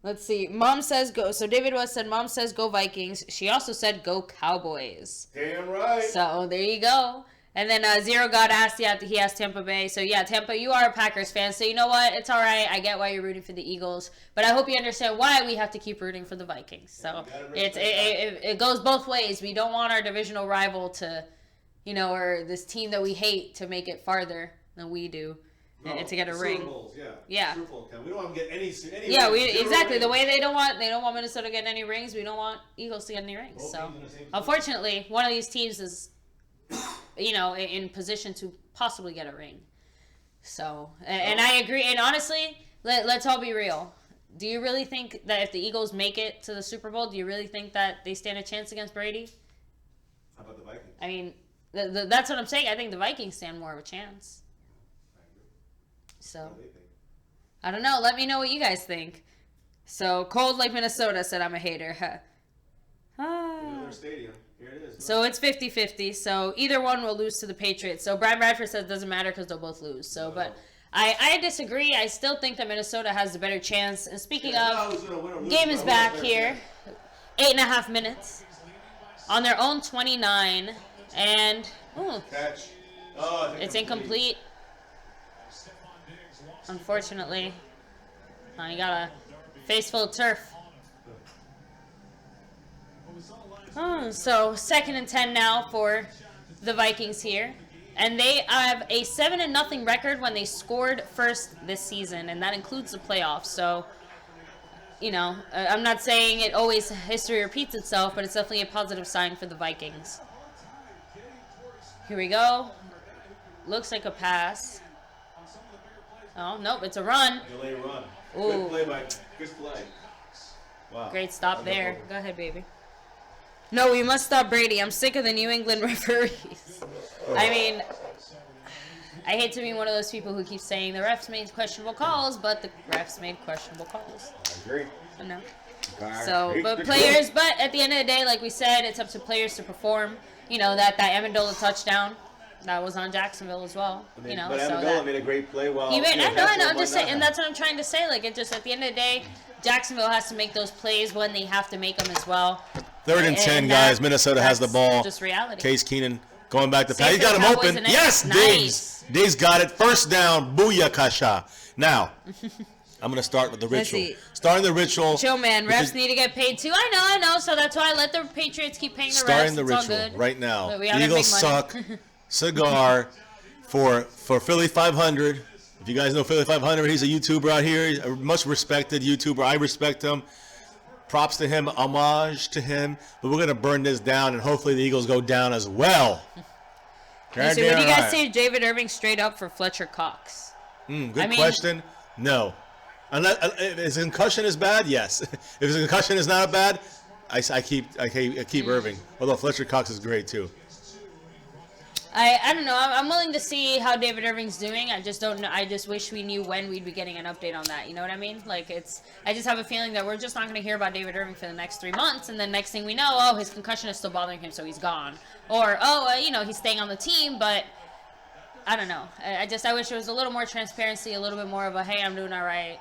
Let's see. Mom says go. So David West said, Mom says go Vikings. She also said go Cowboys. Damn right. So there you go. And then Zero God asked, he asked Tampa Bay. So yeah, Tampa, you are a Packers fan. So you know what? It's all right. I get why you're rooting for the Eagles. But I hope you understand why we have to keep rooting for the Vikings. So it goes both ways. We don't want our divisional rival to, or this team that we hate to make it farther than we do. And to get a ring. Bowls, yeah. Super Bowl we don't want to get any yeah, rings. exactly. Rings. The way they don't want Minnesota getting any rings, we don't want Eagles to get any rings. So, unfortunately, one of these teams is, in position to possibly get a ring. So, and I agree. And honestly, let's all be real. Do you really think that if the Eagles make it to the Super Bowl, do you really think that they stand a chance against Brady? How about the Vikings? I mean, that's what I'm saying. I think the Vikings stand more of a chance. So, I don't know. Let me know what you guys think. So, Cold Lake, Minnesota said I'm a hater. Another stadium. Here it is. So, it's 50-50. So, either one will lose to the Patriots. So, Brian Bradford says it doesn't matter because they'll both lose. So, but I disagree. I still think that Minnesota has the better chance. And speaking of, game is back here. 8.5 minutes. On their own 29. And, Catch. It's incomplete. Unfortunately. You got a face full of turf. So 2nd and 10 now for the Vikings here. And they have a 7-0 record when they scored first this season, and that includes the playoffs. So, I'm not saying it always history repeats itself, but it's definitely a positive sign for the Vikings. Here we go. Looks like a pass. Oh, nope, it's a run. Delay run. Ooh. Good play. Wow. Great stop there. Go ahead, baby. No, we must stop Brady. I'm sick of the New England referees. I mean, I hate to be one of those people who keeps saying the refs made questionable calls, but the refs made questionable calls. I agree. I know. So, but at the end of the day, like we said, it's up to players to perform. That Amendola touchdown. That was on Jacksonville as well, but Amendola made a great play. I know. I'm just saying, and that's what I'm trying to say. Like, it just at the end of the day, Jacksonville has to make those plays when they have to make them as well. 3rd and 10, guys. Minnesota has the ball. Just reality. Case Keenan going back to pass. He got him Cowboys open. Yes, nice. Diggs got it. First down. Booyakasha. Now, I'm going to start with the ritual. Starting the ritual. Chill, man. Refs need to get paid too. I know. So that's why I let the Patriots keep paying the refs. Starting the it's all ritual good. right now. Eagles suck. Cigar for Philly 500. If you guys know Philly 500, he's a YouTuber out here. He's a much respected YouTuber. I respect him. Props to him. Homage to him. But we're going to burn this down, and hopefully the Eagles go down as well. What do you guys say to David Irving straight up for Fletcher Cox? Good question. No. Unless if his concussion is bad, yes. If his concussion is not bad, I keep Irving. Although Fletcher Cox is great too. I don't know. I'm willing to see how David Irving's doing. I just don't know. I just wish we knew when we'd be getting an update on that. You know what I mean? Like I just have a feeling that we're just not going to hear about David Irving for the next 3 months, and then next thing we know, his concussion is still bothering him, so he's gone. Or he's staying on the team, but I don't know. I wish there was a little more transparency, a little bit more of a hey, I'm doing all right.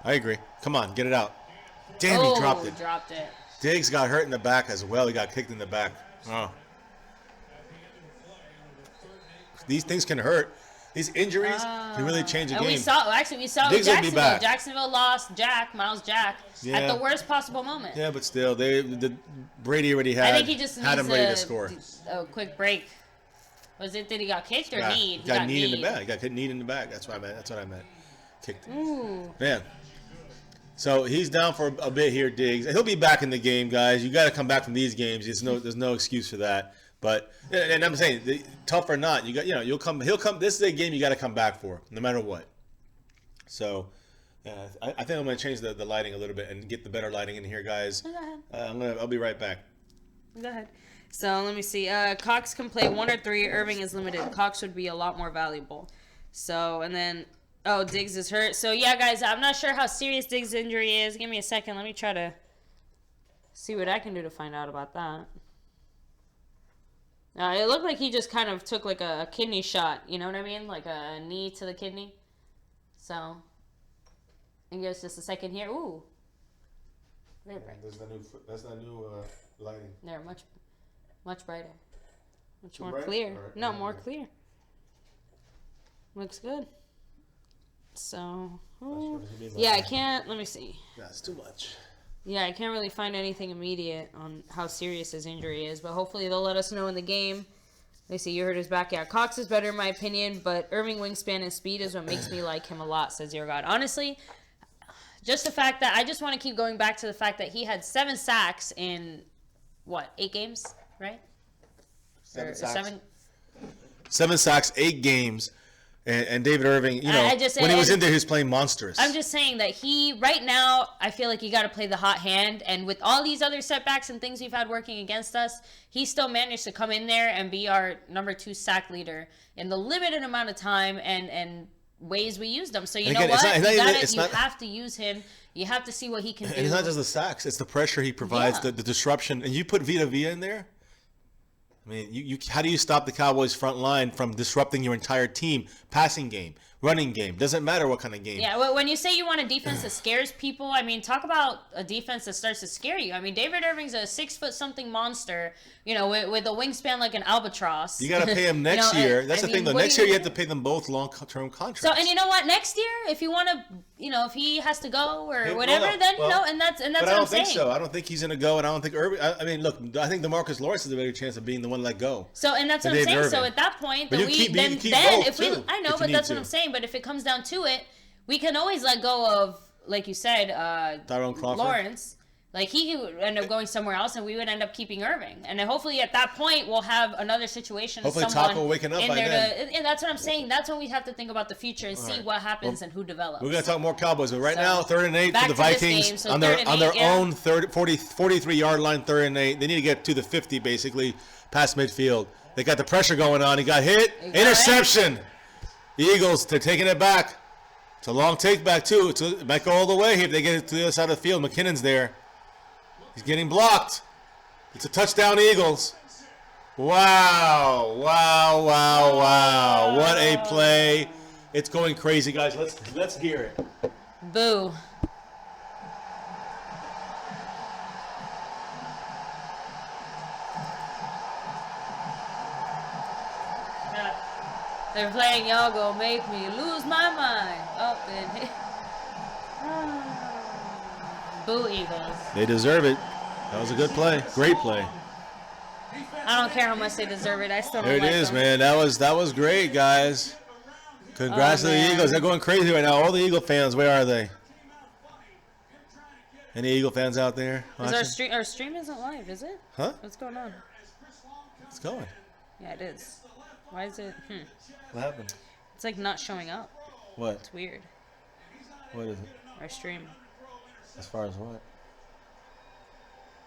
I agree. Come on, get it out. Damn, he dropped it. Dropped it. Diggs got hurt in the back as well. He got kicked in the back. Oh. These things can hurt. These injuries can really change a game. We saw Diggs will be back. Jacksonville lost Miles Jack, at the worst possible moment. Yeah, but still, Brady already I think he just had him ready to score. A quick break. Was it that he got kicked or kneed? He got kneed in the back. He got kneed in the back. That's what I meant. Kicked. Ooh. Man. So he's down for a bit here, Diggs. He'll be back in the game, guys. You got to come back from these games. There's no excuse for that. But and I'm saying, tough or not, you'll come. He'll come. This is a game you got to come back for, no matter what. So, I think I'm gonna change the lighting a little bit and get the better lighting in here, guys. Go ahead. I'll be right back. Go ahead. So let me see. Cox can play 1 or 3. Irving is limited. Cox would be a lot more valuable. So and then Diggs is hurt. So yeah, guys, I'm not sure how serious Diggs' injury is. Give me a second. Let me try to see what I can do to find out about that. It looked like he just kind of took like a kidney shot, you know what I mean? Like a knee to the kidney. So, and give us just a second here. Ooh. Very bright. That's the new lighting. They're much brighter. Much Too more bright? clear. Or- No, more clear. Looks good. So, yeah, I can't, let me see. That's too much. Yeah, I can't really find anything immediate on how serious his injury is, but hopefully they'll let us know in the game. They see you hurt his back. Yeah, Cox is better in my opinion, but Irving wingspan and speed is what makes me like him a lot, says Your God. Honestly, just the fact that I just want to keep going back to the fact that he had 7 sacks in, 8 games, right? 7 sacks. 7 sacks, 8 games. And David Irving, when he was in there, he was playing monstrous. I'm just saying that right now, I feel like you got to play the hot hand. And with all these other setbacks and things we've had working against us, he still managed to come in there and be our number 2 sack leader in the limited amount of time and ways we used him. So you have to use him. You have to see what he can do. And it's not just the sacks; it's the pressure he provides, the disruption. And you put Vita Vea in there. I mean, how do you stop the Cowboys' front line from disrupting your entire team? Passing game, running game, doesn't matter what kind of game. Yeah, when you say you want a defense that scares people, I mean, talk about a defense that starts to scare you. I mean, David Irving's a 6-foot-something monster, with a wingspan like an albatross. You got to pay him next year. That's the thing, though. Next year, you have to pay them both long-term contracts. So, and you know what? Next year, if you want to, if he has to go or whatever, then, and that's what I'm saying. But I don't think so. I don't think he's going to go, and I don't think Irving. I mean, look, I think DeMarcus Lawrence has a better chance of being the one let go. So, and that's what I'm saying. Irving. So, at that point, I know, but that's what I'm saying. But if it comes down to it, we can always let go of, like you said, Tyrone Crawford. Lawrence. Like, he would end up going somewhere else, and we would end up keeping Irving. And then hopefully at that point, we'll have another situation. Hopefully Taco waking up by then. And that's what I'm saying. That's when we have to think about the future and see what happens and who develops. We're going to talk more Cowboys. But right now, 3rd and 8 for the Vikings on their own 43-yard line, 3rd and 8. They need to get to the 50, basically, past midfield. They got the pressure going on. He got hit. Interception. Eagles, they're taking it back. It's a long take back, too. It might go all the way if they get it to the other side of the field. McKinnon's there. He's getting blocked. It's a touchdown, Eagles. Wow. What a play. It's going crazy, guys. Let's hear it. Boo. They're playing Y'all Gonna Make Me Lose My Mind. Up in here. Boo, Eagles. They deserve it. That was a good play. Great play. I don't care how much they deserve it. I still don't there like it is, them. man. That was great, guys. Congrats to the Eagles. They're going crazy right now. All the Eagle fans, where are they? Any Eagle fans out there? Our stream isn't live, is it? Huh? What's going on? It's going. Yeah, it is. Why is it? What happened? It's like not showing up. What? It's weird. What is it? Our stream. As far as what?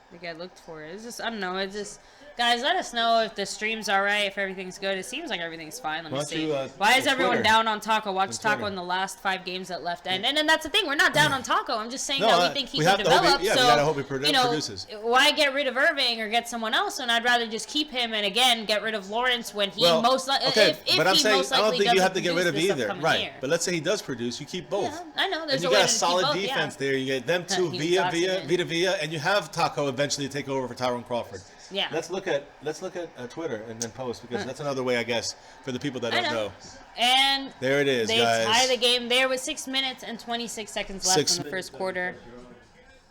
I think I looked for it. It's just, I don't know. It's just, guys, let us know if the stream's all right, if everything's good. It seems like everything's fine. Let me see. Why is everyone down on Taco? Watch Taco in the last 5 games that left end. And then that's the thing. We're not down on Taco. I'm just saying that we think he can develop. We gotta hope he produces. Why get rid of Irving or get someone else? And I'd rather just keep him and, again, get rid of Lawrence when he most likely, okay, if but I'm he saying, most I don't likely think you have to get rid doesn't of produce this either. upcoming Right. year. But let's say he does produce, you keep both. Yeah, I know. There's And you a way got a to keep solid both, defense there. You get them two He's Vita Via, and you have Taco eventually take over for Tyrone Crawford. Yeah. Let's look at Twitter and then post, because that's another way, I guess, for the people that don't know. And there it is, they guys. tie the game there with 6 minutes and 26 seconds left in the first quarter.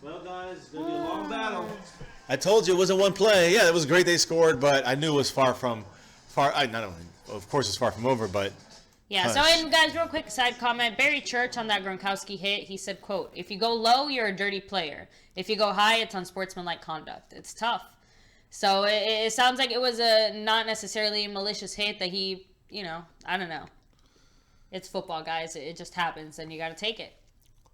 Well, guys, it's going to be a long battle. I told you it wasn't one play. Yeah, it was great they scored, but I knew it was of course it's far from over, but yeah, so, and guys, real quick side comment. Barry Church on that Gronkowski hit, he said, quote, "If you go low, you're a dirty player. If you go high, it's unsportsmanlike conduct." It's tough. So it sounds like it was a not necessarily a malicious hit that he, I don't know. It's football, guys. It just happens, and you got to take it.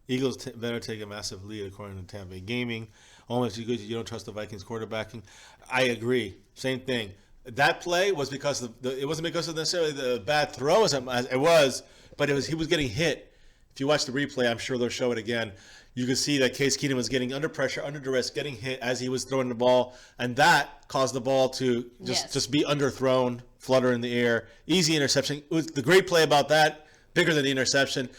Eagles better take a massive lead, according to Tampa Bay Gaming. Almost as good as you don't trust the Vikings quarterbacking. I agree. Same thing. That play was because it wasn't because of necessarily the bad throw as it was, but he was getting hit. If you watch the replay, I'm sure they'll show it again. You can see that Case Keenum was getting under pressure, under duress, getting hit as he was throwing the ball, and that caused the ball to just be underthrown, flutter in the air. Easy interception. It was the great play about that, bigger than the interception.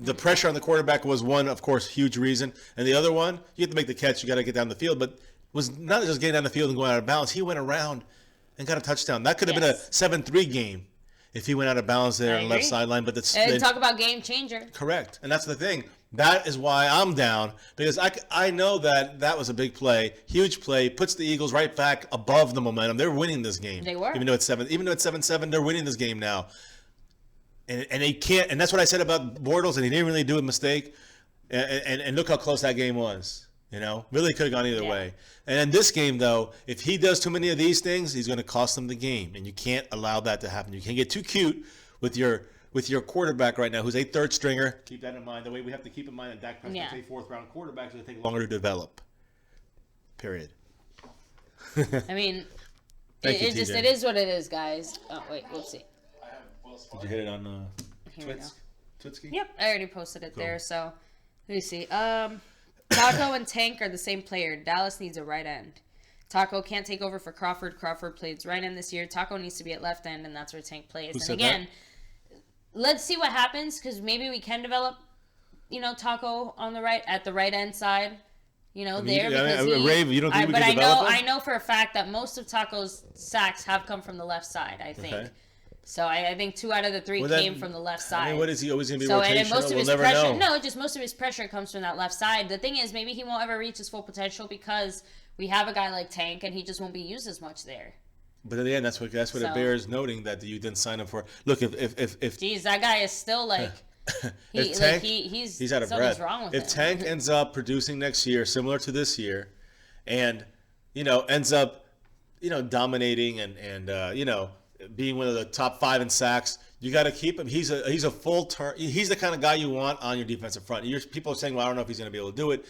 The pressure on the quarterback was one, of course, huge reason. And the other one, you have to make the catch. You got to get down the field. But it was not just getting down the field and going out of bounds. He went around and got a touchdown. That could have been a 7-3 game if he went out of bounds there on the left sideline. But talk about game changer. Correct. And that's the thing. That is why I'm down, because I know that was a big play, huge play, puts the Eagles right back above the momentum. They're winning this game. They were. Even though it's 7-7, they're winning this game now. And they can't, and that's what I said about Bortles, and he didn't really do a mistake. And look how close that game was. Really could have gone either way. And in this game, though, if he does too many of these things, he's going to cost them the game. And you can't allow that to happen. You can't get too cute with your quarterback right now, who's a third stringer. Keep that in mind. The way we have to keep in mind that Dak Prescott's a 4th-round quarterback, so it take longer to develop. Period. I mean, it is what it is, guys. Oh, wait, we'll see. Did you hit it on Twitsky? Yep, I already posted it there, so let me see. Taco and Tank are the same player. Dallas needs a right end. Taco can't take over for Crawford. Crawford plays right end this year. Taco needs to be at left end, and that's where Tank plays. Who and said again, let's see what happens, because maybe we can develop, Taco on the right end side. Ray, you don't think we can develop him? I know for a fact that most of Taco's sacks have come from the left side, I think. Okay. So I think 2 out of the 3 came from the left side. I mean, what is he always going to be rotational? And most of his never pressure, know. just most of his pressure comes from that left side. The thing is, maybe he won't ever reach his full potential because we have a guy like Tank, and he just won't be used as much there. But in the end, that's what it bears noting that you didn't sign him for. Look, if geez, that guy is still like. He's out of breath. Wrong with if him. Tank ends up producing next year similar to this year, and ends up dominating and being one of the top 5 in sacks, you got to keep him. He's a full turn. He's the kind of guy you want on your defensive front. People are saying, well, I don't know if he's going to be able to do it.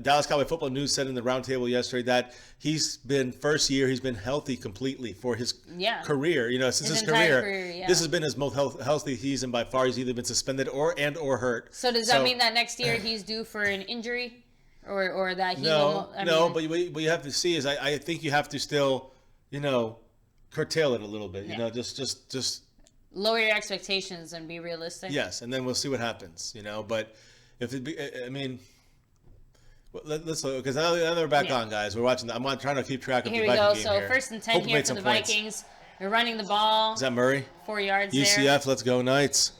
Dallas Cowboy Football News said in the roundtable yesterday that he's been healthy completely for his career. Since his career, this has been his most healthy season by far. He's either been suspended or hurt. So does that mean that next year he's due for an injury, or that he? No. But what you have to see is I think you have to still, curtail it a little bit. Just lower your expectations and be realistic. Yes, and then we'll see what happens. But if let's look, because now they're back on, guys. We're watching. I'm trying to keep track of the Viking game here. So 1st and 10 here for the Vikings. They're running the ball. Is that Murray? 4 yards UCF, there. let's go Knights.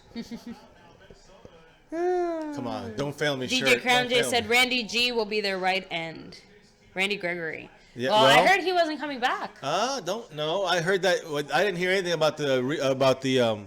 Come on, don't fail me, DJ Crown J said Randy G will be their right end. Randy Gregory. Yeah, well, I heard he wasn't coming back. Don't know. I heard that. I didn't hear anything about the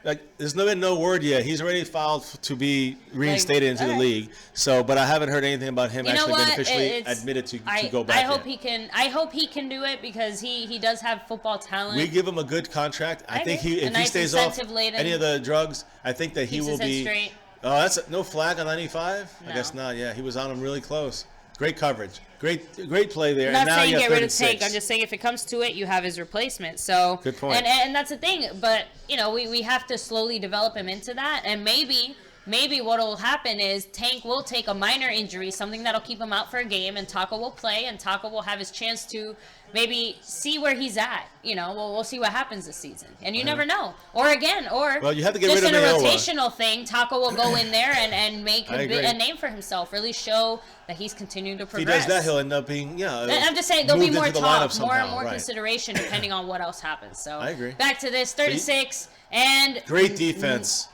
Like, there's been no word yet. He's already filed to be reinstated into the league. So, but I haven't heard anything about him actually being officially admitted to go back. I hope he can. I hope he can do it because he does have football talent. We give him a good contract. I think if he stays off any of the drugs, I think that he will be. Straight. Oh, that's no flag on 95. No. I guess not. Yeah, he was on him really close. Great coverage. Great play there. I'm not saying get rid of Tank. I'm just saying if it comes to it, you have his replacement. So good point. And that's the thing. But we have to slowly develop him into that. And maybe what will happen is Tank will take a minor injury, something that'll keep him out for a game, and Taco will play, and Taco will have his chance to maybe see where he's at. We'll see what happens this season, and you never know. Or you have to get just rid of in a Iowa. Rotational thing, Taco will go in there and make a name for himself. Really show that he's continuing to progress. If he does that, he'll end up being I'm just saying there'll be more talk, more consideration depending on what else happens. So I agree. Back to this 36 and great defense.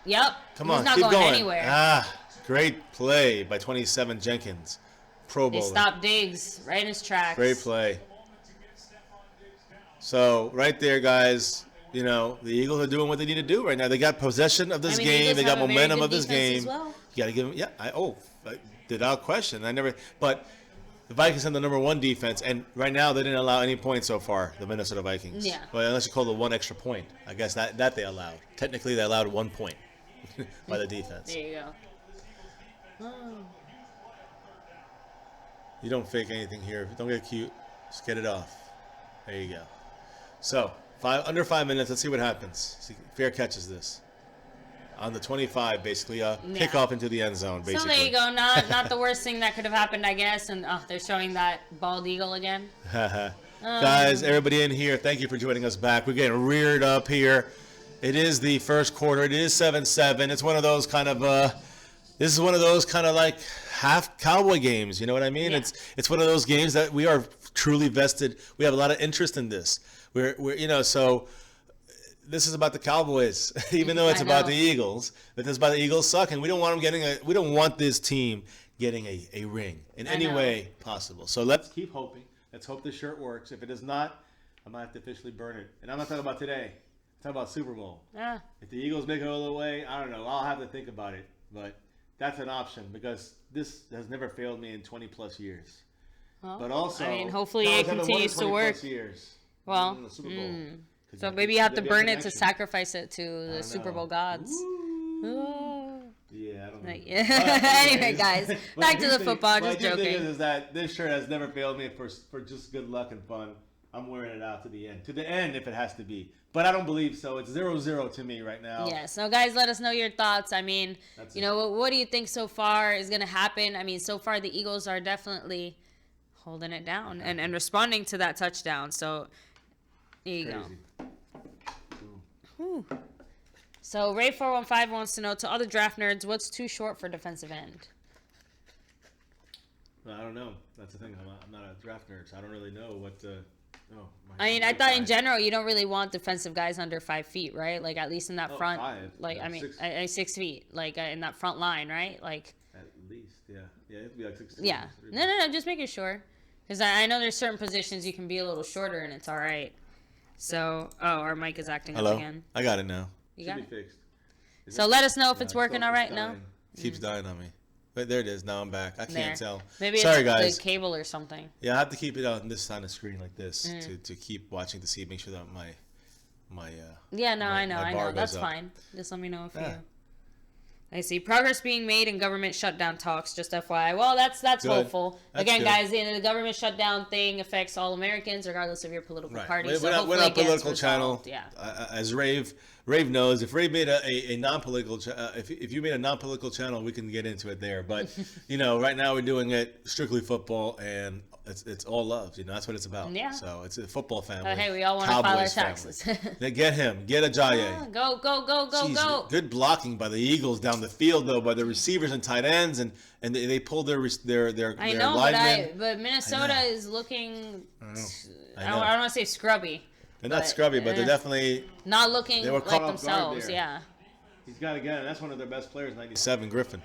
Yep. Come on, he's not keep going anywhere. Great play by 27 Jenkins. Pro Bowler. They stopped Diggs right in his tracks. Great play. So right there, guys, the Eagles are doing what they need to do right now. They got possession of this game. They got momentum of this game. Well. You got to give them. Without question. But the Vikings have the number 1 defense, and right now they didn't allow any points so far. The Minnesota Vikings. Yeah. Well, unless you call the 1 extra point, I guess that they allowed. Technically, they allowed 1 point by the defense. There you go. You don't fake anything here. Don't get cute. Just get it off. There you go. So, under 5 minutes. Let's see what happens. See, fair catches this. On the 25, basically, kickoff into the end zone, basically. So there you go. Not the worst thing that could have happened, I guess. And they're showing that bald eagle again. Guys, everybody in here, thank you for joining us back. We're getting reared up here. It is the first quarter. It is 7-7. It's one of those kind of this is one of those kind of like half Cowboy games. You know what I mean? Yeah. It's one of those games that we are truly vested. We have a lot of interest in this. We're so this is about the Cowboys, even though it's about the Eagles. But it's about the Eagles sucking. We don't want them we don't want this team getting a ring in any way possible. So let's keep hoping. Let's hope this shirt works. If it does not, I might have to officially burn it. And I'm not talking about today. I'm talking about Super Bowl. Yeah. If the Eagles make it all the way, I don't know. I'll have to think about it. But that's an option because this has never failed me in 20 plus years. Well, but also, hopefully it continues to work. Years. Well, Super Bowl. So maybe you have to burn it to sacrifice it to the Super Bowl gods. Ooh. Yeah, I don't know. Anyway, guys, back to the football. Just joking. The thing is that this shirt has never failed me for just good luck and fun. I'm wearing it out to the end. To the end if it has to be. But I don't believe so. It's 0-0 to me right now. Yeah, so guys, let us know your thoughts. I mean, what do you think so far is going to happen? I mean, so far the Eagles are definitely holding it down and responding to that touchdown. So, there you go. Whew. So, Ray415 wants to know, to all the draft nerds, what's too short for defensive end? I don't know. That's the thing. I'm not a draft nerd, so I don't really know what the... I thought in general you don't really want defensive guys under 5 feet, right? Like at least in that front, 5. like I mean, 6 feet, like in that front line, right? Like at least, yeah, it have to be like 6. Yeah, no, just making sure, because I know there's certain positions you can be a little shorter and it's all right. So, our mic is acting up again. I got it now. You got it? Be fixed. So let us know if it's working all right now. Keeps dying on me. But there it is. Now I'm back. I can't tell. Maybe Sorry, it's guys. the cable or something. Yeah, I have to keep it on this on the screen like this to keep watching to see, make sure that my yeah, no, I know. That's fine. Just let me know if you. I see progress being made in government shutdown talks. Just FYI. Well, that's hopeful. Again, guys, the government shutdown thing affects all Americans, regardless of your political party. We're not a political channel. Yeah. As Rave knows, if Rave made a non-political, if you made a non-political channel, we can get into it there. But right now we're doing it strictly football, and it's all love. That's what it's about. Yeah. So it's a football family. Hey, we all want to file our taxes. Get him. Get Ajayi. Go. Good blocking by the Eagles down the field, though, by the receivers and tight ends, and they pulled their I know, linemen. but Minnesota is looking. I don't want to say scrubby. They're not scrubby, but they're definitely not looking like themselves. Yeah. He's got again. That's one of their best players, 97 Griffin.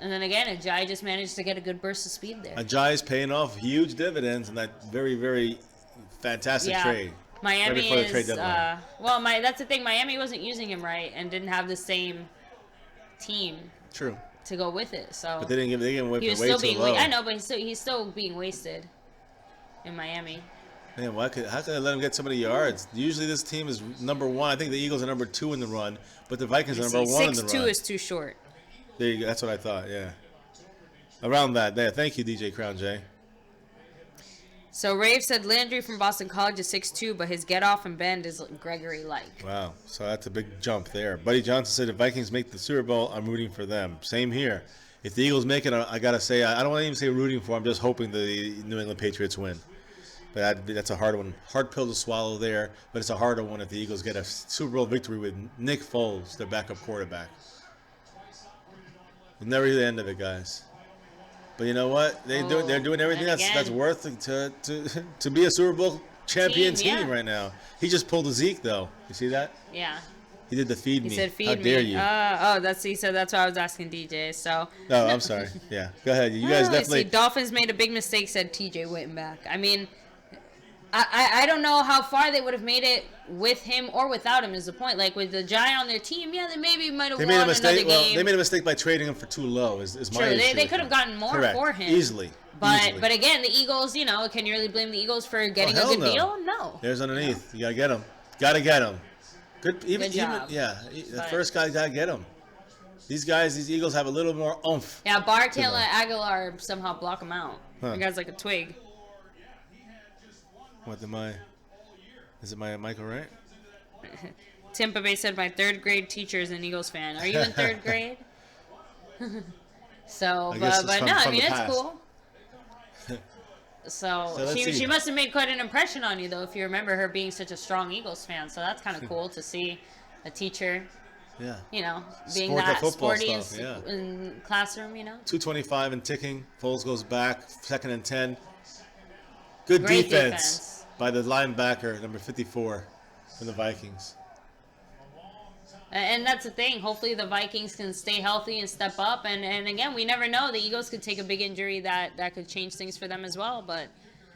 And then again, Ajayi just managed to get a good burst of speed there. Ajayi's paying off huge dividends in that very, very fantastic trade. Miami before the is trade deadline. that's the thing. Miami wasn't using him right and didn't have the same team True. to go with it. So But they gave him away he was for way still too being. low. I know, but he's still being wasted in Miami. Man, how could I let him get so many yards? Usually this team is number 1. I think the Eagles are number 2 in the run, but the Vikings are number 1 in the run. 6'2" is too short. There you go. That's what I thought. Yeah. Around that. There. Thank you, DJ Crown J. So Rave said Landry from Boston College is 6'2", but his get off and bend is Gregory-like. Wow. So that's a big jump there. Buddy Johnson said if Vikings make the Super Bowl, I'm rooting for them. Same here. If the Eagles make it, I got to say, I don't want to even say rooting for. I'm just hoping the New England Patriots win. But that's a hard one. Hard pill to swallow there, but it's a harder one if the Eagles get a Super Bowl victory with Nick Foles, their backup quarterback. We'll never hear the end of it, guys. But you know what? They're doing everything that's worth it to be a Super Bowl champion team right now. He just pulled a Zeke, though. You see that? Yeah. He did the feed me. He said, feed How me. dare you? He said that's why I was asking DJ. So. No, I'm sorry. Yeah, go ahead. You guys definitely. Dolphins made a big mistake, said TJ Wittenbach. I mean, I don't know how far they would have made it with him or without him is the point. Like with the Giant on their team, yeah, they maybe might have won another game. Well, they made a mistake by trading him for too low. Is my issue. They could have gotten more for him easily. But again, the Eagles, can you really blame the Eagles for getting a good deal? No. There's underneath. You gotta get him. Gotta get him. Good job. The first guy gotta get him. These Eagles have a little more oomph. Yeah, Barr can't let Aguilar somehow block him out. Huh. The guy's like a twig. Is it my Michael Wright? Tampa Bay said my 3rd grade teacher is an Eagles fan. Are you in 3rd grade? So, it's cool. So she must have made quite an impression on you, though, if you remember her being such a strong Eagles fan. So that's kind of cool to see a teacher, being that sporty in classroom, 2:25 and ticking. Foles goes back. 2nd and 10. Great defense by the linebacker, number 54, from the Vikings. And that's the thing. Hopefully the Vikings can stay healthy and step up. And again, we never know. The Eagles could take a big injury that could change things for them as well. But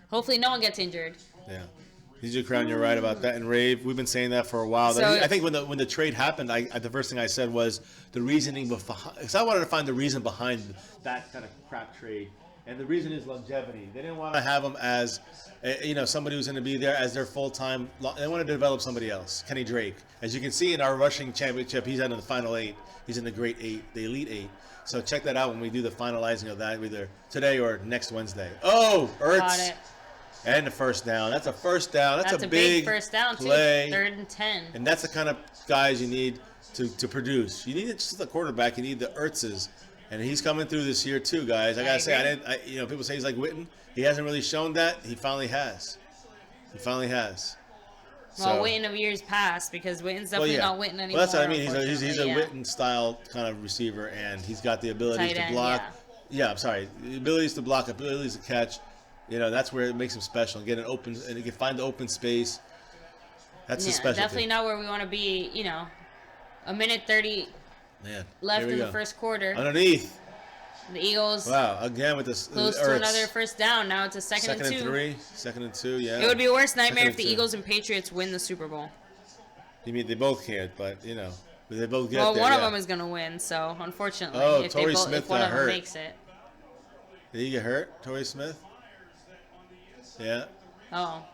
hopefully no one gets injured. Yeah. DJ Crown, you're right about that. And Rave, we've been saying that for a while. So, I think when the trade happened, the first thing I said was the reasoning behind. Because I wanted to find the reason behind that kind of crap trade. And the reason is longevity. They didn't want to have him as, somebody who's going to be there as their full-time. They wanted to develop somebody else, Kenny Drake. As you can see in our rushing championship, he's out in the final 8. He's in the Great 8, the Elite 8. So check that out when we do the finalizing of that, either today or next Wednesday. Oh, Ertz. Got it. And the first down. That's a first down. That's a big first down, play. Too. 3rd and 10. And that's the kind of guys you need to produce. You need just the quarterback. You need the Ertzes. And he's coming through this year too, guys. I gotta say, people say he's like Witten. He hasn't really shown that. He finally has. Well, Witten of years past, because Witten's definitely not Witten anymore. Well, that's what I mean. He's a Witten style kind of receiver, and he's got the abilities to block. Yeah, I'm sorry. The abilities to block, abilities to catch. That's where it makes him special. And get an open, and he can find the open space. That's his specialty. Definitely not where we want to be. A minute 30. Left in the first quarter. Underneath. The Eagles. Wow, again with this. Close to another first down. Now it's a second and 2. 2nd and 2, yeah. It would be a worst nightmare if the Eagles and Patriots win the Super Bowl. You mean they both can't, but they both get there. Well, one of them is going to win, so unfortunately, if one of them makes it. Did he get hurt, Torrey Smith? Yeah. Oh,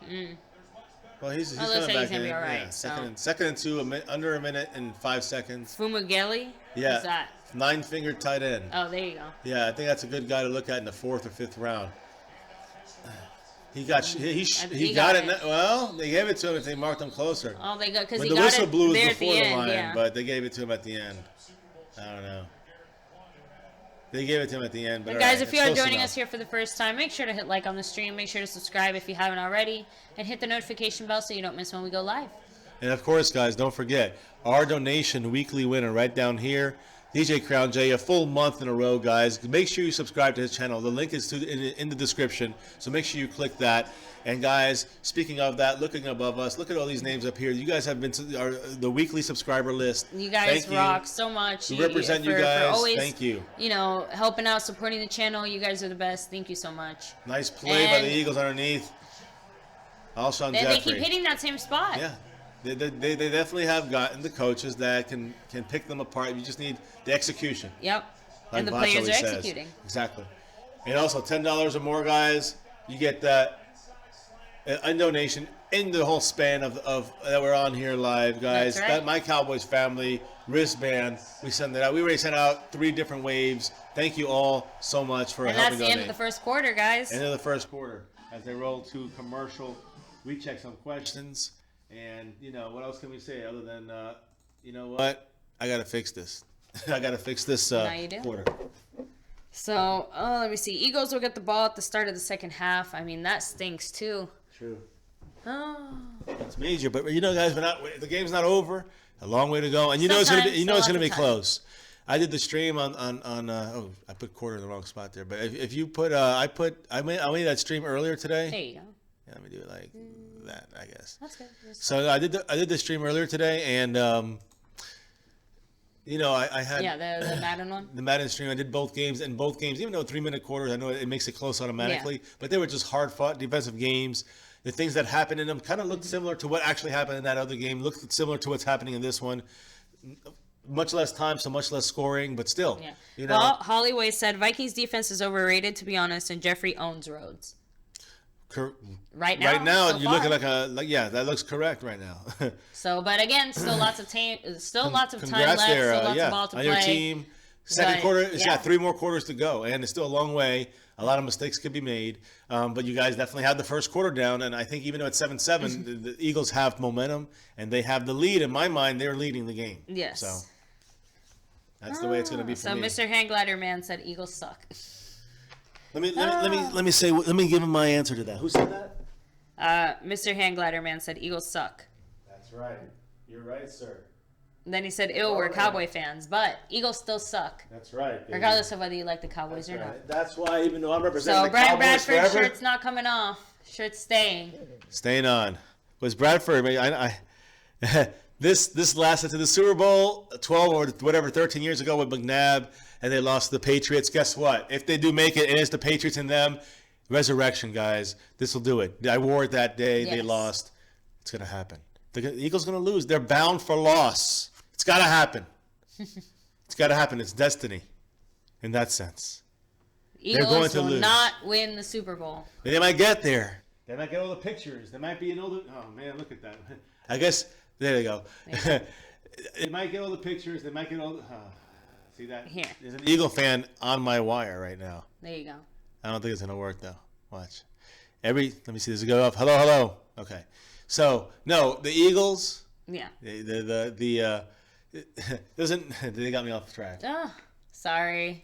Well, he's looks coming like back he's gonna in. be all right. Yeah, second and 2, under a minute and 5 seconds. Fumageli? Yeah. Who's that? 9-finger tight end. Oh, there you go. Yeah, I think that's a good guy to look at in the 4th or 5th round. He got it. Well, they gave it to him if they marked him closer. Oh, they got because he got the whistle it blew there before at the the end, line, but they gave it to him at the end. I don't know. They gave it to him at the end. But guys, if you are joining us here for the first time, make sure to hit like on the stream. Make sure to subscribe if you haven't already. And hit the notification bell so you don't miss when we go live. And, of course, guys, don't forget, our donation weekly winner right down here, DJ Crown J, a full month in a row, guys. Make sure you subscribe to his channel. The link is in the description, so make sure you click that. And, guys, speaking of that, looking above us, look at all these names up here. You guys have been to the weekly subscriber list. You guys rock so much. We represent you guys. For always, thank you. Helping out, supporting the channel. You guys are the best. Thank you so much. Nice play by the Eagles underneath. Alshon They Jeffrey. keep hitting that same spot. Yeah. They definitely have gotten the coaches that can pick them apart. You just need the execution. Yep. Like And the Vacho players are says. executing. Exactly. And also $10 or more, guys, you get that a donation in the whole span of that we're on here live, guys. That's right. That My Cowboys family wristband, we send it out. We already sent out 3 different waves. Thank you all so much for And helping that's the end of the first quarter, guys. End of the first quarter. As they roll to commercial, we check some questions. And, what else can we say other than, you know what? I got to fix this. I got to fix this Now you do. quarter. So, let me see. Eagles will get the ball at the start of the second half. I mean, that stinks, too. True. Oh. It's major, but guys, the game's not over. A long way to go, and Still it's gonna time, be still it's gonna lots be of time. close. I did the stream on I put quarter in the wrong spot there, but if you put I made that stream earlier today. There you go. Yeah, let me do it like that, I guess. That's good. So I did the stream earlier today, and I had The Madden one. the Madden stream. I did both games, and both games, even though 3-minute quarters, I know it makes it close automatically, but they were just hard-fought defensive games. The things that happened in them kind of looked similar to what actually happened in that other game. Looked similar to what's happening in this one. Much less time, so much less scoring, but still. Yeah. Well, Hollyway said Vikings defense is overrated, to be honest, and Jeffrey owns Rhodes. Right now. Right now, so you're far. looking that looks correct right now. So, but again, still lots of time. Still lots of time Congrats left. there, Still lots of ball to on play. your team. Second But, quarter, it's yeah. got 3 more quarters to go, and it's still a long way. A lot of mistakes could be made, but you guys definitely had the first quarter down, and I think even though it's 7-7, the Eagles have momentum, and they have the lead. In my mind, they're leading the game. Yes. So that's the way it's going to be for So me. Mr. Hangglider man said Eagles suck. Let me give him my answer to that. Who said that? Mr. Hangglider man said Eagles suck. That's right. You're right, sir. And then he said, "Ew, we're Cowboy fans, but Eagles still suck, That's right. baby. regardless of whether you like the Cowboys or That's not." right. That's why, even though I'm representing So the Brad Cowboys Bradford forever, shirt's not coming off. Shirt's staying. staying on. Was Bradford? This lasted to the Super Bowl 12 or whatever 13 years ago with McNabb, and they lost to the Patriots. Guess what? If they do make it, and it's the Patriots and them, resurrection, guys. This will do it. I wore it that day. They Yes. lost. It's gonna happen. The Eagles gonna lose. They're bound for loss. It's gotta happen. It's gotta happen. It's destiny, in that sense. Eagles going to will lose. not win the Super Bowl. But they might get there. They might get all the pictures. They might be in all the. Oh man, look at that. I guess there you go. They might get all the pictures. They might get all. See that? Here. There's an Eagle fan on my wire right now. There you go. I don't think it's gonna work though. Watch. Let me see. Does it go up? Hello. Okay. So no, the Eagles. Yeah. The doesn't. They got me off track. Oh, sorry.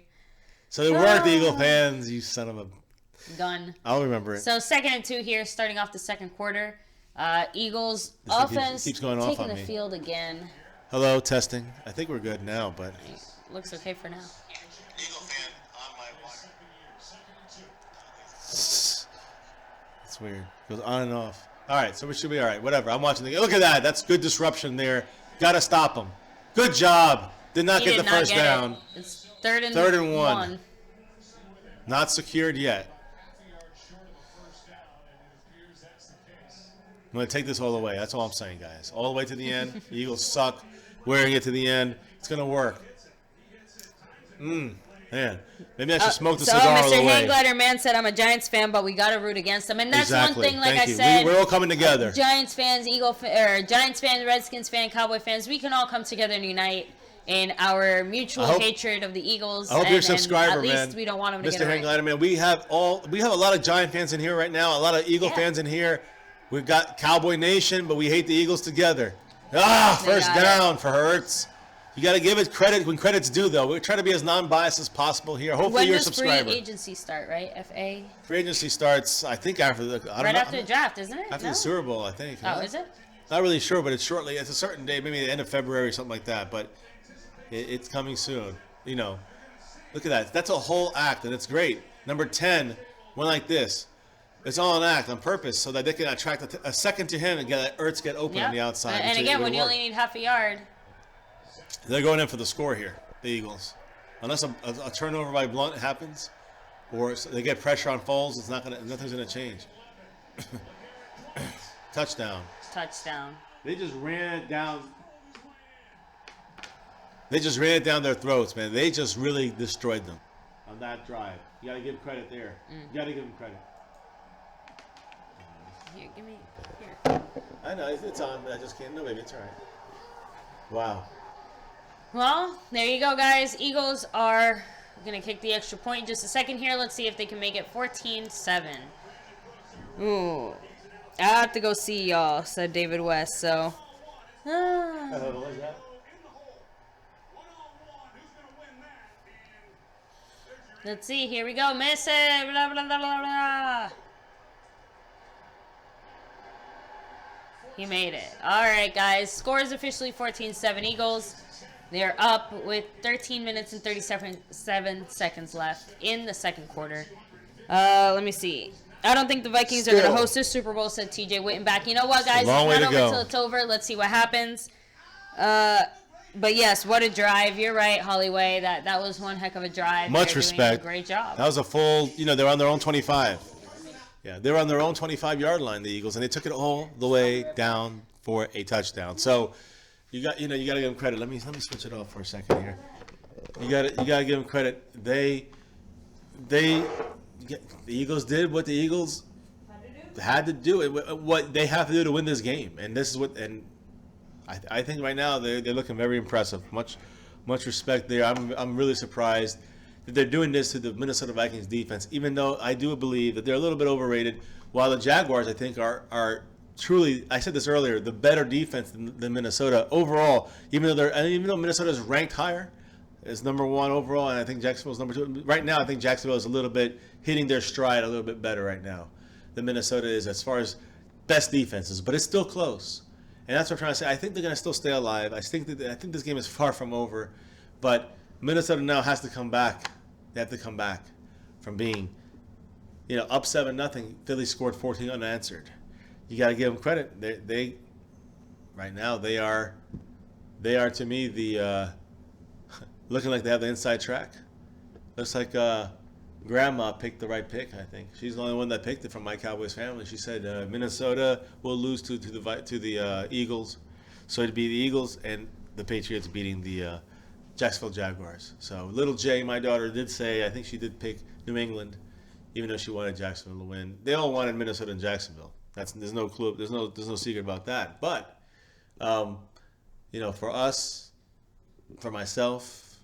So they weren't the Eagle fans. You son of a. Gun. I'll remember it. So 2nd and 2 here, starting off the second quarter. Eagles This thing offense keeps going off taking on the me. field again. Hello, testing. I think we're good now, but. Looks okay for now. Eagle fan on my wire. It's weird. It goes on and off. All right, so we should be all right. Whatever. I'm watching the game. Look at that. That's good disruption there. Got to stop them. Good job. Did not He get did the not first get it. down. It's third and 1. Not secured yet. I'm going to take this all the way. That's all I'm saying, guys. All the way to the end. The Eagles suck. Wearing it to the end. It's going to work. Man. Maybe I should smoke the So cigar all Mr. the way. Hangglider man said, "I'm a Giants fan, but we got to root against them." And that's Exactly. one thing, like Thank I you. said, We're all coming together. Giants fans, Giants fans, Redskins fan, Cowboy fans, we can all come together and unite in our mutual hatred of the Eagles. I hope you're a subscriber, at least man. we don't want them to Mr. get it right. Hangglider, man. We have a lot of Giant fans in here right now. A lot of Eagle Yeah. fans in here. We've got Cowboy Nation, but we hate the Eagles together. First got it. down for Hurts. You got to give it credit when credit's due, though. We're trying to be as non-biased as possible here. Hopefully, When you're a does free subscriber. agency start, right? FA? Free agency starts, I think, after the Right after the draft, isn't it? after No? the Super Bowl, I think. Oh, is it? Not really sure, but it's shortly. It's a certain day, maybe the end of February or something like that. But it's coming soon. Look at that. That's a whole act, and it's great. Number 10 went like this. It's all an act on purpose so that they can attract a second to him and get Ertz get open on the outside. And It again, would when you work. only need half a yard. They're going in for the score here, the Eagles. Unless a turnover by Blunt happens, or they get pressure on Foles, nothing's going to change. Touchdown. Touchdown. They just ran it down. They just ran it down their throats, man. They just really destroyed them on that drive. You got to give credit there. You got to give them credit. Here, give me. Here. I know, it's on, but I just can't. No, baby, it's all right. Wow. Well, there you go, guys. Eagles are going to kick the extra point in just a second here. Let's see if they can make it 14-7. Ooh. I have to go see y'all, said David West, so. What was that? Let's see. Here we go. Miss it. Blah, blah, blah, blah, blah. He made it. All right, guys. Score is officially 14-7 Eagles. They're up with 13 minutes and 37 seconds left in the second quarter. Let me see. I don't think the Vikings are going to host this Super Bowl, said TJ Wittenbach. You know what, guys? It's not over until it's over. Let's see what happens. But yes, what a drive. You're right, Hollyway. That was one heck of a drive. Much respect. Great job. That was a full, they're on their own 25. Yeah, they're on their own 25-yard line, the Eagles, and they took it all the way down for a touchdown. So you got to give them credit. Let me switch it off for a second here. You got to give them credit. The Eagles did what the Eagles had to do. What they have to do to win this game, and this is what. And I think right now they're looking very impressive. Much respect there. I'm really surprised that they're doing this to the Minnesota Vikings defense, even though I do believe that they're a little bit overrated, while the Jaguars, I think, are truly, I said this earlier, the better defense than Minnesota overall, even though Minnesota is ranked higher, is number one overall, and I think Jacksonville's number two. Right now, I think Jacksonville is a little bit hitting their stride a little bit better right now than Minnesota is as far as best defenses, but it's still close. And that's what I'm trying to say. I think they're going to still stay alive. I think this game is far from over, but Minnesota now has to come back. They have to come back from being, up 7-0. Philly scored 14 unanswered. You got to give them credit. They right now they are to me the looking like they have the inside track. Looks like Grandma picked the right pick. I think she's the only one that picked it from my Cowboys family. She said Minnesota will lose to the Eagles, so it'd be the Eagles and the Patriots beating the Jacksonville Jaguars. So little Jay, my daughter, did say, I think she did pick New England, even though she wanted Jacksonville to win. They all wanted Minnesota and Jacksonville. There's no clue. There's no secret about that. But for us, for myself,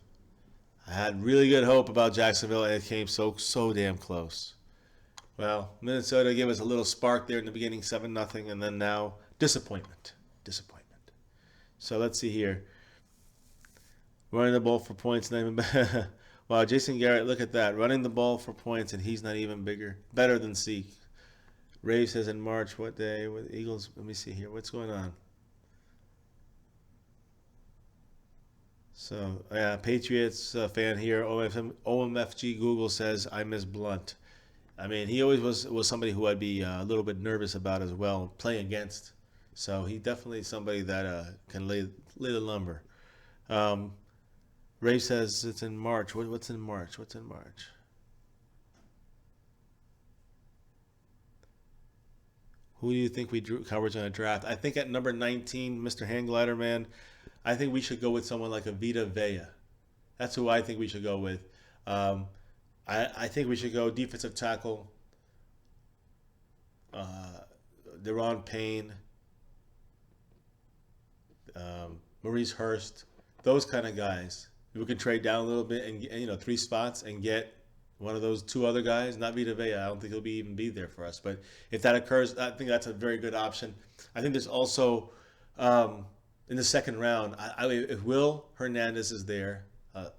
I had really good hope about Jacksonville, and it came so damn close. Well, Minnesota gave us a little spark there in the beginning, 7-0, and then now disappointment. So let's see here. Running the ball for points, not even wow, Jason Garrett, look at that. Running the ball for points, and he's not even better than Zeke. Ray says in March, what day? With Eagles, let me see here. What's going on? So, yeah, Patriots fan here. OMFG Google says, I miss Blunt. I mean, he always was somebody who I'd be a little bit nervous about as well, playing against. So he definitely is somebody that can lay the lumber. Ray says it's in March. What's in March? Who do you think Cowboys going to draft? I think at number 19, Mr. Handglider, man, I think we should go with someone like a Vita Vea. That's who I think we should go with. I think we should go defensive tackle, Deron Payne, Maurice Hurst, those kind of guys. We could trade down a little bit and 3 spots and get one of those 2 other guys. Not Vita Vea. I don't think he'll even be there for us. But if that occurs, I think that's a very good option. I think there's also in the second round, if Will Hernandez is there,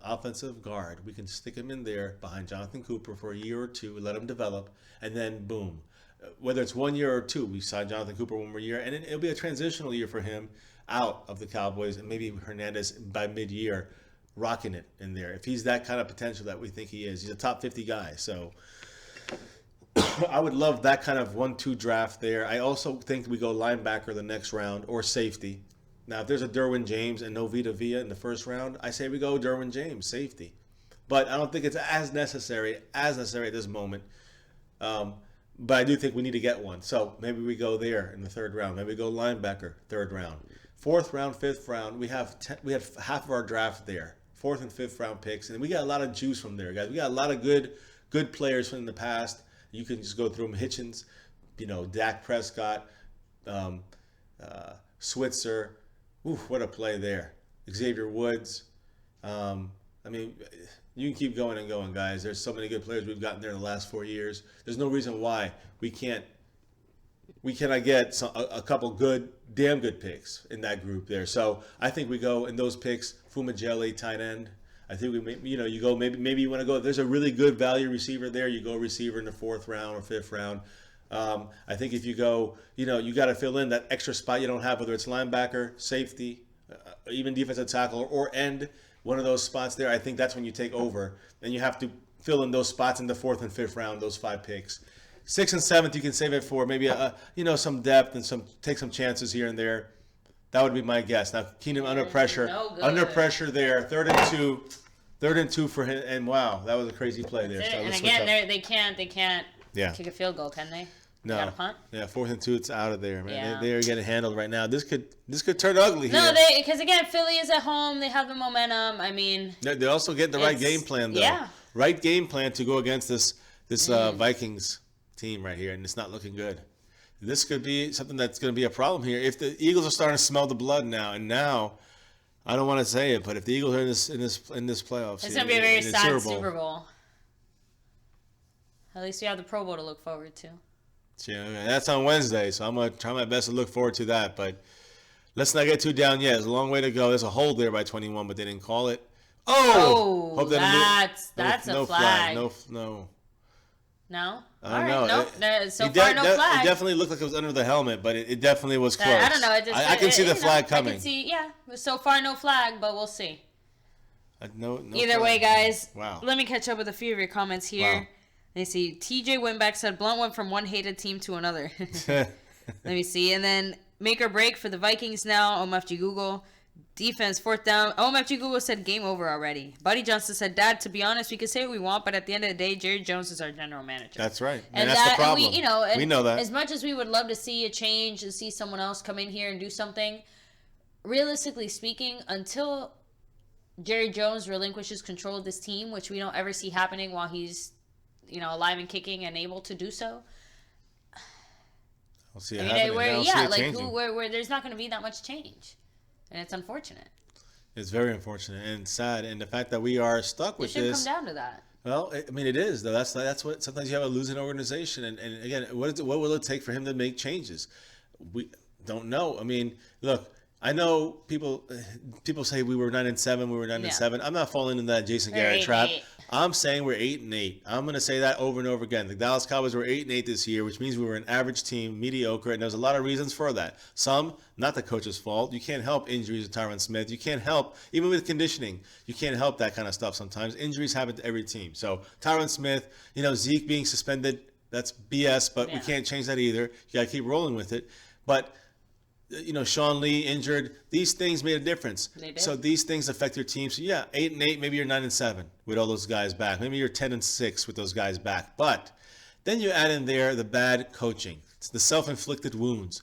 offensive guard, we can stick him in there behind Jonathan Cooper for a year or 2, let him develop, and then boom. Whether it's 1 year or 2, we sign Jonathan Cooper 1 more year, and it'll be a transitional year for him out of the Cowboys, and maybe Hernandez by mid-year rocking it in there. If he's that kind of potential that we think he is, he's a top 50 guy. So I would love that kind of 1-2 draft there. I also think we go linebacker the next round or safety. Now, if there's a Derwin James and no Vita Vea in the first round, I say we go Derwin James, safety. But I don't think it's as necessary at this moment. But I do think we need to get one. So maybe we go there in the third round. Maybe we go linebacker, third round. Fourth round, fifth round, we have half of our draft there. Fourth and fifth round picks. And we got a lot of juice from there, guys. We got a lot of good players from the past. You can just go through them. Hitchens, Dak Prescott, Switzer. Ooh, what a play there. Xavier Woods. You can keep going and going, guys. There's so many good players we've gotten there in the last 4 years. There's no reason why we cannot get a couple damn good picks in that group there. So I think we go in those picks. Fumajeli, tight end. I think you go maybe you want to go. There's a really good value receiver there. You go receiver in the fourth round or fifth round. I think if you go, you got to fill in that extra spot you don't have, whether it's linebacker, safety, even defensive tackle or end. One of those spots there, I think that's when you take over, and you have to fill in those spots in the fourth and fifth round, those 5 picks. Sixth and seventh, you can save it for maybe some depth and take some chances here and there. That would be my guess. Now Keenum under pressure there, third and two for him, and wow, that was a crazy play there. So and again, they can't kick a field goal, can they? No. Got a punt? Yeah, 4th and 2, it's out of there, man. Yeah. They are getting handled right now. This could turn ugly here. No, because again, Philly is at home. They have the momentum. They're also getting the right game plan, though. Yeah. Right game plan to go against this Vikings team right here, and it's not looking good. This could be something that's going to be a problem here. If the Eagles are starting to smell the blood now, I don't want to say it, but if the Eagles are in this playoffs, it's going to be a very sad Super Bowl. At least we have the Pro Bowl to look forward to. Yeah, that's on Wednesday, so I'm going to try my best to look forward to that. But let's not get too down yet. There's a long way to go. There's a hold there by 21, but they didn't call it. Oh! Hope that's a flag. No. No? I don't know. Nope. Far, no flag. It definitely looked like it was under the helmet, but it definitely was close. I don't know. I can see the flag coming. I can see, so far, no flag, but we'll see. No Either flag. way, guys. Wow. Let me catch up with a few of your comments here. Wow. Let me see. TJ Winback said Blunt went from one hated team to another. Let me see. And then make or break for the Vikings now. OMFG Google. Defense, fourth down. OMFG Google said game over already. Buddy Johnson said, Dad, to be honest, we can say what we want, but at the end of the day, Jerry Jones is our general manager. That's right. And that's the problem. And we know that. As much as we would love to see a change and see someone else come in here and do something, realistically speaking, until Jerry Jones relinquishes control of this team, which we don't ever see happening while he's alive and kicking and able to do so. We'll see it happening. Where there's not going to be that much change. And it's unfortunate. It's very unfortunate and sad. And the fact that we are stuck with this. It shouldn't come down to that. Well, it is, though. That's what sometimes you have a losing organization. And again, what will it take for him to make changes? We don't know. Look, I know people say we were 9-7, we were 9-7. I'm not falling into that Jason Garrett trap. 8-8. I'm saying we're 8-8. I'm going to say that over and over again. The Dallas Cowboys were 8-8 this year, which means we were an average team, mediocre, and there's a lot of reasons for that. Some, not the coach's fault. You can't help injuries with Tyron Smith. You can't help, even with conditioning, you can't help that kind of stuff sometimes. Injuries happen to every team. So Tyron Smith, Zeke being suspended, that's BS, but we can't change that either. You got to keep rolling with it. But Sean Lee injured. These things made a difference. They did. So these things affect your team. So 8-8, maybe you're 9-7 with all those guys back. Maybe you're 10-6 with those guys back. But then you add in there the bad coaching, it's the self-inflicted wounds,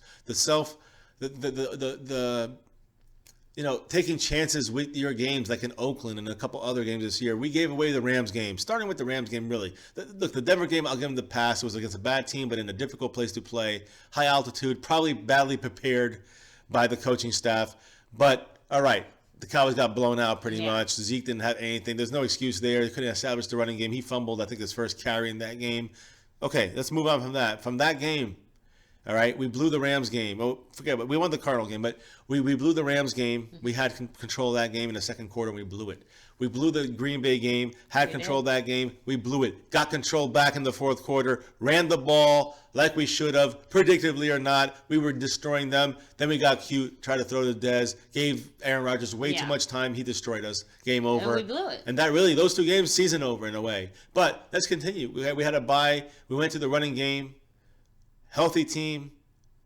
taking chances with your games, like in Oakland and a couple other games this year. We gave away the Rams game, starting with the Rams game, really. Look, the Denver game, I'll give them the pass. It was against a bad team, but in a difficult place to play. High altitude, probably badly prepared by the coaching staff. But, all right, the Cowboys got blown out pretty much. Zeke didn't have anything. There's no excuse there. They couldn't establish the running game. He fumbled, I think, his first carry in that game. Okay, let's move on from that. From that game, all right, we blew the Rams game. Oh, forget it. We won the Cardinal game, but we blew the Rams game. We had control of that game in the second quarter, and we blew it. We blew the Green Bay game, had control of that game. We blew it. Got control back in the fourth quarter, ran the ball like we should have, predictably or not. We were destroying them. Then we got cute, tried to throw to Dez, gave Aaron Rodgers way too much time. He destroyed us. Game over. And we blew it. And that really, those 2 games, season over in a way. But let's continue. We had a bye. We went to the running game. Healthy team,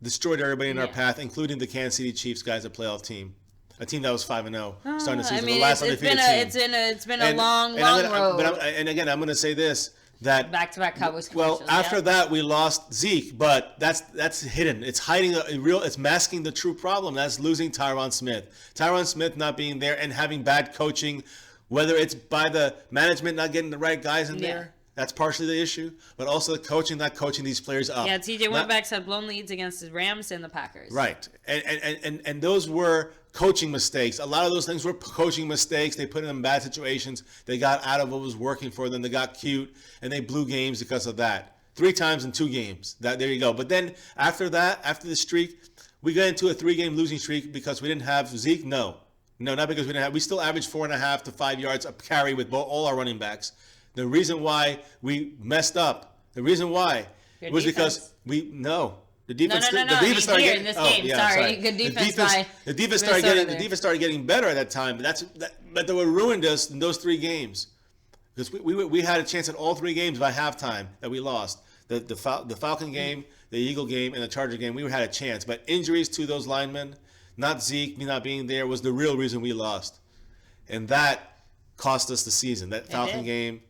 destroyed everybody in our path, including the Kansas City Chiefs, guys, a playoff team. A team that was 5-0 starting the season. The last undefeated team. It's been a long road. And again, I'm going to say this. that Back-to-back Cowboys Well, commercials, after yeah. that we lost Zeke, but that's hidden. It's hiding it's masking the true problem. That's losing Tyron Smith. Tyron Smith not being there and having bad coaching, whether it's by the management not getting the right guys in there. That's partially the issue, but also the coaching not coaching these players up. Yeah, TJ Whitbacks had blown leads against the Rams and the Packers. Right, and those were coaching mistakes. A lot of those things were coaching mistakes. They put them in bad situations. They got out of what was working for them. They got cute, and they blew games because of that. 3 times in 2 games. There you go. But then after that, after the streak, we got into a 3-game losing streak because we didn't have Zeke. No, not because we didn't have. We still averaged 4.5 to 5 yards a carry with all our running backs. The reason why we messed up, was because the defense. No. The defense started getting in this game. Sorry, good defense by the defense started getting better at that time. But they were ruined us in those 3 games because we had a chance at all 3 games by halftime that we lost. The Falcon game, the Eagle game, and the Charger game. We had a chance, but injuries to those linemen, not Zeke, me not being there, was the real reason we lost, and that cost us the season. That Falcon game.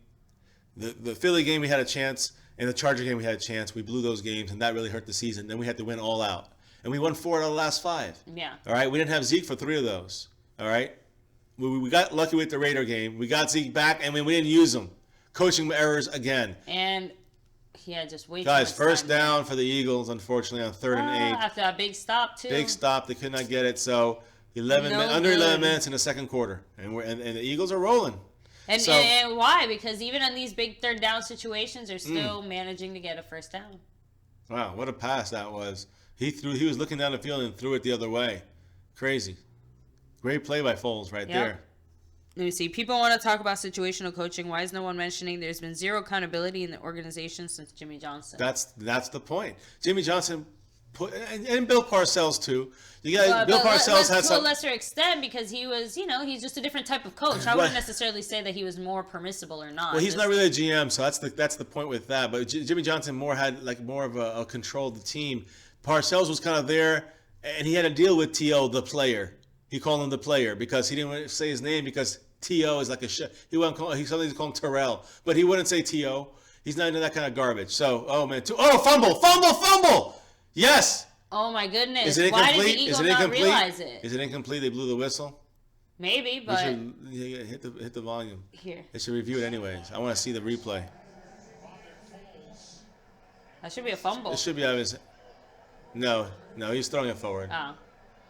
The Philly game, we had a chance. In the Charger game, we had a chance. We blew those games, and that really hurt the season. Then we had to win all out. And we won 4 out of the last 5. Yeah. All right? We didn't have Zeke for 3 of those. All right? We got lucky with the Raider game. We got Zeke back, and we didn't use him. Coaching errors again. And he had just way too Guys, much first time. down for the Eagles, unfortunately, on 3rd and 8. After that big stop, too. Big stop. They could not get it. So under 11 minutes in the second quarter. And the Eagles are rolling. And why? Because even in these big 3rd down situations, they're still managing to get a first down. Wow, what a pass that was. He was looking down the field and threw it the other way. Crazy. Great play by Foles right there. Let me see. People want to talk about situational coaching. Why is no one mentioning there's been 0 accountability in the organization since Jimmy Johnson? That's the point. Jimmy Johnson and Bill Parcells too. Bill Parcells had to a lesser extent because he was, he's just a different type of coach. I wouldn't necessarily say that he was more permissible or not. Well, he's not really a GM, so that's the point with that. But Jimmy Johnson had more of a control of the team. Parcells was kind of there, and he had to deal with T.O., the player. He called him the player because he didn't want to say his name because T.O. is like a he wouldn't call him Terrell, but he wouldn't say T.O. He's not into that kind of garbage. So, fumble! Yes. Oh my goodness! Is it incomplete? Why did the Eagle not realize it? Is it incomplete? They blew the whistle. Maybe, but hit the volume. Here. They should review it anyways. I want to see the replay. That should be a fumble. It should be out of his. No, he's throwing it forward. Oh,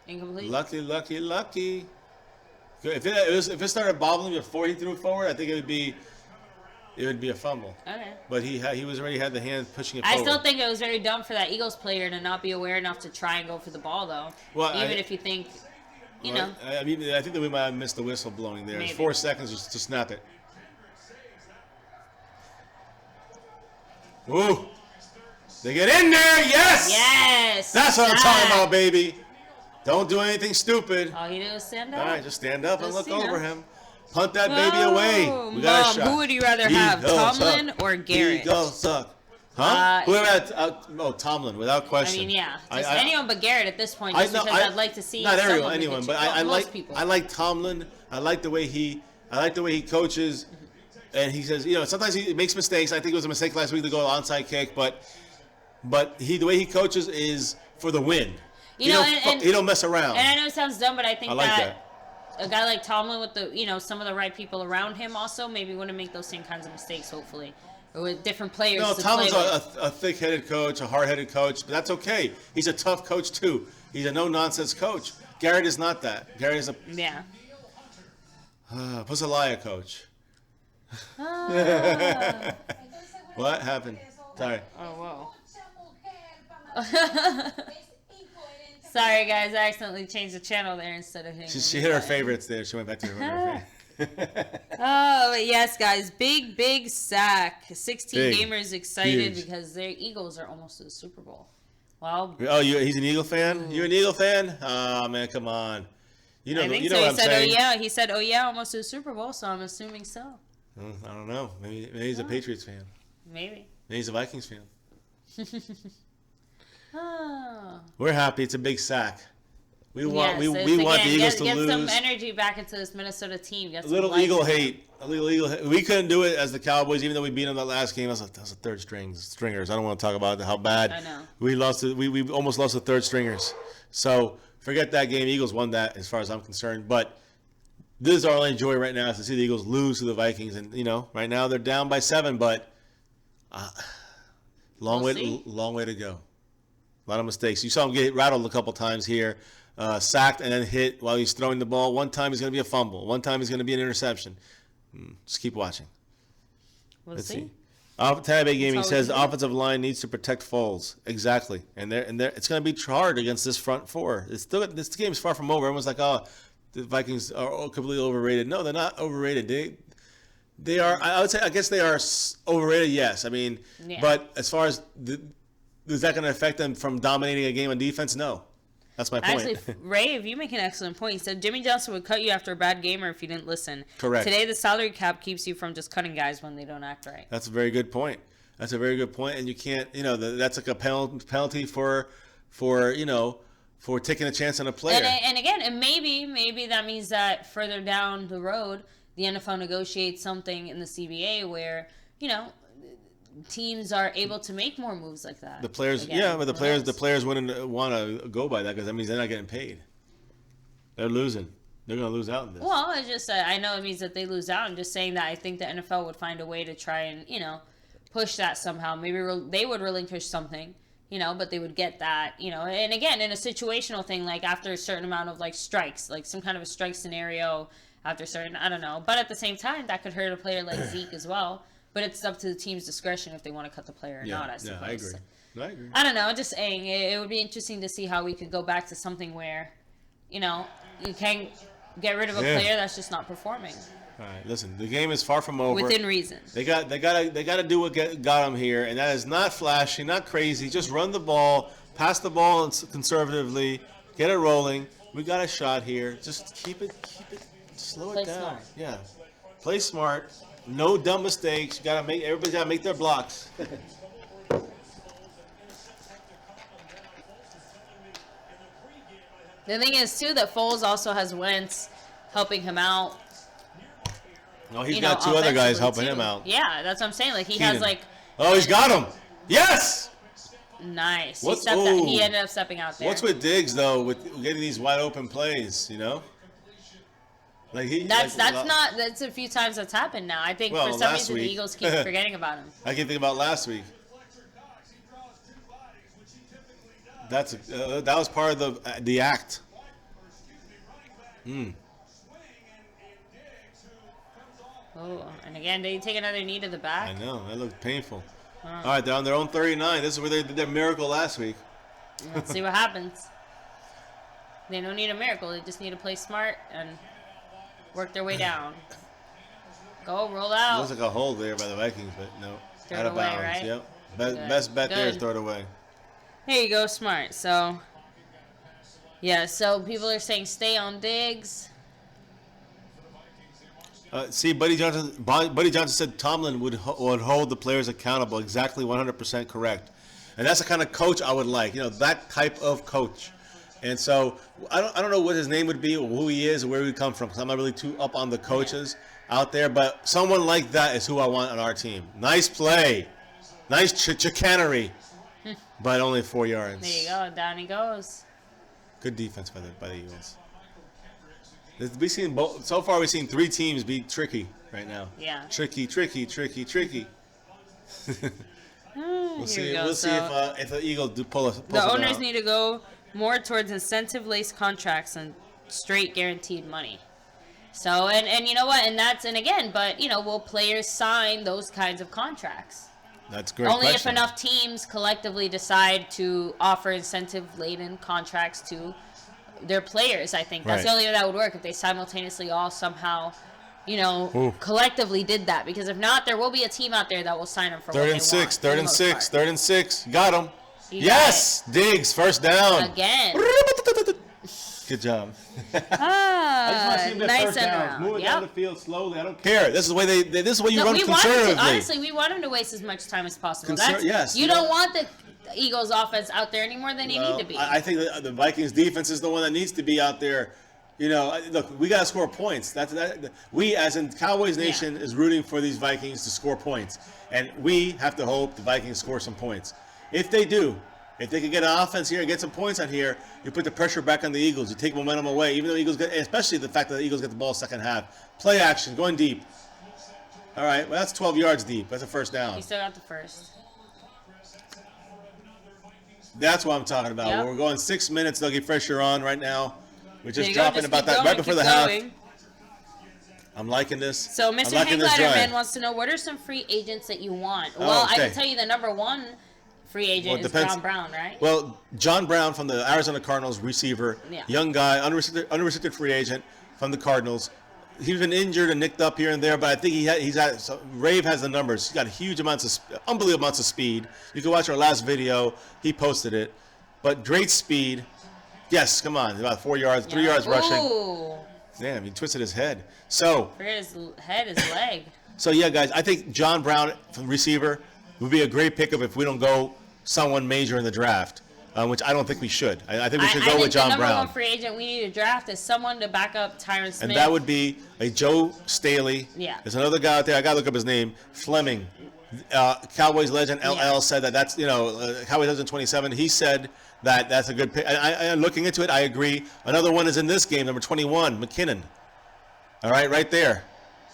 incomplete. Lucky. If it started bobbling before he threw it forward, I think it would be a fumble. Okay. But he was already had the hand pushing it I forward. still think it was very dumb for that Eagles player to not be aware enough to try and go for the ball, though. Well, even if you think, know. I think that we might have missed the whistle blowing there. Maybe. It's 4 seconds to snap it. Woo! They get in there, yes! Yes! That's what I'm talking about, baby. Don't do anything stupid. All he did was stand up. All right, just stand up and Just, look over him. Punt that baby away. We got a shot. Who would you rather have, Tomlin or Garrett? Eagles suck. Huh? Whoever had Tomlin, without question. I mean, yeah, just anyone but Garrett at this point, just because I'd like to see not someone anyone, who but can I people. like Tomlin. I like the way he coaches, and he says, sometimes he makes mistakes. I think it was a mistake last week to go onside kick, but the way he coaches is for the win. He don't mess around. And I know it sounds dumb, but I think like that a guy like Tomlin with the some of the right people around him also maybe wouldn't make those same kinds of mistakes. Hopefully, or with different players. No, to Tomlin's play with. a thick-headed coach, a hard-headed coach, but that's okay. He's a tough coach too. He's a no-nonsense coach. Garrett is not that. Garrett is a Pusalaya coach. What happened? Sorry. Oh whoa. Sorry guys, I accidentally changed the channel there instead of hitting. She hit her favorites there. She went back to her favorite. Oh yes, guys, big sack. 16 Big. gamers excited Huge. because their Eagles are almost to the Super Bowl. Well, He's an Eagle fan? You're an Eagle fan? Oh man, come on. I think so. What He I'm said, saying. "Oh yeah." He said, "Oh yeah," almost to the Super Bowl. So I'm assuming so. I don't know. Maybe he's a Patriots fan. Maybe. Maybe he's a Vikings fan. Oh. We're happy. It's a big sack. We want Yes, we want the Eagles to get lose. some energy back into this Minnesota team. Get A some little life Eagle in them. hate. A little Eagle hate. We couldn't do it as the Cowboys, even though we beat them that last game. I was like, that's the third stringers. I don't want to talk about how bad. I know. We lost. We almost lost the third stringers. So forget that game. Eagles won that, as far as I'm concerned. But this is our only joy right now is to see the Eagles lose to the Vikings, and right now they're down by 7, but long way to go. A lot of mistakes. You saw him get rattled a couple times here, sacked and then hit while he's throwing the ball. One time he's going to be a fumble. One time he's going to be an interception. Just keep watching. Let's see. Tampa Bay Gaming all we says can the do. offensive line needs to protect Foles. Exactly, and it's going to be hard against this front four. This game is far from over. Everyone's like, oh, the Vikings are completely overrated. No, they're not overrated. They are. I guess they are overrated. Yes, I mean, Yeah. but as far as is that going to affect them from dominating a game on defense? No, that's my point. Actually, Ray, you make an excellent point. He said Jimmy Johnson would cut you after a bad game or if you didn't listen. Correct. Today, the salary cap keeps you from just cutting guys when they don't act right. That's a very good point. And you can't. That's like a penalty for taking a chance on a player. And again, and maybe that means that further down the road, the NFL negotiates something in the CBA where teams are able to make more moves like that. The players, Again, but the who knows? players wouldn't want to go by that because that means they're not getting paid. They're losing. They're going to lose out in this. Well, it's just I know it means that they lose out. I'm just saying that I think the NFL would find a way to try and push that somehow. Maybe they would relinquish something, but they would get that, And again, in a situational thing, like after a certain amount of strikes, like some kind of a strike scenario after certain, I don't know. But at the same time, that could hurt a player like Zeke as well. But it's up to the team's discretion if they want to cut the player or not, I suppose. I agree. I agree. I don't know. Just saying, it would be interesting to see how we could go back to something where, you can get rid of a player that's just not performing All right, listen. The game is far from over. within reason. They got to do what got them here, and that is not flashy, not crazy. Just run the ball, pass the ball conservatively, get it rolling. We got a shot here. Just keep it, slow Play it down. smart. Yeah, play smart. No dumb mistakes. Everybody's got to make their blocks. The thing is, too, that Foles also has Wentz helping him out. No, he's got two other guys helping him too. out. Yeah, that's what I'm saying. Like, he Keenan. has, Oh, he's got him. Yes. nice. What's- He ended up stepping out there. What's with Diggs though, with getting these wide open plays? Like That's a few times that's happened now. I think Well, for some last reason the week. Eagles keep forgetting about him. I can think about last week. That was part of the act. Oh, and again, did he take another knee to the I back? know that looked painful. All right, they're on their own 39. This is where they did their miracle last week. Let's see what happens. They don't need a miracle. They just need to play smart and work their way down. Go, roll out. Looks like a hold there by the Vikings, but no, Throw out it of away, bounds. right? Yep, Good. best bet there is Good. throw it away. Here you go, smart. So, yeah, so people are saying stay on Diggs. See, Buddy Johnson said Tomlin would hold the players accountable. Exactly, 100% correct. And that's the kind of coach I would like. That type of coach. And so I don't know what his name would be or who he is or where he would come from because I'm not really too up on the coaches out there. But someone like that is who I want on our team. Nice play. Nice chicanery. But only 4 yards. There you go. Down he goes. Good defense by the Eagles. So far we've seen 3 teams be tricky right now. Yeah. Tricky. We'll see. Here we go. We'll see if the Eagles do pull us. The owners need to go more towards incentive-laced contracts and straight guaranteed money. So, and you know what? And again, but, will players sign those kinds of contracts? That's a great. Only question. if enough teams collectively decide to offer incentive-laden contracts to their players, I think. That's Right. the only way that would work if they simultaneously all somehow, collectively did that. Because if not, there will be a team out there that will sign them for what they want. Third and six. Got him. You got Yes, Diggs, first down. Again. Good job. Nice end around. Move it Yep. down the field slowly. I don't care. This is the way this is the way you run we want conservatively. him to, honestly, we want him to waste as much time as possible. Yes. You don't want the Eagles offense out there any more than they need to be. I think the Vikings defense is the one that needs to be out there. You know, look, we got to score points. We, as in Cowboys Nation, is rooting for these Vikings to score points. And we have to hope the Vikings score some points. If they do, if they can get an offense here and get some points on here, you put the pressure back on the Eagles. You take momentum away, even though Eagles get, especially the fact that the Eagles get the ball second half. Play action, going deep. All right, well, that's 12 yards deep. That's a first down. You still got the first. That's what I'm talking about. Yep. We're going 6 minutes. They'll get pressure on right now. We're just There you go, dropping just about keep that going, right before keep the half. going. I'm liking this. So Mr. I'm liking this Hangladder drive. Man wants to know, what are some free agents that you want? Oh, Well, I okay. can tell you the number one free agent is depends. John Brown, right? Well, John Brown from the Arizona Cardinals, receiver, Yeah. young guy, unrestricted free agent from the Cardinals. He's been injured and nicked up here and there, but I think Rave has the numbers. He's got unbelievable amounts of speed. You can watch our last video. He posted it. But great speed. Yes, come on. About 4 yards, 3 yards rushing. Ooh. Damn, he twisted his head. So, Forget his head, his leg. yeah, guys, I think John Brown, from receiver, would be a great pickup if we don't go someone major in the draft, which I don't think we should. I think we should go with John the number Brown. one free agent we need to draft is someone to back up Tyron Smith. And that would be a Joe Staley. Yeah. There's another guy out there. I got to look up his name. Fleming. Cowboys legend LL Yeah. said that's, Cowboys legend 27. He said that's a good pick. I'm looking into it. I agree. Another one is in this game, number 21, McKinnon. All right, right there.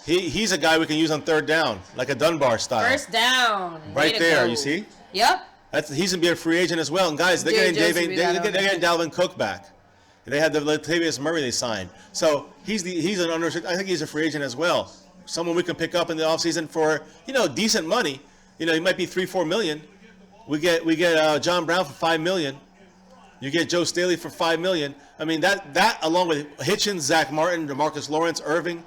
He's a guy we can use on third down, like a Dunbar style. First down. Way Right to there, go. you see? Yep. He's gonna be a free agent as well. And guys, they're Dude, getting Joseph, they're getting Dalvin Cook back. They had the Latavius Murray they signed. So he's an unrestricted. I think he's a free agent as well. Someone we can pick up in the offseason for decent money. He might be $3-4 million. We get John Brown for $5 million. You get Joe Staley for $5 million. I mean that along with Hitchens, Zach Martin, DeMarcus Lawrence, Irving,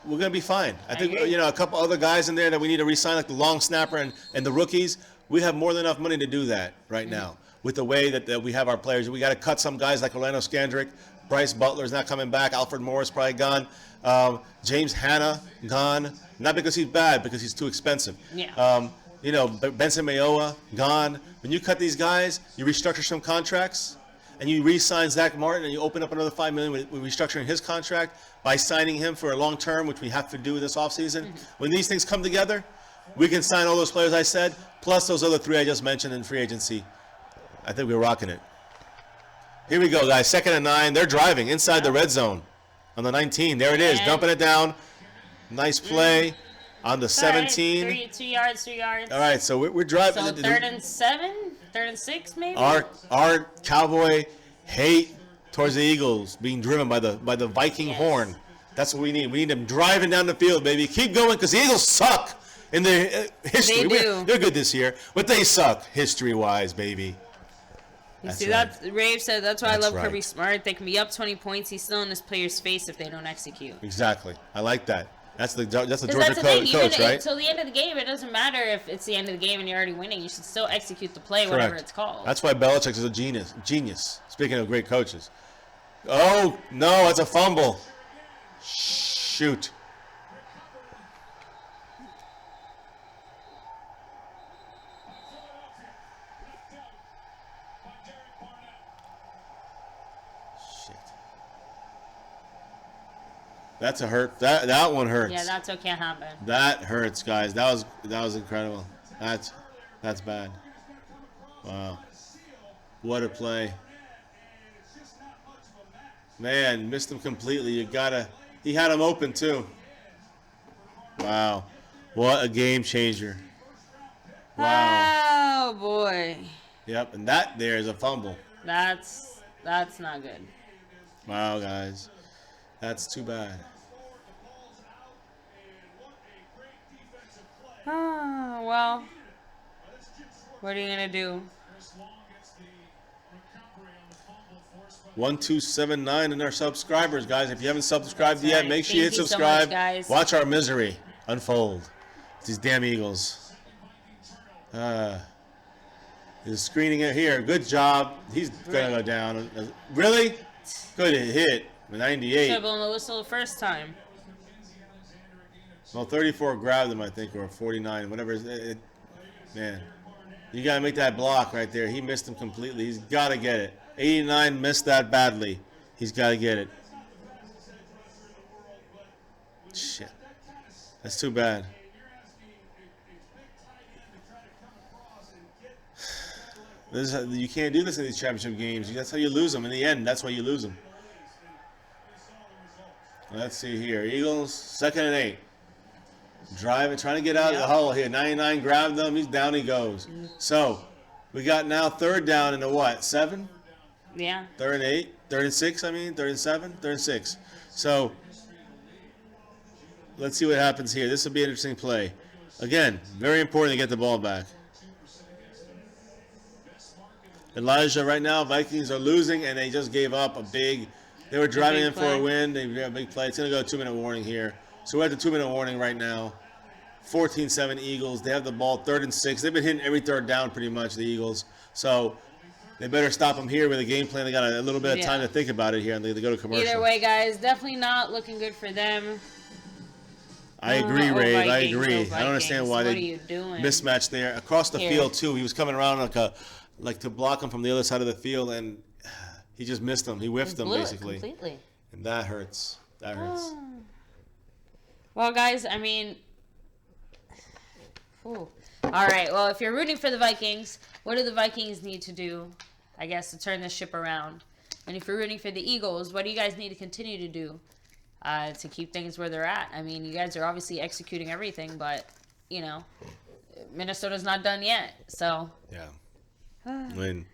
we're gonna be fine. I think agree. a couple other guys in there that we need to re-sign, like the long snapper and the rookies. We have more than enough money to do that right now with the way that we have our players. We got to cut some guys like Orlando Scandrick. Bryce Butler's not coming back. Alfred Morris probably gone. James Hanna gone. Not because he's bad, because he's too expensive. Yeah. Benson Mayowa gone. When you cut these guys, you restructure some contracts, and you re-sign Zach Martin, and you open up another $5 million with restructuring his contract by signing him for a long term, which we have to do this offseason. When these things come together, we can sign all those players I said, plus those other three I just mentioned in free agency. I think we're rocking it. Here we go, guys. 2nd and 9. They're driving inside the red zone on the 19. There it is, dumping it down. Nice play on the 17. All right, 3 yards, 3 yards. All right, so we're driving. So 3rd and 7, 3rd and 6, maybe. Our Cowboy hate towards the Eagles being driven by the Viking horn. That's what we need. We need them driving down the field, baby. Keep going, because the Eagles suck in their history. They do. They're good this year, but they suck history-wise, baby. You That's see, right. that Rave said that's why I That's love right. Kirby Smart. They can be up 20 points. He's still in this player's face if they don't execute. Exactly. I like that. That's the Georgia Because that's the thing. coach, Even right? until the end of the game, it doesn't matter if it's the end of the game and you're already winning. You should still execute the play, whatever Correct. it's called. That's why Belichick is a genius. Speaking of great coaches. Oh, no, it's a fumble. Shoot. Shit. That's a hurt. That one hurts. Yeah, that's what can't happen. That hurts, guys. That was incredible. That's bad. Wow. What a play. Man, missed him completely. He had him open too. Wow. What a game changer. Wow. Oh boy, Yep, and that there is a fumble. that's not good. Wow, guys. That's too bad. Oh, well, what are you gonna do? 1279 and our subscribers, guys. If you haven't subscribed yet, right. make sure you hit Thank you so subscribe. much, guys. Watch our misery unfold. These damn Eagles. He's screening it here. Good job. He's gonna go down. Really? Good hit. Should 98. have blown the whistle the first time. Well, 34 grabbed him, I think, or 49, whatever. Man, you got to make that block right there. He missed him completely. He's got to get it. 89 missed that badly. He's got to get it. Shit. That's too bad. You can't do this in these championship games. That's how you lose them. In the end, that's why you lose them. Let's see here. Eagles, 2nd and 8. Driving, trying to get out of the hole here. 99 grabbed them. He's down he goes. So, we got now 3rd down in the what? 7? Yeah. 3rd and 8? 3rd and 6, I mean? 3rd and 7? 3rd and 6. So, let's see what happens here. This will be an interesting play. Again, very important to get the ball back. Elijah, right now, Vikings are losing, and they just gave up a big. They were driving in for a win. They got a big play. It's going to go 2-minute warning here. So we're at the 2-minute warning right now. 14-7 Eagles. They have the ball 3rd and 6. They've been hitting every 3rd down pretty much, the Eagles. So they better stop them here with a game plan. They got a little bit of time to think about it here, and they go to commercial. Either way, guys, definitely not looking good for them. I agree, Ray. Vikings, I agree. I don't understand why what they are you doing? mismatched there. Across the field, too. He was coming around like to block him from the other side of the field, and he just missed him. He whiffed him, Blew it basically. completely. And that hurts. That hurts. Well, guys, I mean, all right. Well, if you're rooting for the Vikings, what do the Vikings need to do, I guess, to turn this ship around? And if you're rooting for the Eagles, what do you guys need to continue to do to keep things where they're at? I mean, you guys are obviously executing everything, but, you know, Minnesota's not done yet. So, Yeah. I mean,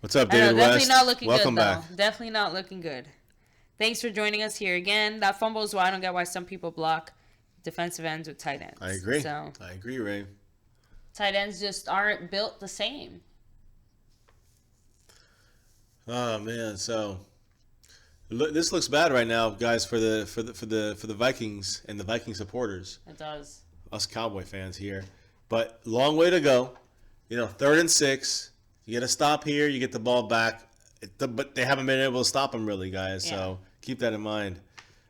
what's up, David definitely West? not looking Welcome good, back. though. Definitely not looking good. Thanks for joining us here again. That fumble is why I don't get why some people block defensive ends with tight ends. I agree. So, I agree, Ray. tight ends just aren't built the same. Oh man, so this looks bad right now, guys, for the Vikings and the Viking supporters. It does. Us Cowboy fans here, but long way to go. You know, 3rd and 6. You get a stop here. You get the ball back, but they haven't been able to stop them really, guys. Yeah. So keep that in mind.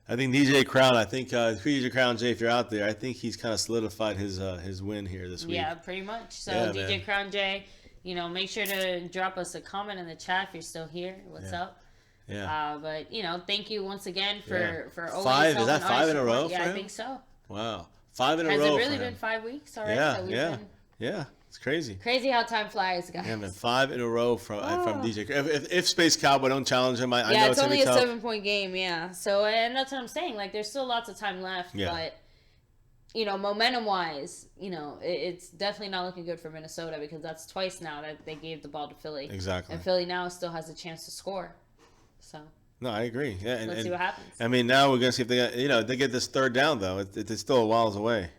I think DJ Crown. DJ Crown, Jay, if you're out there, I think he's kind of solidified his win here this week. Yeah, pretty much. So Yeah, DJ man. Crown J, you know, make sure to drop us a comment in the chat if you're still here. What's up? Yeah. But you know, thank you once again for always 5. Is that helping 5 in a our row support. for Yeah, I him? think so. Wow. 5 in a Has row. it really for been him. 5 weeks already? Yeah. that we've Yeah. been- Yeah. It's crazy. Crazy how time flies, guys. Yeah, man, 5 in a row from DJ. If Space Cowboy don't challenge him, I know It's it's only gonna a be tough. 7-point game, yeah. So, and that's what I'm saying. Like, there's still lots of time left, Yeah. but you know, momentum-wise, you know, it's definitely not looking good for Minnesota because that's twice now that they gave the ball to Philly. Exactly. And Philly now still has a chance to score. So No, I agree. Yeah, and, let's see what happens. I mean, now we're gonna see if they got, they get this 3rd down though. It's still a whiles away.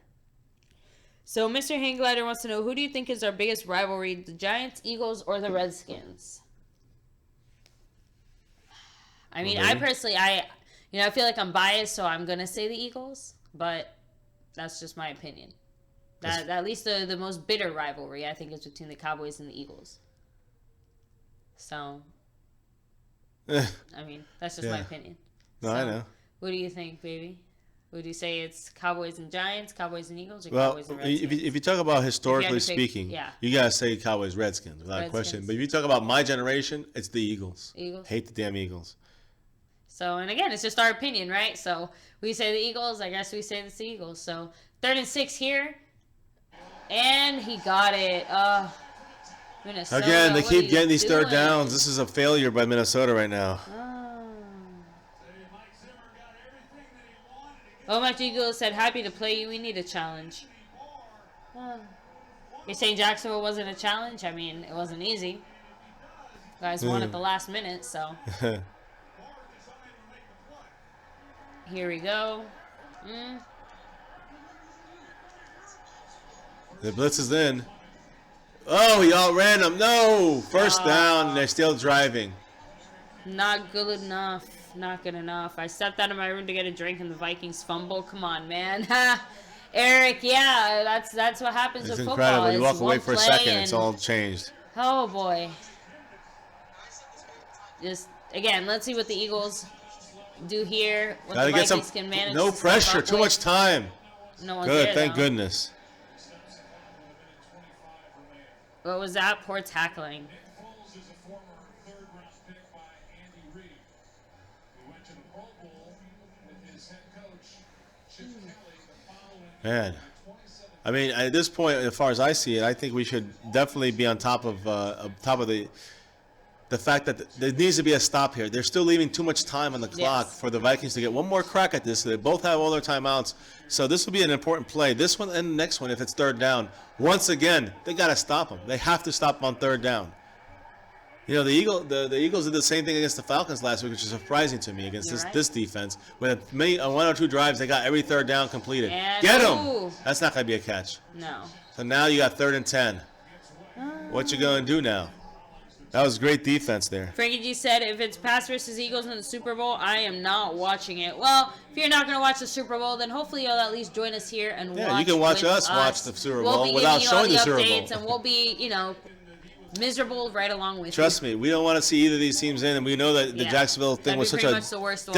So Mr. Hangglider wants to know, who do you think is our biggest rivalry, the Giants, Eagles, or the Redskins? I mean, I personally, I feel like I'm biased, so I'm going to say the Eagles, but that's just my opinion. That at least the most bitter rivalry, I think, is between the Cowboys and the Eagles. So, I mean, that's just my Yeah. opinion. No, So, I know. What do you think, baby? Would you say it's Cowboys and Giants, Cowboys and Eagles, or Well, Cowboys and Redskins? if you talk about historically pick- speaking, yeah. you gotta say Cowboys Redskins without a question. Redskins. But if you talk about my generation, it's the Eagles. Eagles? Hate the damn Eagles. So, and again, it's just our opinion, right? So, we say the Eagles. I guess we say it's the Eagles. So, 3rd and 6 here. And he got it. Minnesota, Again, they what keep are getting you these 3rd doing? downs. This is a failure by Minnesota right now. Mike Eagles said, happy to play you. We need a challenge. You're saying Jacksonville wasn't a challenge? I mean, it wasn't easy. You guys won at the last minute, so. Here we go. The blitz is in. Oh, he outran him. No! First down. They're still driving. Not good enough. Not good enough. I stepped out of my room to get a drink and the Vikings fumble. Come on, man. Eric, yeah, that's what happens It's with incredible. football. You It's walk away one for a play second, and- it's all changed. Oh boy. Just again, let's see what the Eagles do here. What Gotta the get Vikings some. can manage. No to step pressure. up Too with. much time. No one's Good. there, Thank though. goodness. What was that? Poor tackling. Man, I mean, at this point, as far as I see it, I think we should definitely be on top of the fact that there needs to be a stop here. They're still leaving too much time on the clock Yes. for the Vikings to get one more crack at this. They both have all their timeouts, so this will be an important play. This one and the next one, if it's third down. Once again, they got to stop them. They have to stop them on third down. You know, the Eagles did the same thing against the Falcons last week, which is surprising to me against You're right. this defense. With on 1 or 2 drives, they got every third down completed. And- Get them! Ooh. That's not going to be a catch. No. So now you got 3rd and 10. What you going to do now? That was great defense there. Frankie G said, if it's Pats versus Eagles in the Super Bowl, I am not watching it. Well, if you're not going to watch the Super Bowl, then hopefully you'll at least join us here and Yeah, watch you can watch with us watch the Super We'll Bowl be without giving you all showing the Super Bowl. updates, and we'll be, miserable right along with Trust me, we don't want to see either of these teams in, and we know that the Yeah. Jacksonville thing That'd was be such pretty a much the worst one.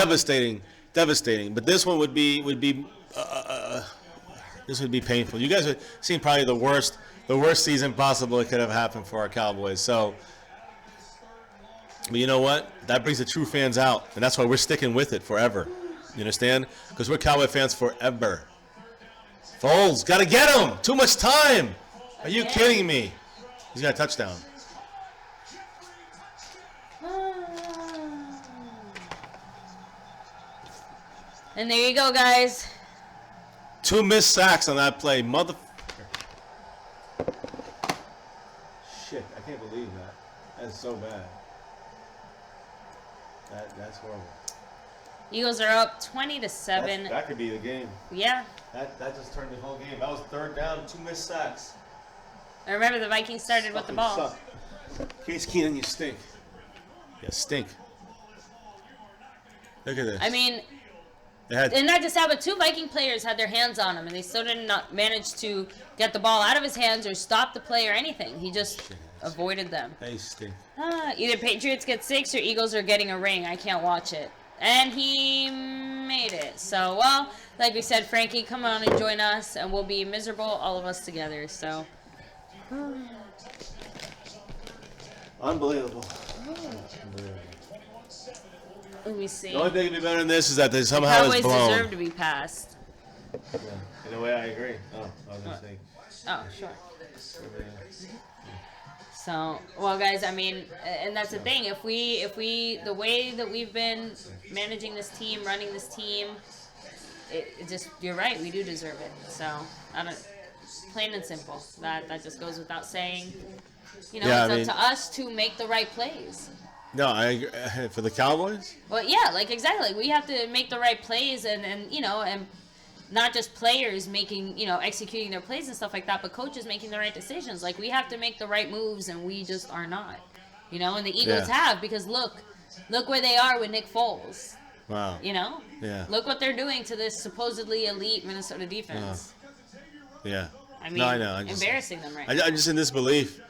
devastating. But this one would be painful. You guys have seen probably the worst season possible it could have happened for our Cowboys. So, but you know what? That brings the true fans out, and that's why we're sticking with it forever. You understand? Because we're Cowboy fans forever. Foles, gotta get him. Too much time. Are you kidding me? He's got a touchdown. And there you go, guys. 2 missed sacks on that play. Mother. Shit, I can't believe that. That's so bad. That's horrible. Eagles are up 20-7. That could be the game. Yeah. That just turned the whole game. That was 3rd down, 2 missed sacks. I remember the Vikings started with the ball. Suck. Case Keenum, you stink. You stink. Look at this. I mean, They had, and not just that, but 2 Viking players had their hands on him, and they still did not manage to get the ball out of his hands or stop the play or anything. He just avoided them. they stink. Either Patriots get 6 or Eagles are getting a ring. I can't watch it. And he made it. So, well, like we said, Frankie, come on and join us, and we'll be miserable, all of us together. So, Unbelievable. let me see. The only thing that could be better than this is that they somehow Cowboys is blown. deserve to be passed. Yeah. In a way, I agree. Oh, I was going to say. Oh, sure. So, well, guys, I mean, and that's the thing. If we, the way that we've been managing this team, running this team, it just, you're right, we do deserve it. So, I don't, plain and simple. That just goes without saying. Yeah, It's up to us to make the right plays. No, I agree. For the Cowboys? Well, yeah, like exactly. We have to make the right plays, and not just players making, executing their plays and stuff like that, but coaches making the right decisions. Like, we have to make the right moves, and we just are not. And the Eagles have, because look where they are with Nick Foles. Wow. Yeah. Look what they're doing to this supposedly elite Minnesota defense. Yeah. I mean, no, I know. embarrassing them right now. I'm just in disbelief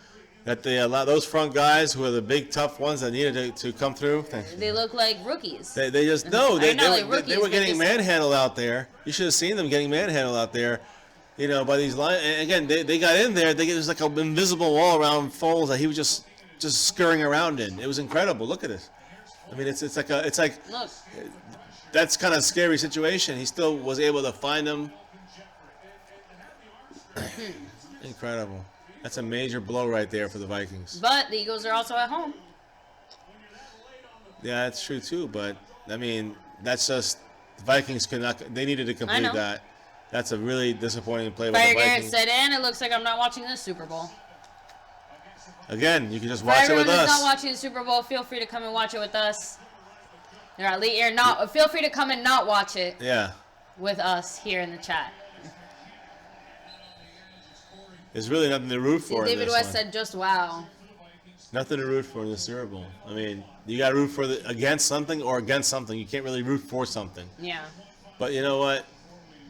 that they allow those front guys who are the big, tough ones that needed to come through. They look like rookies. They just no. They like were rookies, getting just- manhandled out there. You should have seen them getting manhandled out there. By these lines. And again, they got in there. There's like an invisible wall around Foles that he was just scurrying around in. It was incredible. Look at this. I mean, it's like Look, that's kind of a scary situation. He still was able to find them. Incredible. That's a major blow right there for the Vikings. but the Eagles are also at home. Yeah, that's true too. But I mean, that's just the Vikings could not. They needed to complete know. that. That's a really disappointing play by Fire the Garrett Vikings. said, and it looks like I'm not watching this Super Bowl. Again, you can just For watch it everyone with who's us. not watching the Super Bowl, feel free to come and watch it with us. Feel free to come and not watch it Yeah, with us here in the chat. there's really nothing to root for in David this West one. said, just wow. Nothing to root for in the Super Bowl. I mean, you got to root for against something or against something. You can't really root for something. Yeah. But you know what?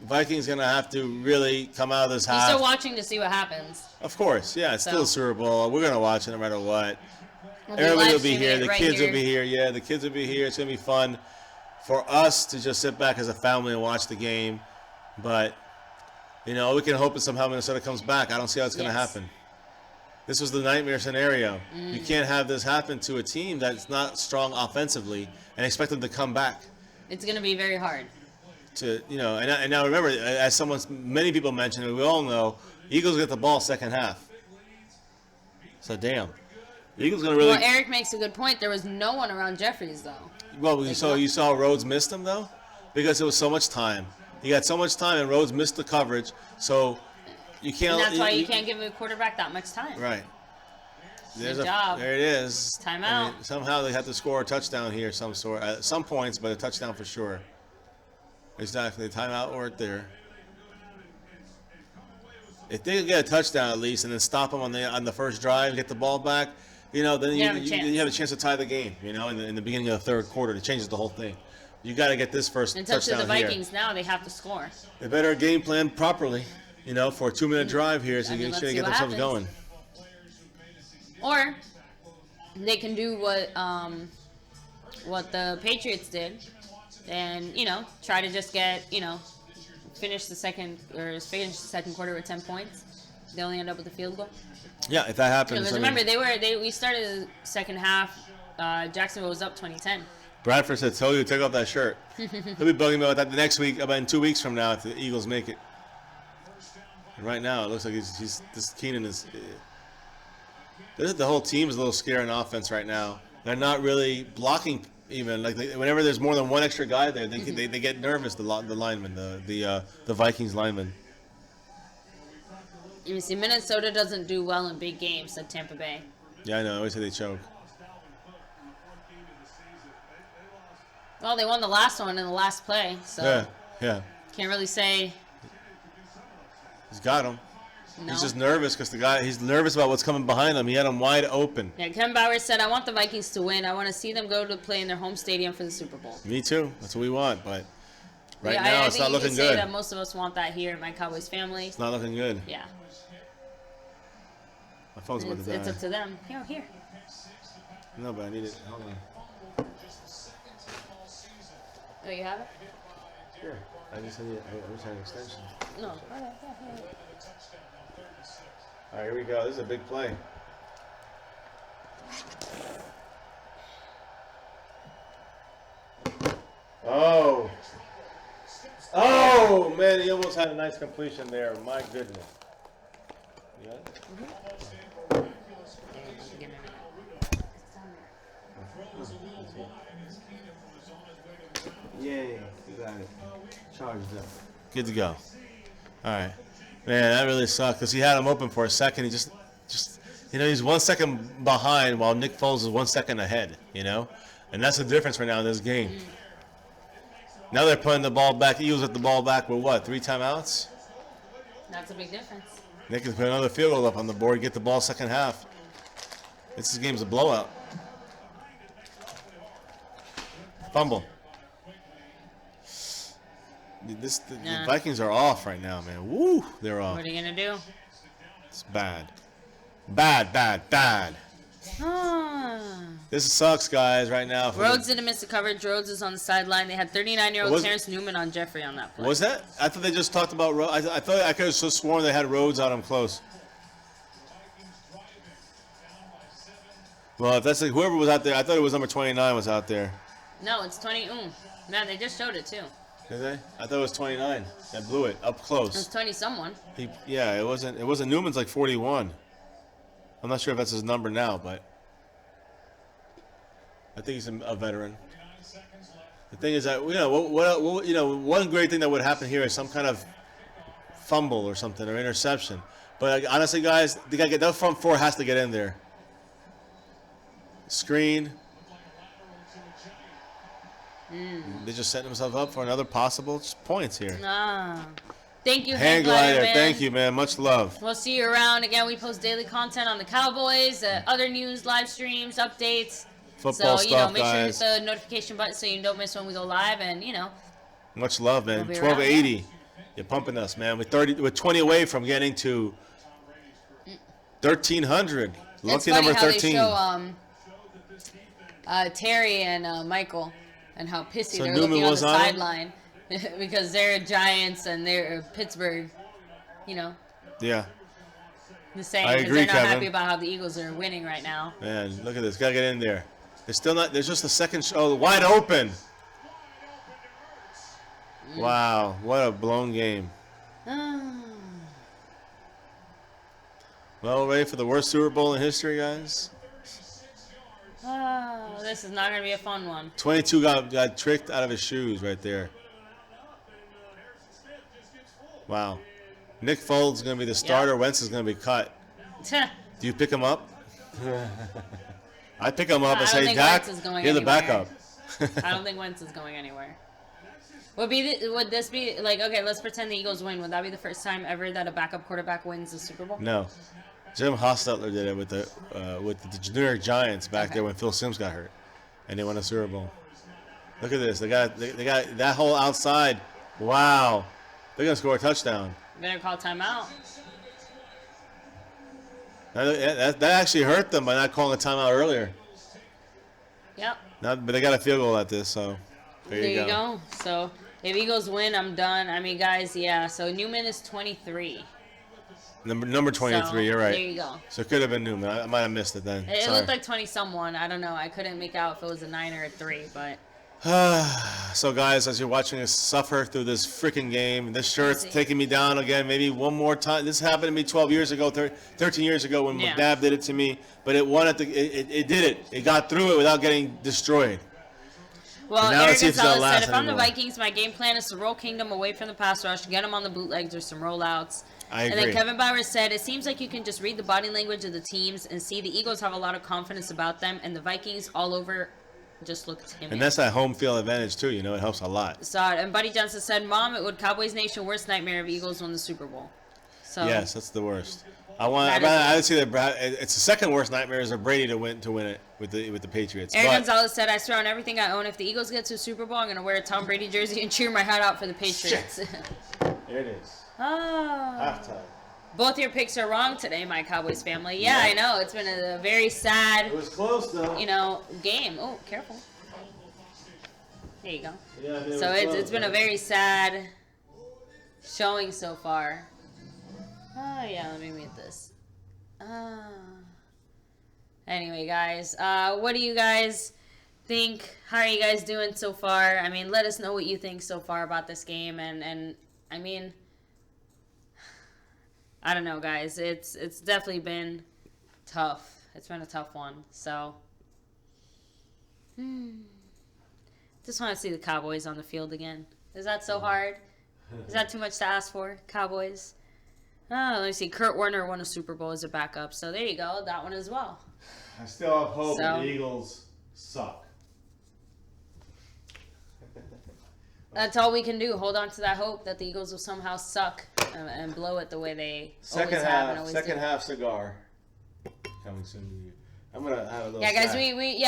Vikings gonna have to really come out of this He's half. still watching to see what happens. Of course, yeah, it's still So. a Super Bowl. We're gonna watch it no matter what. Everybody will be live here. streaming The it right kids here. will be here. Yeah, the kids will be here. It's going to be fun for us to just sit back as a family and watch the game. But, we can hope that somehow Minnesota comes back. I don't see how it's going to happen. This was the nightmare scenario. You can't have this happen to a team that's not strong offensively and expect them to come back. It's going to be very hard. And now remember, as many people mentioned, and we all know, Eagles get the ball second half. So damn, the Eagles gonna really. Well, Eric makes a good point. There was no one around Jeffries though. Well, you saw Rhodes missed him though, because it was so much time. He got so much time, and Rhodes missed the coverage. So you can't. And that's why you can't give a quarterback that much time. Right. Good job. There it is. Timeout. Somehow they have to score a touchdown here, some sort, at some points, but a touchdown for sure. Exactly, timeout right there. If they could get a touchdown at least, and then stop them on the first drive and get the ball back, then you have a chance to tie the game. In the beginning of the third quarter, it changes the whole thing. You got to get this first It's up to touchdown the here. Vikings now. They have to score. They better game plan properly. For a 2-minute drive here, so you let's should see get what themselves happens. going. Or they can do what the Patriots did, and try to just get finish the second quarter with 10 points. They only end up with a field goal. Yeah, if that happens. Because remember, we started the second half. Jacksonville was up 20-10. Bradford said, "Told you to take off that shirt." He'll be bugging me about that the next week, about in 2 weeks from now, if the Eagles make it. And right now, it looks like this Keenan is. The whole team is a little scary in offense right now. They're not really blocking even. Whenever there's more than one extra guy there, they get nervous. The linemen, the Vikings linemen. You see, Minnesota doesn't do well in big games at Tampa Bay. Yeah, I know. I always say they choke. Well, they won the last one in the last play, so Yeah. can't really say. He's got him. No. He's just nervous because he's nervous about what's coming behind him. He had him wide open. Yeah, Ken Bauer said, "I want the Vikings to win. I want to see them go to play in their home stadium for the Super Bowl." Me too. That's what we want, but right Yeah, now I it's think not you looking can say good. that most of us want that here in my Cowboys family. It's not looking good. Yeah, My phone's about to die. it's up to them. Here. No, but I need it. Hold on. Oh, you have it? Sure. I just had an extension. No. Okay. All right, here we go. This is a big play. Oh, man, he almost had a nice completion there. My goodness. You got it? Yay, you got it. Charged up. Good to go. All right. Man, that really sucked because he had him open for a second. He just he's 1 second behind while Nick Foles is 1 second ahead, And that's the difference right now in this game. Now they're putting the ball back. Eagles with the ball back with what, 3 timeouts? That's a big difference. Nick can put another field goal up on the board, get the ball second half. This game's a blowout. Fumble. The Vikings are off right now, man. Woo, they're off. What are you gonna do? It's bad. Bad. This sucks, guys, right now. Rhodes didn't miss the coverage. Rhodes is on the sideline. They had 39-year-old Was- Terrence Newman on Jeffrey on that play. Was that? I thought they just talked about Rhodes. I thought I could have sworn they had Rhodes on him close. Well, if that's whoever was out there, I thought it was number 29 was out there. No, it's 20. Man, they just showed it too. Did they? I thought it was 29. That blew it up It was close. 20 someone. It wasn't Newman's like 41. I'm not sure if that's his number now, but I think he's a veteran. The thing is that one great thing that would happen here is some kind of fumble or something or interception. But honestly, guys, that front four has to get in there. Screen. They just setting themselves up for another possible points here. Thank you, Hand glider. Thank you, man. Much love. We'll see you around. Again, we post daily content on the Cowboys, other news, live streams, updates. Football so, stuff, make guys. sure to hit the notification button so you don't miss when we go live. And, Much love, man. We'll be 1280. around, You're pumping us, man. We're 20 away from getting to 1,300. it's Lucky funny number how 13. they show Terry and Michael, and how pissy So they're Newman looking on was the on him? sideline because they're Giants and they're Pittsburgh. You know, Yeah. the same. I 'cause agree, they're not Kevin. happy about how the Eagles are winning right now. Man, look at this. Gotta get in there. There's still not. There's just a second. Wide open. Wow, what a blown game. Well, ready for the worst Super Bowl in history, guys? Oh, this is not going to be a fun one. 22 got tricked out of his shoes right there. Wow. Nick Foles is going to be the starter. Wentz is going to be cut. Do you pick him up? I pick him up and I don't say, think Dak, Wentz is going you're the anywhere. backup. I don't think Wentz is going anywhere. Would this be like, okay, let's pretend the Eagles win. Would that be the first time ever that a backup quarterback wins the Super Bowl? No. Jim Hostetler did it with the New York Giants back there when Phil Simms got hurt, and they won a Super Bowl. Look at this. They got that whole outside. Wow. They're going to score a touchdown. They're going to call timeout. That actually hurt them by not calling a timeout earlier. Yep. But they got a field goal at this, so there you go. So if Eagles win, I'm done. I mean, guys, yeah. So Newman is 23. Number 23, So, you're right. there you go. So it could have been Newman. I might have missed it then. It Sorry. looked like 20-someone. I don't know. I couldn't make out if it was a 9 or a 3, but So, guys, as you're watching us suffer through this freaking game, this shirt's taking me down again. Maybe one more time. This happened to me 12 years ago, 13 years ago when Yeah. McNabb did it to me. But it won it did it. It got through it without getting destroyed. well, Now Eric let's see if it's gonna Gonzalez said, last if I'm the anymore. Vikings, my game plan is to roll Kingdom away from the pass rush, get them on the bootlegs or some rollouts. I And agree. then Kevin Bauer said, it seems like you can just read the body language of the teams and see the Eagles have a lot of confidence about them, and the Vikings all over just look timid. And that's that home field advantage, too. You know, it helps a lot. So, and Buddy Johnson said, Mom, it would Cowboys Nation worst nightmare if Eagles won the Super Bowl. So Yes, that's the worst. That is I would say that it's the second worst nightmare is for Brady to win it with the Patriots. Eric But Gonzalez said, I swear on everything I own, if the Eagles get to a Super Bowl, I'm going to wear a Tom Brady jersey and cheer my head out for the Patriots. there it is. Oh. Halftime. Both your picks are wrong today, my Cowboys family. Yeah, I know. It's been a very sad, It was close though. game. Oh, careful. There you go. Yeah, it So was it's close, been a right? very sad showing so far. Oh, yeah, let me mute this. Anyway, guys, what do you guys think? How are you guys doing so far? I mean, let us know what you think so far about this game. And I mean, I don't know, guys. It's definitely been tough. It's been a tough one. So, just want to see the Cowboys on the field again. Is that so hard? Is that too much to ask for, Cowboys? Oh, let me see. Kurt Warner won a Super Bowl as a backup. So there you go. That one as well. I still have hope So- the Eagles suck. That's all we can do. Hold on to that hope that the Eagles will somehow suck and blow it the way they always have and always do. half cigar coming soon to you. I'm gonna have a little. Yeah, guys, snack. we be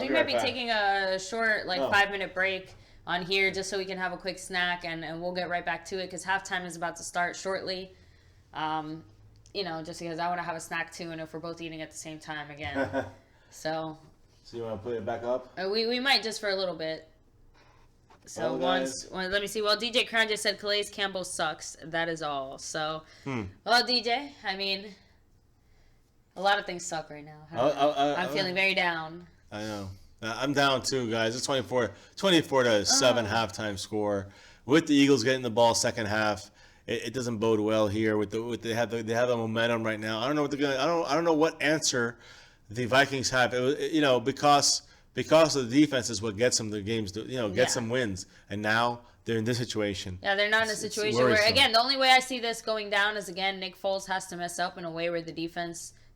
might right be back. taking a short, Oh. 5-minute break on here just so we can have a quick snack and we'll get right back to it because halftime is about to start shortly. Just because I want to have a snack too, and if we're both eating at the same time again. So So you want to put it back up? we might just for a little bit. So Well, let me see. Well, DJ Crown just said Calais Campbell sucks. That is all. So, well, DJ, I mean, a lot of things suck right now. I'm feeling very down. I know. I'm down too, guys. It's 24-7 halftime score. With the Eagles getting the ball second half, it doesn't bode well here. They have the momentum right now. I don't know what they're gonna. I don't know what answer the Vikings have. Because of the defense is what gets them the games. Gets them wins. And now they're in this situation. Yeah, they're not in a It's situation where, worrisome. again, the only way I see this going down is, again, Nick Foles has to mess up in a way where the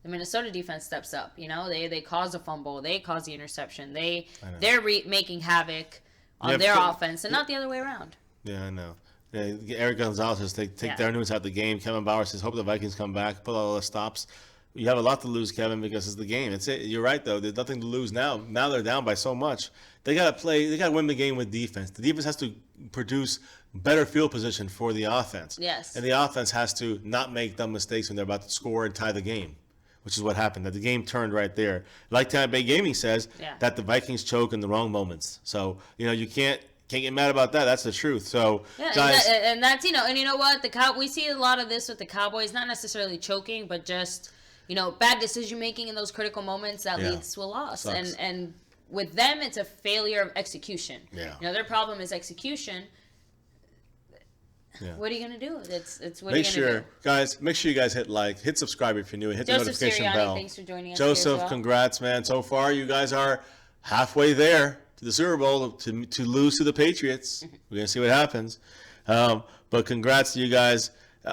Minnesota defense steps up. They cause a fumble, they cause the interception, they're making havoc on their offense, and not the other way around. Yeah, I know. Yeah, Eric Gonzalez says take their news out the game. Kevin Bauer says hope the Vikings come back, put all the stops. You have a lot to lose, Kevin, because it's the game. You're right, though. There's nothing to lose now. Now they're down by so much. They got to play. They got to win the game with defense. The defense has to produce better field position for the offense. Yes. And the offense has to not make dumb mistakes when they're about to score and tie the game. which is what happened. That the game turned right there. Like Tampa Bay Gaming says, Yeah. that the Vikings choke in the wrong moments. So you can't get mad about that. That's the truth. So Yeah, guys, and that's and you know what, we see a lot of this with the Cowboys, not necessarily choking, but just bad decision making in those critical moments that leads to a loss. Sucks. And with them, it's a failure of execution. Yeah. Their problem is execution. Yeah. What are you gonna do? It's what make are you gonna sure, guys, you guys hit like, hit subscribe if you're new, and hit Joseph the notification Sirianni, bell. thanks for joining us here as Joseph, well. congrats, man. So far, you guys are halfway there to the Super Bowl to lose to the Patriots. We're gonna see what happens, but congrats to you guys.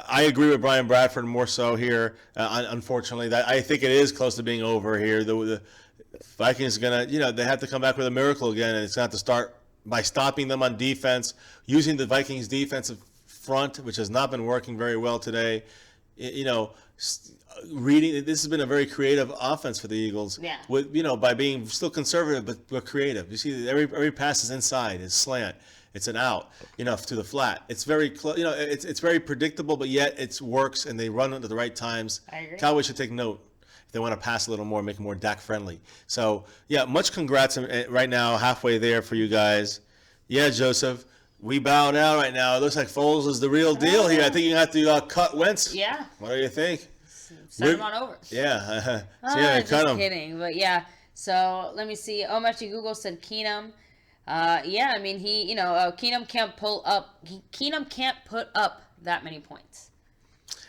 I agree with Brian Bradford more so here. Unfortunately, that I think it is close to being over here. The Vikings are gonna, they have to come back with a miracle again, and it's gonna have to start by stopping them on defense, using the Vikings defensive front, which has not been working very well today. Reading, this has been a very creative offense for the Eagles. Yeah. With by being still conservative but creative. You see, every pass is inside, is slant, it's an out, to the flat. It's very close. It's very predictable, but yet it works, and they run at the right times. I agree. Cowboys should take note if they want to pass a little more, make it more Dak friendly. So yeah, much congrats right now, halfway there for you guys. Yeah, Joseph. We bow down right now. It looks like Foles is the real deal here. I think you have to cut Wentz. Yeah. What do you think? Send him on over. Yeah. So yeah, Just cut him. kidding, but yeah. So let me see. Omachi Google said Keenum. Yeah, I mean Keenum can't pull up. Keenum can't put up that many points.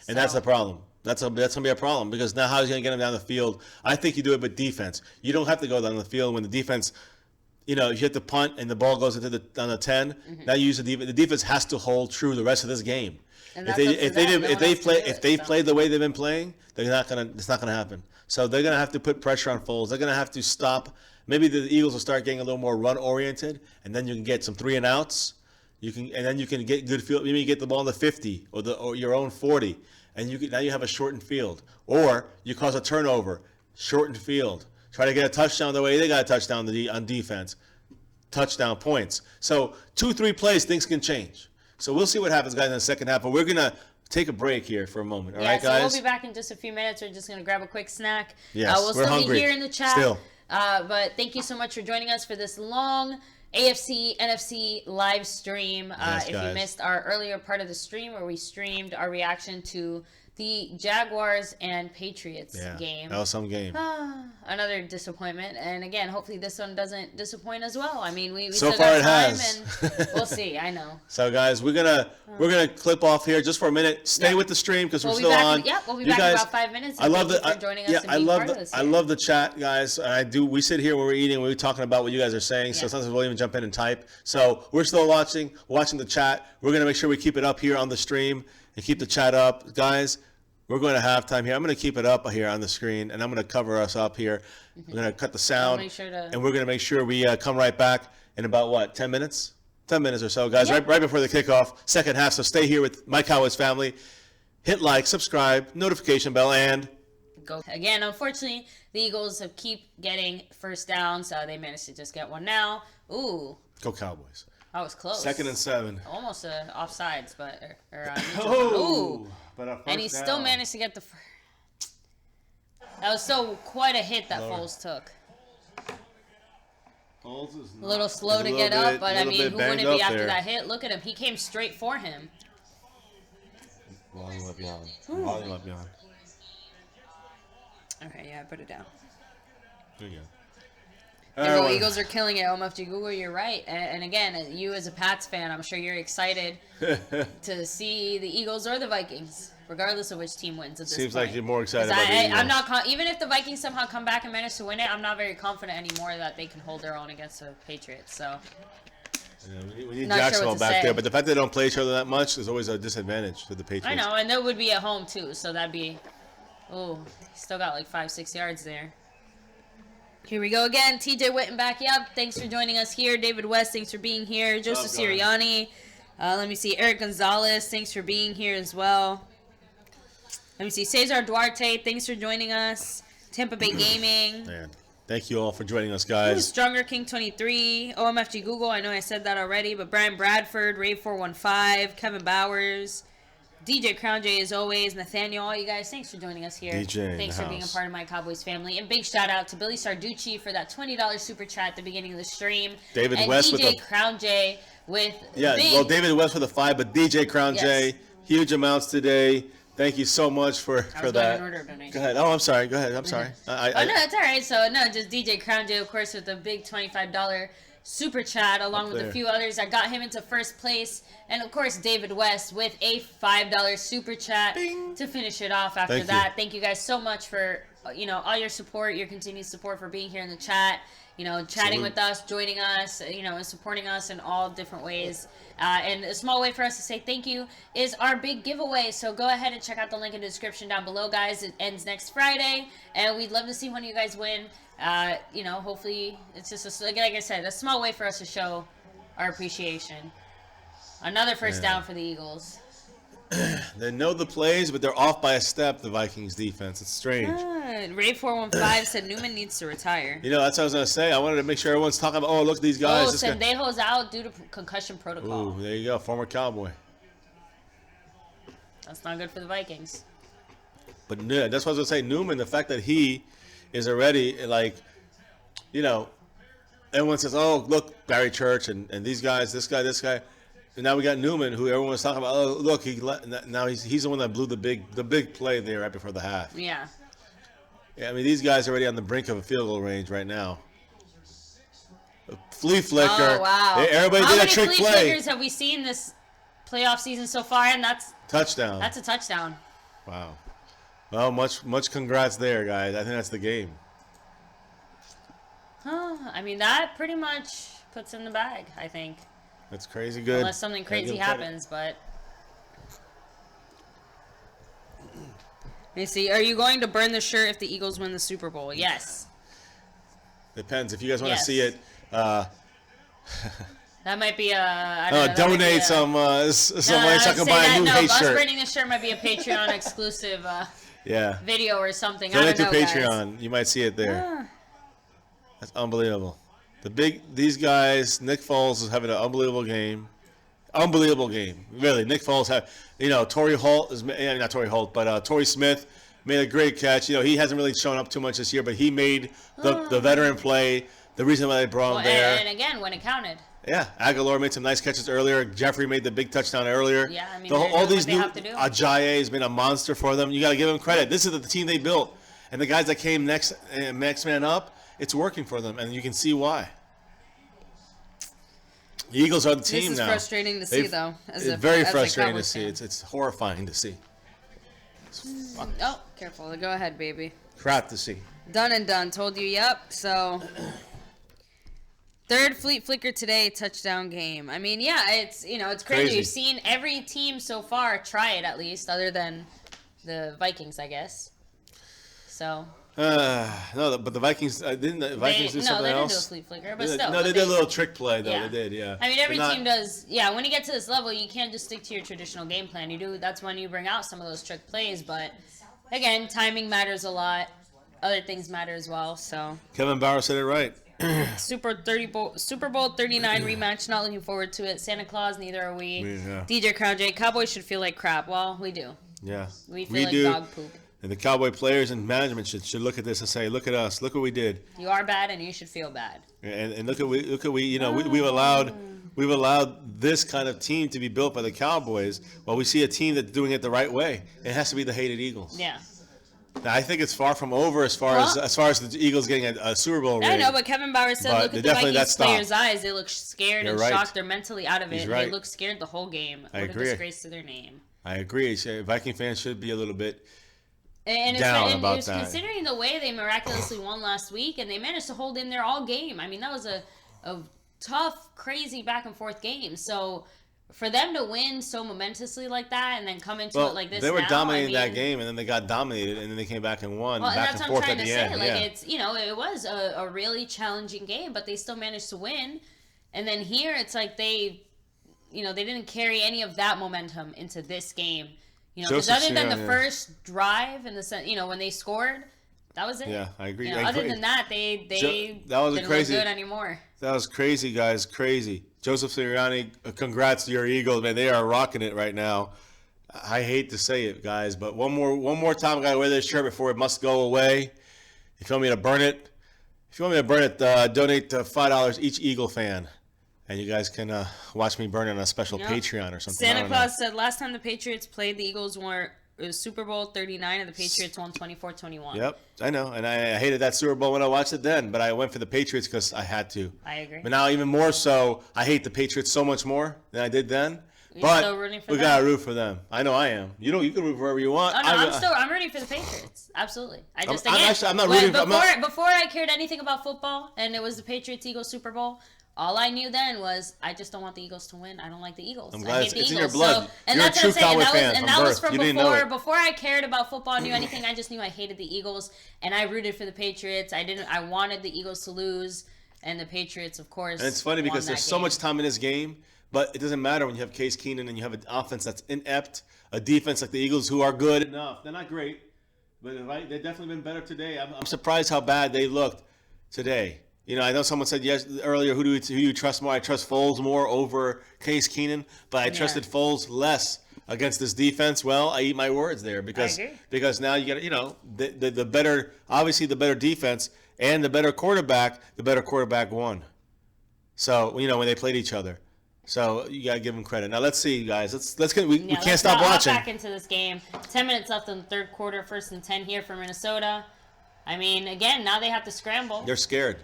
And that's the problem. That's gonna be a problem, because now how is he gonna get him down the field? I think you do it with defense. You don't have to go down the field when the defense. You hit the punt and the ball goes into on the 10. Now you use the defense. The defense has to hold true the rest of this game. And If they play the way they've been playing, it's not gonna happen. So they're gonna have to put pressure on Foles. They're gonna have to stop. Maybe the Eagles will start getting a little more run oriented, and then you can get some 3 and outs. Then you can get good field. Maybe you get the ball in the 50 or your own 40, and now you have a shortened field. Or you cause a turnover, shortened field. Try to get a touchdown the way they got a touchdown on defense. Touchdown points. So 2-3 plays, things can change. So we'll see what happens, guys, in the second half. But we're going to take a break here for a moment. All right, so guys? we'll be back in just a few minutes. We're just going to grab a quick snack. Yes, we'll we're still hungry. be here in the chat. Still. But thank you so much for joining us for this long AFC, NFC live stream. Yes, if you guys. missed our earlier part of the stream where we streamed our reaction to the Jaguars and Patriots game. That was some game. Another disappointment, and again, hopefully this one doesn't disappoint as well. I mean, we So still far got it time, has. and we'll see. I know. So, guys, we're gonna clip off here just for a minute. Stay with the stream because we're We'll be still back on. we'll be You back guys, in about 5 minutes. I love thank you the for joining us and I being love part of this I here. love the chat, guys. We sit here when we're eating, we're talking about what you guys are saying. So Yeah. sometimes we'll even jump in and type. So we're still watching the chat. We're gonna make sure we keep it up here on the stream and keep the chat up, guys. We're going to halftime here. I'm going to keep it up here on the screen, and I'm going to cover us up here. We're going to cut the sound, make sure to- and we're going to make sure we come right back in about 10 minutes? 10 minutes or so, guys. Yeah. Right before the kickoff, second half. So stay here with my Cowboys family. Hit like, subscribe, notification bell, and Go again. Unfortunately, the Eagles have keep getting first downs. They managed to just get one now. Ooh, go Cowboys. that was close. 2nd and 7. Almost offsides, but ooh. But a And he first still down. managed to get the. That was quite a hit that Lower. Foles took. Foles is A little slow to He's a get little up, bit- but I little mean, bit who banged wouldn't be up after there. that hit? Look at him. He came straight for him. Volume up beyond. Volume up beyond. Okay, yeah, I put it down. There you go. The All right, Eagles are killing it. OMFG Google, you're right. And again, you as a Pats fan, I'm sure you're excited to see the Eagles or the Vikings, regardless of which team wins at this Seems point. like you're more excited 'Cause about the Eagles. I'm not even if the Vikings somehow come back and manage to win it, I'm not very confident anymore that they can hold their own against the Patriots. So Yeah, we need Not sure Jacksonville what to back say. there, but the fact they don't play each other that much is always a disadvantage to the Patriots. I know, and that would be at home too. So that'd be, still got like 5-6 yards there. Here we go again. TJ Witten back. Yep. Thanks for joining us here. David West, thanks for being here. Joseph Love going. Sirianni. Let me see. Eric Gonzalez, thanks for being here as well. Let me see. Cesar Duarte, thanks for joining us. Tampa Bay Gaming. Man, thank you all for joining us, Ooh, guys. Stronger King 23. OMFG Google. I know I said that already, but Brian Bradford, Ray 415, Kevin Bowers, DJ Crown J, as always. Nathaniel, all you guys, thanks for joining us here. DJ in Thanks the for being a house. part of my Cowboys family. And big shout out to Billy Sarducci for that $20 super chat at the beginning of the stream. David and West DJ with the- Crown J with Yeah, big, well, David West for the 5, but DJ Crown Yes. J, huge amounts today. Thank you so much for I was going that. in order of donation. Go ahead. Oh, I'm sorry. Go ahead. I'm sorry. Oh, no, it's all right. So, no, just DJ Crown J, of course, with the big $25 super chat, along Up with there. a few others that got him into first place. And, of course, David West with a $5 super chat to finish it off after Thank you. that. Thank you guys so much for, all your support, your continued support, for being here in the chat, chatting Salute. with us, joining us, and supporting us in all different ways. And a small way for us to say thank you is our big giveaway. So go ahead and check out the link in the description down below, guys. It ends next Friday, and we'd love to see one of you guys win. Hopefully it's just, like I said, a small way for us to show our appreciation. Another first down for the Eagles. They know the plays, but they're off by a step, the Vikings defense. It's strange. Ray415 said Newman needs to retire. That's what I was going to say. I wanted to make sure everyone's talking about, look at these guys. This guy- Sendejo's out due to concussion protocol. Ooh, there you go. Former Cowboy. That's not good for the Vikings. But yeah, that's what I was going to say. Newman, the fact that he is already, everyone says, oh, look, Barry Church and these guys, this guy. And now we got Newman, who everyone was talking about. Oh, look, now he's the one that blew the big play there right before the half. Yeah. Yeah, I mean, these guys are already on the brink of a field goal range right now. A flea flicker. Oh, wow. Everybody How did a many trick flea play. flickers have we seen this playoff season so far? And that's Touchdown. a touchdown. Wow. Well, much congrats there, guys. I think that's the game. I mean, that pretty much puts in the bag, I think. That's crazy good. Unless something Gotta crazy give 'em credit. happens, but... Let me see. Are you going to burn the shirt if the Eagles win the Super Bowl? Yes. Depends. If you guys want to Yes. see it, That might be a... I don't know, that might be donate a- some money No, so I I can would buy say a new that, hate us shirt. burning this shirt might be a Patreon exclusive Yeah. video or something. Donate I to don't know, Patreon. guys. You might see it there. That's unbelievable. These guys, Nick Foles is having an unbelievable game. Unbelievable game. Really. Nick Foles Torrey Smith made a great catch. He hasn't really shown up too much this year, but he made the veteran play. The reason why they brought him there. And again, when it counted. Yeah, Aguilar made some nice catches earlier. Jeffrey made the big touchdown earlier. Yeah, I mean, all they're doing these what they new have to do. Ajayi has been a monster for them. You got to give them credit. This is the team they built, and the guys that came next man up, it's working for them, and you can see why. The Eagles are the team now. This is frustrating to see, though. It's As very a frustrating to Cowboys see. fan. It's horrifying to see. Oh, careful. Go ahead, baby. Crap to see. Done and done. Told you, yep. So, third fleet flicker today, touchdown game. I mean, yeah, it's it's crazy. Crazy. We've seen every team so far try it, at least, other than the Vikings, I guess. So No, but the Vikings didn't. The Vikings do something they didn't do a else. fleet flicker, but still. No, they did a little trick play though. Yeah. They did, yeah. I mean, every But not- team does. Yeah, when you get to this level, you can't just stick to your traditional game plan. You do. That's when you bring out some of those trick plays. But again, timing matters a lot. Other things matter as well. So Kevin Bauer said it right. Super Bowl 39 rematch. Not looking forward to it. Santa Claus. Neither are we. Yeah. DJ Crown J. Cowboys should feel like crap. Well, we do. Yeah, We feel like do. dog poop. And the Cowboy players and management should look at this and say, "Look at us! Look what we did!" You are bad, and you should feel bad. And look at we. We've allowed this kind of team to be built by the Cowboys. Well, we see a team that's doing it the right way. It has to be the hated Eagles. Yeah. Now, I think it's far from over as far as the Eagles getting a Super Bowl ring. I know, but Kevin Bauer said, But look at the definitely Vikings that players' stopped. eyes. They look scared You're and right. shocked. They're mentally out of it. He's And right. they look scared the whole game. I What agree. a disgrace to their name. I agree. Viking fans should be a little bit. And Down it's, about it's that. considering the way they miraculously won last week, and they managed to hold in there all game. I mean, that was a tough, crazy back and forth game. So for them to win so momentously like that, and then come into it like this, they were now, dominating I that mean, game, and then they got dominated, and then they came back and won Well, and back that's and what I'm forth trying at to the say. end. Like Yeah. it's it was a really challenging game, but they still managed to win. And then here, it's like they didn't carry any of that momentum into this game. Because Joseph other than the Sirianni, yeah. first drive and when they scored, that was it. Yeah, I agree. Other than that, they that was a didn't crazy- look good anymore. That was crazy, guys. Crazy. Joseph Sirianni, congrats to your Eagles, man. They are rocking it right now. I hate to say it, guys, but one more time I gotta wear this shirt before it must go away. If you want me to burn it, donate $5 each Eagle fan, and you guys can watch me burn it on a special Patreon or something. Santa Claus said last time the Patriots played, the Eagles were it was Super Bowl 39, and the Patriots won 24-21. Yep, I know, and I hated that Super Bowl when I watched it then, but I went for the Patriots because I had to. I agree. But now even more so, I hate the Patriots so much more than I did then. But still rooting for we them? Gotta root for them. I know I am. You can root for whoever you want. Oh no, I'm rooting for the Patriots. Absolutely. I'm not rooting before I cared anything about football and it was the Patriots-Eagles Super Bowl. All I knew then was I just don't want the Eagles to win. I don't like the Eagles. I'm glad I hate the it's Eagles. in your blood. So, and You're that's a true what I'm saying. Cowboy fan And that was from before I cared about football, knew anything. I just knew I hated the Eagles, and I rooted for the Patriots. I wanted the Eagles to lose, and the Patriots, of course. And it's funny because there's so much time in this game, but it doesn't matter when you have Case Keenum and you have an offense that's inept, a defense like the Eagles who are good enough. They're not great, but they've definitely been better today. I'm surprised how bad they looked today. You know, I know someone said earlier, who do you trust more? I trust Foles more over Case Keenum, but I trusted Foles less against this defense. Well, I eat my words there because now you got the better, obviously the better defense and the better quarterback won. So when they played each other, so you gotta give them credit. Now let's see, guys. Let's get we can't stop watching. Back into this game. 10 minutes left in the third quarter. 1st and 10 here for Minnesota. I mean, again, now they have to scramble. They're scared.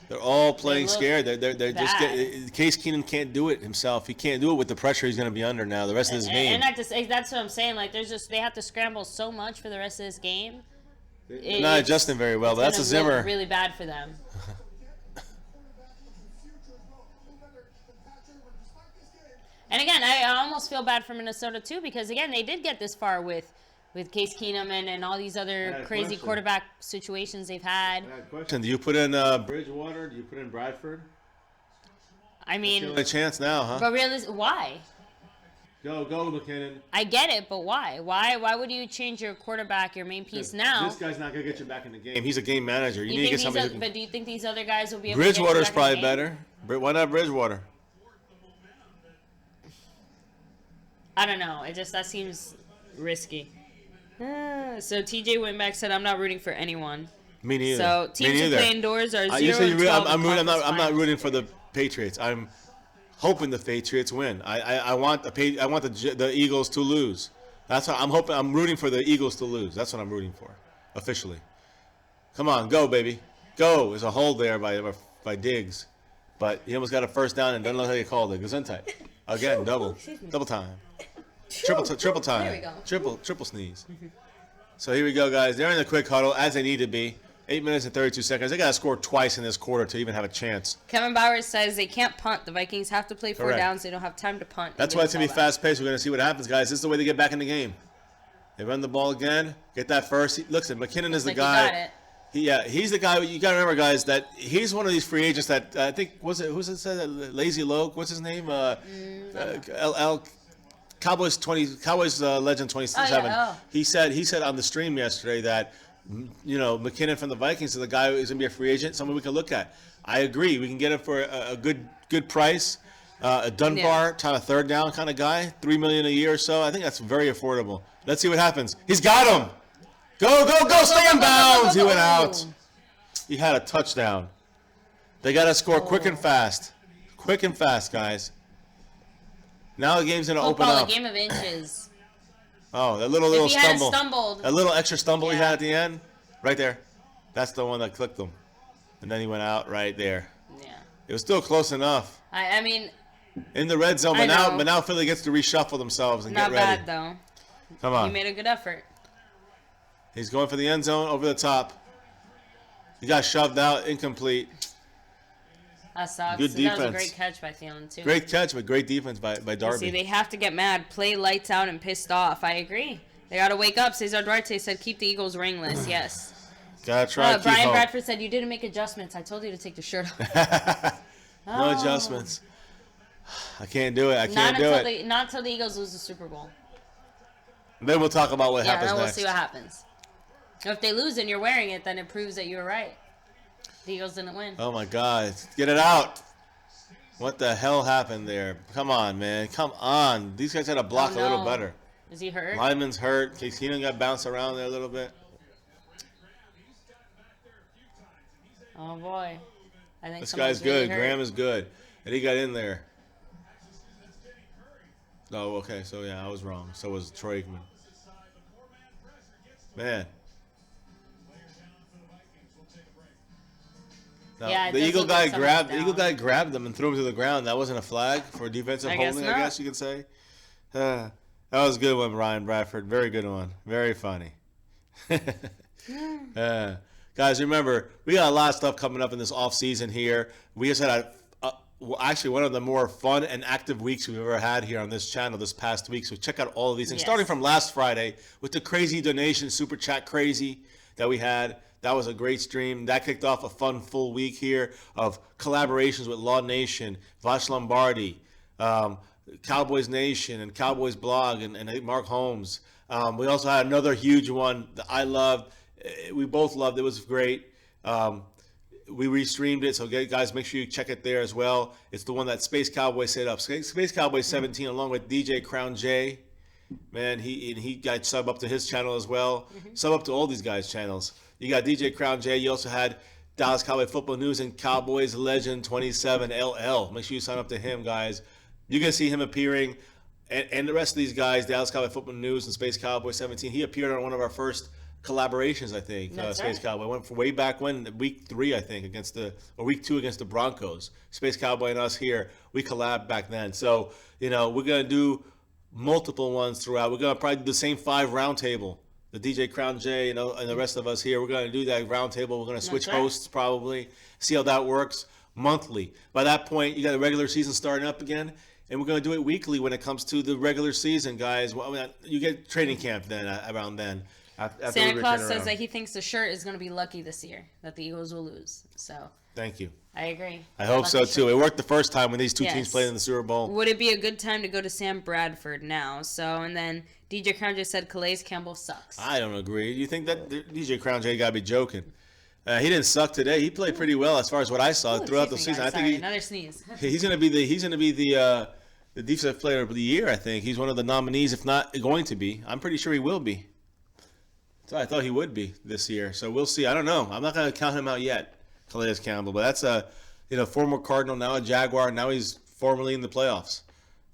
They're all playing scared. They're just Case Keenum can't do it himself. He can't do it with the pressure he's going to be under now the rest of this game. And that's what I'm saying. Like they have to scramble so much for the rest of this game. They're not adjusting very well. That's a Zimmer. Really bad for them. And again, I almost feel bad for Minnesota too because again they did get this far with Case Keenum and all these other crazy quarterback situations they've had. Question: do you put in Bridgewater? Do you put in Bradford? I mean, a chance now, huh? But why? Go, McKinnon. I get it, but why? Why would you change your quarterback, your main piece now? This guy's not gonna get you back in the game. He's a game manager. You need to get somebody. But do you think these other guys will be able Bridgewater's to get you back probably in the game? better. Why not Bridgewater? I don't know. That seems risky. So TJ Winback said, "I'm not rooting for anyone." Me neither. So teams who play indoors are 0-12. I'm not rooting for the Patriots. I'm hoping the Patriots win. I want the Eagles to lose. That's what I'm hoping. I'm rooting for the Eagles to lose. That's what I'm rooting for, officially. Come on, go baby, go! There's a hold there by Diggs, but he almost got a first down and doesn't know how you called it. Gesundheit. Again, double time. Triple time. There we go. Triple sneeze. So here we go, guys. They're in the quick huddle, as they need to be. 8 minutes and 32 seconds. They got to score twice in this quarter to even have a chance. Kevin Bowers says they can't punt. The Vikings have to play 4 Correct. downs. They don't have time to punt. That's why it's going to be fast-paced. We're going to see what happens, guys. This is the way they get back in the game. They run the ball again, get that first. Listen, McKinnon is the guy. He's the guy. You got to remember, guys, that he's one of these free agents that I think, who's it said? Lazy Loke? What's his name? Cowboys legend 27. He said on the stream yesterday that McKinnon from the Vikings is the guy who's gonna be a free agent, someone we can look at. I agree. We can get him for a good price. A Dunbar kind of third down kind of guy, $3 million a year or so. I think that's very affordable. Let's see what happens. He's got him. Go! Stay in bounds. He went out. He had a touchdown. They got to score quick and fast. Quick and fast, guys. Now the game's going to open up. A game of inches. Oh, that little stumble. Stumbled. That little extra stumble he had at the end. Right there. That's the one that clicked him. And then he went out right there. Yeah. It was still close enough. I mean. In the red zone, but now Philly gets to reshuffle themselves and get ready. Not bad, though. Come on. He made a good effort. He's going for the end zone over the top. He got shoved out, incomplete. That sucks. Good defense. That was a great catch by Thielen, too. Great catch, but great defense by Darby. See, they have to get mad, play lights out, and pissed off. I agree. They got to wake up. Cesar Duarte said, keep the Eagles ringless. Yes. Gotta try. Brian Bradford said, you didn't make adjustments. I told you to take the shirt off. No adjustments. I can't do it. I can't do it. Not until the Eagles lose the Super Bowl. Then we'll talk about what happens next. next. We'll see what happens. If they lose and you're wearing it, then it proves that you were right. The Eagles didn't win. Oh, my God. Get it out. What the hell happened there? Come on, man. Come on. These guys had to block Oh, a little no. better. Is he hurt? Lyman's hurt. Case Keenum got bounced around there a little bit. Oh boy. I think This someone's guy's really good. hurt. Graham is good. And he got in there. Oh, okay. So, yeah, I was wrong. So was Troy Aikman. Man. Now, Yeah, it the does Eagle look like guy grabbed someone's down. grabbed him and threw him to the ground. That wasn't a flag for defensive I guess holding, I not. guess you could say. That was a good one, Ryan Bradford. Very good one. Very funny. Guys, remember, we got a lot of stuff coming up in this offseason here. We just had actually one of the more fun and active weeks we've ever had here on this channel this past week. So check out all of these things. Yes. Starting from last Friday with the crazy donation, Super Chat Crazy that we had. That was a great stream. That kicked off a fun full week here of collaborations with Law Nation, Vash Lombardi, Cowboys Nation, and Cowboys Blog, and Mark Holmes. We also had another huge one that I loved. We both loved. It was great. We restreamed it, so guys, make sure you check it there as well. It's the one that Space Cowboy set up. Space Cowboy 17, along with DJ Crown J. Man, he got sub up to his channel as well. Sub up to all these guys' channels. You got DJ Crown J. You also had Dallas Cowboy Football News and Cowboys Legend 27 LL. Make sure you sign up to him, guys. You're going to see him appearing. And the rest of these guys, Dallas Cowboy Football News and Space Cowboy 17, he appeared on one of our first collaborations, I think. That's Space right. Cowboy went from way back when, week 3, I think, week 2 against the Broncos. Space Cowboy and us here, we collabed back then. So, we're going to do multiple ones throughout. We're going to probably do the same 5 roundtable. The DJ Crown J, and the rest of us here, we're going to do that roundtable. We're going to switch That's right. hosts probably, see how that works monthly. By that point, you got the regular season starting up again, and we're going to do it weekly when it comes to the regular season, guys. Well, you get training camp then around then. After Santa we Claus return says around. that he thinks the shirt is going to be lucky this year, that the Eagles will lose. So Thank you. I agree. I hope so Lucky too. shirt. It worked the first time when these two teams Yes. played in the Super Bowl. Would it be a good time to go to Sam Bradford now? So, and then DJ Crown just said Calais Campbell sucks. I don't agree. You think that DJ Crown J got to be joking? He didn't suck today. He played pretty well as far as what I saw Ooh, throughout the excuse season. me, guys. I think Sorry, another sneeze. he's going to be the defensive player of the year. I think he's one of the nominees, if not going to be. I'm pretty sure he will be. So I thought he would be this year. So we'll see. I don't know. I'm not going to count him out yet, Calais Campbell. But that's a former Cardinal, now a Jaguar. Now he's formally in the playoffs.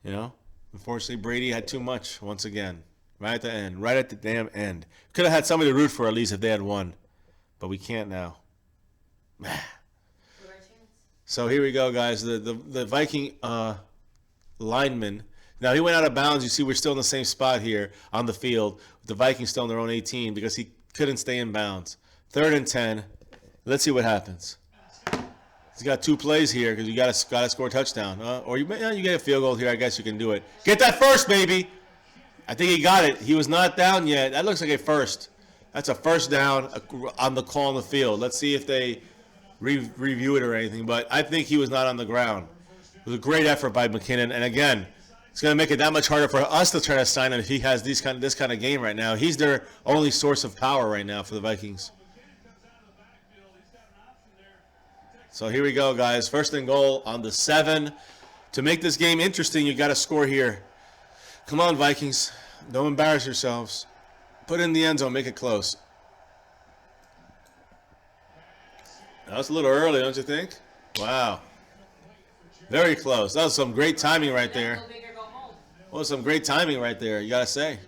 Unfortunately, Brady had too much once again. Right at the end. Right at the damn end. Could have had somebody to root for at least if they had won. But we can't now. So here we go, guys. The Viking lineman. Now, he went out of bounds. You see, we're still in the same spot here on the field. The Vikings still in their own 18 because he couldn't stay in bounds. 3rd and 10. Let's see what happens. He's got 2 plays here because you got to score a touchdown. Or you get a field goal here. I guess you can do it. Get that first, baby. I think he got it. He was not down yet. That looks like a first. That's a first down on the call on the field. Let's see if they review it or anything. But I think he was not on the ground. It was a great effort by McKinnon. And again, it's going to make it that much harder for us to try to sign him if he has this kind of game right now. He's their only source of power right now for the Vikings. So here we go, guys. 1st and goal on the 7. To make this game interesting, you got to score here. Come on, Vikings. Don't embarrass yourselves. Put it in the end zone. Make it close. That was a little early, don't you think? Wow. Very close. That was some great timing right there. Well, some great timing right there, you got to say.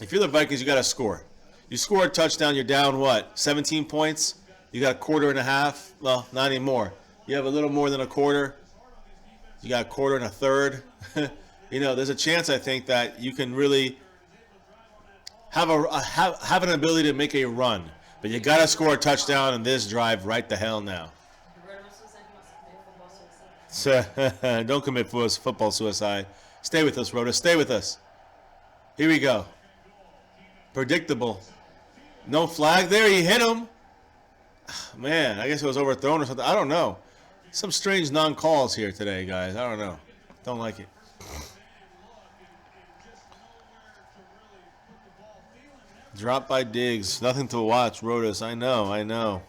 If you're the Vikings, you got to score. You score a touchdown, you're down what? 17 points? You got a quarter and a half? Well, not anymore. You have a little more than a quarter. You got a quarter and a third. There's a chance, I think, that you can really have an ability to make a run. But you got to score a touchdown in this drive right the hell now. Don't commit football suicide. Stay with us, Rhoda. Stay with us. Here we go. Predictable. No flag there. He hit him. Man, I guess it was overthrown or something. I don't know. Some strange non-calls here today, guys. I don't know. Don't like it. Drop by Diggs. Nothing to watch, Rhodas. I know.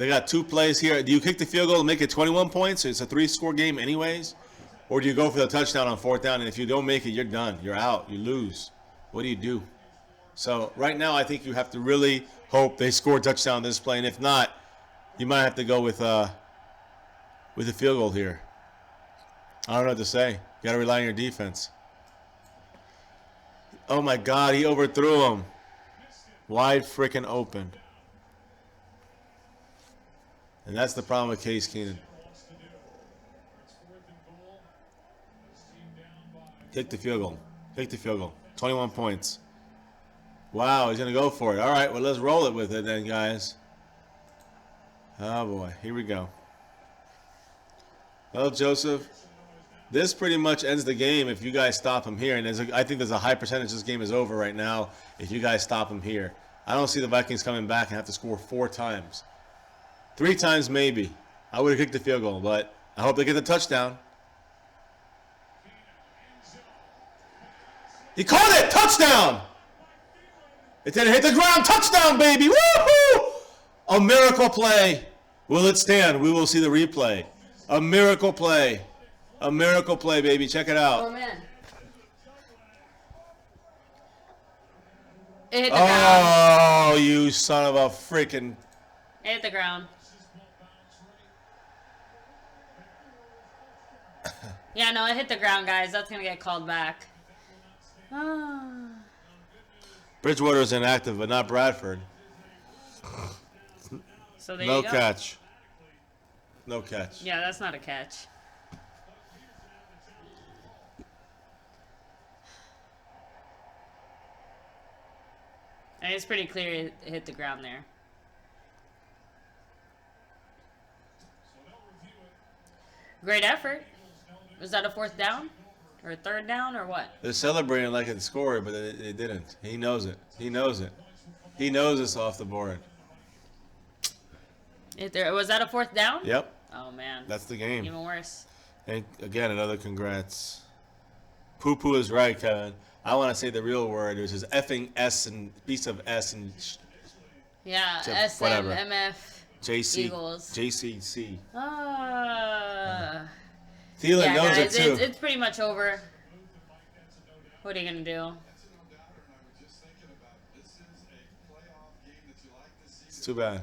They got 2 plays here. Do you kick the field goal and make it 21 points? It's a 3-score game anyways. Or do you go for the touchdown on 4th down, and if you don't make it, you're done. You're out. You lose. What do you do? So right now, I think you have to really hope they score a touchdown this play, and if not, you might have to go with a field goal here. I don't know what to say. You got to rely on your defense. Oh my God, he overthrew him. Wide freaking open. And that's the problem with Case Keenum. Kick the field goal. Kick the field goal. 21 points. Wow, he's going to go for it. All right, well, let's roll it with it then, guys. Oh, boy. Here we go. Well, Joseph, this pretty much ends the game if you guys stop him here. And I think there's a high percentage this game is over right now if you guys stop him here. I don't see the Vikings coming back and have to score 4 times. 3 times maybe. I would have kicked the field goal, but I hope they get the touchdown. He caught it! Touchdown! It didn't hit the ground. Touchdown, baby! Woohoo! A miracle play. Will it stand? We will see the replay. A miracle play. A miracle play, baby. Check it out. Oh, man. It hit the ground. Oh, you son of a freaking... It hit the ground. Yeah, no, it hit the ground, guys. That's going to get called back. Bridgewater's inactive, but not Bradford. So there No you go. catch. No catch. Yeah, that's not a catch. And it's pretty clear it hit the ground there. Great effort. Was that a 4th down? Or a 3rd down, or what? They're celebrating like it scored, but they didn't. He knows it. He knows it. He knows it's off the board. Was that a 4th down? Yep. Oh, man. That's the game. Even worse. And again, another congrats. Poo-poo is right, Kevin. I want to say the real word, which is effing S and piece of S and Yeah, Just whatever. SMMF JC. Eagles. JCC. Yeah, Thielen knows guys, it too. it's pretty much over. What are you going to do? It's too bad.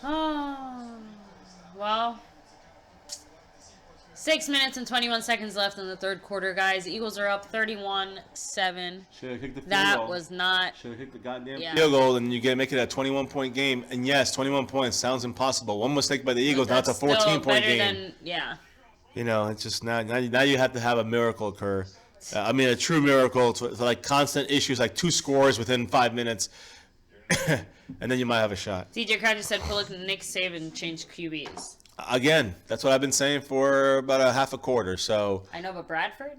Oh, well, 6 minutes and 21 seconds left in the 3rd quarter, guys. Eagles are up 31-7. Should have kicked the field That goal. was not. Should have kicked the goddamn Yeah. field goal, and you make it a 21-point game. And yes, 21 points sounds impossible. One mistake by the Eagles, now it's a That's still 14-point better game. than, yeah. You know, it's just now you have to have a miracle occur. I mean, a true miracle to like constant issues, like 2 scores within 5 minutes, and then you might have a shot. DJ Crowder said pull up Nick Saban change QBs. Again, that's what I've been saying for about a half a quarter. So I know, but Bradford?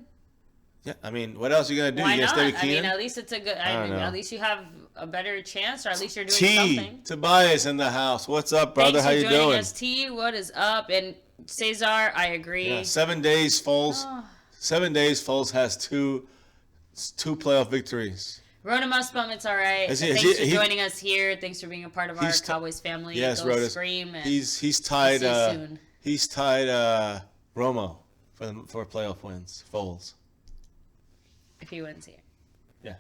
yeah, I mean, what else are you gonna do? Why you gonna not? stay with I mean, Keenan? at least it's a good. don't know. At least you have a better chance, or at least you're doing T. something. Tobias in the house. What's up, brother? Thanks How for you joining doing? us, T. What is up? And Cesar, I agree. Yeah, 7 days, Foles. Oh. 7 days, Foles has two playoff victories. Rhoda Musbum, it's all right. Is he- Thanks is for he- joining us here. Thanks for being a part of our He's t- Cowboys family. Yes, Go Rhoda. Scream. And He's tied. see you soon. He's tied Romo for playoff wins. Foles. if he wins here. Yeah.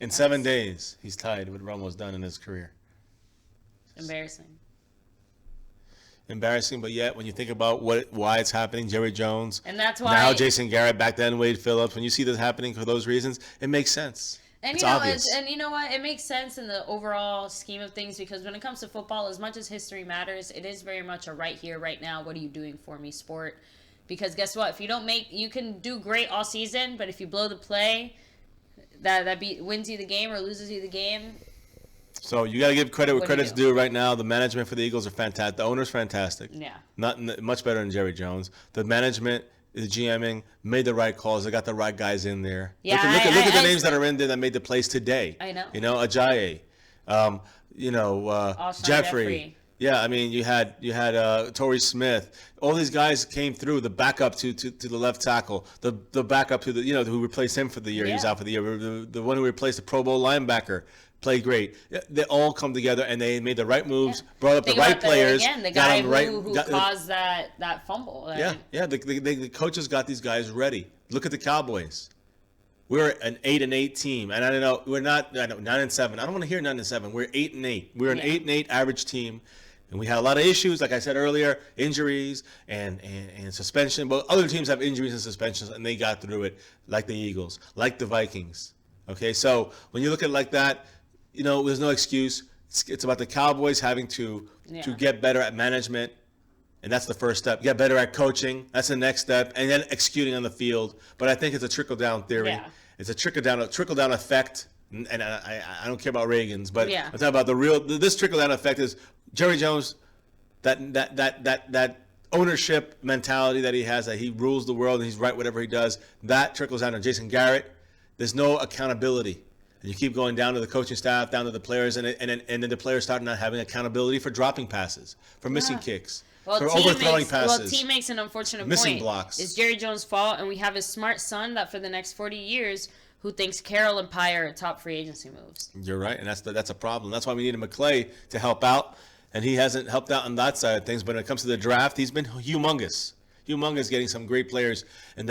In 7 days, he's tied what Romo's done in his career. Embarrassing. Embarrassing, but yet when you think about why it's happening, Jerry Jones, And that's why. now Jason Garrett, back then Wade Phillips, when you see this happening for those reasons, it makes sense. And It's you know, obvious. and you know what? It makes sense in the overall scheme of things, because when it comes to football, as much as history matters, it is very much a right here, right now. What are you doing for me, sport? Because guess what? If you don't you can do great all season, but if you blow the play, that wins you the game or loses you the game. So you got to give credit where What do you credit's do? due right now. The management for the Eagles are fantastic. The owner's fantastic. Yeah. Much better than Jerry Jones. The management, the GMing, made the right calls. They got the right guys in there. Yeah, look at the I- names that are in there that made the plays today. I know. You know, Ajayi, Alshon Jeffrey, Yeah, I mean, you had Torrey Smith. All these guys came through. The backup to the left tackle, the backup to the who replaced him for the year. He was Yeah. out for the year. The one who replaced the Pro Bowl linebacker played great. They all come together and they made the right moves, brought up Think the right about players, the got guy them right. who got- caused that fumble. yeah. The coaches got these guys ready. Look at the Cowboys. We're an 8-8 team, and I don't know. We're not 9-7. I don't want to hear 9-7. We're 8-8. We're an 8-8 average team. And we had a lot of issues, like I said earlier, injuries and suspension. But other teams have injuries and suspensions, and they got through it, like the Eagles, like the Vikings. Okay, so when you look at it like that, there's no excuse. It's about the Cowboys having to get better at management, and that's the first step. Get better at coaching. That's the next step, and then executing on the field. But I think it's a trickle-down theory. Yeah. It's a trickle-down effect. And I don't care about Reagan's, but Yeah. I'm talking about this trickle-down effect is Jerry Jones, that ownership mentality that he has, that he rules the world and he's right whatever he does, that trickles down to Jason Garrett. There's no accountability. And you keep going down to the coaching staff, down to the players, and then the players start not having accountability for dropping passes, for missing kicks, for overthrowing passes. Team makes an unfortunate Missing point. blocks. It's Jerry Jones' fault, and we have his smart son that for the next 40 years who thinks Carroll and Pye are top free agency moves. You're right, and that's a problem. That's why we need a McClay to help out, and he hasn't helped out on that side of things. But when it comes to the draft, he's been humongous getting some great players. And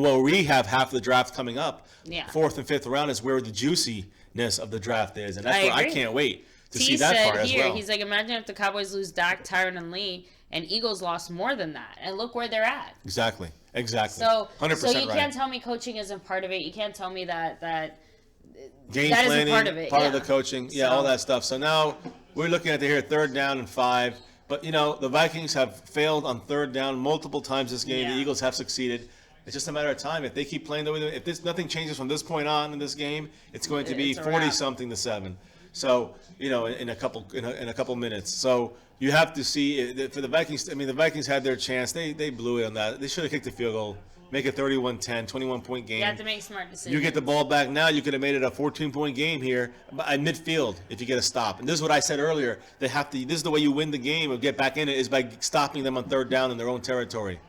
where we have half the draft coming up, fourth and fifth round is where the juiciness of the draft is, and that's where I can't wait to see that part as well. He's like, imagine if the Cowboys lose Dak, Tyron, and Lee, and Eagles lost more than that, and look where they're at. Exactly. So 100% you right. can't tell me coaching isn't part of it. You can't tell me that Game that planning, isn't part of it. part of the coaching, all that stuff. So now we're looking at here 3rd down and 5. But the Vikings have failed on 3rd down multiple times this game. Yeah. The Eagles have succeeded. It's just a matter of time. If they keep playing the way if nothing changes from this point on in this game, it's going to be 40-something to 7. So in a couple minutes. So you have to see for the Vikings. I mean, the Vikings had their chance. They blew it on that. They should have kicked the field goal, make it 31-10, 21-point game. You have to make smart decisions. You get the ball back now, you could have made it a 14-point game here at midfield if you get a stop. And this is what I said earlier. This is the way you win the game or get back in it is by stopping them on 3rd down in their own territory.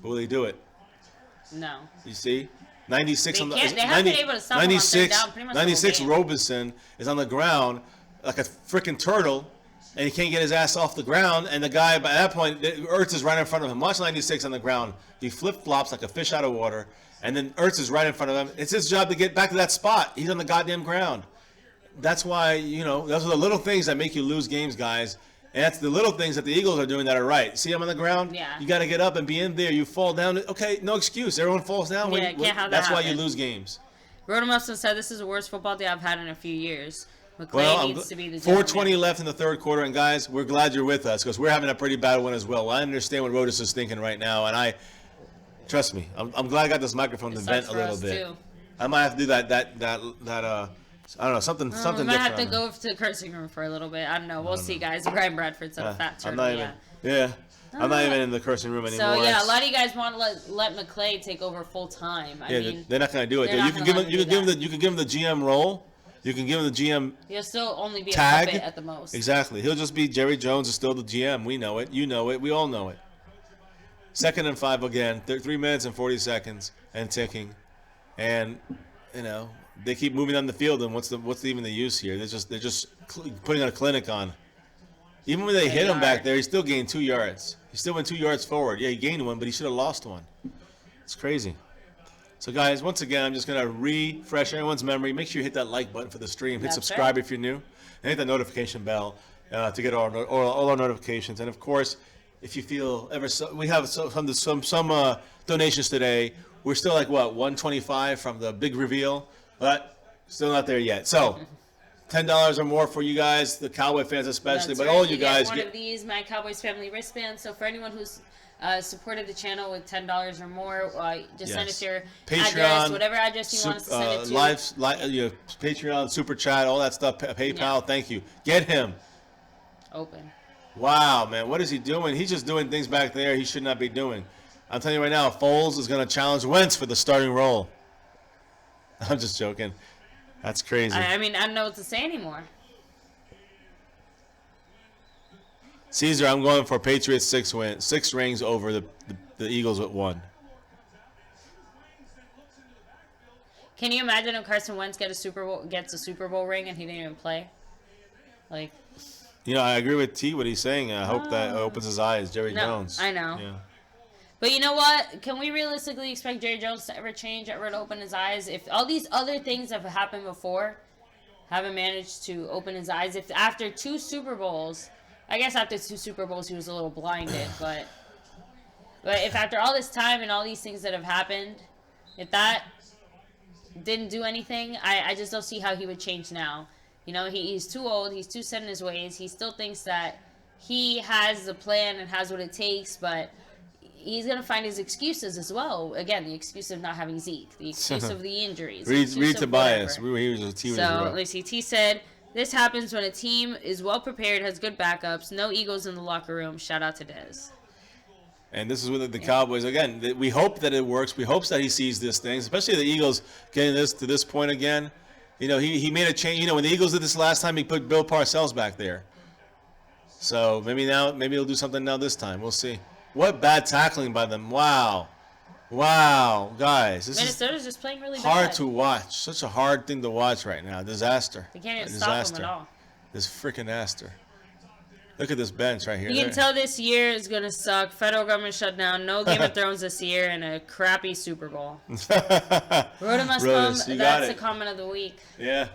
But will they do it? No. You see? 96 on the They haven't been able to stop him on 3rd down pretty much the whole 96 game. Robinson is on the ground like a freaking turtle, and he can't get his ass off the ground, and the guy, by that point, Ertz is right in front of him. Watch 96 on the ground. He flip-flops like a fish out of water, and then Ertz is right in front of him. It's his job to get back to that spot. He's on the goddamn ground. That's why, those are the little things that make you lose games, guys. And that's the little things that the Eagles are doing that are right. See him on the ground? Yeah. You got to get up and be in there. You fall down. Okay, no excuse. Everyone falls down. Yeah, can't have that that's why you happen. lose games. Rodemusson said this is the worst football day I've had in a few years. McClay Well, needs to be the 4:20 left in the 3rd quarter, and guys, we're glad you're with us because we're having a pretty bad one as well. I understand what Rodus is thinking right now, and trust me, I'm glad I got this microphone to vent a little bit. Too. I might have to do that. I don't know, something We different. might have to go to the cursing room for a little bit. I don't know. We'll see, guys. Brian Bradford said a fat turtle. I'm not even in the cursing room anymore. So yeah, a lot of you guys want to let McClay take over full time. I mean, they're not going to do it. they're You not can gonna give him. let him You can give him the GM role. You can give him the GM he'll still only be tag a puppet at the most. Exactly. He'll just be Jerry Jones is still the GM. We know it. You know it. We all know it. 2nd and 5 again. 3 minutes and 40 seconds and ticking, and they keep moving on the field. And what's even the use here? They're just putting a clinic on. Even when they hit him back there, he still gained 2 yards. He still went 2 yards forward. Yeah, he gained 1, but he should have lost 1. It's crazy. So, guys, once again, I'm just going to refresh everyone's memory. Make sure you hit that like button for the stream. Hit subscribe if you're new. And hit that notification bell to get all our notifications. And, of course, if you feel we have some donations today. We're still like, what, 125 from the big reveal? But still not there yet. So, $10 or more for you guys, the Cowboy fans especially. That's but right. all you get guys one of these My Cowboys Family wristbands. So for anyone who's supported the channel with $10 or more, just send us your address, whatever address you want us to send it to. Patreon, Super Chat, all that stuff, PayPal, Yeah. thank you. Get him. Open. Wow, man, what is he doing? He's just doing things back there he should not be doing. I'm telling you right now, Foles is going to challenge Wentz for the starting role. I'm just joking. That's crazy. I mean, I don't know what to say anymore. Caesar, I'm going for Patriots 6 rings over the Eagles with 1. Can you imagine if Carson Wentz gets a Super Bowl ring and he didn't even play? Like, I agree with T what he's saying. I hope that opens his eyes. Jerry Jones. I know. Yeah. But you know what? Can we realistically expect Jerry Jones to ever change, ever to open his eyes? If all these other things have happened before, haven't managed to open his eyes. If after 2 Super Bowls, I guess after 2 Super Bowls he was a little blinded, but if after all this time and all these things that have happened, if that didn't do anything, I just don't see how he would change now. He's too old. He's too set in his ways. He still thinks that he has the plan and has what it takes, but he's going to find his excuses as well. Again, the excuse of not having Zeke, the excuse of the injuries. Read Tobias. Let's see. T said, this happens when a team is well prepared, has good backups, no egos in the locker room. Shout out to Dez. And this is with the Cowboys. Again, we hope that it works. We hope that he sees this thing, especially the Eagles getting to this point again. He made a change. When the Eagles did this last time, he put Bill Parcells back there. So maybe he'll do something now this time. We'll see. What bad tackling by them. Wow, guys. Minnesota's just playing really hard bad. to watch. Such a hard thing to watch right now. Disaster. They can't even stop them at all. This freaking disaster. Look at this bench right here. You can tell this year is going to suck. Federal government shutdown. No Game of Thrones this year, and a crappy Super Bowl. Rhoda must come. That's the comment of the week. Yeah.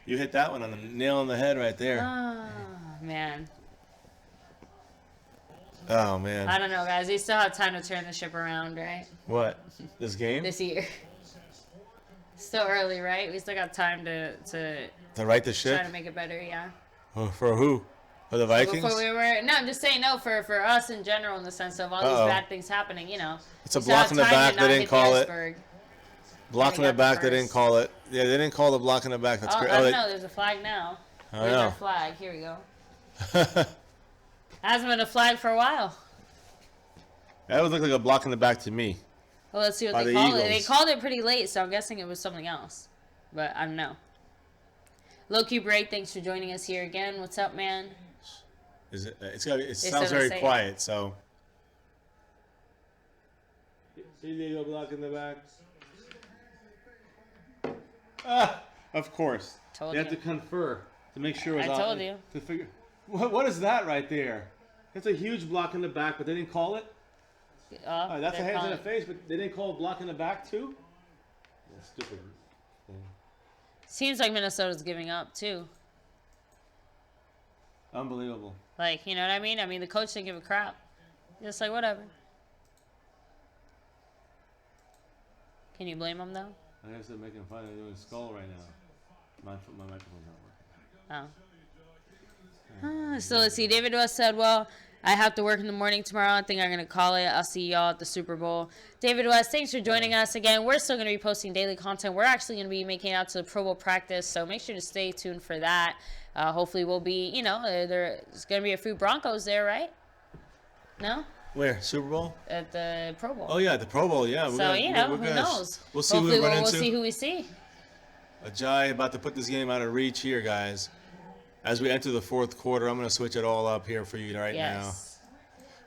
You hit that one on the nail on the head right there. Oh, man. Oh, man. I don't know, guys. We still have time to turn the ship around, right? What? This game? This year. Still early, right? We still got time to right the ship? Try to make it better, yeah. For who? For the Vikings? I'm just saying no for us in general in the sense of all these bad things happening, It's a block in the back. They didn't call it. Block in the back. They didn't call it. Yeah, they didn't call the block in the back. That's great. No, there's a flag now. Where's our flag? Here we go. Hasn't been a flag for a while. That would look like a block in the back to me. Well, let's see what they call it. They called it pretty late, so I'm guessing it was something else. But I don't know. Low-key Break, thanks for joining us here again. What's up, man? It sounds very quiet, so. Illegal block in the back. Of course. Told you you. have to confer to make sure it's I told you. To figure. What is that right there? That's a huge block in the back, but they didn't call it? That's a hands in the face, but they didn't call a block in the back, too? That's stupid. Seems like Minnesota's giving up, too. Unbelievable. Like, you know what I mean? I mean, the coach didn't give a crap. Just like, whatever. Can you blame him, though? I guess they're making fun of doing skull right now. My microphone's not working. So let's see. David West said, well, I have to work in the morning tomorrow. I think I'm going to call it. I'll see y'all at the Super Bowl. David West, thanks for joining us again. We're still going to be posting daily content. We're actually going to be making it out to the Pro Bowl practice, so make sure to stay tuned for that. Hopefully we'll be, there's going to be a few Broncos there, right? No? Where? Super Bowl? At the Pro Bowl. Oh, yeah, the Pro Bowl, yeah. So, who knows? We'll see Hopefully who we run into. We'll see who we see. Ajay about to put this game out of reach here, guys. As we enter the fourth quarter, I'm going to switch it all up here for you now.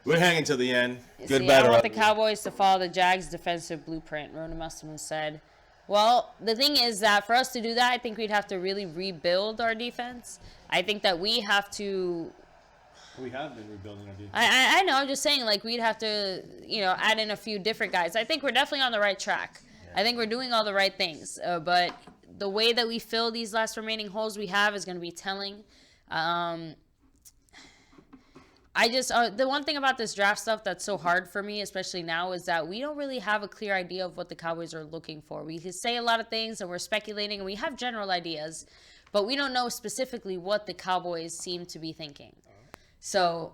We're hanging to the end. Good, bad, I want the Cowboys to follow the Jags' defensive blueprint, Rona Musselman said. Well, the thing is that for us to do that, I think we'd have to really rebuild our defense. I think that we have to... We have been rebuilding our defense. I know. I'm just saying, we'd have to, add in a few different guys. I think we're definitely on the right track. Yeah. I think we're doing all the right things. But the way that we fill these last remaining holes we have is going to be telling. The one thing about this draft stuff that's so hard for me, especially now, is that we don't really have a clear idea of what the Cowboys are looking for. We can say a lot of things and we're speculating and we have general ideas, but we don't know specifically what the Cowboys seem to be thinking. So,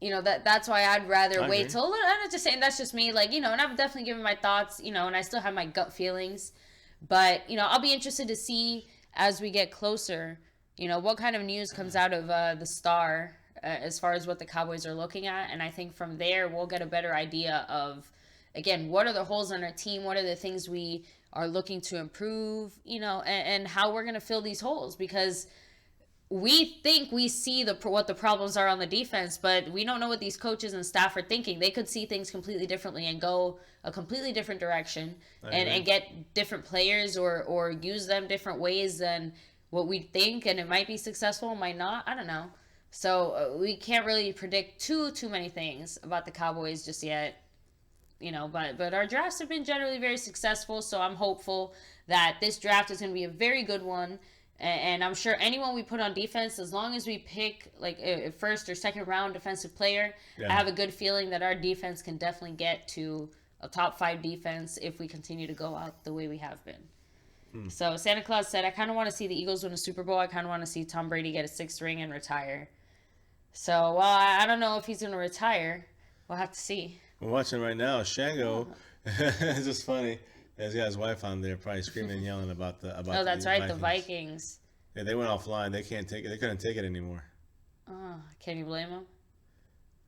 that's why I'd rather wait till a little. I'm not just saying that's just me, and I've definitely given my thoughts, and I still have my gut feelings, but I'll be interested to see as we get closer, what kind of news comes out of the Star as far as what the Cowboys are looking at, and I think from there we'll get a better idea of, again, what are the holes on our team, what are the things we are looking to improve, and how we're going to fill these holes, because we think we see what the problems are on the defense, but we don't know what these coaches and staff are thinking. They could see things completely differently and go a completely different direction and get different players or use them different ways than what we think, and it might be successful, might not. I don't know. So we can't really predict too many things about the Cowboys just yet. But our drafts have been generally very successful, so I'm hopeful that this draft is going to be a very good one. And I'm sure anyone we put on defense, as long as we pick like a first or second round defensive player, I have a good feeling that our defense can definitely get to a top 5 defense if we continue to go out the way we have been. So Santa Claus said, I kind of want to see the Eagles win a Super Bowl. I kind of want to see Tom Brady get a 6th ring and retire. So, well, I don't know if he's going to retire. We'll have to see. We're watching right now. Shango, it's just funny. He's got his wife on there, probably screaming and yelling about the. Oh, that's right, the Vikings. Yeah, they went offline. They can't take it. They couldn't take it anymore. Oh, can you blame them?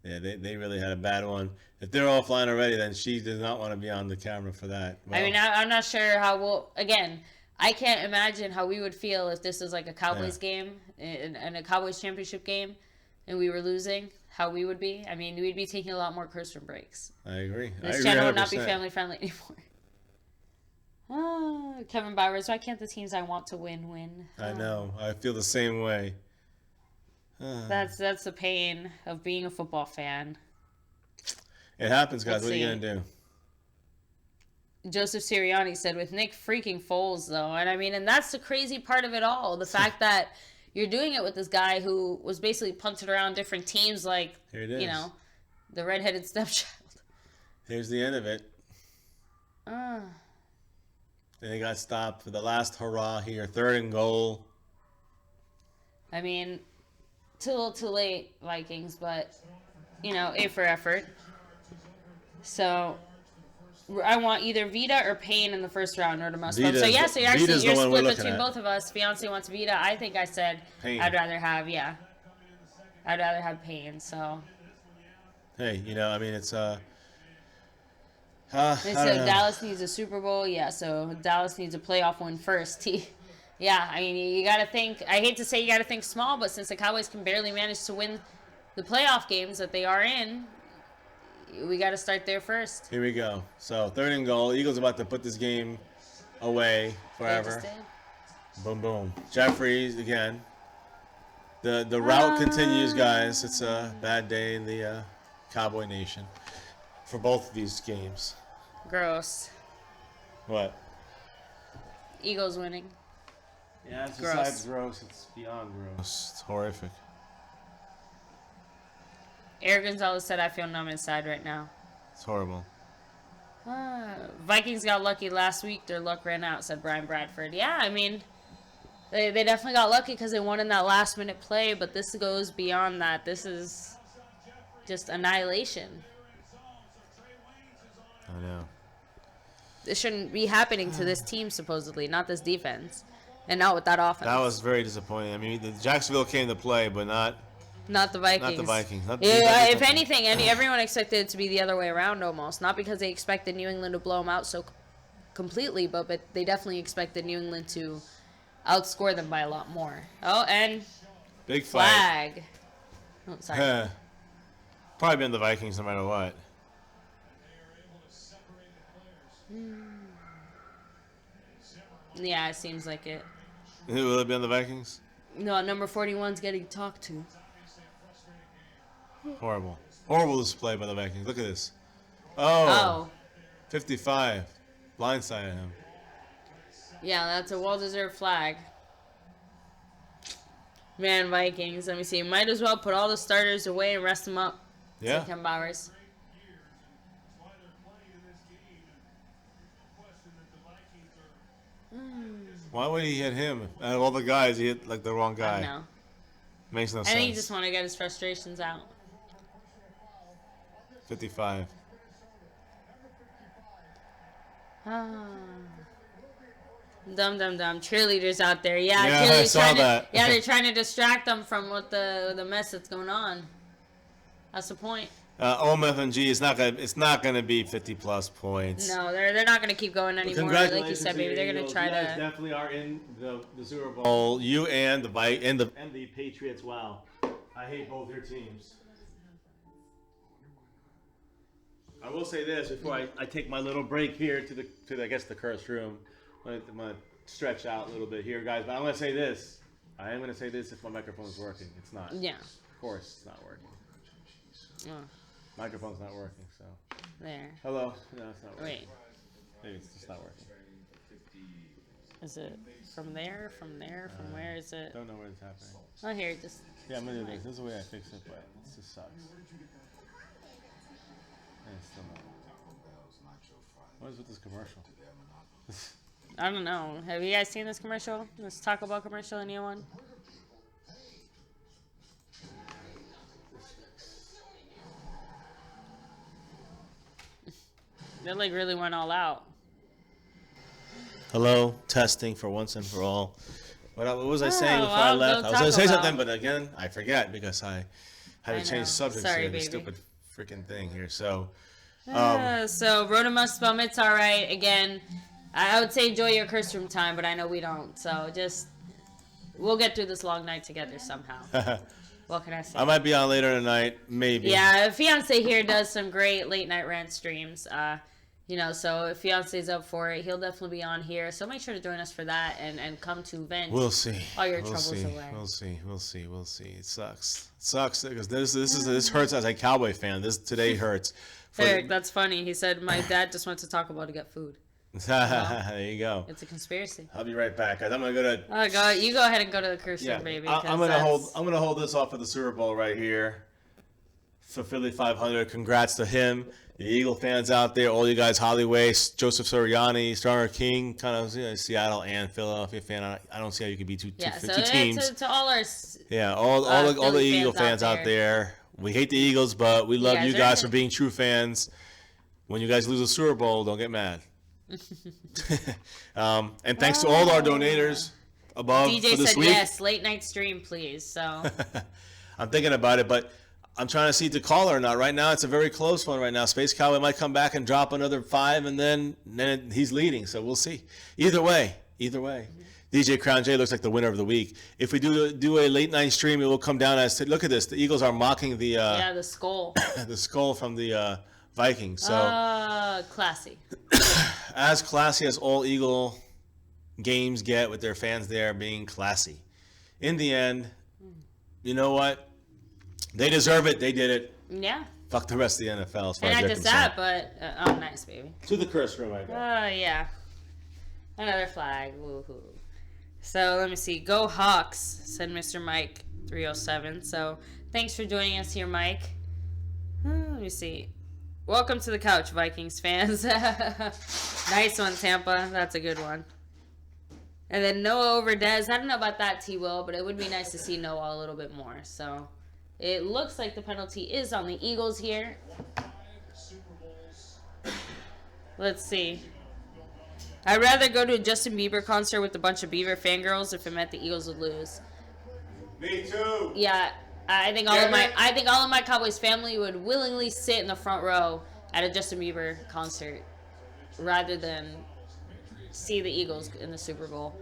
Yeah, they really had a bad one. If they're offline already, then she does not want to be on the camera for that. Well, I mean, I'm not sure how we'll. Again, I can't imagine how we would feel if this was like a Cowboys game and a Cowboys championship game, and we were losing. How we would be. I mean, we'd be taking a lot more curse breaks. I agree. This channel would not be family friendly anymore. Oh, Kevin Bowers, why can't the teams I want to win? I know. I feel the same way. That's the pain of being a football fan. It happens, guys. What are you going to do? Joseph Sirianni said, with Nick freaking Foles, though. And that's the crazy part of it all. The fact that you're doing it with this guy who was basically punted around different teams like, Here it is. The redheaded stepchild. Here's the end of it. And they got stopped for the last hurrah here. 3rd and goal. I mean, too little too late, Vikings, but, A for effort. So, I want either Vita or Payne in the first round or the most fun. So, yeah, so you're split between both of us. Fiance wants Vita. I think I said Payne. I'd rather have Payne, so. Hey, it's They said Dallas needs a Super Bowl. Yeah, so Dallas needs a playoff win first. Yeah, I mean, you got to think. I hate to say you got to think small, but since the Cowboys can barely manage to win the playoff games that they are in, we got to start there first. Here we go. So 3rd and goal. Eagles about to put this game away forever. Boom, boom. Jeffries again. The route continues, guys. It's a bad day in the Cowboy Nation for both of these games. Gross. What? Eagles winning. Yeah, it's besides gross. It's beyond gross. It's horrific. Eric Gonzalez said, I feel numb inside right now. It's horrible. Vikings got lucky last week. Their luck ran out, said Brian Bradford. Yeah, I mean, they definitely got lucky because they won in that last-minute play, but this goes beyond that. This is just annihilation. I know. This shouldn't be happening to this team, supposedly, not this defense, and not with that offense. That was very disappointing. I mean, the Jacksonville came to play, but not the Vikings. Not the Vikings. If anything, everyone expected it to be the other way around almost. Not because they expected New England to blow them out so completely, but they definitely expected New England to outscore them by a lot more. Oh, and big flag. Oh, sorry. Probably been the Vikings no matter what. Yeah, it seems like it. Will it be on the Vikings? No, number 41's getting talked to. Horrible. Horrible display by the Vikings. Look at this. Oh. 55. Blindsided him. Yeah, that's a well-deserved flag. Man, Vikings. Let me see. Might as well put all the starters away and rest them up. Yeah. Ken Bowers. Why would he hit him? Out of all the guys, he hit like the wrong guy. I know. Makes no sense. I think he just want to get his frustrations out. 55. Dumb. Cheerleaders out there. Yeah, I saw that. Yeah, they're trying to distract them from what the mess that's going on. That's the point. OMFNG is it's not gonna be 50+ points. No, they're not going to keep going anymore. Congratulations, Like you said, baby, they're going to try You guys to. definitely are in the Super Bowl. You and the Patriots. Wow, I hate both your teams. I will say this before I take my little break here to the I guess the cursed room. I'm gonna stretch out a little bit here, guys. But I'm gonna say this. I am gonna say this if my microphone's working. It's not. Yeah. Of course, it's not working. Oh, Microphone's not working. So. there. Hello. No, it's not working. Wait. Maybe it's just not working. Is it from there? From there? From where is it? Don't know where it's happening. Oh, here. Just. Yeah, I'm gonna do this. This is the way I fix it, but it just sucks. And it's still not. What is with this commercial? I don't know. Have you guys seen this commercial? This Taco Bell commercial? Anyone? They like really went all out. Hello, testing for once and for all. What was I saying before I well, left? go I was going to say Taco something, Bell. but again, I forget because I had I to change know. subjects Sorry, here. This baby. stupid freaking thing here. So, So Rotomus Bummit's all right. Again, I would say enjoy your curse room time, but I know we don't. So just we'll get through this long night together somehow. What can I say? I might be on later tonight, maybe. Yeah, Fiance here does some great late night rant streams. So if Fiance's up for it, he'll definitely be on here. So make sure to join us for that and come to vent. We'll see. All your we'll troubles see. away. We'll see. It sucks. It sucks because this hurts as a Cowboy fan. This today hurts. Eric, that's funny. He said my dad just went to Taco Bell to get food. There you go. It's a conspiracy. I'll be right back, guys. I'm gonna go to. Oh, you go ahead and go to the curse room, baby. I'm gonna hold this off for the Super Bowl right here. For Philly 500, congrats to him. The Eagle fans out there, all you guys, Hollyway, Joseph Soriani, Stronger King, kind of Seattle and Philadelphia fan. I don't see how you could be two teams. To all our all the Eagle fans out out there. We hate the Eagles, but we love you guys for being true fans. When you guys lose a Super Bowl, don't get mad. And thanks to all our donators above DJ for this said week. yes, late night stream, please. So I'm thinking about it, but I'm trying to see to call or not. Right now, it's a very close one right now. Space Cowboy might come back and drop another 5, and then he's leading. So we'll see. Either way. DJ Crown J looks like the winner of the week. If we do a late night stream, it will come down as look at this. The Eagles are mocking the the skull. the skull from the Vikings. So classy. as classy as all Eagle games get, with their fans there being classy. In the end, you know what? They deserve it. They did it. Yeah. Fuck the rest of the NFL as far And as not they're just concerned. that, but nice, baby. To the curse room, I go. Yeah. Another flag. Woohoo. So let me see. Go Hawks, said Mr. Mike 307. So thanks for joining us here, Mike. Let me see. Welcome to the couch, Vikings fans. Nice one, Tampa. That's a good one. And then Noah over Dez. I don't know about that, T-Will, but it would be nice to see Noah a little bit more. So it looks like the penalty is on the Eagles here. Let's see. I'd rather go to a Justin Bieber concert with a bunch of Bieber fangirls if it meant the Eagles would lose. Me too. Yeah, I think all of my Cowboys family would willingly sit in the front row at a Justin Bieber concert rather than see the Eagles in the Super Bowl.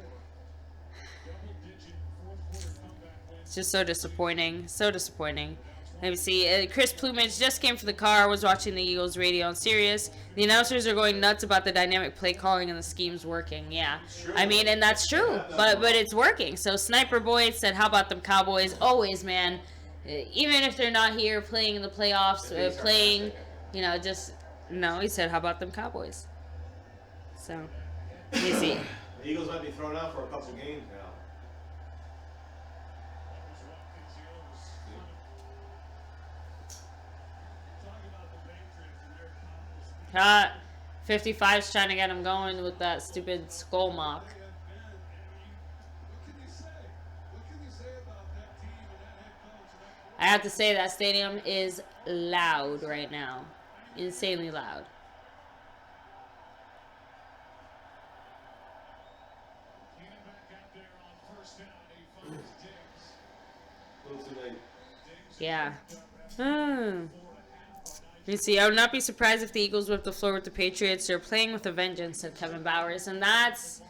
It's just so disappointing. So disappointing. Let me see. Chris Plumage just came for the car. Was watching the Eagles radio on Sirius. The announcers are going nuts about the dynamic play calling and the schemes working. Yeah, I mean, and that's true. But it's working. So Sniper Boy said, "How about them Cowboys? Always, man. Even if they're not here playing in the playoffs, playing, just no." He said, "How about them Cowboys?" So let me see. The Eagles might be thrown out for a couple games now. 55's trying to get him going with that stupid skull mock. I have to say that stadium is loud right now. Insanely loud. A little too late. Yeah. You see, I would not be surprised if the Eagles whip the floor with the Patriots. They're playing with a vengeance, said Kevin Bowers. And that's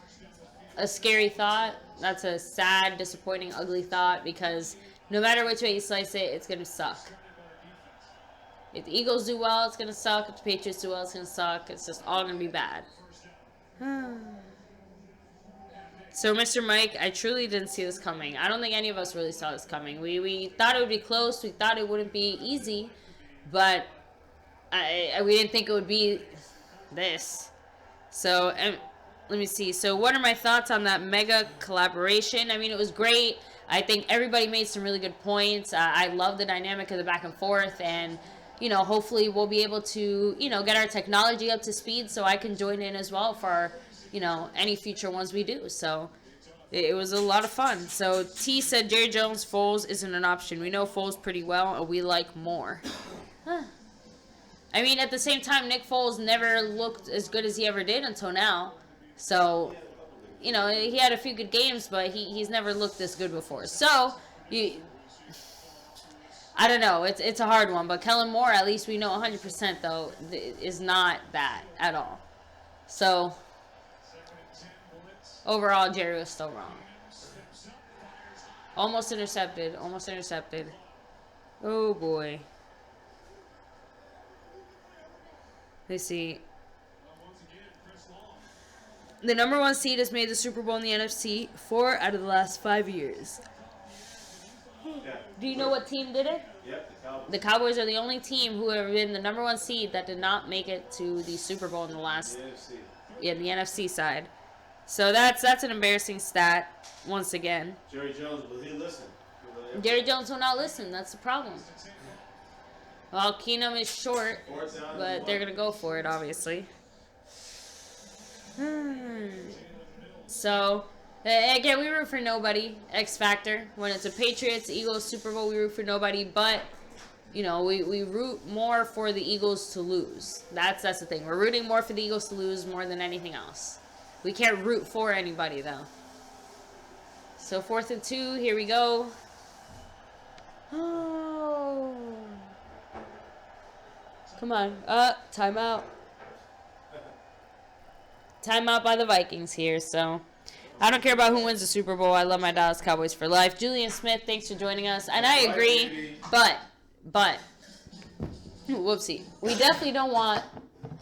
a scary thought. That's a sad, disappointing, ugly thought because no matter which way you slice it, it's going to suck. If the Eagles do well, it's going to suck. If the Patriots do well, it's going to suck. It's just all going to be bad. So, Mr. Mike, I truly didn't see this coming. I don't think any of us really saw this coming. We thought it would be close. We thought it wouldn't be easy. But we didn't think it would be this. So, let me see. So, what are my thoughts on that mega collaboration? I mean, it was great. I think everybody made some really good points. I love the dynamic of the back and forth. And, you know, hopefully we'll be able to, you know, get our technology up to speed so I can join in as well for, you know, any future ones we do. So, it was a lot of fun. So, T said Jerry Jones, Foles isn't an option. We know Foles pretty well, and we like more. I mean, at the same time, Nick Foles never looked as good as he ever did until now. So, you know, he had a few good games, but he's never looked this good before. So, I don't know. It's a hard one. But Kellen Moore, at least we know 100%, though, is not that at all. So, overall, Jerry was still wrong. Almost intercepted. Almost intercepted. Oh, boy. Let's see. The number 1 seed has made the Super Bowl in the NFC 4 out of the last 5 years. Do you know what team did it? Yep, the Cowboys. The Cowboys are the only team who have been the number 1 seed that did not make it to the Super Bowl in the last, the NFC side. So that's an embarrassing stat once again. Jerry Jones, will he listen? Jerry Jones will not listen. That's the problem. Well, Keenum is short, but they're going to go for it, obviously. So, again, we root for nobody. X Factor. When it's a Patriots, Eagles, Super Bowl, we root for nobody. But, you know, we root more for the Eagles to lose. That's the thing. We're rooting more for the Eagles to lose more than anything else. We can't root for anybody, though. So, 4th and 2. Here we go. Oh. Come on. Timeout. Timeout by the Vikings here, so I don't care about who wins the Super Bowl. I love my Dallas Cowboys for life. Julian Smith, thanks for joining us. And I agree, but, whoopsie. We definitely don't want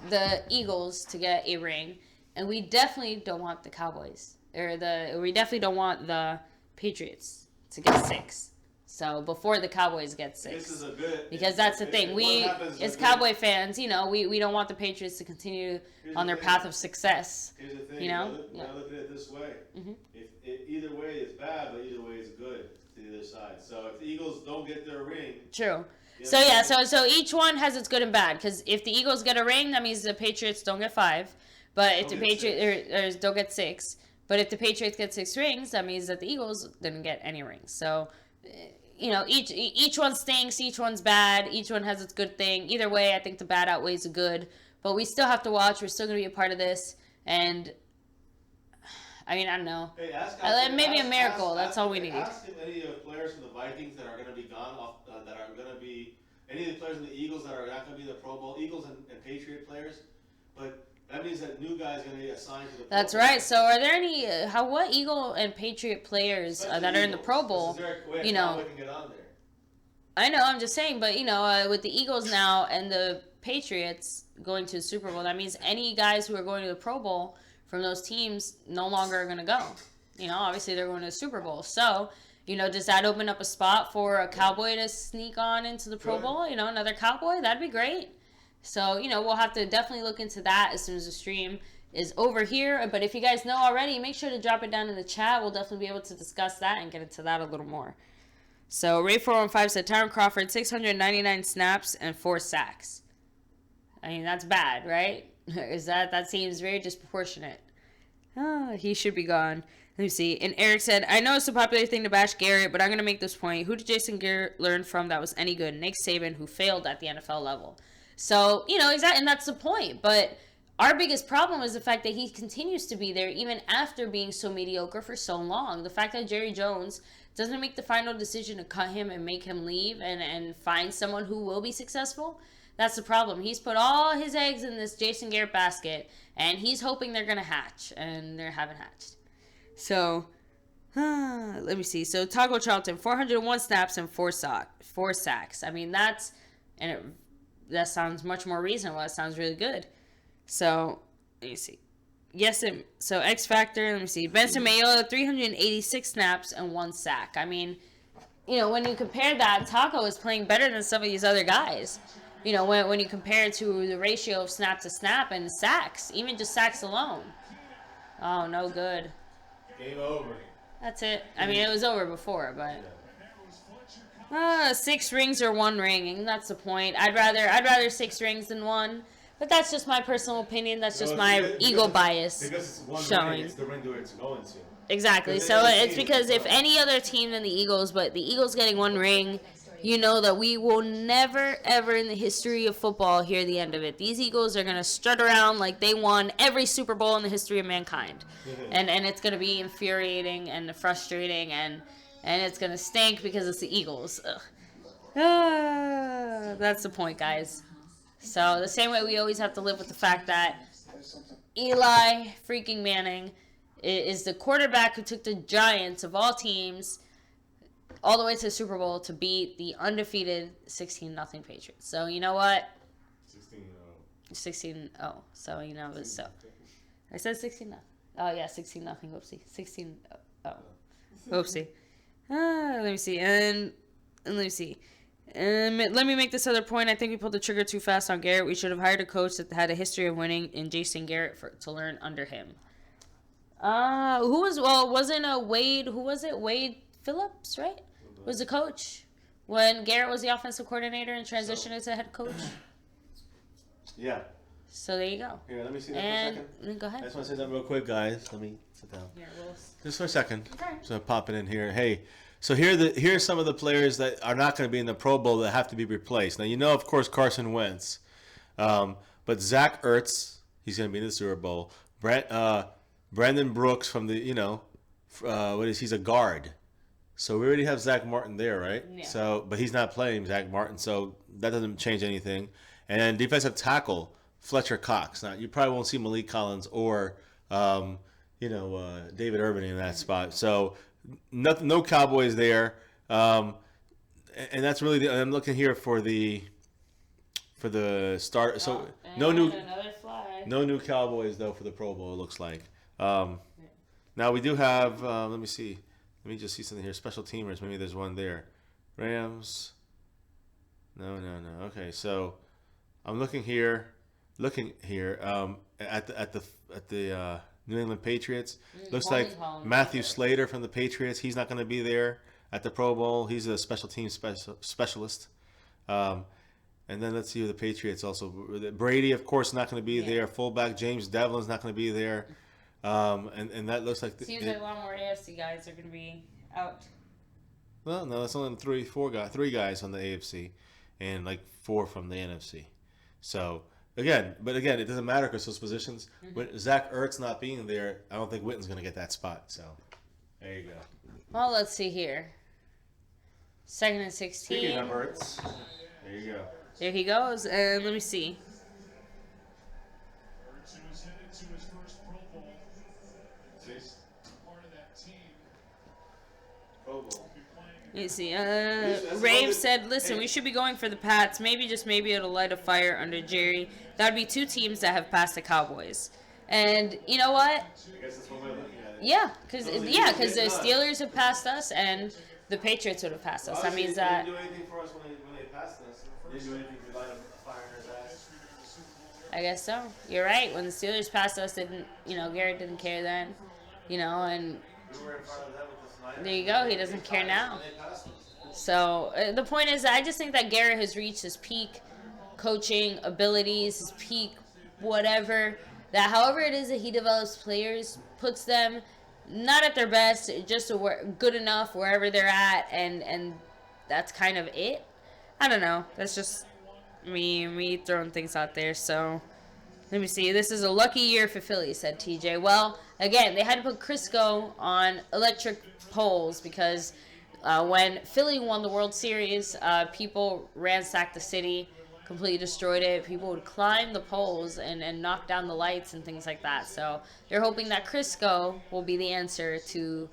the Eagles to get a ring, and we definitely don't want the Cowboys, we definitely don't want the Patriots to get 6. So before the Cowboys get 6, This is a good, because that's the thing. We, as Cowboy fans, you know, we don't want the Patriots to continue on their path of success. Here's the thing. You know, Look at it this way. Either way is bad, but either way is good to the other side. So if the Eagles don't get their ring, true. So yeah, so each one has its good and bad. Because if the Eagles get a ring, that means the Patriots don't get 5. But if the Patriots don't get 6, but if the Patriots get 6 rings, that means that the Eagles didn't get any rings. So, you know, each one stinks, each one's bad, each one has its good thing. Either way, I think the bad outweighs the good. But we still have to watch. We're still going to be a part of this. And, I mean, I don't know. hey, Maybe a miracle. That's all we need. Ask if any of the players from the Vikings that are going to be gone off, that are going to be, any of the players in the Eagles that are not going to be the Pro Bowl, Eagles and Patriot players, but that means that new guys going to be assigned to the Pro Bowl. That's right. So are there any, what Eagle and Patriot players that are in the Pro Bowl, you know, can get on there. I know, I'm just saying, but, you know, with the Eagles now and the Patriots going to the Super Bowl, that means any guys who are going to the Pro Bowl from those teams no longer are going to go. You know, obviously they're going to the Super Bowl. So, you know, does that open up a spot for a Cowboy to sneak on into the Pro Bowl? You know, another Cowboy? That'd be great. So, you know, we'll have to definitely look into that as soon as the stream is over here. But if you guys know already, make sure to drop it down in the chat. We'll definitely be able to discuss that and get into that a little more. So, Ray415 said, Tyron Crawford, 699 snaps and 4 sacks. I mean, that's bad, right? That seems very disproportionate. He should be gone. Let me see. And Eric said, I know it's a popular thing to bash Garrett, but I'm going to make this point. Who did Jason Garrett learn from that was any good? Nick Saban, who failed at the NFL level. So, you know, exactly, and that's the point. But our biggest problem is the fact that he continues to be there even after being so mediocre for so long. The fact that Jerry Jones doesn't make the final decision to cut him and make him leave and find someone who will be successful, That's the problem. He's put all his eggs in this Jason Garrett basket, and he's hoping they're going to hatch, and they haven't hatched. So, let me see. So, Taco Charlton, 401 snaps and 4 sacks. I mean, that sounds much more reasonable. That sounds really good. So, let me see. So X Factor, let me see. Benson Mayola, 386 snaps and 1 sack. I mean, when you compare that, Taco is playing better than some of these other guys. When you compare it to the ratio of snap to snap and sacks, even just sacks alone. Oh, no good. Game over. That's it. I mean, it was over before, but 6 rings or 1 ring, and that's the point. I'd rather 6 rings than 1. But that's just my personal opinion. That's just my ego bias Because it's one showing. ring, it's the ring it's going to. Exactly. So it's because if any other team than the Eagles, but the Eagles getting 1 ring, you know that we will never, ever in the history of football hear the end of it. These Eagles are going to strut around like they won every Super Bowl in the history of mankind. And it's going to be infuriating and frustrating, and it's going to stink because it's the Eagles. That's the point, guys. So the same way we always have to live with the fact that Eli freaking Manning is the quarterback who took the Giants of all teams all the way to the Super Bowl to beat the undefeated 16-0 Patriots. So you know what? 16-0. So it was so. I said 16-0. Oh yeah, 16-0. Whoopsie. 16-0. Whoopsie. Let me see. And let me see. Let me make this other point. I think we pulled the trigger too fast on Garrett. We should have hired a coach that had a history of winning in Jason Garrett to learn under him. Wasn't Wade? Who was it? Wade Phillips, right? Was the coach when Garrett was the offensive coordinator and transitioned as a head coach. Yeah. So there you go. Here, let me see that for a second. Go ahead. I just want to say that real quick, guys. Let me sit down. Yeah, Just for a second. Okay. So I'm popping in here. Hey, so here's some of the players that are not going to be in the Pro Bowl that have to be replaced. Now, of course, Carson Wentz. But Zach Ertz, he's going to be in the Super Bowl. Brandon Brooks from the, he's a guard. So we already have Zach Martin there, right? Yeah. So, but he's not playing Zach Martin, so that doesn't change anything. And then defensive tackle, Fletcher Cox. Now, you probably won't see Malik Collins or, David Urban in that spot. So, no Cowboys there. And that's really I'm looking here for the start. So no new Cowboys though for the Pro Bowl. It looks like. Now we do have. Let me see. Let me just see something here. Special teamers. Maybe there's one there. Rams. No. Okay, so I'm looking here. At the New England Patriots. Looks like Matthew Slater from the Patriots. He's not going to be there at the Pro Bowl. He's a special team specialist. And then let's see who the Patriots also. Brady, of course, not going to be there. Fullback James Devlin's not going to be there. And that looks like. Seems like a lot more AFC guys are going to be out. Well, no, that's only three guys on the AFC, and like 4 from the NFC. So. Again, it doesn't matter because those positions. With Zach Ertz not being there, I don't think Witten's going to get that spot. So, there you go. Well, let's see here. 2nd and 16. Speaking of Ertz, there you go. There he goes, and let me see. Ertz was headed to his first Pro Bowl. Part of that team. Pro Bowl. Let me see. Rave said, listen, we should be going for the Pats. Maybe, just maybe, it'll light a fire under Jerry. That would be 2 teams that have passed the Cowboys. And you know what? I guess that's one way of looking at it. Yeah, because the Steelers have passed us, and the Patriots would have passed us. That means that. They didn't do anything for us when they passed us. They didn't do anything to light a fire in his ass. I guess so. You're right. When the Steelers passed us, Garrett didn't care then. And We were in front of them with the Snyder. there you go. He doesn't care now. So the point is, I just think that Garrett has reached his peak coaching abilities, his peak whatever. That however it is that he develops players, puts them not at their best, just good enough wherever they're at, and that's kind of it. I don't know. That's just me throwing things out there. So let me see. This is a lucky year for Philly, said TJ. Well, again, they had to put Crisco on electric poles because when Philly won the World Series, people ransacked the city completely destroyed it. People would climb the poles and knock down the lights and things like that. So they're hoping that Crisco will be the answer to,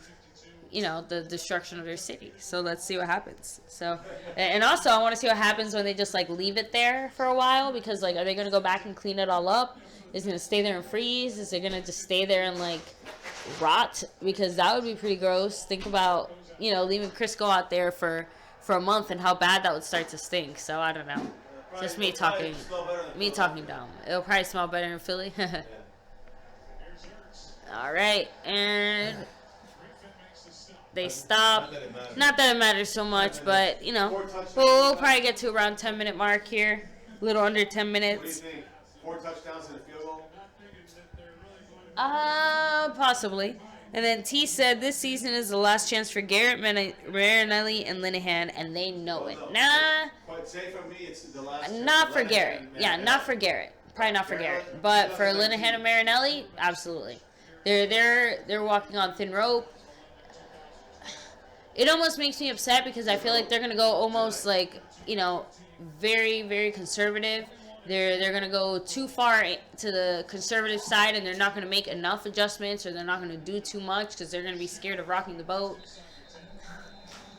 the destruction of their city. So let's see what happens. So, and also I want to see what happens when they just like leave it there for a while, because like, are they going to go back and clean it all up? Is it going to stay there and freeze? Is it going to just stay there and like rot? Because that would be pretty gross. Think about, leaving Crisco out there for a month and how bad that would start to stink. So I don't know. Just me talking dumb. It'll probably smell better in Philly. All right, and they stop. Not that it matters so much, but we'll probably get to around 10-minute mark here. A little under 10 minutes. 4 touchdowns and a field goal? Possibly. And then T said this season is the last chance for Garrett, Marinelli, and Linehan, and they know it. Nah. But say for me, it's the last. Not for Garrett. Yeah, not for Garrett. Probably not for Garrett. But for Linehan and Marinelli, absolutely. They're walking on thin rope. It almost makes me upset because I feel like they're gonna go almost like very, very conservative. They're going to go too far to the conservative side, and they're not going to make enough adjustments, or they're not going to do too much because they're going to be scared of rocking the boat.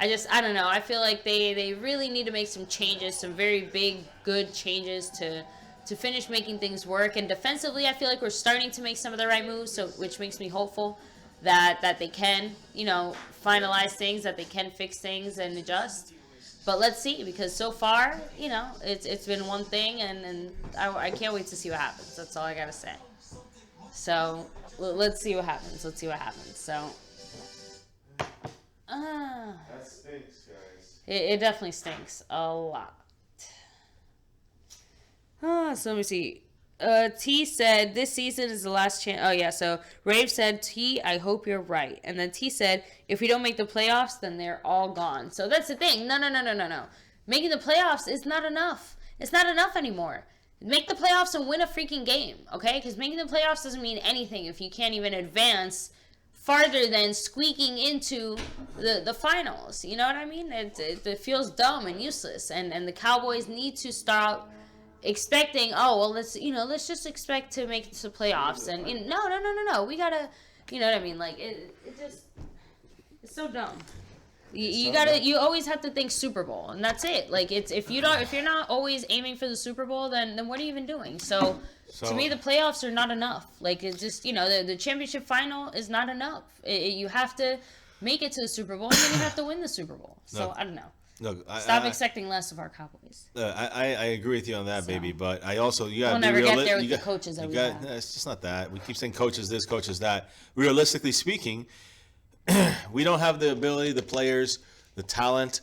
I don't know. I feel like they really need to make some changes, some very big, good changes to finish making things work. And defensively, I feel like we're starting to make some of the right moves, so which makes me hopeful that they can, finalize things, that they can fix things and adjust. But let's see, because so far, it's been one thing, and I can't wait to see what happens. That's all I got to say. So, let's see what happens. So, That stinks, guys. it definitely stinks a lot. So let me see. T said this season is the last chance. Oh yeah, so Rave said, T, I hope you're right. And then T said, if we don't make the playoffs, then they're all gone. So that's the thing. No. Making the playoffs is not enough. It's not enough anymore. Make the playoffs and win a freaking game, okay? Because making the playoffs doesn't mean anything if you can't even advance farther than squeaking into the finals. You know what I mean? It feels dumb and useless. And the Cowboys need to start expecting, let's just expect to make it to playoffs. And no. We gotta, you know what I mean? Like it's so dumb. You always have to think Super Bowl, and that's it. Like if you're not always aiming for the Super Bowl, then what are you even doing? So to me, the playoffs are not enough. Like it's just the championship final is not enough. You have to make it to the Super Bowl, and then you have to win the Super Bowl. So I don't know. Look, Stop expecting less of our Cowboys. I agree with you on that, baby. But I also you got to we'll never get there with the coaches that we have. It's just not that. We keep saying coaches this, coaches that. Realistically speaking, we don't have the ability, the players, the talent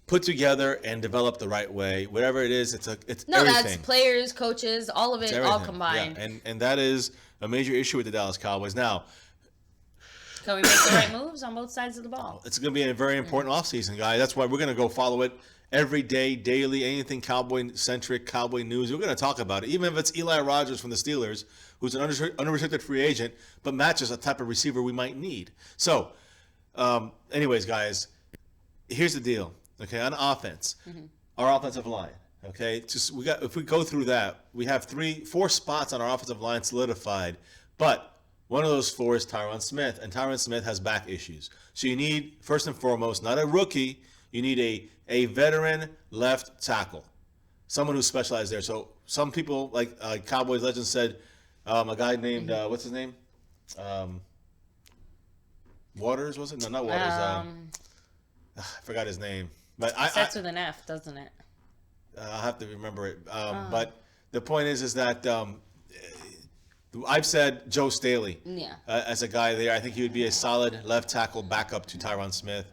put together and develop the right way. Whatever it is, it's everything. That's players, coaches, all of it, all combined. Yeah, and that is a major issue with the Dallas Cowboys. Now, can we make the right moves on both sides of the ball? it's going to be a very important offseason, guys. That's why we're going to go follow it every day, daily, anything Cowboy-centric, Cowboy news. We're going to talk about it, even if it's Eli Rogers from the Steelers, who's an unrestricted free agent, but matches a type of receiver we might need. So, anyways, guys, here's the deal. Okay, on offense, our offensive line. Okay, if we go through that, we have 4 spots on our offensive line solidified, but one of those 4 is Tyron Smith, and Tyron Smith has back issues. So you need, first and foremost, not a rookie, you need a veteran left tackle, someone who specializes there. So some people, like Cowboys legend said, a guy named, what's his name? Waters, was it? No, not Waters. I forgot his name. But Starts with an F, doesn't it? I'll have to remember it. But the point is that I've said Joe Staley as a guy there. I think he would be a solid left tackle backup to Tyron Smith.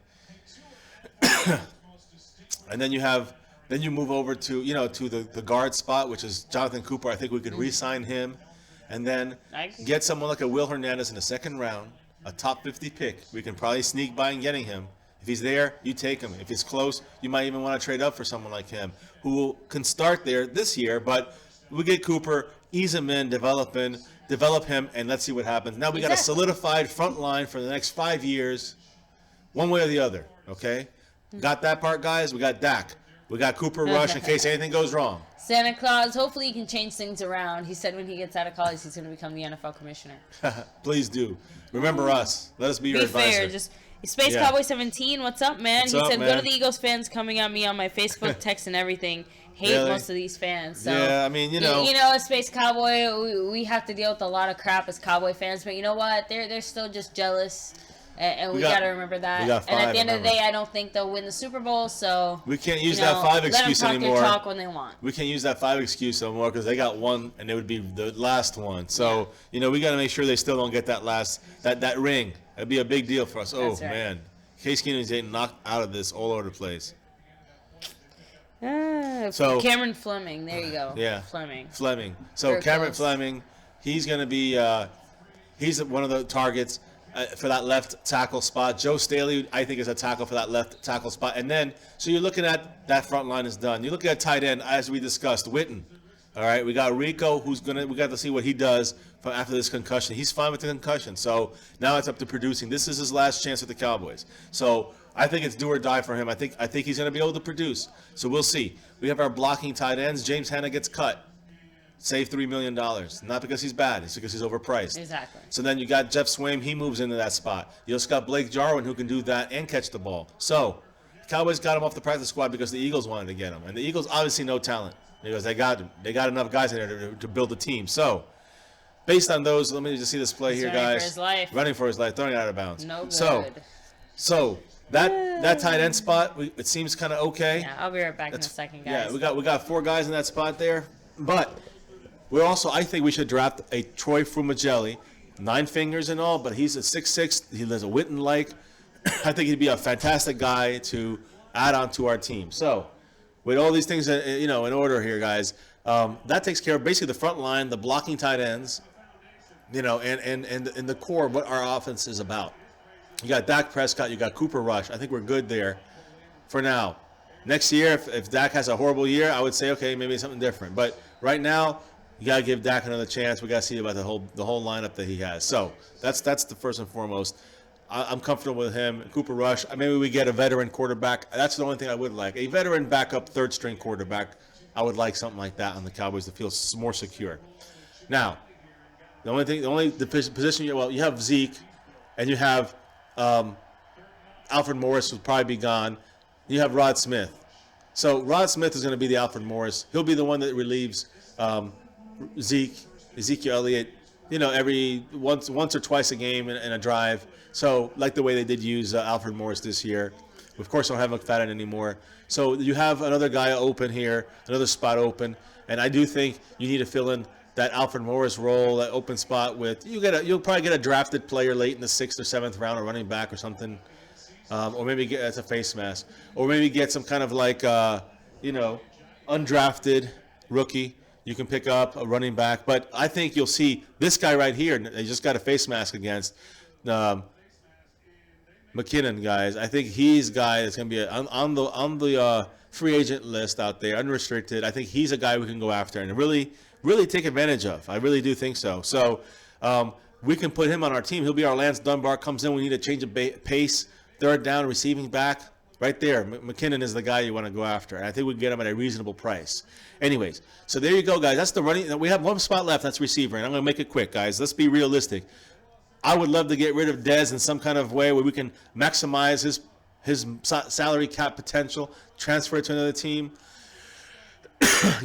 And then you move over to the guard spot, which is Jonathan Cooper. I think we could re-sign him, and then get someone like a Will Hernandez in the second round, a top 50 pick. We can probably sneak by and getting him. If he's there, you take him. If he's close, you might even want to trade up for someone like him who can start there this year. But we get Cooper, ease him in, develop him, and let's see what happens. Now we got a solidified front line for the next 5 years, one way or the other. Okay, got that part, guys. We got Dak. We got Cooper Rush in case anything goes wrong. Santa Claus, hopefully he can change things around. He said when he gets out of college, he's going to become the NFL commissioner. Please do. Remember us. Let us be your Be advisor. fair, just Space Yeah. Cowboy 17. What's up, man? What's he up, said, man? "Go to the Eagles fans coming at me on my Facebook, text, and everything. Hate Really? most of these fans." So, Yeah, I mean, you know. as Space Cowboy, we have to deal with a lot of crap as Cowboy fans. But you know what? They're still just jealous, and we got to remember that. we got And at five, the end of the remember. day, I don't think they'll win the Super Bowl. So We can't use that 5 excuse let them anymore. talk when they want. We can't use that 5 excuse anymore because they got one and it would be the last one. So, we got to make sure they still don't get that ring. That'd be a big deal for us. That's right. Man. Case Keenum's getting knocked out of this all over the place. So- Cameron Fleming, there you go. Yeah. Fleming. So Very Cameron close. Fleming, he's going to be he's one of the targets for that left tackle spot. Joe Staley, I think, is a tackle for that left tackle spot. And then, so you're looking at that front line is done. You look at tight end, as we discussed, Witten. All right, we got Rico, we got to see what he does from after this concussion. He's fine with the concussion. So now it's up to producing. This is his last chance with the Cowboys. So I think it's do or die for him. I think he's going to be able to produce. So we'll see. We have our blocking tight ends. James Hanna gets cut. Save $3 million. Not because he's bad. It's because he's overpriced. Exactly. So then you got Jeff Swaim. He moves into that spot. You also got Blake Jarwin who can do that and catch the ball. So Cowboys got him off the practice squad because the Eagles wanted to get him. And the Eagles obviously no talent because they got enough guys in there to build a team. So based on those, let me just see this play He's here, running guys. for his life. Running for his life, throwing it out of bounds. No good. So that tight end spot, it seems kind of okay. Yeah, I'll be right back in a second, guys. Yeah, we got 4 guys in that spot there, but I think we should draft a Troy Fumajelli, 9 fingers and all, but he's a 6'6". He has a Witten-like. I think he'd be a fantastic guy to add on to our team. So with all these things, in order here, guys, that takes care of basically the front line, the blocking tight ends, and the core of what our offense is about. You got Dak Prescott, you got Cooper Rush. I think we're good there for now. Next year, if Dak has a horrible year, I would say, okay, maybe it's something different. But right now, you got to give Dak another chance. We got to see about the whole lineup that he has. So that's the first and foremost. I'm comfortable with him. Cooper Rush. Maybe we get a veteran quarterback. That's the only thing I would like. A veteran backup third-string quarterback. I would like something like that on the Cowboys to feel more secure. Now, the only position you have Zeke, and you have Alfred Morris will probably be gone. You have Rod Smith. So Rod Smith is going to be the Alfred Morris. He'll be the one that relieves Ezekiel Elliott, every once or twice a game in a drive. So like the way they did use Alfred Morris this year. Of course, don't have McFadden anymore. So you have another guy open here, another spot open, and I do think you need to fill in that Alfred Morris role, that open spot with you'll probably get a drafted player late in the 6th or 7th round, a running back or something, or maybe get as a face mask, or maybe get some kind of like undrafted rookie. You can pick up a running back, but I think you'll see this guy right here. They just got a face mask against McKinnon, guys. I think he's a guy that's going to be on the free agent list out there, unrestricted. I think he's a guy we can go after and really take advantage of. I really do think so. So we can put him on our team. He'll be our Lance Dunbar. Comes in, we need to change of pace. Third down, receiving back. Right there, McKinnon is the guy you want to go after. And I think we can get him at a reasonable price. Anyways, so there you go, guys. That's the running. We have one spot left. That's receiver. And I'm going to make it quick, guys. Let's be realistic. I would love to get rid of Dez in some kind of way where we can maximize his salary cap potential, transfer it to another team,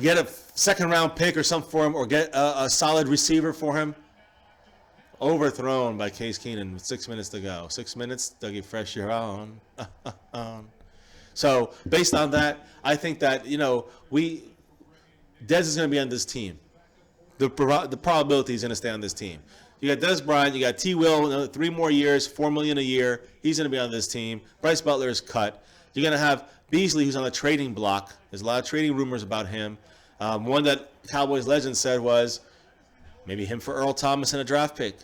get a second-round pick or something for him, or get a solid receiver for him. Overthrown by Case Keenum with 6 minutes to go. 6 minutes, Dougie Fresh, you're on. So based on that, I think that, Dez is going to be on this team. The probability is going to stay on this team. You got Dez Bryant, you got T. Will, another 3 more years, $4 million a year. He's going to be on this team. Bryce Butler is cut. You're going to have Beasley, who's on the trading block. There's a lot of trading rumors about him. One that Cowboys legend said was maybe him for Earl Thomas and a draft pick.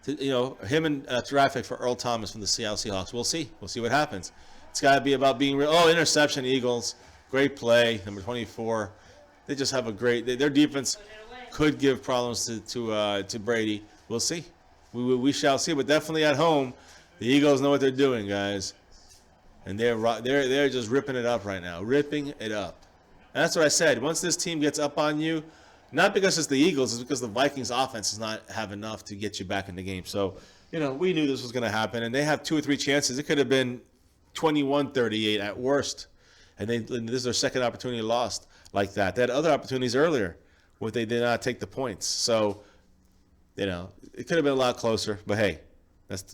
Him and a draft pick for Earl Thomas from the Seattle Seahawks. We'll see. We'll see what happens. It's got to be about being real. Oh, interception, Eagles. Great play, number 24. They just have their defense could give problems to Brady. We'll see. We shall see. But definitely at home, the Eagles know what they're doing, guys. And they're just ripping it up right now. Ripping it up. And that's what I said. Once this team gets up on you, not because it's the Eagles, it's because the Vikings offense does not have enough to get you back in the game. So, we knew this was going to happen, and they have 2 or 3 chances. It could have been 21-38 at worst, and this is their second opportunity lost like that. They had other opportunities earlier where they did not take the points. So, it could have been a lot closer, but hey,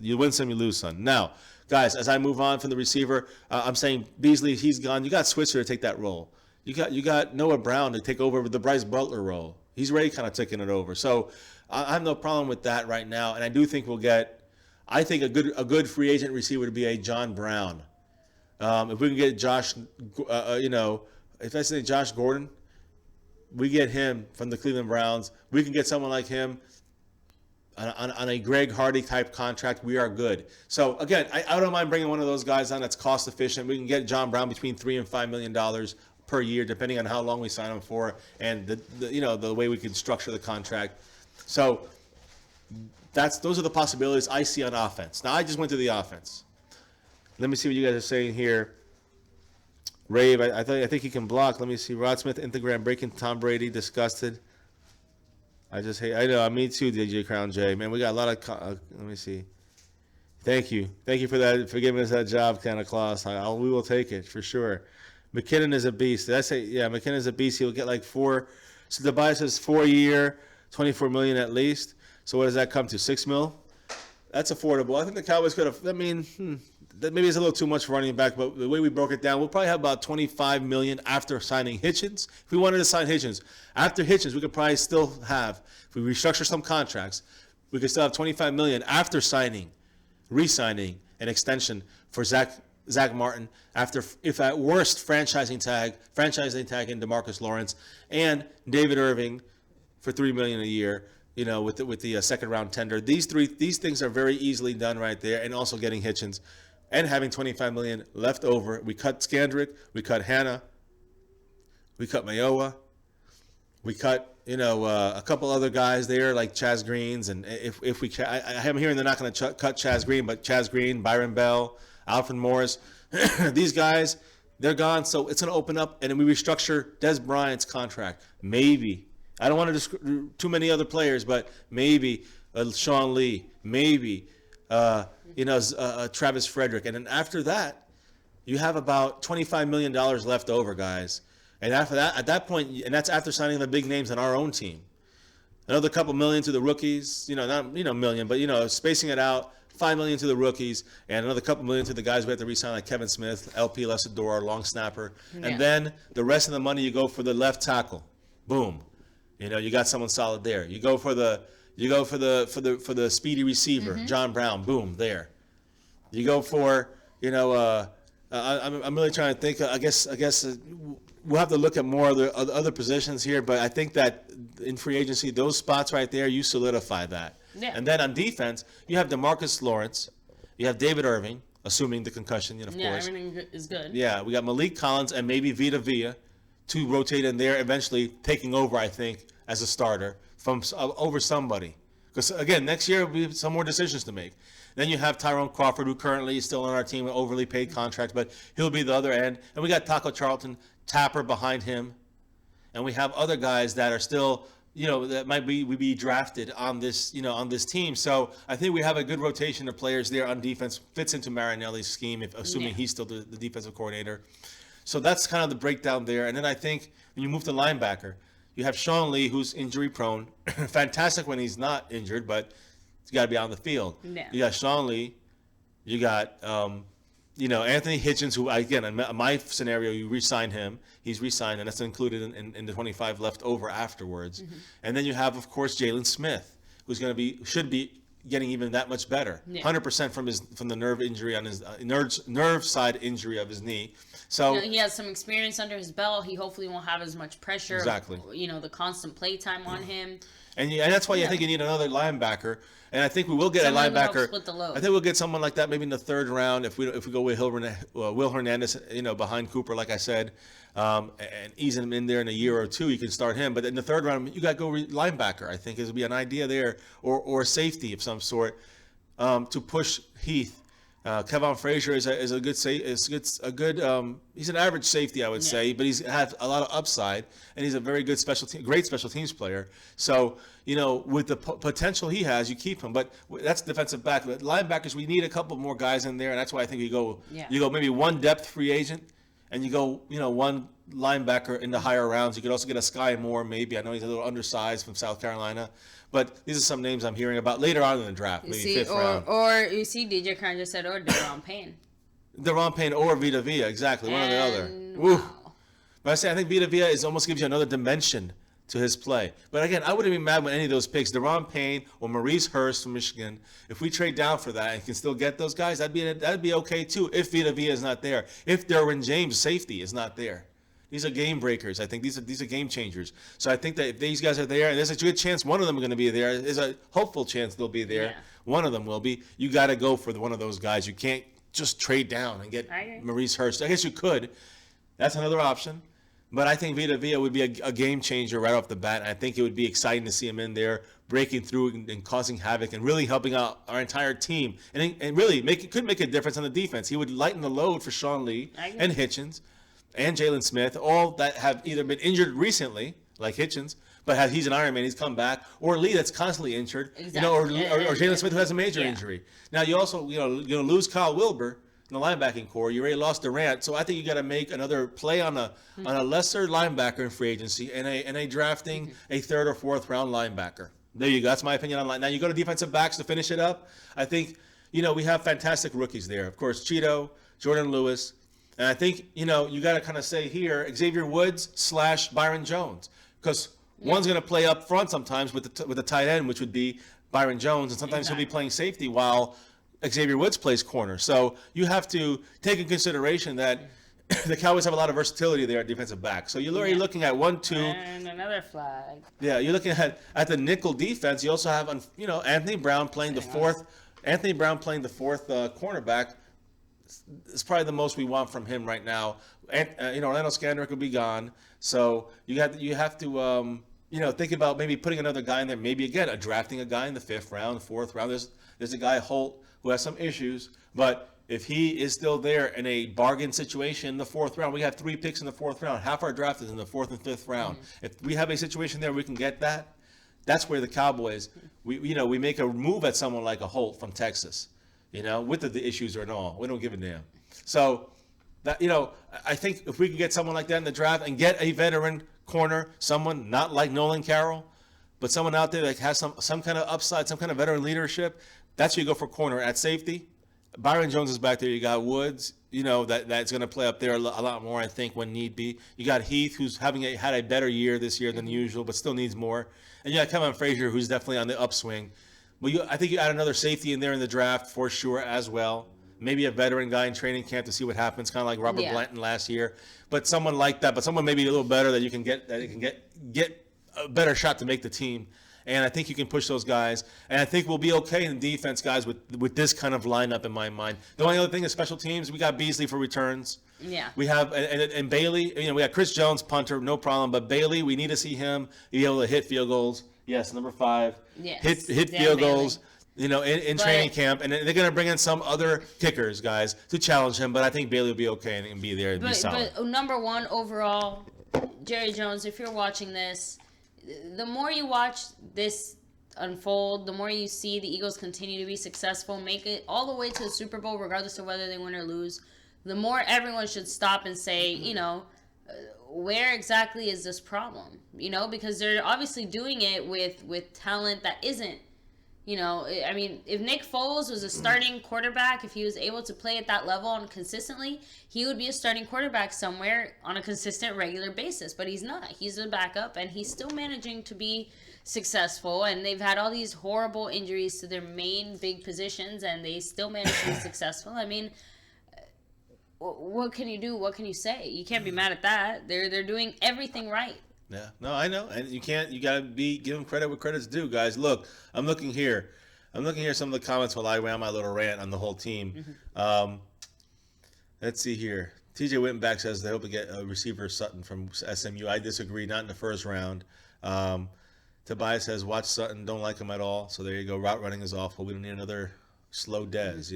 you win some, you lose some. Now, guys, as I move on from the receiver, I'm saying Beasley, he's gone. You got Switzer to take that role. You got Noah Brown to take over the Bryce Butler role. He's already kind of taking it over. So I have no problem with that right now. And I do think we'll get, I think a good free agent receiver to be a John Brown. If we can get Josh, if I say Josh Gordon, we get him from the Cleveland Browns. We can get someone like him on a Greg Hardy type contract. We are good. So again, I don't mind bringing one of those guys on that's cost efficient. We can get John Brown between $3 and $5 million per year, depending on how long we sign him for and the way we can structure the contract. So those are the possibilities I see on offense. Now I just went to the offense. Let me see what you guys are saying here. Rave, I think he can block. Let me see. Rod Smith, Instagram breaking Tom Brady, disgusted. I know, me too, DJ Crown J. Man, we got a lot of, let me see. Thank you for that, for giving us that job, Santa Claus. We will take it for sure. McKinnon is a beast. Did I say, yeah, McKinnon is a beast. He'll get like 4. So the buy says 4-year, $24 million at least. So what does that come to? $6 million? That's affordable. I think the Cowboys could have, that maybe it's a little too much for running back, but the way we broke it down, we'll probably have about $25 million after signing Hitchens. If we wanted to sign Hitchens, after Hitchens, we could probably still have, if we restructure some contracts, we could still have $25 million after re-signing an extension for Zach Martin, after, if at worst, franchising tag in DeMarcus Lawrence and David Irving for $3 million a year. With the second round tender. These things are very easily done right there, and also getting Hitchens and having $25 million left over. We cut Skandrick, we cut Hanna, we cut Mayowa, we cut a couple other guys there like Chaz Greens, and if we I'm hearing they're not going to cut Chaz Green, but Chaz Green, Byron Bell, Alfred Morris, these guys, they're gone. So it's going to open up, and then we restructure Des Bryant's contract. Maybe. I don't want to too many other players, but maybe Sean Lee, maybe Travis Frederick, and then after that, you have about $25 million left over, guys. And after that, at that point, and that's after signing the big names on our own team. Another couple million to the rookies, not million, but spacing it out. $5 million to the rookies, and another couple million to the guys we have to re-sign, like Kevin Smith, LP Lesador, long snapper, and then the rest of the money you go for the left tackle. Boom. You got someone solid there. You go for the speedy receiver, John Brown. Boom, there. You go for I'm really trying to think. I guess we'll have to look at more of the other positions here, but I think that in free agency, those spots right there, you solidify that. Yeah. And then on defense, you have DeMarcus Lawrence, you have David Irving, assuming the concussion, of Yeah, course. everything is good. Yeah, we got Malik Collins and maybe Vita Vea to rotate in there, eventually taking over, I think, as a starter from over somebody. Because, again, next year we have some more decisions to make. Then you have Tyrone Crawford, who currently is still on our team, an overly paid contract, but he'll be the other end. And we got Taco Charlton, Tapper behind him. And we have other guys that are still, that might be drafted on this, on this team. So I think we have a good rotation of players there on defense. Fits into Marinelli's scheme, assuming he's still the defensive coordinator. So that's kind of the breakdown there. And then I think when you move to linebacker, you have Sean Lee, who's injury prone. Fantastic when he's not injured, but he's got to be on the field. Yeah. You got Sean Lee. You got, Anthony Hitchens, who, again, in my scenario, you re-sign him. He's re-signed, and that's included in the 25 left over afterwards. Mm-hmm. And then you have, of course, Jalen Smith, who's should be getting even that much better. 100% from the nerve injury on his nerve side injury of his knee. So he has some experience under his belt. He hopefully won't have as much pressure. Exactly. The constant play time on him. And that's why I think you need another linebacker. And I think we will get Someone a who helps linebacker. split the load. I think we'll get someone like that maybe in the third round if we go with Will Hernandez, behind Cooper, like I said, and easing him in there in a year or two, you can start him. But in the third round, you got to go linebacker. I think it would be an idea there, or safety of some sort, to push Heath. Kevon Frazier is a good he's an average safety, I would say, but he's had a lot of upside, and he's a very good great special teams player. So, with the potential he has, you keep him. But that's defensive back. But linebackers, we need a couple more guys in there, and that's why I think you go maybe one depth free agent, and you go one linebacker in the higher rounds. You could also get a Sky Moore, maybe. I know he's a little undersized from South Carolina. But these are some names I'm hearing about later on in the draft, maybe fifth round. Or you see, DJ Kern just said, or Deron Payne. Deron Payne or Vita Vea, exactly, one or the other. Wow. But I think Vita Vea almost gives you another dimension to his play. But again, I wouldn't be mad with any of those picks. Deron Payne or Maurice Hurst from Michigan, if we trade down for that and can still get those guys, that'd be okay too if Vita Vea is not there. If Derwin James, safety, is not there. These are game breakers. I think these are game changers. So I think that if these guys are there, and there's a good chance one of them are going to be there. There's a hopeful chance they'll be there. Yeah. One of them will be. You got to go for one of those guys. You can't just trade down and get Maurice Hurst. I guess you could. That's another option. But I think Vita Vea would be a game changer right off the bat. And I think it would be exciting to see him in there, breaking through and causing havoc and really helping out our entire team. And really could make a difference on the defense. He would lighten the load for Sean Lee and Hitchens and Jalen Smith, all that have either been injured recently, like Hitchens, but he's an Iron Man, he's come back, or Lee that's constantly injured, or Jalen Smith who has a major injury. Now you also lose Kyle Wilbur in the linebacking core. You already lost Durant, so I think you got to make another play on a lesser linebacker in free agency and a drafting a third or fourth round linebacker. There you go. That's my opinion on line. Now you go to defensive backs to finish it up. I think we have fantastic rookies there. Of course, Cheeto, Jordan Lewis. And I think, you got to kind of say here, Xavier Woods / Byron Jones. Because one's going to play up front sometimes with the tight end, which would be Byron Jones. And sometimes he'll be playing safety while Xavier Woods plays corner. So you have to take in consideration that the Cowboys have a lot of versatility there at defensive back. So you're already looking at 1, 2. And another flag. Yeah, you're looking at the nickel defense. You also have, Anthony Brown playing the fourth. Anthony Brown playing the fourth cornerback. It's probably the most we want from him right now. And Orlando Scandrick will be gone, so you have to think about maybe putting another guy in there. Maybe again drafting a guy in the 5th round, 4th round. There's a guy Holt who has some issues, but if he is still there in a bargain situation in the 4th round, we have 3 picks in the 4th round. Half our draft is in the 4th and 5th round. If we have a situation there, we can get that. That's where the Cowboys we make a move at someone like a Holt from Texas. With the issues or all. We don't give a damn. So, that I think if we can get someone like that in the draft and get a veteran corner, someone not like Nolan Carroll, but someone out there that has some kind of upside, some kind of veteran leadership, that's where you go for corner. At safety, Byron Jones is back there. You got Woods, that's going to play up there a lot more, I think, when need be. You got Heath, who's had a better year this year than usual, but still needs more. And you got Kevin Frazier, who's definitely on the upswing. Well, I think you add another safety in there in the draft for sure as well. Maybe a veteran guy in training camp to see what happens, kind of like Robert Blanton last year. But someone like that, but someone maybe a little better that you can get a better shot to make the team. And I think you can push those guys. And I think we'll be okay in defense, guys, with this kind of lineup in my mind. The only other thing is special teams. We got Beasley for returns. Yeah. We have and Bailey. We got Chris Jones, punter, no problem. But Bailey, we need to see him be able to hit field goals. Yes, number 5. Yes. Hit field goals, in training camp. And they're going to bring in some other kickers, guys, to challenge him. But I think Bailey will be okay and be there and be solid. But number 1 overall, Jerry Jones, if you're watching this, the more you watch this unfold, the more you see the Eagles continue to be successful, make it all the way to the Super Bowl, regardless of whether they win or lose, the more everyone should stop and say, where exactly is this problem? Because they're obviously doing it with talent that isn't, if Nick Foles was a starting quarterback, if he was able to play at that level and consistently, he would be a starting quarterback somewhere on a consistent, regular basis. But he's not. He's a backup, and he's still managing to be successful. And they've had all these horrible injuries to their main big positions, and they still manage to be successful. What can you do? What can you say? You can't be mad at that. They're doing everything right. Yeah, no, I know, and you gotta give them credit where credit's due, guys. Look, I'm looking here some of the comments while I ran my little rant on the whole team. Let's see here. TJ Wittenbach says they hope to get a receiver Sutton from SMU. I disagree, not in the 1st round. Tobias says watch Sutton, don't like him at all. So there you go. Route running is awful. We don't need another slow Dez,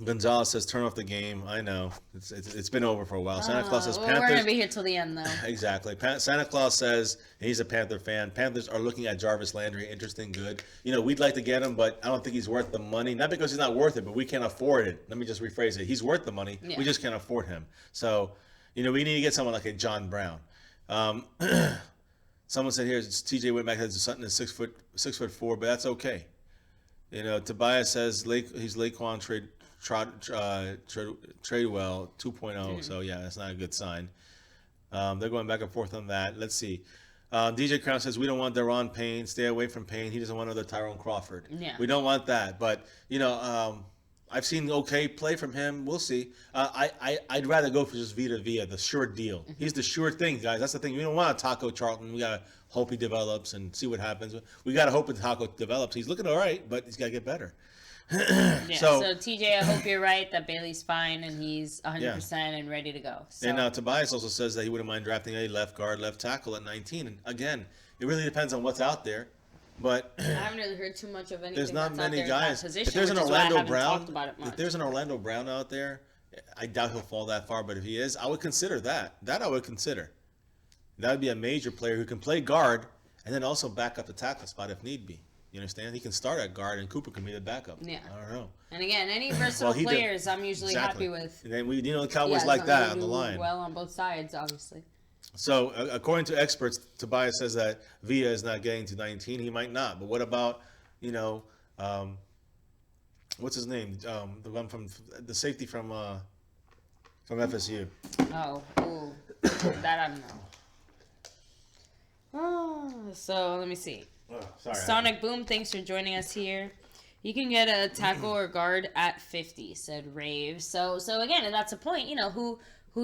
Gonzalez says, turn off the game. I know. It's been over for a while. Santa Claus says, We're Panthers. going to be here till the end, though. Exactly. Santa Claus says he's a Panther fan. Panthers are looking at Jarvis Landry. Interesting, good. We'd like to get him, but I don't think he's worth the money. Not because he's not worth it, but we can't afford it. Let me just rephrase it. He's worth the money. Yeah. We just can't afford him. So, we need to get someone like a John Brown. Someone said here, TJ Whitmack has something that's 6'4", but that's okay. Tobias says he's Laquan Tradewell 2.0, so yeah, that's not a good sign. They're going back and forth on that. Let's see. DJ Crown says we don't want Deron Payne. Stay away from Payne. He doesn't want another Tyrone Crawford. Yeah. We don't want that. But I've seen okay play from him. We'll see. I'd rather go for just Vita Vea, the sure deal. He's the sure thing, guys. That's the thing. We don't want a Taco Charlton. We gotta hope he develops and see what happens. We gotta hope that Taco develops. He's looking all right, but he's gotta get better. Yeah, so TJ, I hope you're right that Bailey's fine and he's 100% and ready to go. So. And Tobias also says that he wouldn't mind drafting a left guard, left tackle at 19. And again, it really depends on what's out there. But I haven't really heard too much of anything. there's not that's many out there guys. in that position, If there's an which is why I Orlando haven't Brown, talked about it much. if there's an Orlando Brown out there, I doubt he'll fall that far. But if he is, I would consider that. That I would consider. That would be a major player who can play guard and then also back up the tackle spot if need be. You understand? He can start at guard, and Cooper can be the backup. Yeah. I don't know. And again, any versatile players, I'm usually happy with. And then the Cowboys like that on the do line. Well on both sides, obviously. So according to experts, Tobias says that Villa is not getting to 19. He might not. But what about, what's his name? The one from the safety from FSU. Oh, ooh, that I don't know. Oh, so let me see. Oh, sorry. Sonic Boom, thanks for joining us here. You can get a tackle or guard at 50, said Rave. So again, and that's a point. Who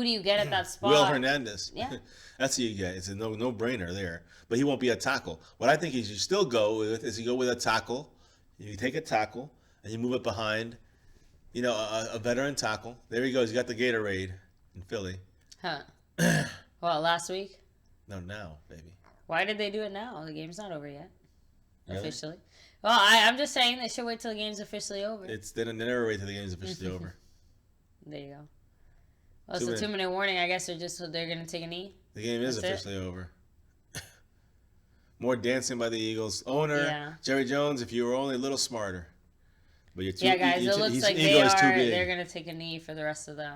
do you get at that spot? Will Hernandez. Yeah. That's who you get. It's a no-brainer there. But he won't be a tackle. What I think you should still go with is you go with a tackle. You take a tackle and you move it behind, a veteran tackle. There he goes. You got the Gatorade in Philly. Huh. Well, last week? No, now, baby. Why did they do it now? The game's not over yet. Really? Officially. Well, I'm just saying they should wait till the game's officially over. They never wait till the game's officially over. There you go. Well, it's a 2-minute warning. I guess they're going to take a knee. The game is officially over. More dancing by the Eagles. Owner, Jerry Jones, if you were only a little smarter. But you're too, guys, it looks like they're going to take a knee for the rest of the...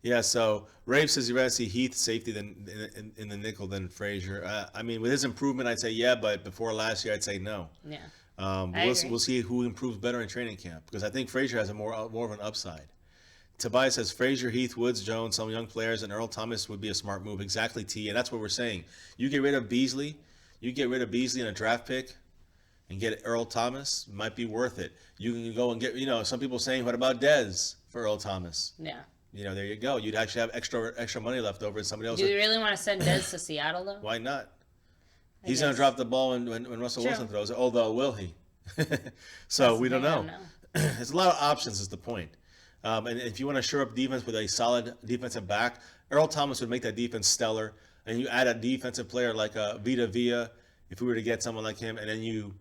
Yeah, so Rave says he'd rather see Heath safety than in the nickel than Frazier. With his improvement, I'd say yeah, but before last year, I'd say no. Yeah. We'll see who improves better in training camp because I think Frazier has more of an upside. Tobias says Frazier, Heath, Woods, Jones, some young players, and Earl Thomas would be a smart move. Exactly, T, and that's what we're saying. You get rid of Beasley, in a draft pick, and get Earl Thomas, might be worth it. You can go and get, some people saying, what about Dez for Earl Thomas? Yeah. There you go. You'd actually have extra money left over, and somebody else. Do you really want to send Dez to Seattle though? Why not? He's going to drop the ball when Russell Wilson throws it. Although, will he? So we don't know. There's a lot of options. Is the point. And if you want to shore up defense with a solid defensive back, Earl Thomas would make that defense stellar. And you add a defensive player like Vita Vea, if we were to get someone like him, and then you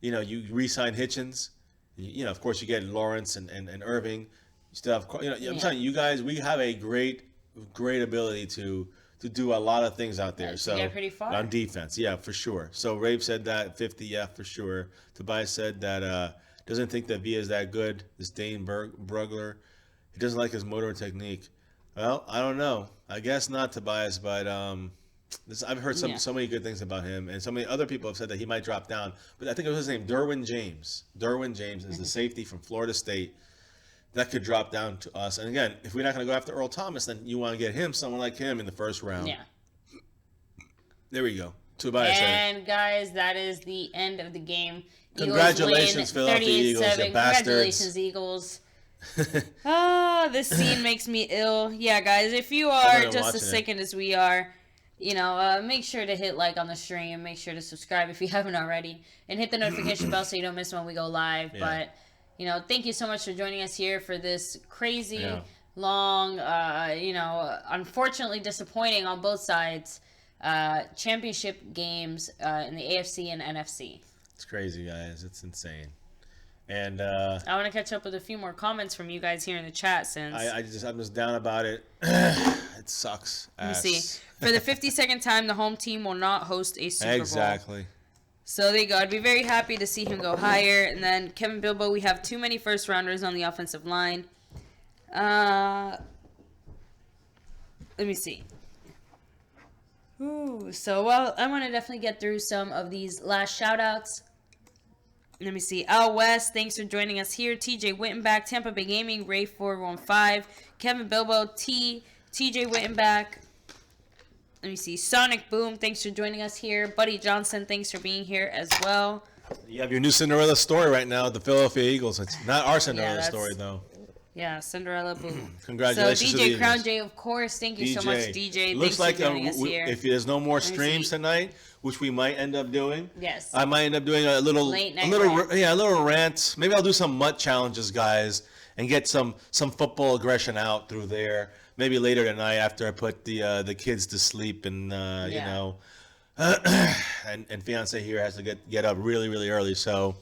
re-sign Hitchens. Of course, you get Lawrence and Irving. You still have, I'm telling you guys, we have a great ability to do a lot of things out there. So get pretty far on defense, yeah, for sure. So Rave said that 50, yeah, for sure. Tobias said that doesn't think that Via is that good. This Dane Brugler, he doesn't like his motor technique. Well, I don't know. I guess not, Tobias, but I've heard so many good things about him, and so many other people have said that he might drop down. But I think it was his name, Derwin James. Derwin James is the safety from Florida State. That could drop down to us. And again, if we're not going to go after Earl Thomas, then you want to get someone like him in the first round. Yeah. There we go. Tobias. And guys, that is the end of the game. Congratulations, Philadelphia Eagles, you bastards. Congratulations, Eagles. This scene makes me ill. Yeah, guys, if you are just as sickened as we are, make sure to hit like on the stream. Make sure to subscribe if you haven't already. And hit the notification bell so you don't miss when we go live. Yeah. But, thank you so much for joining us here for this crazy, long, unfortunately disappointing on both sides, championship games in the AFC and NFC. It's crazy, guys. It's insane. And I want to catch up with a few more comments from you guys here in the chat since. I'm just down about it. It sucks. Let me see. For the 52nd time, the home team will not host a Super Bowl. Exactly. So there you go. I'd be very happy to see him go higher. And then Kevin Bilbo, we have too many first rounders on the offensive line. Let me see. Ooh, so well, I want to definitely get through some of these last shout outs. Let me see. Al West, thanks for joining us here. TJ Wittenbach, Tampa Bay Gaming, Ray 415, Kevin Bilbo, TJ Wittenbach. Let me see. Sonic Boom, thanks for joining us here. Buddy Johnson, thanks for being here as well. You have your new Cinderella story right now, the Philadelphia Eagles. It's not our Cinderella story, though. Yeah, Cinderella Boom. Congratulations so to the DJ Crown Eagles. J, of course. Thank you so much, DJ. Looks Thanks like for joining us here. if there's no more me streams see. tonight, which we might end up doing. Yes. I might end up doing a little Late night a little rant. Maybe I'll do some MUT challenges, guys, and get some football aggression out through there. Maybe later tonight after I put the kids to sleep and you know, and fiance here has to get up really, really early. So,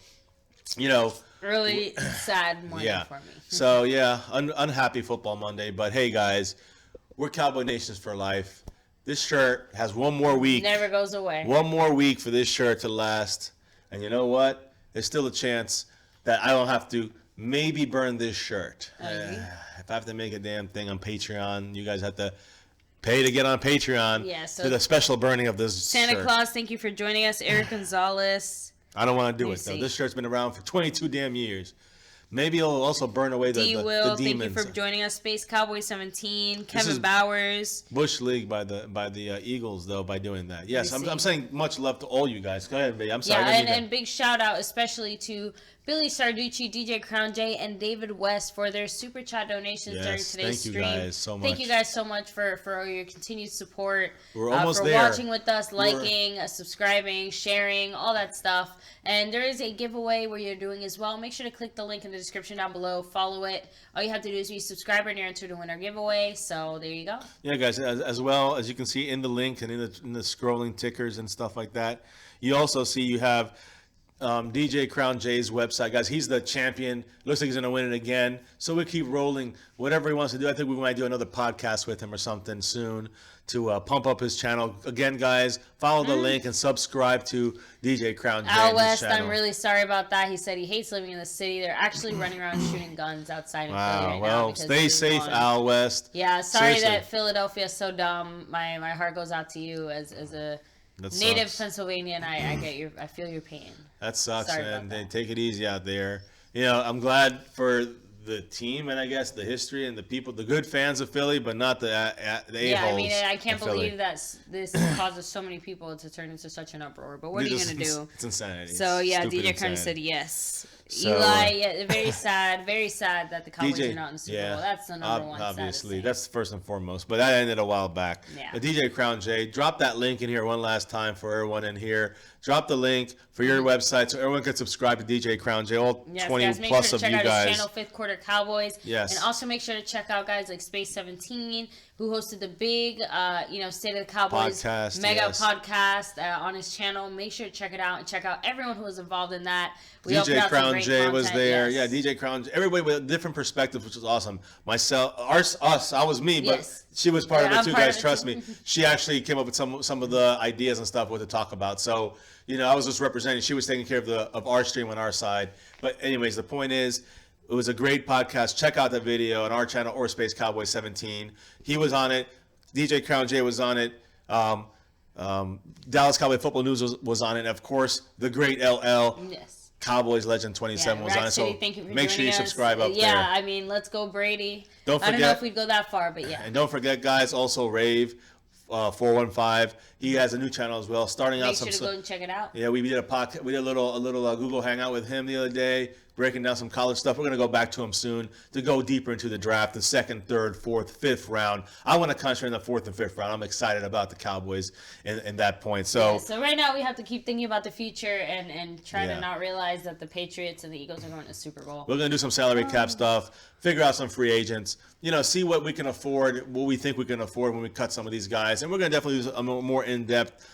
you know. Really sad morning for me. So, yeah, unhappy football Monday. But, hey, guys, we're Cowboy Nations for life. This shirt has one more week. Never goes away. One more week for this shirt to last. And you know what? There's still a chance that I don't have to maybe burn this shirt. If I have to make a damn thing on Patreon, you guys have to pay to get on Patreon to the special burning of this Santa shirt. Claus, thank you for joining us. Eric Gonzalez. I don't want to do it, though. This shirt's been around for 22 damn years. Maybe it'll also burn away the D-Will, demons. thank you for joining us. Space Cowboy 17. Kevin Bowers. Bush League by the Eagles, though, by doing that. Yes, I'm saying much love to all you guys. Go ahead, baby. I'm sorry. Yeah, and big shout out especially to Billy Sarducci, DJ Crown J, and David West for their super chat donations during today's stream. Thank you guys so much. Thank you guys so much for your continued support. We're almost for there. Watching with us, liking, subscribing, sharing, all that stuff. And there is a giveaway where you're doing as well. Make sure to click the link in the description down below. Follow it. All you have to do is be a subscriber and you're entered to win our giveaway. So there you go. Yeah, guys. As well as you can see in the link and in the scrolling tickers and stuff like that, you also see you have DJ Crown J's website, guys. He's the champion. Looks like he's gonna win it again. So we keep rolling. Whatever he wants to do. I think we might do another podcast with him or something soon to pump up his channel. Again, guys, follow the link and subscribe to DJ Crown J. Al West, I'm really sorry about that. He said he hates living in the city. They're actually running around shooting guns outside in Philly right now. Stay safe, Al West. Yeah, sorry Seriously. that Philadelphia is so dumb. My heart goes out to you as a native Pennsylvanian. I feel your pain. That sucks, Sorry man. about that. Take it easy out there. You know, I'm glad for the team and I guess the history and the people, the good fans of Philly, but not the a-holes. Yeah, I mean, I can't of Philly. believe that this causes so many people to turn into such an uproar. But what are you gonna do? It's insanity. So yeah, Stupid DJ kind insanity. of said yes. So, Eli, yeah, very sad that the Cowboys are not in the Super Bowl. That's the number one. Obviously, that's first and foremost. But that ended a while back. Yeah. But DJ Crown J, drop that link in here one last time for everyone in here. Drop the link for your website so everyone can subscribe to DJ Crown J. All 20 guys, make plus sure of to check you out guys. his channel, Fifth Quarter Cowboys. Yes. And also make sure to check out guys like Space 17, who hosted the big, State of the Cowboys Podcast, mega yes. podcast on his channel. Make sure to check it out and check out everyone who was involved in that. We all put DJ out some Crown great J was content, there. yes. Yeah, DJ Crown J. Everybody with a different perspective, which was awesome. Myself, us, I was me, but Yes. she was part of Yeah, it I'm too, part guys. of it Trust too. me. She actually came up with some of the ideas and stuff what to talk about. So, you know, I was just representing. She was taking care of our stream on our side. But anyways, the point is, it was a great podcast. Check out the video on our channel or Space Cowboy 17. He was on it. DJ Crown J was on it. Dallas Cowboy Football News was on it. And of course, the great LL. Yes. Cowboys Legend 27 was Rack on it. City, So thank you for make sure you joining us. subscribe up there. Yeah, I mean, let's go Brady. Don't I don't know forget- if we'd go that far, but yeah. And don't forget, guys, also Rave 415. He has a new channel as well. Starting out Make some. sure to go and check it out. Yeah, we did a podcast. We did a little Google Hangout with him the other day, breaking down some college stuff. We're gonna go back to him soon to go deeper into the draft, the second, third, fourth, fifth round. I want to concentrate in the fourth and fifth round. I'm excited about the Cowboys in that point. So. Yeah, so right now we have to keep thinking about the future and try Yeah. to not realize that the Patriots and the Eagles are going to the Super Bowl. We're going to do some salary cap stuff, figure out some free agents, see what we can afford, what we think we can afford when we cut some of these guys. And we're going to definitely do a more in-depth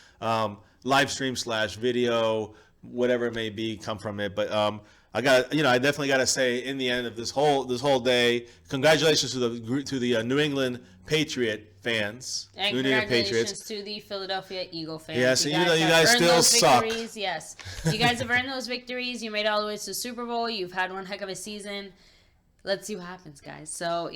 live stream / video, whatever it may be, come from it. But I definitely got to say, in the end of this whole day, congratulations to the New England Patriot fans. And New England congratulations to the Philadelphia Eagle fans. Yes, you have guys earned still those suck. victories. Yes, you guys have earned those victories. You made it all the way to the Super Bowl. You've had one heck of a season. Let's see what happens, guys. So,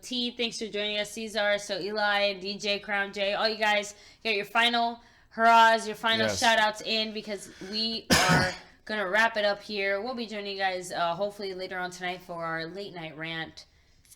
T, thanks for joining us, Cesar. So, Eli, DJ, Crown J, all you guys get your final hurrahs, your final shout-outs in, because we are going to wrap it up here. We'll be joining you guys hopefully later on tonight for our late night rant.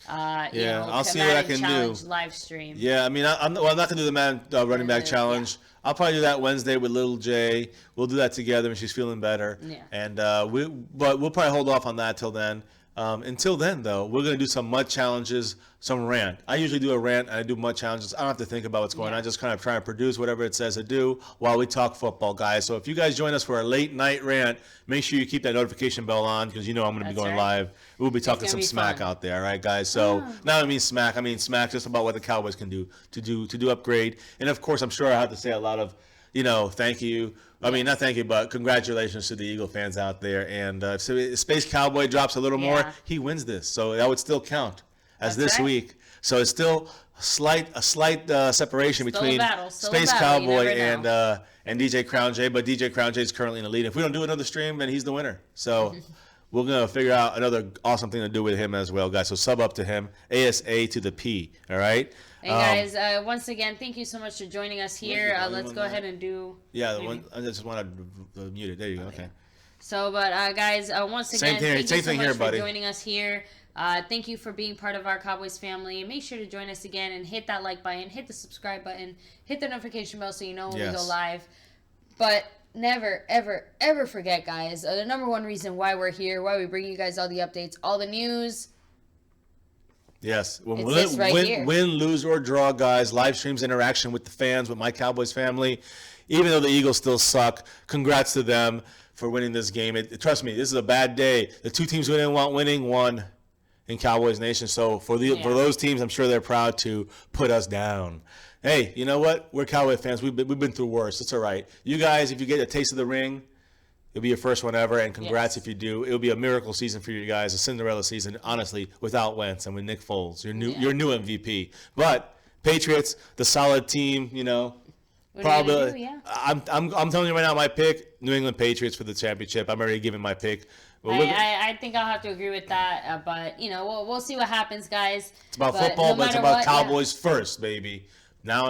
I'll see what I can do. Live stream. Yeah, I mean, I'm not going to do the man running back challenge. Yeah. I'll probably do that Wednesday with Little J. We'll do that together when she's feeling better. Yeah. And but we'll probably hold off on that till then. Until then, though, we're going to do some mud challenges, some rant. I usually do a rant and I do mud challenges. I don't have to think about what's going on. I just kind of try and produce whatever it says to do while we talk football, guys. So if you guys join us for a late night rant, make sure you keep that notification bell on, because I'm going to be going live. We'll be talking some smack out there, all right, guys? So now I mean smack just about what the Cowboys can do to upgrade. And of course, I'm sure I have to say a lot of thank you. I mean, not thank you, but congratulations to the Eagle fans out there. And if Space Cowboy drops a little more, he wins this. So that would still count as this week. So it's still a slight separation between Space Cowboy and DJ Crown J. But DJ Crown J is currently in the lead. If we don't do another stream, then he's the winner. So we're going to figure out another awesome thing to do with him as well, guys. So sub up to him, ASA to the P, all right? And guys, once again, thank you so much for joining us here. Let's go ahead and do. Yeah, I just want to mute it. There you go. Okay. So, but guys, once again, thank you so much for buddy. joining us here. Thank you for being part of our Cowboys family. Make sure to join us again and hit that like button, hit the subscribe button, hit the notification bell so you know when we go live. But never, ever, ever forget, guys, the number one reason why we're here, why we bring you guys all the updates, all the news. Yes. Win, lose, or draw, guys. Live streams, interaction with the fans, with my Cowboys family. Even though the Eagles still suck, congrats to them for winning this game. Trust me, this is a bad day. The two teams we didn't want winning won in Cowboys Nation. So for those teams, I'm sure they're proud to put us down. Hey, you know what? We're Cowboy fans. We've been through worse. It's all right. You guys, if you get a taste of the ring, it'll be your first one ever, and congrats if you do. It'll be a miracle season for you guys, a Cinderella season, honestly, without Wentz and with Nick Foles, your new MVP. But Patriots, the solid team, probably. I'm telling you right now, my pick, New England Patriots for the championship. I'm already giving my pick. Well, I think I'll have to agree with that, but we'll see what happens, guys. It's about football, but it's about Cowboys first, baby. Now